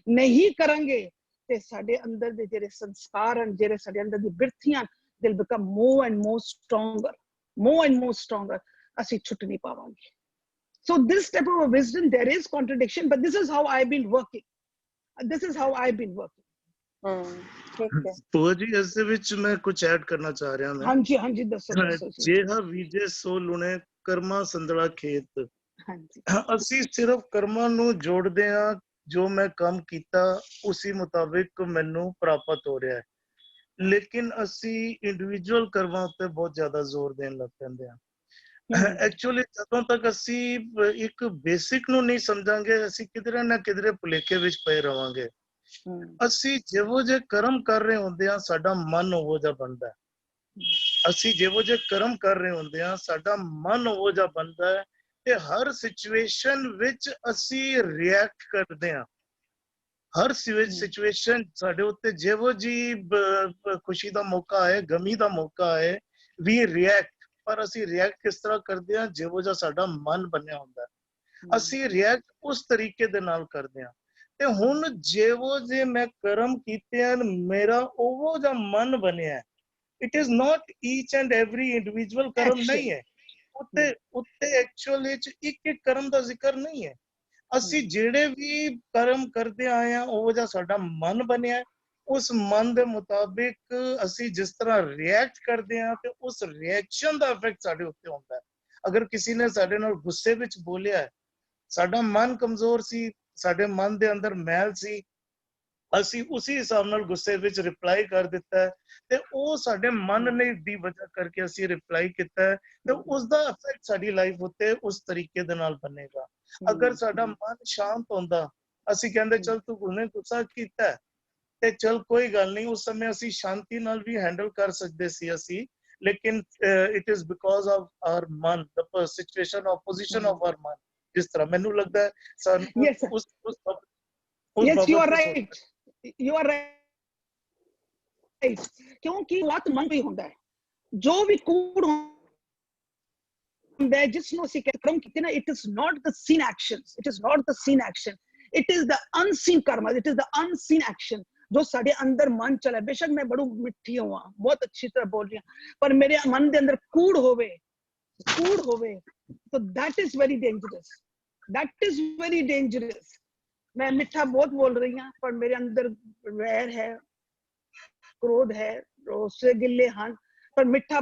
ਨਹੀਂ ਕਰਾਂਗੇ ਤੇ ਸਾਡੇ ਅੰਦਰ ਦੇ ਜਿਹੜੇ ਸੰਸਕਾਰ ਹਨ, ਜਿਹੜੇ ਸਾਡੇ ਅੰਦਰ ਦੀ ਬਿਰਥੀਆਂ, they'll become more and more stronger, ਅਸੀਂ ਛੁੱਟ ਨਹੀਂ ਪਾਵਾਂਗੇ। So this type of a wisdom, there is contradiction, but this is how I've been working। ਠੀਕ ਹੈ ਭੂਆ ਜੀ, ਇਸ ਦੇ ਵਿੱਚ ਮੈਂ ਕੁਝ ਐਡ ਕਰਨਾ ਚਾਹ ਰਿਹਾ ਮੈਂ। ਹਾਂਜੀ ਦੱਸੋ ਜੀ। ਜਿਹੜਾ ਬੀਜੇ ਸੋ ਲੁਣੇ ਕਰਮਾਂ ਸੰਦਲਾ ਖੇਤ। ਹਾਂਜੀ, ਅਸੀਂ ਸਿਰਫ ਕਰਮਾਂ ਨੂੰ ਜੋੜਦੇ ਹਾਂ, ਜੋ ਮੈਂ ਕੰਮ ਕੀਤਾ ਉਸੇ ਮੁਤਾਬਿਕ ਮੈਨੂੰ ਪ੍ਰਾਪਤ ਹੋ ਰਿਹਾ ਹੈ, ਲੇਕਿਨ ਅਸੀਂ ਇੰਡੀਵਿਜੂਅਲ ਕਰਮਾਂ ਉੱਤੇ ਬਹੁਤ ਜ਼ਿਆਦਾ ਜ਼ੋਰ ਦੇਣ ਲੱਗ ਪੈਂਦੇ ਹਾਂ। ਐਕਚੁਅਲੀ ਜਦੋਂ ਤੱਕ ਅਸੀਂ ਇੱਕ ਬੇਸਿਕ ਨੂੰ ਨਹੀਂ ਸਮਝਾਂਗੇ, ਅਸੀਂ ਕਿਧਰੇ ਨਾ ਕਿਧਰੇ ਭੁਲੇਖੇ ਵਿੱਚ ਪਏ ਰਵਾਂਗੇ। ਅਸੀਂ ਜਿਹੋ ਜਿਹੇ ਕਰਮ ਕਰ ਰਹੇ ਹੁੰਦੇ ਆ, ਸਾਡਾ ਮਨ ਉਹੋ ਜਿਹਾ ਬਣਦਾ। ਅਸੀਂ ਜਿਹੋ ਜਿਹੇ ਕਰਮ ਕਰ ਰਹੇ ਹੁੰਦੇ ਆ, ਸਾਡਾ ਮਨ ਉਹੋ ਜਿਹਾ ਬਣਦਾ ਹੈ ਤੇ ਹਰ ਸਿਚੁਏਸ਼ਨ ਵਿੱਚ ਅਸੀਂ ਰਿਐਕਟ ਕਰਦੇ ਆ। ਹਰ ਸਿਚੁਏਸ਼ਨ ਸਾਡੇ ਉੱਤੇ ਜਿਹੋ ਜੀ ਖੁਸ਼ੀ ਦਾ ਮੌਕਾ ਆਏ, ਗਮੀ ਦਾ ਮੌਕਾ ਆਏ, ਵੀ ਰਿਐਕਟ। ਪਰ ਅਸੀਂ ਰਿਐਕਟ ਕਿਸ ਤਰ੍ਹਾਂ ਕਰਦੇ ਆ? ਜਿਹੋ ਜਿਹਾ ਸਾਡਾ ਮਨ ਬਣਿਆ ਹੁੰਦਾ, ਅਸੀਂ ਰਿਐਕਟ ਉਸ ਤਰੀਕੇ ਦੇ ਨਾਲ ਕਰਦੇ ਆ। ਤੇ ਹੁਣ ਜਿਹੋ ਜੇ ਮੈਂ ਕਰਮ ਕੀਤੇ ਹਨ, ਮੇਰਾ ਉਹੋ ਜਿਹਾ ਮਨ ਬਣਿਆ। It is not each and every individual ਕਰਮ ਨਹੀਂ ਹੈ, ਉੱਤੇ ਐਕਚੁਅਲੀ ਚ ਇੱਕ ਕਰਮ ਦਾ ਜ਼ਿਕਰ ਨਹੀਂ ਹੈ। ਅਸੀਂ ਜਿਹੜੇ ਵੀ ਕਰਮ ਕਰਦੇ ਆਏ ਆ, ਉਹੋ ਜਿਹਾ ਸਾਡਾ ਮਨ ਬਣਿਆ। ਉਸ ਮਨ ਦੇ ਮੁਤਾਬਿਕ ਅਸੀਂ ਜਿਸ ਤਰ੍ਹਾਂ ਰਿਐਕਟ ਕਰਦੇ ਆ ਤੇ ਉਸ ਰਿਐਕਸ਼ਨ ਦਾ ਇਫੈਕਟ ਸਾਡੇ ਉੱਤੇ ਹੁੰਦਾ ਹੈ। ਅਗਰ ਕਿਸੇ ਨੇ ਸਾਡੇ ਨਾਲ ਗੁੱਸੇ ਵਿੱਚ ਬੋਲਿਆ, ਸਾਡਾ ਮਨ ਕਮਜ਼ੋਰ ਸੀ, ਸਾਡੇ ਮਨ ਦੇ ਅੰਦਰ ਮੈਲ ਸੀ, ਅਸੀਂ ਉਸੇ ਹਿਸਾਬ ਨਾਲ ਗੁੱਸੇ ਵਿੱਚ ਰਿਪਲਾਈ ਕਰ ਦਿੱਤਾ ਹੈ ਤੇ ਉਹ ਸਾਡੇ ਮਨ ਨੇ ਦੀ ਵਜ੍ਹਾ ਕਰਕੇ ਅਸੀਂ ਰਿਪਲਾਈ ਕੀਤਾ ਤੇ ਉਸ ਦਾ ਇਫੈਕਟ ਸਾਡੀ ਲਾਈਫ ਉੱਤੇ ਉਸ ਤਰੀਕੇ ਦੇ ਨਾਲ ਬਣੇਗਾ। ਅਗਰ ਸਾਡਾ ਮਨ ਸ਼ਾਂਤ ਹੁੰਦਾ, ਅਸੀਂ ਕਹਿੰਦੇ ਚਲ ਤੂੰ ਉਹਨੇ ਗੁੱਸਾ ਕੀਤਾ ਤੇ ਚਲ ਕੋਈ ਗੱਲ ਨਹੀਂ, ਉਸ ਸਮੇਂ ਅਸੀਂ ਸ਼ਾਂਤੀ ਨਾਲ ਵੀ ਹੈਂਡਲ ਕਰ ਸਕਦੇ ਸੀ ਅਸੀਂ। ਲੇਕਿਨ it is because of our ਮਨ, the situation of position of our ਮਨ। ਜਿਸ ਤਰ੍ਹਾਂ ਮੈਨੂੰ ਲੱਗਦਾ ਹੈ ਸਾਨੂੰ Yes, you are right, ਕਿਉਂਕਿ ਵਤ ਮਨ ਵੀ ਹੁੰਦਾ ਹੈ, ਜੋ ਵੀ ਕੂੜ ਹੁੰਦਾ ਹੈ, ਜਿਸ ਨੂੰ ਅਸੀਂ ਕਰਮ ਕੀਤੇ ਨਾ, it is not the seen action, it is the unseen karma, it is the unseen action। जो साडे अंदर मन चले, बेशक मैं बड़ू मिठी होवां, बहुत अच्छी तरह बोल रही हूं, पर मेरे मन दे अंदर कूड़ होवे तो that is very dangerous, that is very dangerous. मैं मिठा बहुत बोल रही हूं पर मेरे अंदर वैर है, क्रोध है, रोसे गिले हन, पर मिठा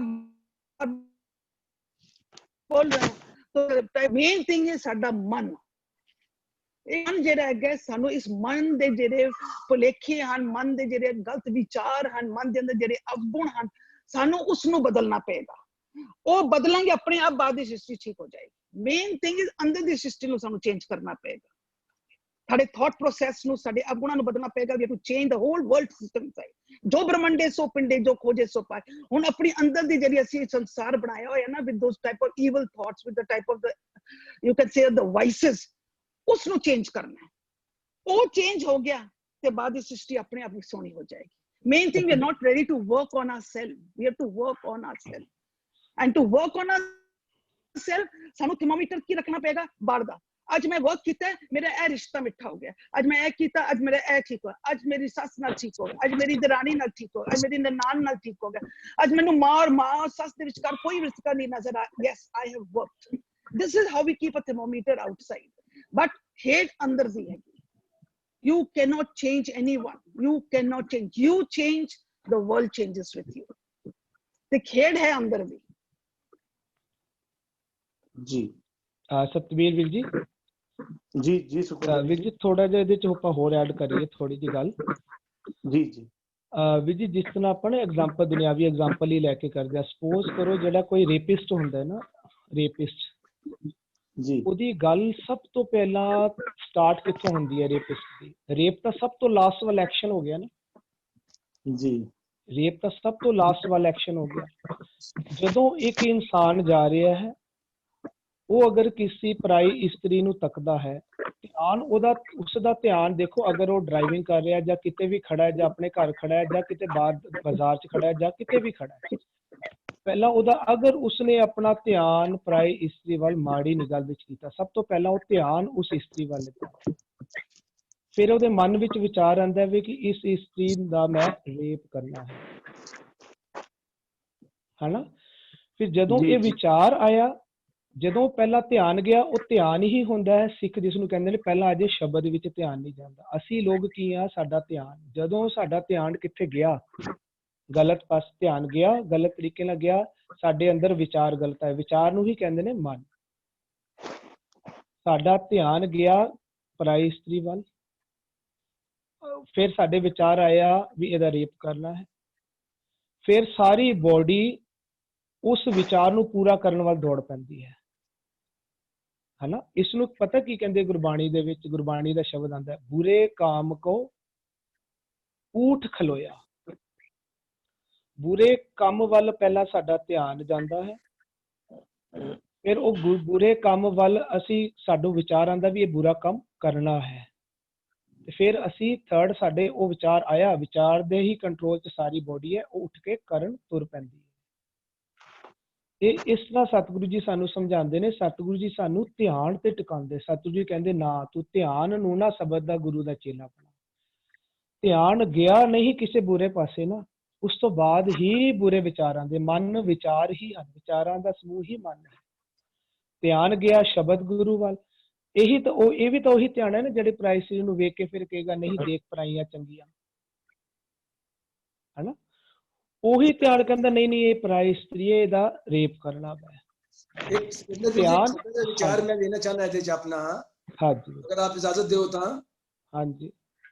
बोल रहे हैं। तो मेन थिंग है साडा मन। मन ਜਿਹੜਾ ਹੈਗਾ ਸਾਨੂੰ ਇਸ ਮਨ ਦੇ ਜਿਹੜੇ ਭੁਲੇਖੇ ਹਨ, ਮਨ ਦੇ ਜਿਹੜੇ ਗਲਤ ਵਿਚਾਰ ਹਨ, ਮਨ ਦੇ ਅੰਦਰ ਜਿਹੜੇ ਅਵਗੁਣ ਹਨ, ਸਾਨੂੰ ਉਸ ਨੂੰ ਬਦਲਣਾ ਪਏਗਾ। ਉਹ ਬਦਲਾਂਗੇ ਆਪਣੇ ਆਪ, ਬਾਅਦ ਦੀ ਸ੍ਰਿਸ਼ਟੀ ਠੀਕ ਹੋ ਜਾਏਗੀ। ਮੇਨ ਥਿੰਗ ਇਜ਼ ਅੰਦਰ ਦੀ ਸ੍ਰਿਸ਼ਟੀ ਨੂੰ ਸਾਨੂੰ ਚੇਂਜ ਕਰਨਾ ਪਏਗਾ, ਸਾਡੇ ਥਾਟ ਪ੍ਰੋਸੈਸ ਨੂੰ, ਸਾਡੇ ਅਵਗੁਣਾਂ ਨੂੰ ਬਦਲਣਾ ਪਏਗਾ। We to change the whole world system side. ਜੋ ਬ੍ਰਹਮੰਡੇ ਸੋ ਪਿੰਡੇ, ਜੋ ਖੋਜੇ ਸੋ ਪਾਏ। ਹੁਣ ਆਪਣੀ ਅੰਦਰ ਦੀ ਜਿਹੜੀ ਅਸੀਂ ਸੰਸਾਰ ਬਣਾਇਆ ਹੋਇਆ ਨਾ, with those type of evil thoughts, with the type of the you can say the vices, ਉਸ ਨੂੰ ਚੇਂਜ ਕਰਨਾ ਹੈ। ਉਹ ਚੇਂਜ ਹੋ ਗਿਆ ਤੇ ਬਾਅਦ ਦੀ ਸ੍ਰਿਸ਼ਟੀ ਆਪਣੇ ਆਪ ਹੀ ਸੋਹਣੀ ਹੋ ਜਾਏਗੀ। Main thing we are not ready to work on ourself, we have to work on ourself, and to work on ourself ਸਾਨੂੰ ਥਰਮੋਮੀਟਰ ਕੀ ਰੱਖਣਾ ਪਏਗਾ? ਬਾਹਰ ਦਾ। ਅੱਜ ਮੈਂ ਵਰਕ ਕੀਤਾ, ਮੇਰਾ ਇਹ ਰਿਸ਼ਤਾ ਮਿੱਠਾ ਹੋ ਗਿਆ। ਅੱਜ ਮੈਂ ਇਹ ਕੀਤਾ, ਅੱਜ ਮੇਰਾ ਇਹ ਠੀਕ ਹੋਇਆ। ਅੱਜ ਮੇਰੀ ਸੱਸ ਨਾਲ ਠੀਕ ਹੋ ਗਿਆ, ਅੱਜ ਮੇਰੀ ਦਰਾਣੀ ਨਾਲ ਠੀਕ ਹੋ ਗਿਆ, ਅੱਜ ਮੇਰੀ ਨਨਾਣ ਨਾਲ ਠੀਕ ਹੋ ਗਿਆ। ਅੱਜ ਮੈਨੂੰ ਮਾਂ ਸੱਸ ਦੇ ਵਿਚਕਾਰ ਕੋਈ ਰਿਸ਼ਤਾ ਨਹੀਂ ਨਜ਼ਰ ਆ। Yes, I have worked. This is how we keep a thermometer outside. But hate under the egg. You cannot change anyone. You cannot change. You change, the world changes with you. The hate hai under the. जी ਸਤਵੀਰ ਵੀਰ ਜੀ, जी सुखविंदर ਵੀਰ ਜੀ ਥੋੜਾ ਜਿਹਾ ਇਹਦੇ ਚ ਆਪਾਂ ਹੋਰ add ਕਰੀਏ ਥੋੜੀ ਜਿਹੀ ਗੱਲ। जी ਵੀਰ ਜੀ, ਜਿਸ ਤਰ੍ਹਾਂ ਆਪਾਂ ਨੇ ਐਗਜ਼ਾਮਪਲ, ਦੁਨਿਆਵੀ ਐਗਜ਼ਾਮਪਲ ਹੀ ਲੈ ਕੇ ਕਰਦੇ ਆ। ਸਪੋਜ਼ ਕਰੋ ਜਿਹੜਾ ਕੋਈ ਰੇਪਿਸਟ ਹੁੰਦਾ ਹੈ ਨਾ, ਰੇਪਿਸਟ, जी ਉਹਦੀ ਗੱਲ ਸਭ ਤੋਂ ਪਹਿਲਾਂ ਸਟਾਰਟ ਕਿੱਥੋਂ ਹੁੰਦੀ ਹੈ? ਰੇਪਿਸਟ ਦੀ। ਰੇਪ ਤਾਂ ਸਭ ਤੋਂ ਲਾਸਟ ਵਾਲਾ ਐਕਸ਼ਨ ਹੋ ਗਿਆ ਨਾ जी ਰੇਪ ਤਾਂ ਸਭ ਤੋਂ ਲਾਸਟ ਵਾਲਾ ਐਕਸ਼ਨ ਹੋ ਗਿਆ। ਜਦੋਂ ਇੱਕ ਇਨਸਾਨ ਜਾ ਰਿਹਾ ਹੈ, ਉਹ ਅਗਰ ਕਿਸੇ ਪਰਾਈ ਇਸਤਰੀ ਨੂੰ ਤੱਕਦਾ ਹੈ, ਧਿਆਨ ਉਸਦਾ ਧਿਆਨ ਦੇਖੋ। ਅਗਰ ਉਹ ਡਰਾਈਵਿੰਗ ਕਰ ਰਿਹਾ, ਜਾਂ ਕਿਤੇ ਵੀ ਖੜਾ ਹੈ, ਜਾਂ ਆਪਣੇ ਘਰ ਖੜਾ ਹੈ, ਜਾਂ ਕਿਤੇ ਬਾਹਰ ਬਾਜ਼ਾਰ 'ਚ ਖੜਾ ਹੈ, ਜਾਂ ਕਿਤੇ ਵੀ ਖੜਾ ਹੈ, ਪਹਿਲਾਂ ਉਹਦਾ ਅਗਰ ਉਸਨੇ ਆਪਣਾ ਧਿਆਨ ਪਰਾਈ ਇਸਤਰੀ ਵੱਲ ਮਾੜੀ ਨਿਗਾਹ ਵਿੱਚ ਕੀਤਾ, ਸਭ ਤੋਂ ਪਹਿਲਾਂ ਉਹ ਧਿਆਨ ਉਸ ਇਸਤਰੀ ਵੱਲ ਲਿਆ। ਫਿਰ ਉਹਦੇ ਮਨ ਵਿੱਚ ਵਿਚਾਰ ਆਉਂਦਾ ਵੀ ਕਿ ਇਸ ਇਸਤਰੀ ਦਾ ਮੈਂ ਰੇਪ ਕਰਨਾ ਹੈ ਨਾ। ਫਿਰ ਜਦੋਂ ਇਹ ਵਿਚਾਰ ਆਇਆ, ਜਦੋਂ ਪਹਿਲਾਂ ਧਿਆਨ ਗਿਆ, ਉਹ ਧਿਆਨ ਹੀ ਹੁੰਦਾ ਹੈ। ਸਿੱਖ ਜਿਸ ਨੂੰ ਕਹਿੰਦੇ ਨੇ ਪਹਿਲਾਂ ਅਜੇ ਸ਼ਬਦ ਵਿੱਚ ਧਿਆਨ ਨਹੀਂ ਜਾਂਦਾ। ਅਸੀਂ ਲੋਕ ਕੀ ਆ, ਸਾਡਾ ਧਿਆਨ, ਜਦੋਂ ਸਾਡਾ ਧਿਆਨ ਕਿੱਥੇ ਗਿਆ, ਗਲਤ ਪਾਸੇ ਧਿਆਨ ਗਿਆ, ਗਲਤ ਤਰੀਕੇ ਨਾਲ ਗਿਆ, ਸਾਡੇ ਅੰਦਰ ਵਿਚਾਰ ਗਲਤ ਹੈ। ਵਿਚਾਰ ਨੂੰ ਹੀ ਕਹਿੰਦੇ ਨੇ ਮਨ। ਸਾਡਾ ਧਿਆਨ ਗਿਆ ਪਰਾਈ ਇਸਤਰੀ ਵੱਲ, ਫਿਰ ਸਾਡੇ ਵਿਚਾਰ ਆਇਆ ਵੀ ਇਹਦਾ ਰੇਪ ਕਰਨਾ ਹੈ। ਫਿਰ ਸਾਰੀ ਬੋਡੀ ਉਸ ਵਿਚਾਰ ਨੂੰ ਪੂਰਾ ਕਰਨ ਵੱਲ ਦੌੜ ਪੈਂਦੀ ਹੈ ਹਨਾ। ਇਸ ਨੂੰ ਪਤਾ ਕੀ ਕਹਿੰਦੇ ਗੁਰਬਾਣੀ ਦੇ ਵਿੱਚ? ਗੁਰਬਾਣੀ ਦਾ ਸ਼ਬਦ ਆਉਂਦਾ ਹੈ, ਬੁਰੇ ਕਾਮ ਕੋ ਊਠ ਖਲੋਇਆ। ਬੁਰੇ ਕੰਮ ਵੱਲ ਪਹਿਲਾਂ ਸਾਡਾ ਧਿਆਨ ਜਾਂਦਾ ਹੈ, ਫਿਰ ਉਹ ਬੁਰੇ ਕੰਮ ਵੱਲ ਸਾਨੂੰ ਵਿਚਾਰ ਆਉਂਦਾ ਵੀ ਇਹ ਬੁਰਾ ਕੰਮ ਕਰਨਾ ਹੈ, ਤੇ ਫਿਰ ਅਸੀਂ ਥਰਡ ਸਾਡੇ ਉਹ ਵਿਚਾਰ ਆਇਆ, ਵਿਚਾਰ ਦੇ ਹੀ ਕੰਟਰੋਲ 'ਚ ਸਾਰੀ ਬੋਡੀ ਹੈ, ਉਹ ਉੱਠ ਕੇ ਕਰਨ ਤੁਰ ਪੈਂਦੀ ਹੈ। ਇਹ ਇਸ ਤਰ੍ਹਾਂ ਸਤਿਗੁਰੂ ਜੀ ਸਾਨੂੰ ਸਮਝਾਉਂਦੇ ਨੇ। ਸਤਿਗੁਰੂ ਜੀ ਸਾਨੂੰ ਧਿਆਨ ਤੇ ਟਿਕਾਉਂਦੇ। ਸਤਿਗੁਰੂ ਜੀ ਕਹਿੰਦੇ ਨਾ ਤੂੰ ਧਿਆਨ ਨੂੰ ਨਾ ਸ਼ਬਦ ਦਾ ਗੁਰੂ ਦਾ ਚੇਲਾ ਬਣਾ। ਧਿਆਨ ਗਿਆ ਨਹੀਂ ਕਿਸੇ ਬੁਰੇ ਪਾਸੇ ਨਾ, ਉਸ ਤੋਂ ਬਾਅਦ ਹੀ ਬੁਰੇ ਵਿਚਾਰਾਂ ਦੇ ਮਨ ਵਿਚਾਰ ਹੀ ਹਨ, ਵਿਚਾਰਾਂ ਦਾ ਸਮੂਹ ਹੀ ਮਨ ਹੈ। ਧਿਆਨ ਗਿਆ ਸ਼ਬਦ ਗੁਰੂ ਵੱਲ, ਇਹ ਵੀ ਤਾਂ ਉਹੀ ਧਿਆਨ ਹੈ ਨਾ ਜਿਹੜੇ ਪਰਾਈ ਇਸਤਰੀ ਨੂੰ ਵੇਖ ਕੇ ਫਿਰ ਕਹੇਗਾ ਨਹੀਂ ਦੇਖ ਪਰਾਈਆਂ ਚੰਗੀਆਂ, ਹਨਾ। ਉਹੀ ਧਿਆਨ ਕਹਿੰਦਾ ਨਹੀਂ ਇਹ ਪਰਾਈ ਇਸਤਰੀ ਹੈ, ਇਹਦਾ ਰੇਪ ਕਰਨਾ है। ਧਿਆਨ ਵਿਚਾਰ ਮੈਂ ਦੇਣਾ ਚਾਹੁੰਦਾ ਇਹਦੇ ਚ ਆਪਣਾ, ਹਾਂਜੀ ਅਗਰ ਆਪ ਇਜਾਜ਼ਤ ਦਿਓ ਤਾਂ। ਹਾਂਜੀ,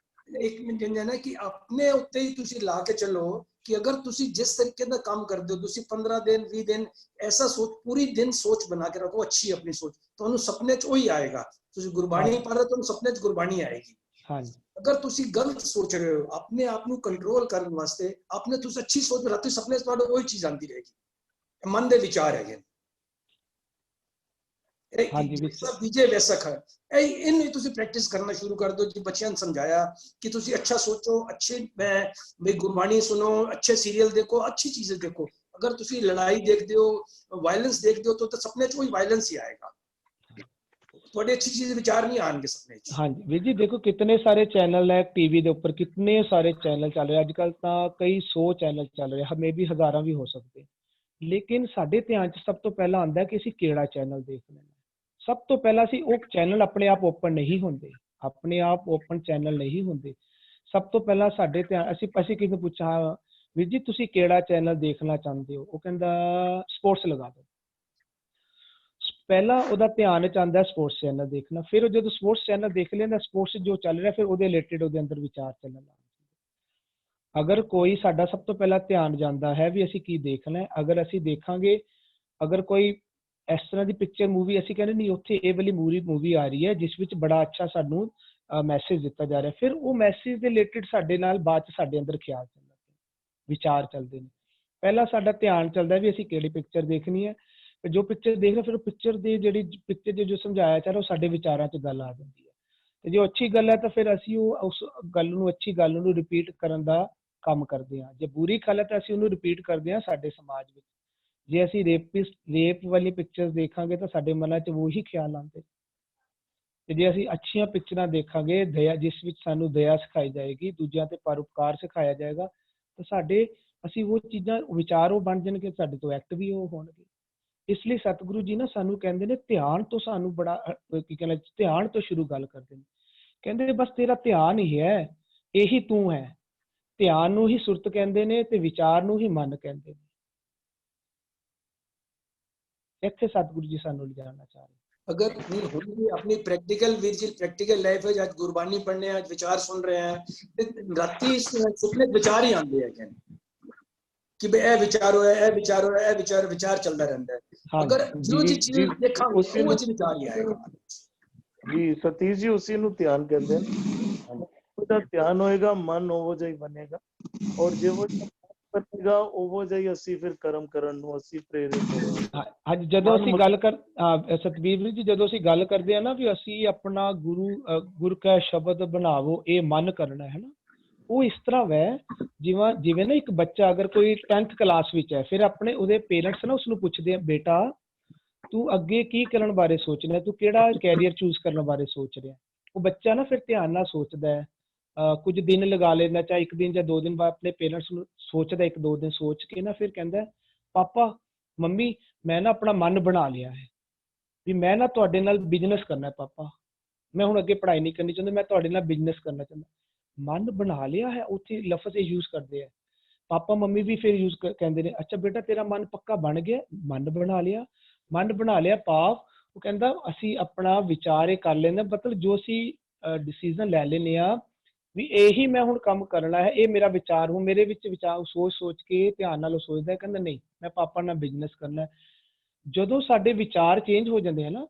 ਇੱਕ ਮਿੰਟ ਕਹਿੰਦੇ ਨਾ ਕਿ ਆਪਣੇ ਉੱਤੇ ਹੀ ਤੁਸੀਂ ਲਾ ਕੇ ਚੱਲੋ ਕਿ ਅਗਰ ਤੁਸੀਂ ਜਿਸ ਤਰੀਕੇ ਦਾ ਕੰਮ ਕਰਦੇ ਹੋ, ਤੁਸੀਂ 15 ਦਿਨ 20 ਦਿਨ ਐਸਾ ਸੋਚ, ਪੂਰੀ ਦਿਨ ਸੋਚ ਬਣਾ ਕੇ ਰੱਖੋ ਅੱਛੀ ਆਪਣੀ ਸੋਚ, ਤੁਹਾਨੂੰ ਸੁਪਨੇ 'ਚ ਉਹੀ ਆਏਗਾ। ਤੁਸੀਂ ਗੁਰਬਾਣੀ ਪੜ੍ਹ ਰਹੇ ਹੋ, ਤੁਹਾਨੂੰ ਸੁਪਨੇ 'ਚ ਗੁਰਬਾਣੀ ਆਏਗੀ। ਹਾਂਜੀ, ਅਗਰ ਤੁਸੀਂ ਗਲਤ ਸੋਚ ਰਹੇ ਹੋ, ਆਪਣੇ ਆਪ ਨੂੰ ਕੰਟਰੋਲ ਕਰਨ ਵਾਸਤੇ ਆਪਣੇ ਤੁਸੀਂ ਅੱਛੀ ਸੋਚ ਰੱਖੋ, ਸੁਪਨੇ 'ਚ ਤੁਹਾਡੇ ਉਹੀ ਚੀਜ਼ ਆਉਂਦੀ ਰਹੇਗੀ। ਮਨ ਦੇ ਵਿਚਾਰ ਹੈਗੇ ਬੀਜੇ ਵੈਸਕ ਹੈ। ਇਹਨੂੰ ਤੁਸੀਂ ਪ੍ਰੈਕਟਿਸ ਕਰਨਾ ਸ਼ੁਰੂ ਕਰ ਦਿਓ। ਜੀ ਬੱਚਿਆਂ ਨੂੰ ਸਮਝਾਇਆ ਕਿ ਤੁਸੀਂ ਅੱਛਾ ਸੋਚੋ, ਅੱਛੇ ਗੁਰਬਾਣੀ ਸੁਣੋ, ਅੱਛੇ ਸੀਰੀਅਲ ਦੇਖੋ, ਅੱਛੀ ਚੀजें ਦੇਖੋ। ਅਗਰ ਤੁਸੀਂ ਲੜਾਈ ਦੇਖਦੇ ਹੋ, ਵਾਇਲੈਂਸ ਦੇਖਦੇ ਹੋ, ਤਾਂ ਸੁਪਨੇ 'ਚ वही वायलेंस ही आएगा। ਤੁਹਾਡੇ ਅੱਛੀ ਚੀਜ਼ ਵਿਚਾਰ ਨਹੀਂ ਆਣਗੇ ਸੁਪਨੇ 'ਚ। ਹਾਂਜੀ ਵੀਰ ਜੀ ਦੇਖੋ ਕਿਤਨੇ ਸਾਰੇ ਚੈਨਲ ਹੈ ਟੀਵੀ ਦੇ ਉੱਪਰ, ਕਿਤਨੇ ਸਾਰੇ ਚੈਨਲ ਚੱਲ ਰਹੇ ਅੱਜ ਕੱਲ ਤਾਂ ਕਈ 100 ਚੈਨਲ ਚੱਲ ਰਹੇ, ਮੇ ਵੀ ਹਜ਼ਾਰਾਂ ਵੀ ਹੋ ਸਕਦੇ, ਲੇਕਿਨ ਸਾਡੇ ਧਿਆਨ 'ਚ ਸਭ ਤੋਂ ਪਹਿਲਾਂ ਆਉਂਦਾ ਕਿ ਅਸੀਂ ਕਿਹੜਾ ਚੈਨਲ ਦੇਖਣਾ ਹੈ। ਸਭ ਤੋਂ ਪਹਿਲਾਂ ਅਸੀਂ ਉਹ ਚੈਨਲ ਆਪਣੇ ਆਪ ਓਪਨ ਨਹੀਂ ਹੁੰਦੇ, ਆਪਣੇ ਆਪ ਓਪਨ ਚੈਨਲ ਨਹੀਂ ਹੁੰਦੇ। ਸਭ ਤੋਂ ਪਹਿਲਾਂ ਸਾਡੇ ਧਿਆਨ ਅਸੀਂ ਕਿਸੇ ਨੂੰ ਪੁੱਛਾਂ ਵੀਰ ਜੀ ਤੁਸੀਂ ਕਿਹੜਾ ਚੈਨਲ ਦੇਖਣਾ ਚਾਹੁੰਦੇ ਹੋ, ਉਹ ਕਹਿੰਦਾ ਸਪੋਰਟਸ ਲਗਾ ਦਿਓ। ਪਹਿਲਾਂ ਉਹਦਾ ਧਿਆਨ ਚ ਆਉਂਦਾ ਸਪੋਰਟਸ ਚੈਨਲ ਦੇਖਣਾ, ਫਿਰ ਉਹ ਜਦੋਂ ਸਪੋਰਟਸ ਚੈਨਲ ਦੇਖ ਲੈਂਦਾ ਸਪੋਰਟਸ ਜੋ ਚੱਲ ਰਿਹਾ ਫਿਰ ਉਹਦੇ ਰਿਲੇਟਡ ਉਹਦੇ ਅੰਦਰ ਵਿਚਾਰ ਚੱਲਣ ਲੱਗ ਜਾਂਦੇ। ਅਗਰ ਕੋਈ ਸਾਡਾ ਸਭ ਤੋਂ ਪਹਿਲਾਂ ਧਿਆਨ ਜਾਂਦਾ ਹੈ ਵੀ ਅਸੀਂ ਕੀ ਦੇਖਣਾ ਹੈ, ਅਗਰ ਅਸੀਂ ਦੇਖਾਂਗੇ ਅਗਰ ਕੋਈ ਇਸ ਤਰ੍ਹਾਂ ਦੀ ਪਿਕਚਰ ਮੂਵੀ ਅਸੀਂ ਕਹਿੰਦੇ ਨਹੀਂ ਉੱਥੇ ਇਹ ਵਾਲੀ ਮੂਵੀ ਆ ਰਹੀ ਹੈ ਜਿਸ ਵਿੱਚ ਬੜਾ ਅੱਛਾ ਸਾਨੂੰ ਮੈਸੇਜ ਦਿੱਤਾ ਜਾ ਰਿਹਾ, ਫਿਰ ਉਹ ਮੈਸੇਜ ਦੇ ਰਿਲੇਟਡ ਸਾਡੇ ਨਾਲ ਬਾਅਦ ਚ ਸਾਡੇ ਅੰਦਰ ਖਿਆਲ ਚੱਲਦਾ, ਵਿਚਾਰ ਚੱਲਦੇ ਨੇ। ਪਹਿਲਾਂ ਸਾਡਾ ਧਿਆਨ ਚੱਲਦਾ ਵੀ ਅਸੀਂ ਕਿਹੜੀ ਪਿਕਚਰ ਦੇਖਣੀ ਹੈ, ਜੋ ਪਿਕਚਰ ਦੇਖ ਰਹੇ ਫਿਰ ਉਹ ਪਿਕਚਰ ਦੀ ਜਿਹੜੀ ਪਿਕਚਰ ਦੇ ਜੋ ਸਮਝਾਇਆ ਜਾ ਰਿਹਾ ਉਹ ਸਾਡੇ ਵਿਚਾਰਾਂ 'ਚ ਗੱਲ ਆ ਜਾਂਦੀ ਹੈ, ਤੇ ਜੋ ਅੱਛੀ ਗੱਲ ਹੈ ਤਾਂ ਫਿਰ ਅਸੀਂ ਉਹ ਉਸ ਗੱਲ ਨੂੰ ਅੱਛੀ ਗੱਲ ਨੂੰ ਰਿਪੀਟ ਕਰਨ ਦਾ ਕੰਮ ਕਰਦੇ ਹਾਂ। ਜੇ ਬੁਰੀ ਗੱਲ ਹੈ ਤਾਂ ਅਸੀਂ ਉਹਨੂੰ ਰਿਪੀਟ ਕਰਦੇ ਹਾਂ ਸਾਡੇ ਸਮਾਜ ਵਿੱਚ। ਜੇ ਅਸੀਂ ਰੇਪ ਵਾਲੀ ਪਿਕਚਰ ਦੇਖਾਂਗੇ ਤਾਂ ਸਾਡੇ ਮਨਾਂ 'ਚ ਉਹੀ ਖਿਆਲ ਆਉਂਦੇ, ਤੇ ਜੇ ਅਸੀਂ ਅੱਛੀਆਂ ਪਿਕਚਰਾਂ ਦੇਖਾਂਗੇ ਦਇਆ ਜਿਸ ਵਿੱਚ ਸਾਨੂੰ ਦਇਆ ਸਿਖਾਈ ਜਾਏਗੀ, ਦੂਜਿਆਂ ਤੇ ਪਰਉਪਕਾਰ ਸਿਖਾਇਆ ਜਾਏਗਾ, ਤਾਂ ਸਾਡੇ ਅਸੀਂ ਉਹ ਚੀਜ਼ਾਂ ਵਿਚਾਰ ਉਹ ਬਣ ਜਾਣਗੇ, ਸਾਡੇ ਤੋਂ ਐਕਟ ਵੀ ਉਹ ਹੋਣਗੇ। ਇਸ ਲਈ ਸਤਿਗੁਰੂ ਜੀ ਨਾ ਸਾਨੂੰ ਕਹਿੰਦੇ ਨੇ ਧਿਆਨ ਤੋਂ ਸਾਨੂੰ ਬੜਾ ਕੀ ਕਹਿੰਦੇ ਧਿਆਨ ਤੋਂ ਸ਼ੁਰੂ ਗੱਲ ਕਰਦੇ ਨੇ, ਕਹਿੰਦੇ ਬਸ ਤੇਰਾ ਧਿਆਨ ਹੀ ਹੈ, ਇਹੀ ਤੂੰ ਹੈ। ਧਿਆਨ ਨੂੰ ਹੀ ਸੁਰਤ ਕਹਿੰਦੇ ਨੇ ਤੇ ਵਿਚਾਰ ਨੂੰ ਹੀ ਮਨ ਕਹਿੰਦੇ ਨੇ। ਇੱਥੇ ਸਤਿਗੁਰੂ ਜੀ ਸਾਨੂੰ ਲਿਜਾਣਾ ਚਾਹ ਰਹੇ। अगर नहीं हम भी अपनी प्रैक्टिकल ਵੀਰ ਜੀ प्रैक्टिकल लाइफ ਵਿੱਚ ਅੱਜ ਗੁਰਬਾਣੀ ਪੜ੍ਹਨੇ ਆ, ਅੱਜ ਵਿਚਾਰ ਸੁਣ ਰਹੇ ਆ ਤੇ ਰਾਤੀ ਸੁਪਨੇ ਵਿਚਾਰ ਹੀ ਆਉਂਦੇ ਆ ਕਿ ਬਈ ਇਹ ਵਿਚਾਰ ਹੋਇਆ, ਇਹ ਵਿਚਾਰ ਹੋਇਆ, ਇਹ ਵਿਚਾਰ ਚੱਲਦਾ ਰਹਿੰਦਾ ਹੈ। ਅਗਰ ਜੋ ਜੀ ਚੀਜ਼ ਦੇਖਾਂਗੇ ਉਹ ਵਿੱਚ ਵਿਚਾਰ ਹੀ ਆਏਗਾ ਜੀ। ਸਤੀਸ਼ ਜੀ ਉਸੇ ਨੂੰ ਧਿਆਨ ਕਹਿੰਦੇ ਨੇ, ਉਹਦਾ ਧਿਆਨ ਹੋਏਗਾ ਮਨ ਉਹੋ ਜਿਹਾ ਹੀ ਬਣੇਗਾ, ਔਰ ਜੇ ਉਹ ਕਰੇਗਾ ਉਹੋ ਜਿਹਾ ਹੀ ਅਸੀਂ ਫਿਰ ਕਰਮ ਕਰਨ ਨੂੰ ਅਸੀਂ ਪ੍ਰੇਰਿਤ ਹੋਵਾਂਗੇ। ਅੱਜ ਜਦੋਂ ਅਸੀਂ ਗੱਲ ਕਰ ਸਤਬੀਰ ਜੀ ਜਦੋਂ ਅਸੀਂ ਗੱਲ ਕਰਦੇ ਆ ਨਾ ਵੀ ਅਸੀਂ ਆਪਣਾ ਗੁਰ ਕਾ ਸ਼ਬਦ ਬਣਾਵੋ ਇਹ ਮਨ ਕਰਨਾ ਹੈ ਨਾ, ਉਹ ਇਸ ਤਰ੍ਹਾਂ ਵੈ ਜਿਵੇਂ ਨਾ ਇੱਕ ਬੱਚਾ ਅਗਰ ਕੋਈ 10th ਕਲਾਸ ਵਿੱਚ ਹੈ, ਫਿਰ ਆਪਣੇ ਉਹਦੇ ਪੇਰੈਂਟਸ ਨਾ ਉਸਨੂੰ ਪੁੱਛਦੇ ਆ ਬੇਟਾ ਤੂੰ ਅੱਗੇ ਕੀ ਕਰਨ ਬਾਰੇ ਸੋਚ ਰਿਹਾ, ਤੂੰ ਕਿਹੜਾ ਕੈਰੀਅਰ ਚੂਜ਼ ਕਰਨ ਬਾਰੇ ਸੋਚ ਰਿਹਾ। ਉਹ ਬੱਚਾ ਨਾ ਫਿਰ ਧਿਆਨ ਨਾਲ ਸੋਚਦਾ ਹੈ, ਕੁਝ ਦਿਨ ਲਗਾ ਲੈਂਦਾ, ਚਾਹੇ 1 ਦਿਨ ਜਾਂ 2 ਦਿਨ ਬਾਅਦ ਆਪਣੇ ਪੇਰੈਂਟਸ ਨੂੰ ਸੋਚਦਾ, 1-2 ਦਿਨ ਸੋਚ ਕੇ ਨਾ ਫਿਰ ਕਹਿੰਦਾ ਪਾਪਾ ਮੰਮੀ ਮੈਂ ਨਾ ਆਪਣਾ ਮਨ ਬਣਾ ਲਿਆ ਹੈ ਵੀ ਮੈਂ ਨਾ ਤੁਹਾਡੇ ਨਾਲ ਬਿਜ਼ਨਸ ਕਰਨਾ, ਪਾਪਾ ਮੈਂ ਹੁਣ ਅੱਗੇ ਪੜ੍ਹਾਈ ਨਹੀਂ ਕਰਨੀ ਚਾਹੁੰਦਾ, ਮੈਂ ਤੁਹਾਡੇ ਨਾਲ ਬਿਜ਼ਨਸ ਕਰਨਾ ਚਾਹੁੰਦਾ। ਮਨ ਬਣਾ ਲਿਆ ਹੈ, ਉੱਥੇ ਲਫ਼ਜ਼ ਇਹ ਯੂਜ਼ ਕਰਦੇ ਆ ਪਾਪਾ ਮੰਮੀ ਵੀ ਫਿਰ ਯੂਜ਼ ਕਹਿੰਦੇ ਨੇ ਅੱਛਾ ਬੇਟਾ ਤੇਰਾ ਮਨ ਪੱਕਾ ਬਣ ਗਿਆ, ਮਨ ਬਣਾ ਲਿਆ ਭਾਵ ਉਹ ਕਹਿੰਦਾ ਅਸੀਂ ਆਪਣਾ ਵਿਚਾਰ ਇਹ ਕਰ ਲੈਂਦੇ, ਮਤਲਬ ਜੋ ਅਸੀਂ ਡਿਸੀਜ਼ਨ ਲੈ ਲੈਂਦੇ ਆ ਵੀ ਇਹੀ ਮੈਂ ਹੁਣ ਕੰਮ ਕਰਨਾ ਹੈ, ਇਹ ਮੇਰਾ ਵਿਚਾਰ ਹੋ ਮੇਰੇ ਵਿੱਚ ਵਿਚਾਰ ਸੋਚ ਕੇ ਧਿਆਨ ਨਾਲ ਸੋਚਦਾ, ਕਹਿੰਦਾ ਨਹੀਂ ਮੈਂ ਪਾਪਾ ਨਾਲ ਬਿਜ਼ਨਸ ਕਰਨਾ। ਜਦੋਂ ਸਾਡੇ ਵਿਚਾਰ ਚੇਂਜ ਹੋ ਜਾਂਦੇ ਆ ਨਾ,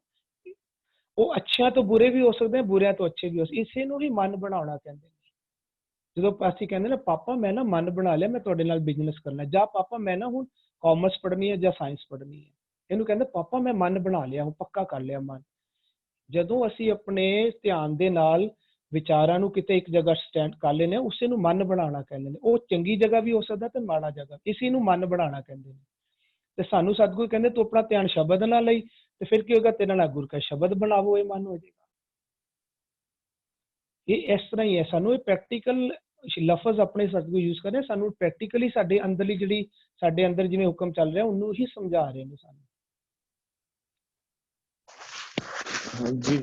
ਉਹ ਅੱਛਿਆਂ ਤੋਂ ਬੁਰੇ ਵੀ ਹੋ ਸਕਦੇ ਆ, ਬੁਰਿਆਂ ਤੋਂ ਅੱਛੇ ਵੀ ਹੋ ਸਕਦੇ, ਇਸੇ ਨੂੰ ਹੀ ਮਨ ਬਣਾਉਣਾ ਕਹਿੰਦੇ ਨੇ। ਜਦੋਂ ਅਸੀਂ ਕਹਿੰਦੇ ਨਾ ਪਾਪਾ ਮੈਂ ਨਾ ਮਨ ਬਣਾ ਲਿਆ ਮੈਂ ਤੁਹਾਡੇ ਨਾਲ ਬਿਜ਼ਨਸ ਕਰਨਾ, ਜਾਂ ਪਾਪਾ ਮੈਂ ਨਾ ਹੁਣ ਕਾਮਰਸ ਪੜ੍ਹਨੀ ਹੈ ਜਾਂ ਸਾਇੰਸ ਪੜ੍ਹਨੀ ਹੈ, ਇਹਨੂੰ ਕਹਿੰਦੇ ਪਾਪਾ ਮੈਂ ਮਨ ਬਣਾ ਲਿਆ, ਹੁਣ ਪੱਕਾ ਕਰ ਲਿਆ ਮਨ। ਜਦੋਂ ਅਸੀਂ ਆਪਣੇ ਧਿਆਨ ਦੇ ਨਾਲ ਵਿਚਾਰਾਂ ਨੂੰ ਕਿਤੇ ਇੱਕ ਜਗ੍ਹਾ ਸਟੈਂਡ ਕਰ ਲੈਂਦੇ ਹਾਂ, ਉਸੇ ਨੂੰ ਮਨ ਬਣਾਉਣਾ ਕਹਿੰਦੇ ਨੇ। ਉਹ ਚੰਗੀ ਜਗ੍ਹਾ ਵੀ ਹੋ ਸਕਦਾ ਤੇ ਮਾੜਾ ਜਗ੍ਹਾ, ਇਸੇ ਨੂੰ ਮਨ ਬਣਾਉਣਾ ਕਹਿੰਦੇ ਨੇ। ਤੇ ਸਾਨੂੰ ਸਤਿਗੁਰੂ ਕਹਿੰਦੇ ਤੂੰ ਆਪਣਾ ਧਿਆਨ ਸ਼ਬਦ ਨਾਲ ਲਈ ਤੇ ਫਿਰ ਕੀ ਹੋਗਾ, ਤੇਰਾ ਨਾਲ ਗੁਰ ਕਾ ਸ਼ਬਦ ਬਣਾਵੋ ਇਹ ਮਨ ਹੋ ਜਾਏਗਾ। ਇਹ ਇਸ ਤਰ੍ਹਾਂ ਹੀ ਹੈ, ਸਾਨੂੰ ਇਹ ਪ੍ਰੈਕਟੀਕਲ ਲਫ਼ਜ਼ ਆਪਣੇ ਸਤਿਗੁਰੂ ਯੂਜ਼ ਕਰ ਰਹੇ, ਸਾਨੂੰ ਪ੍ਰੈਕਟੀਕਲੀ ਸਾਡੇ ਅੰਦਰਲੀ ਜਿਹੜੀ ਸਾਡੇ ਅੰਦਰ ਜਿਵੇਂ ਹੁਕਮ ਚੱਲ ਰਿਹਾ ਉਹਨੂੰ ਹੀ ਸਮਝਾ ਰਹੇ ਨੇ ਸਾਨੂੰ। ਜੀ।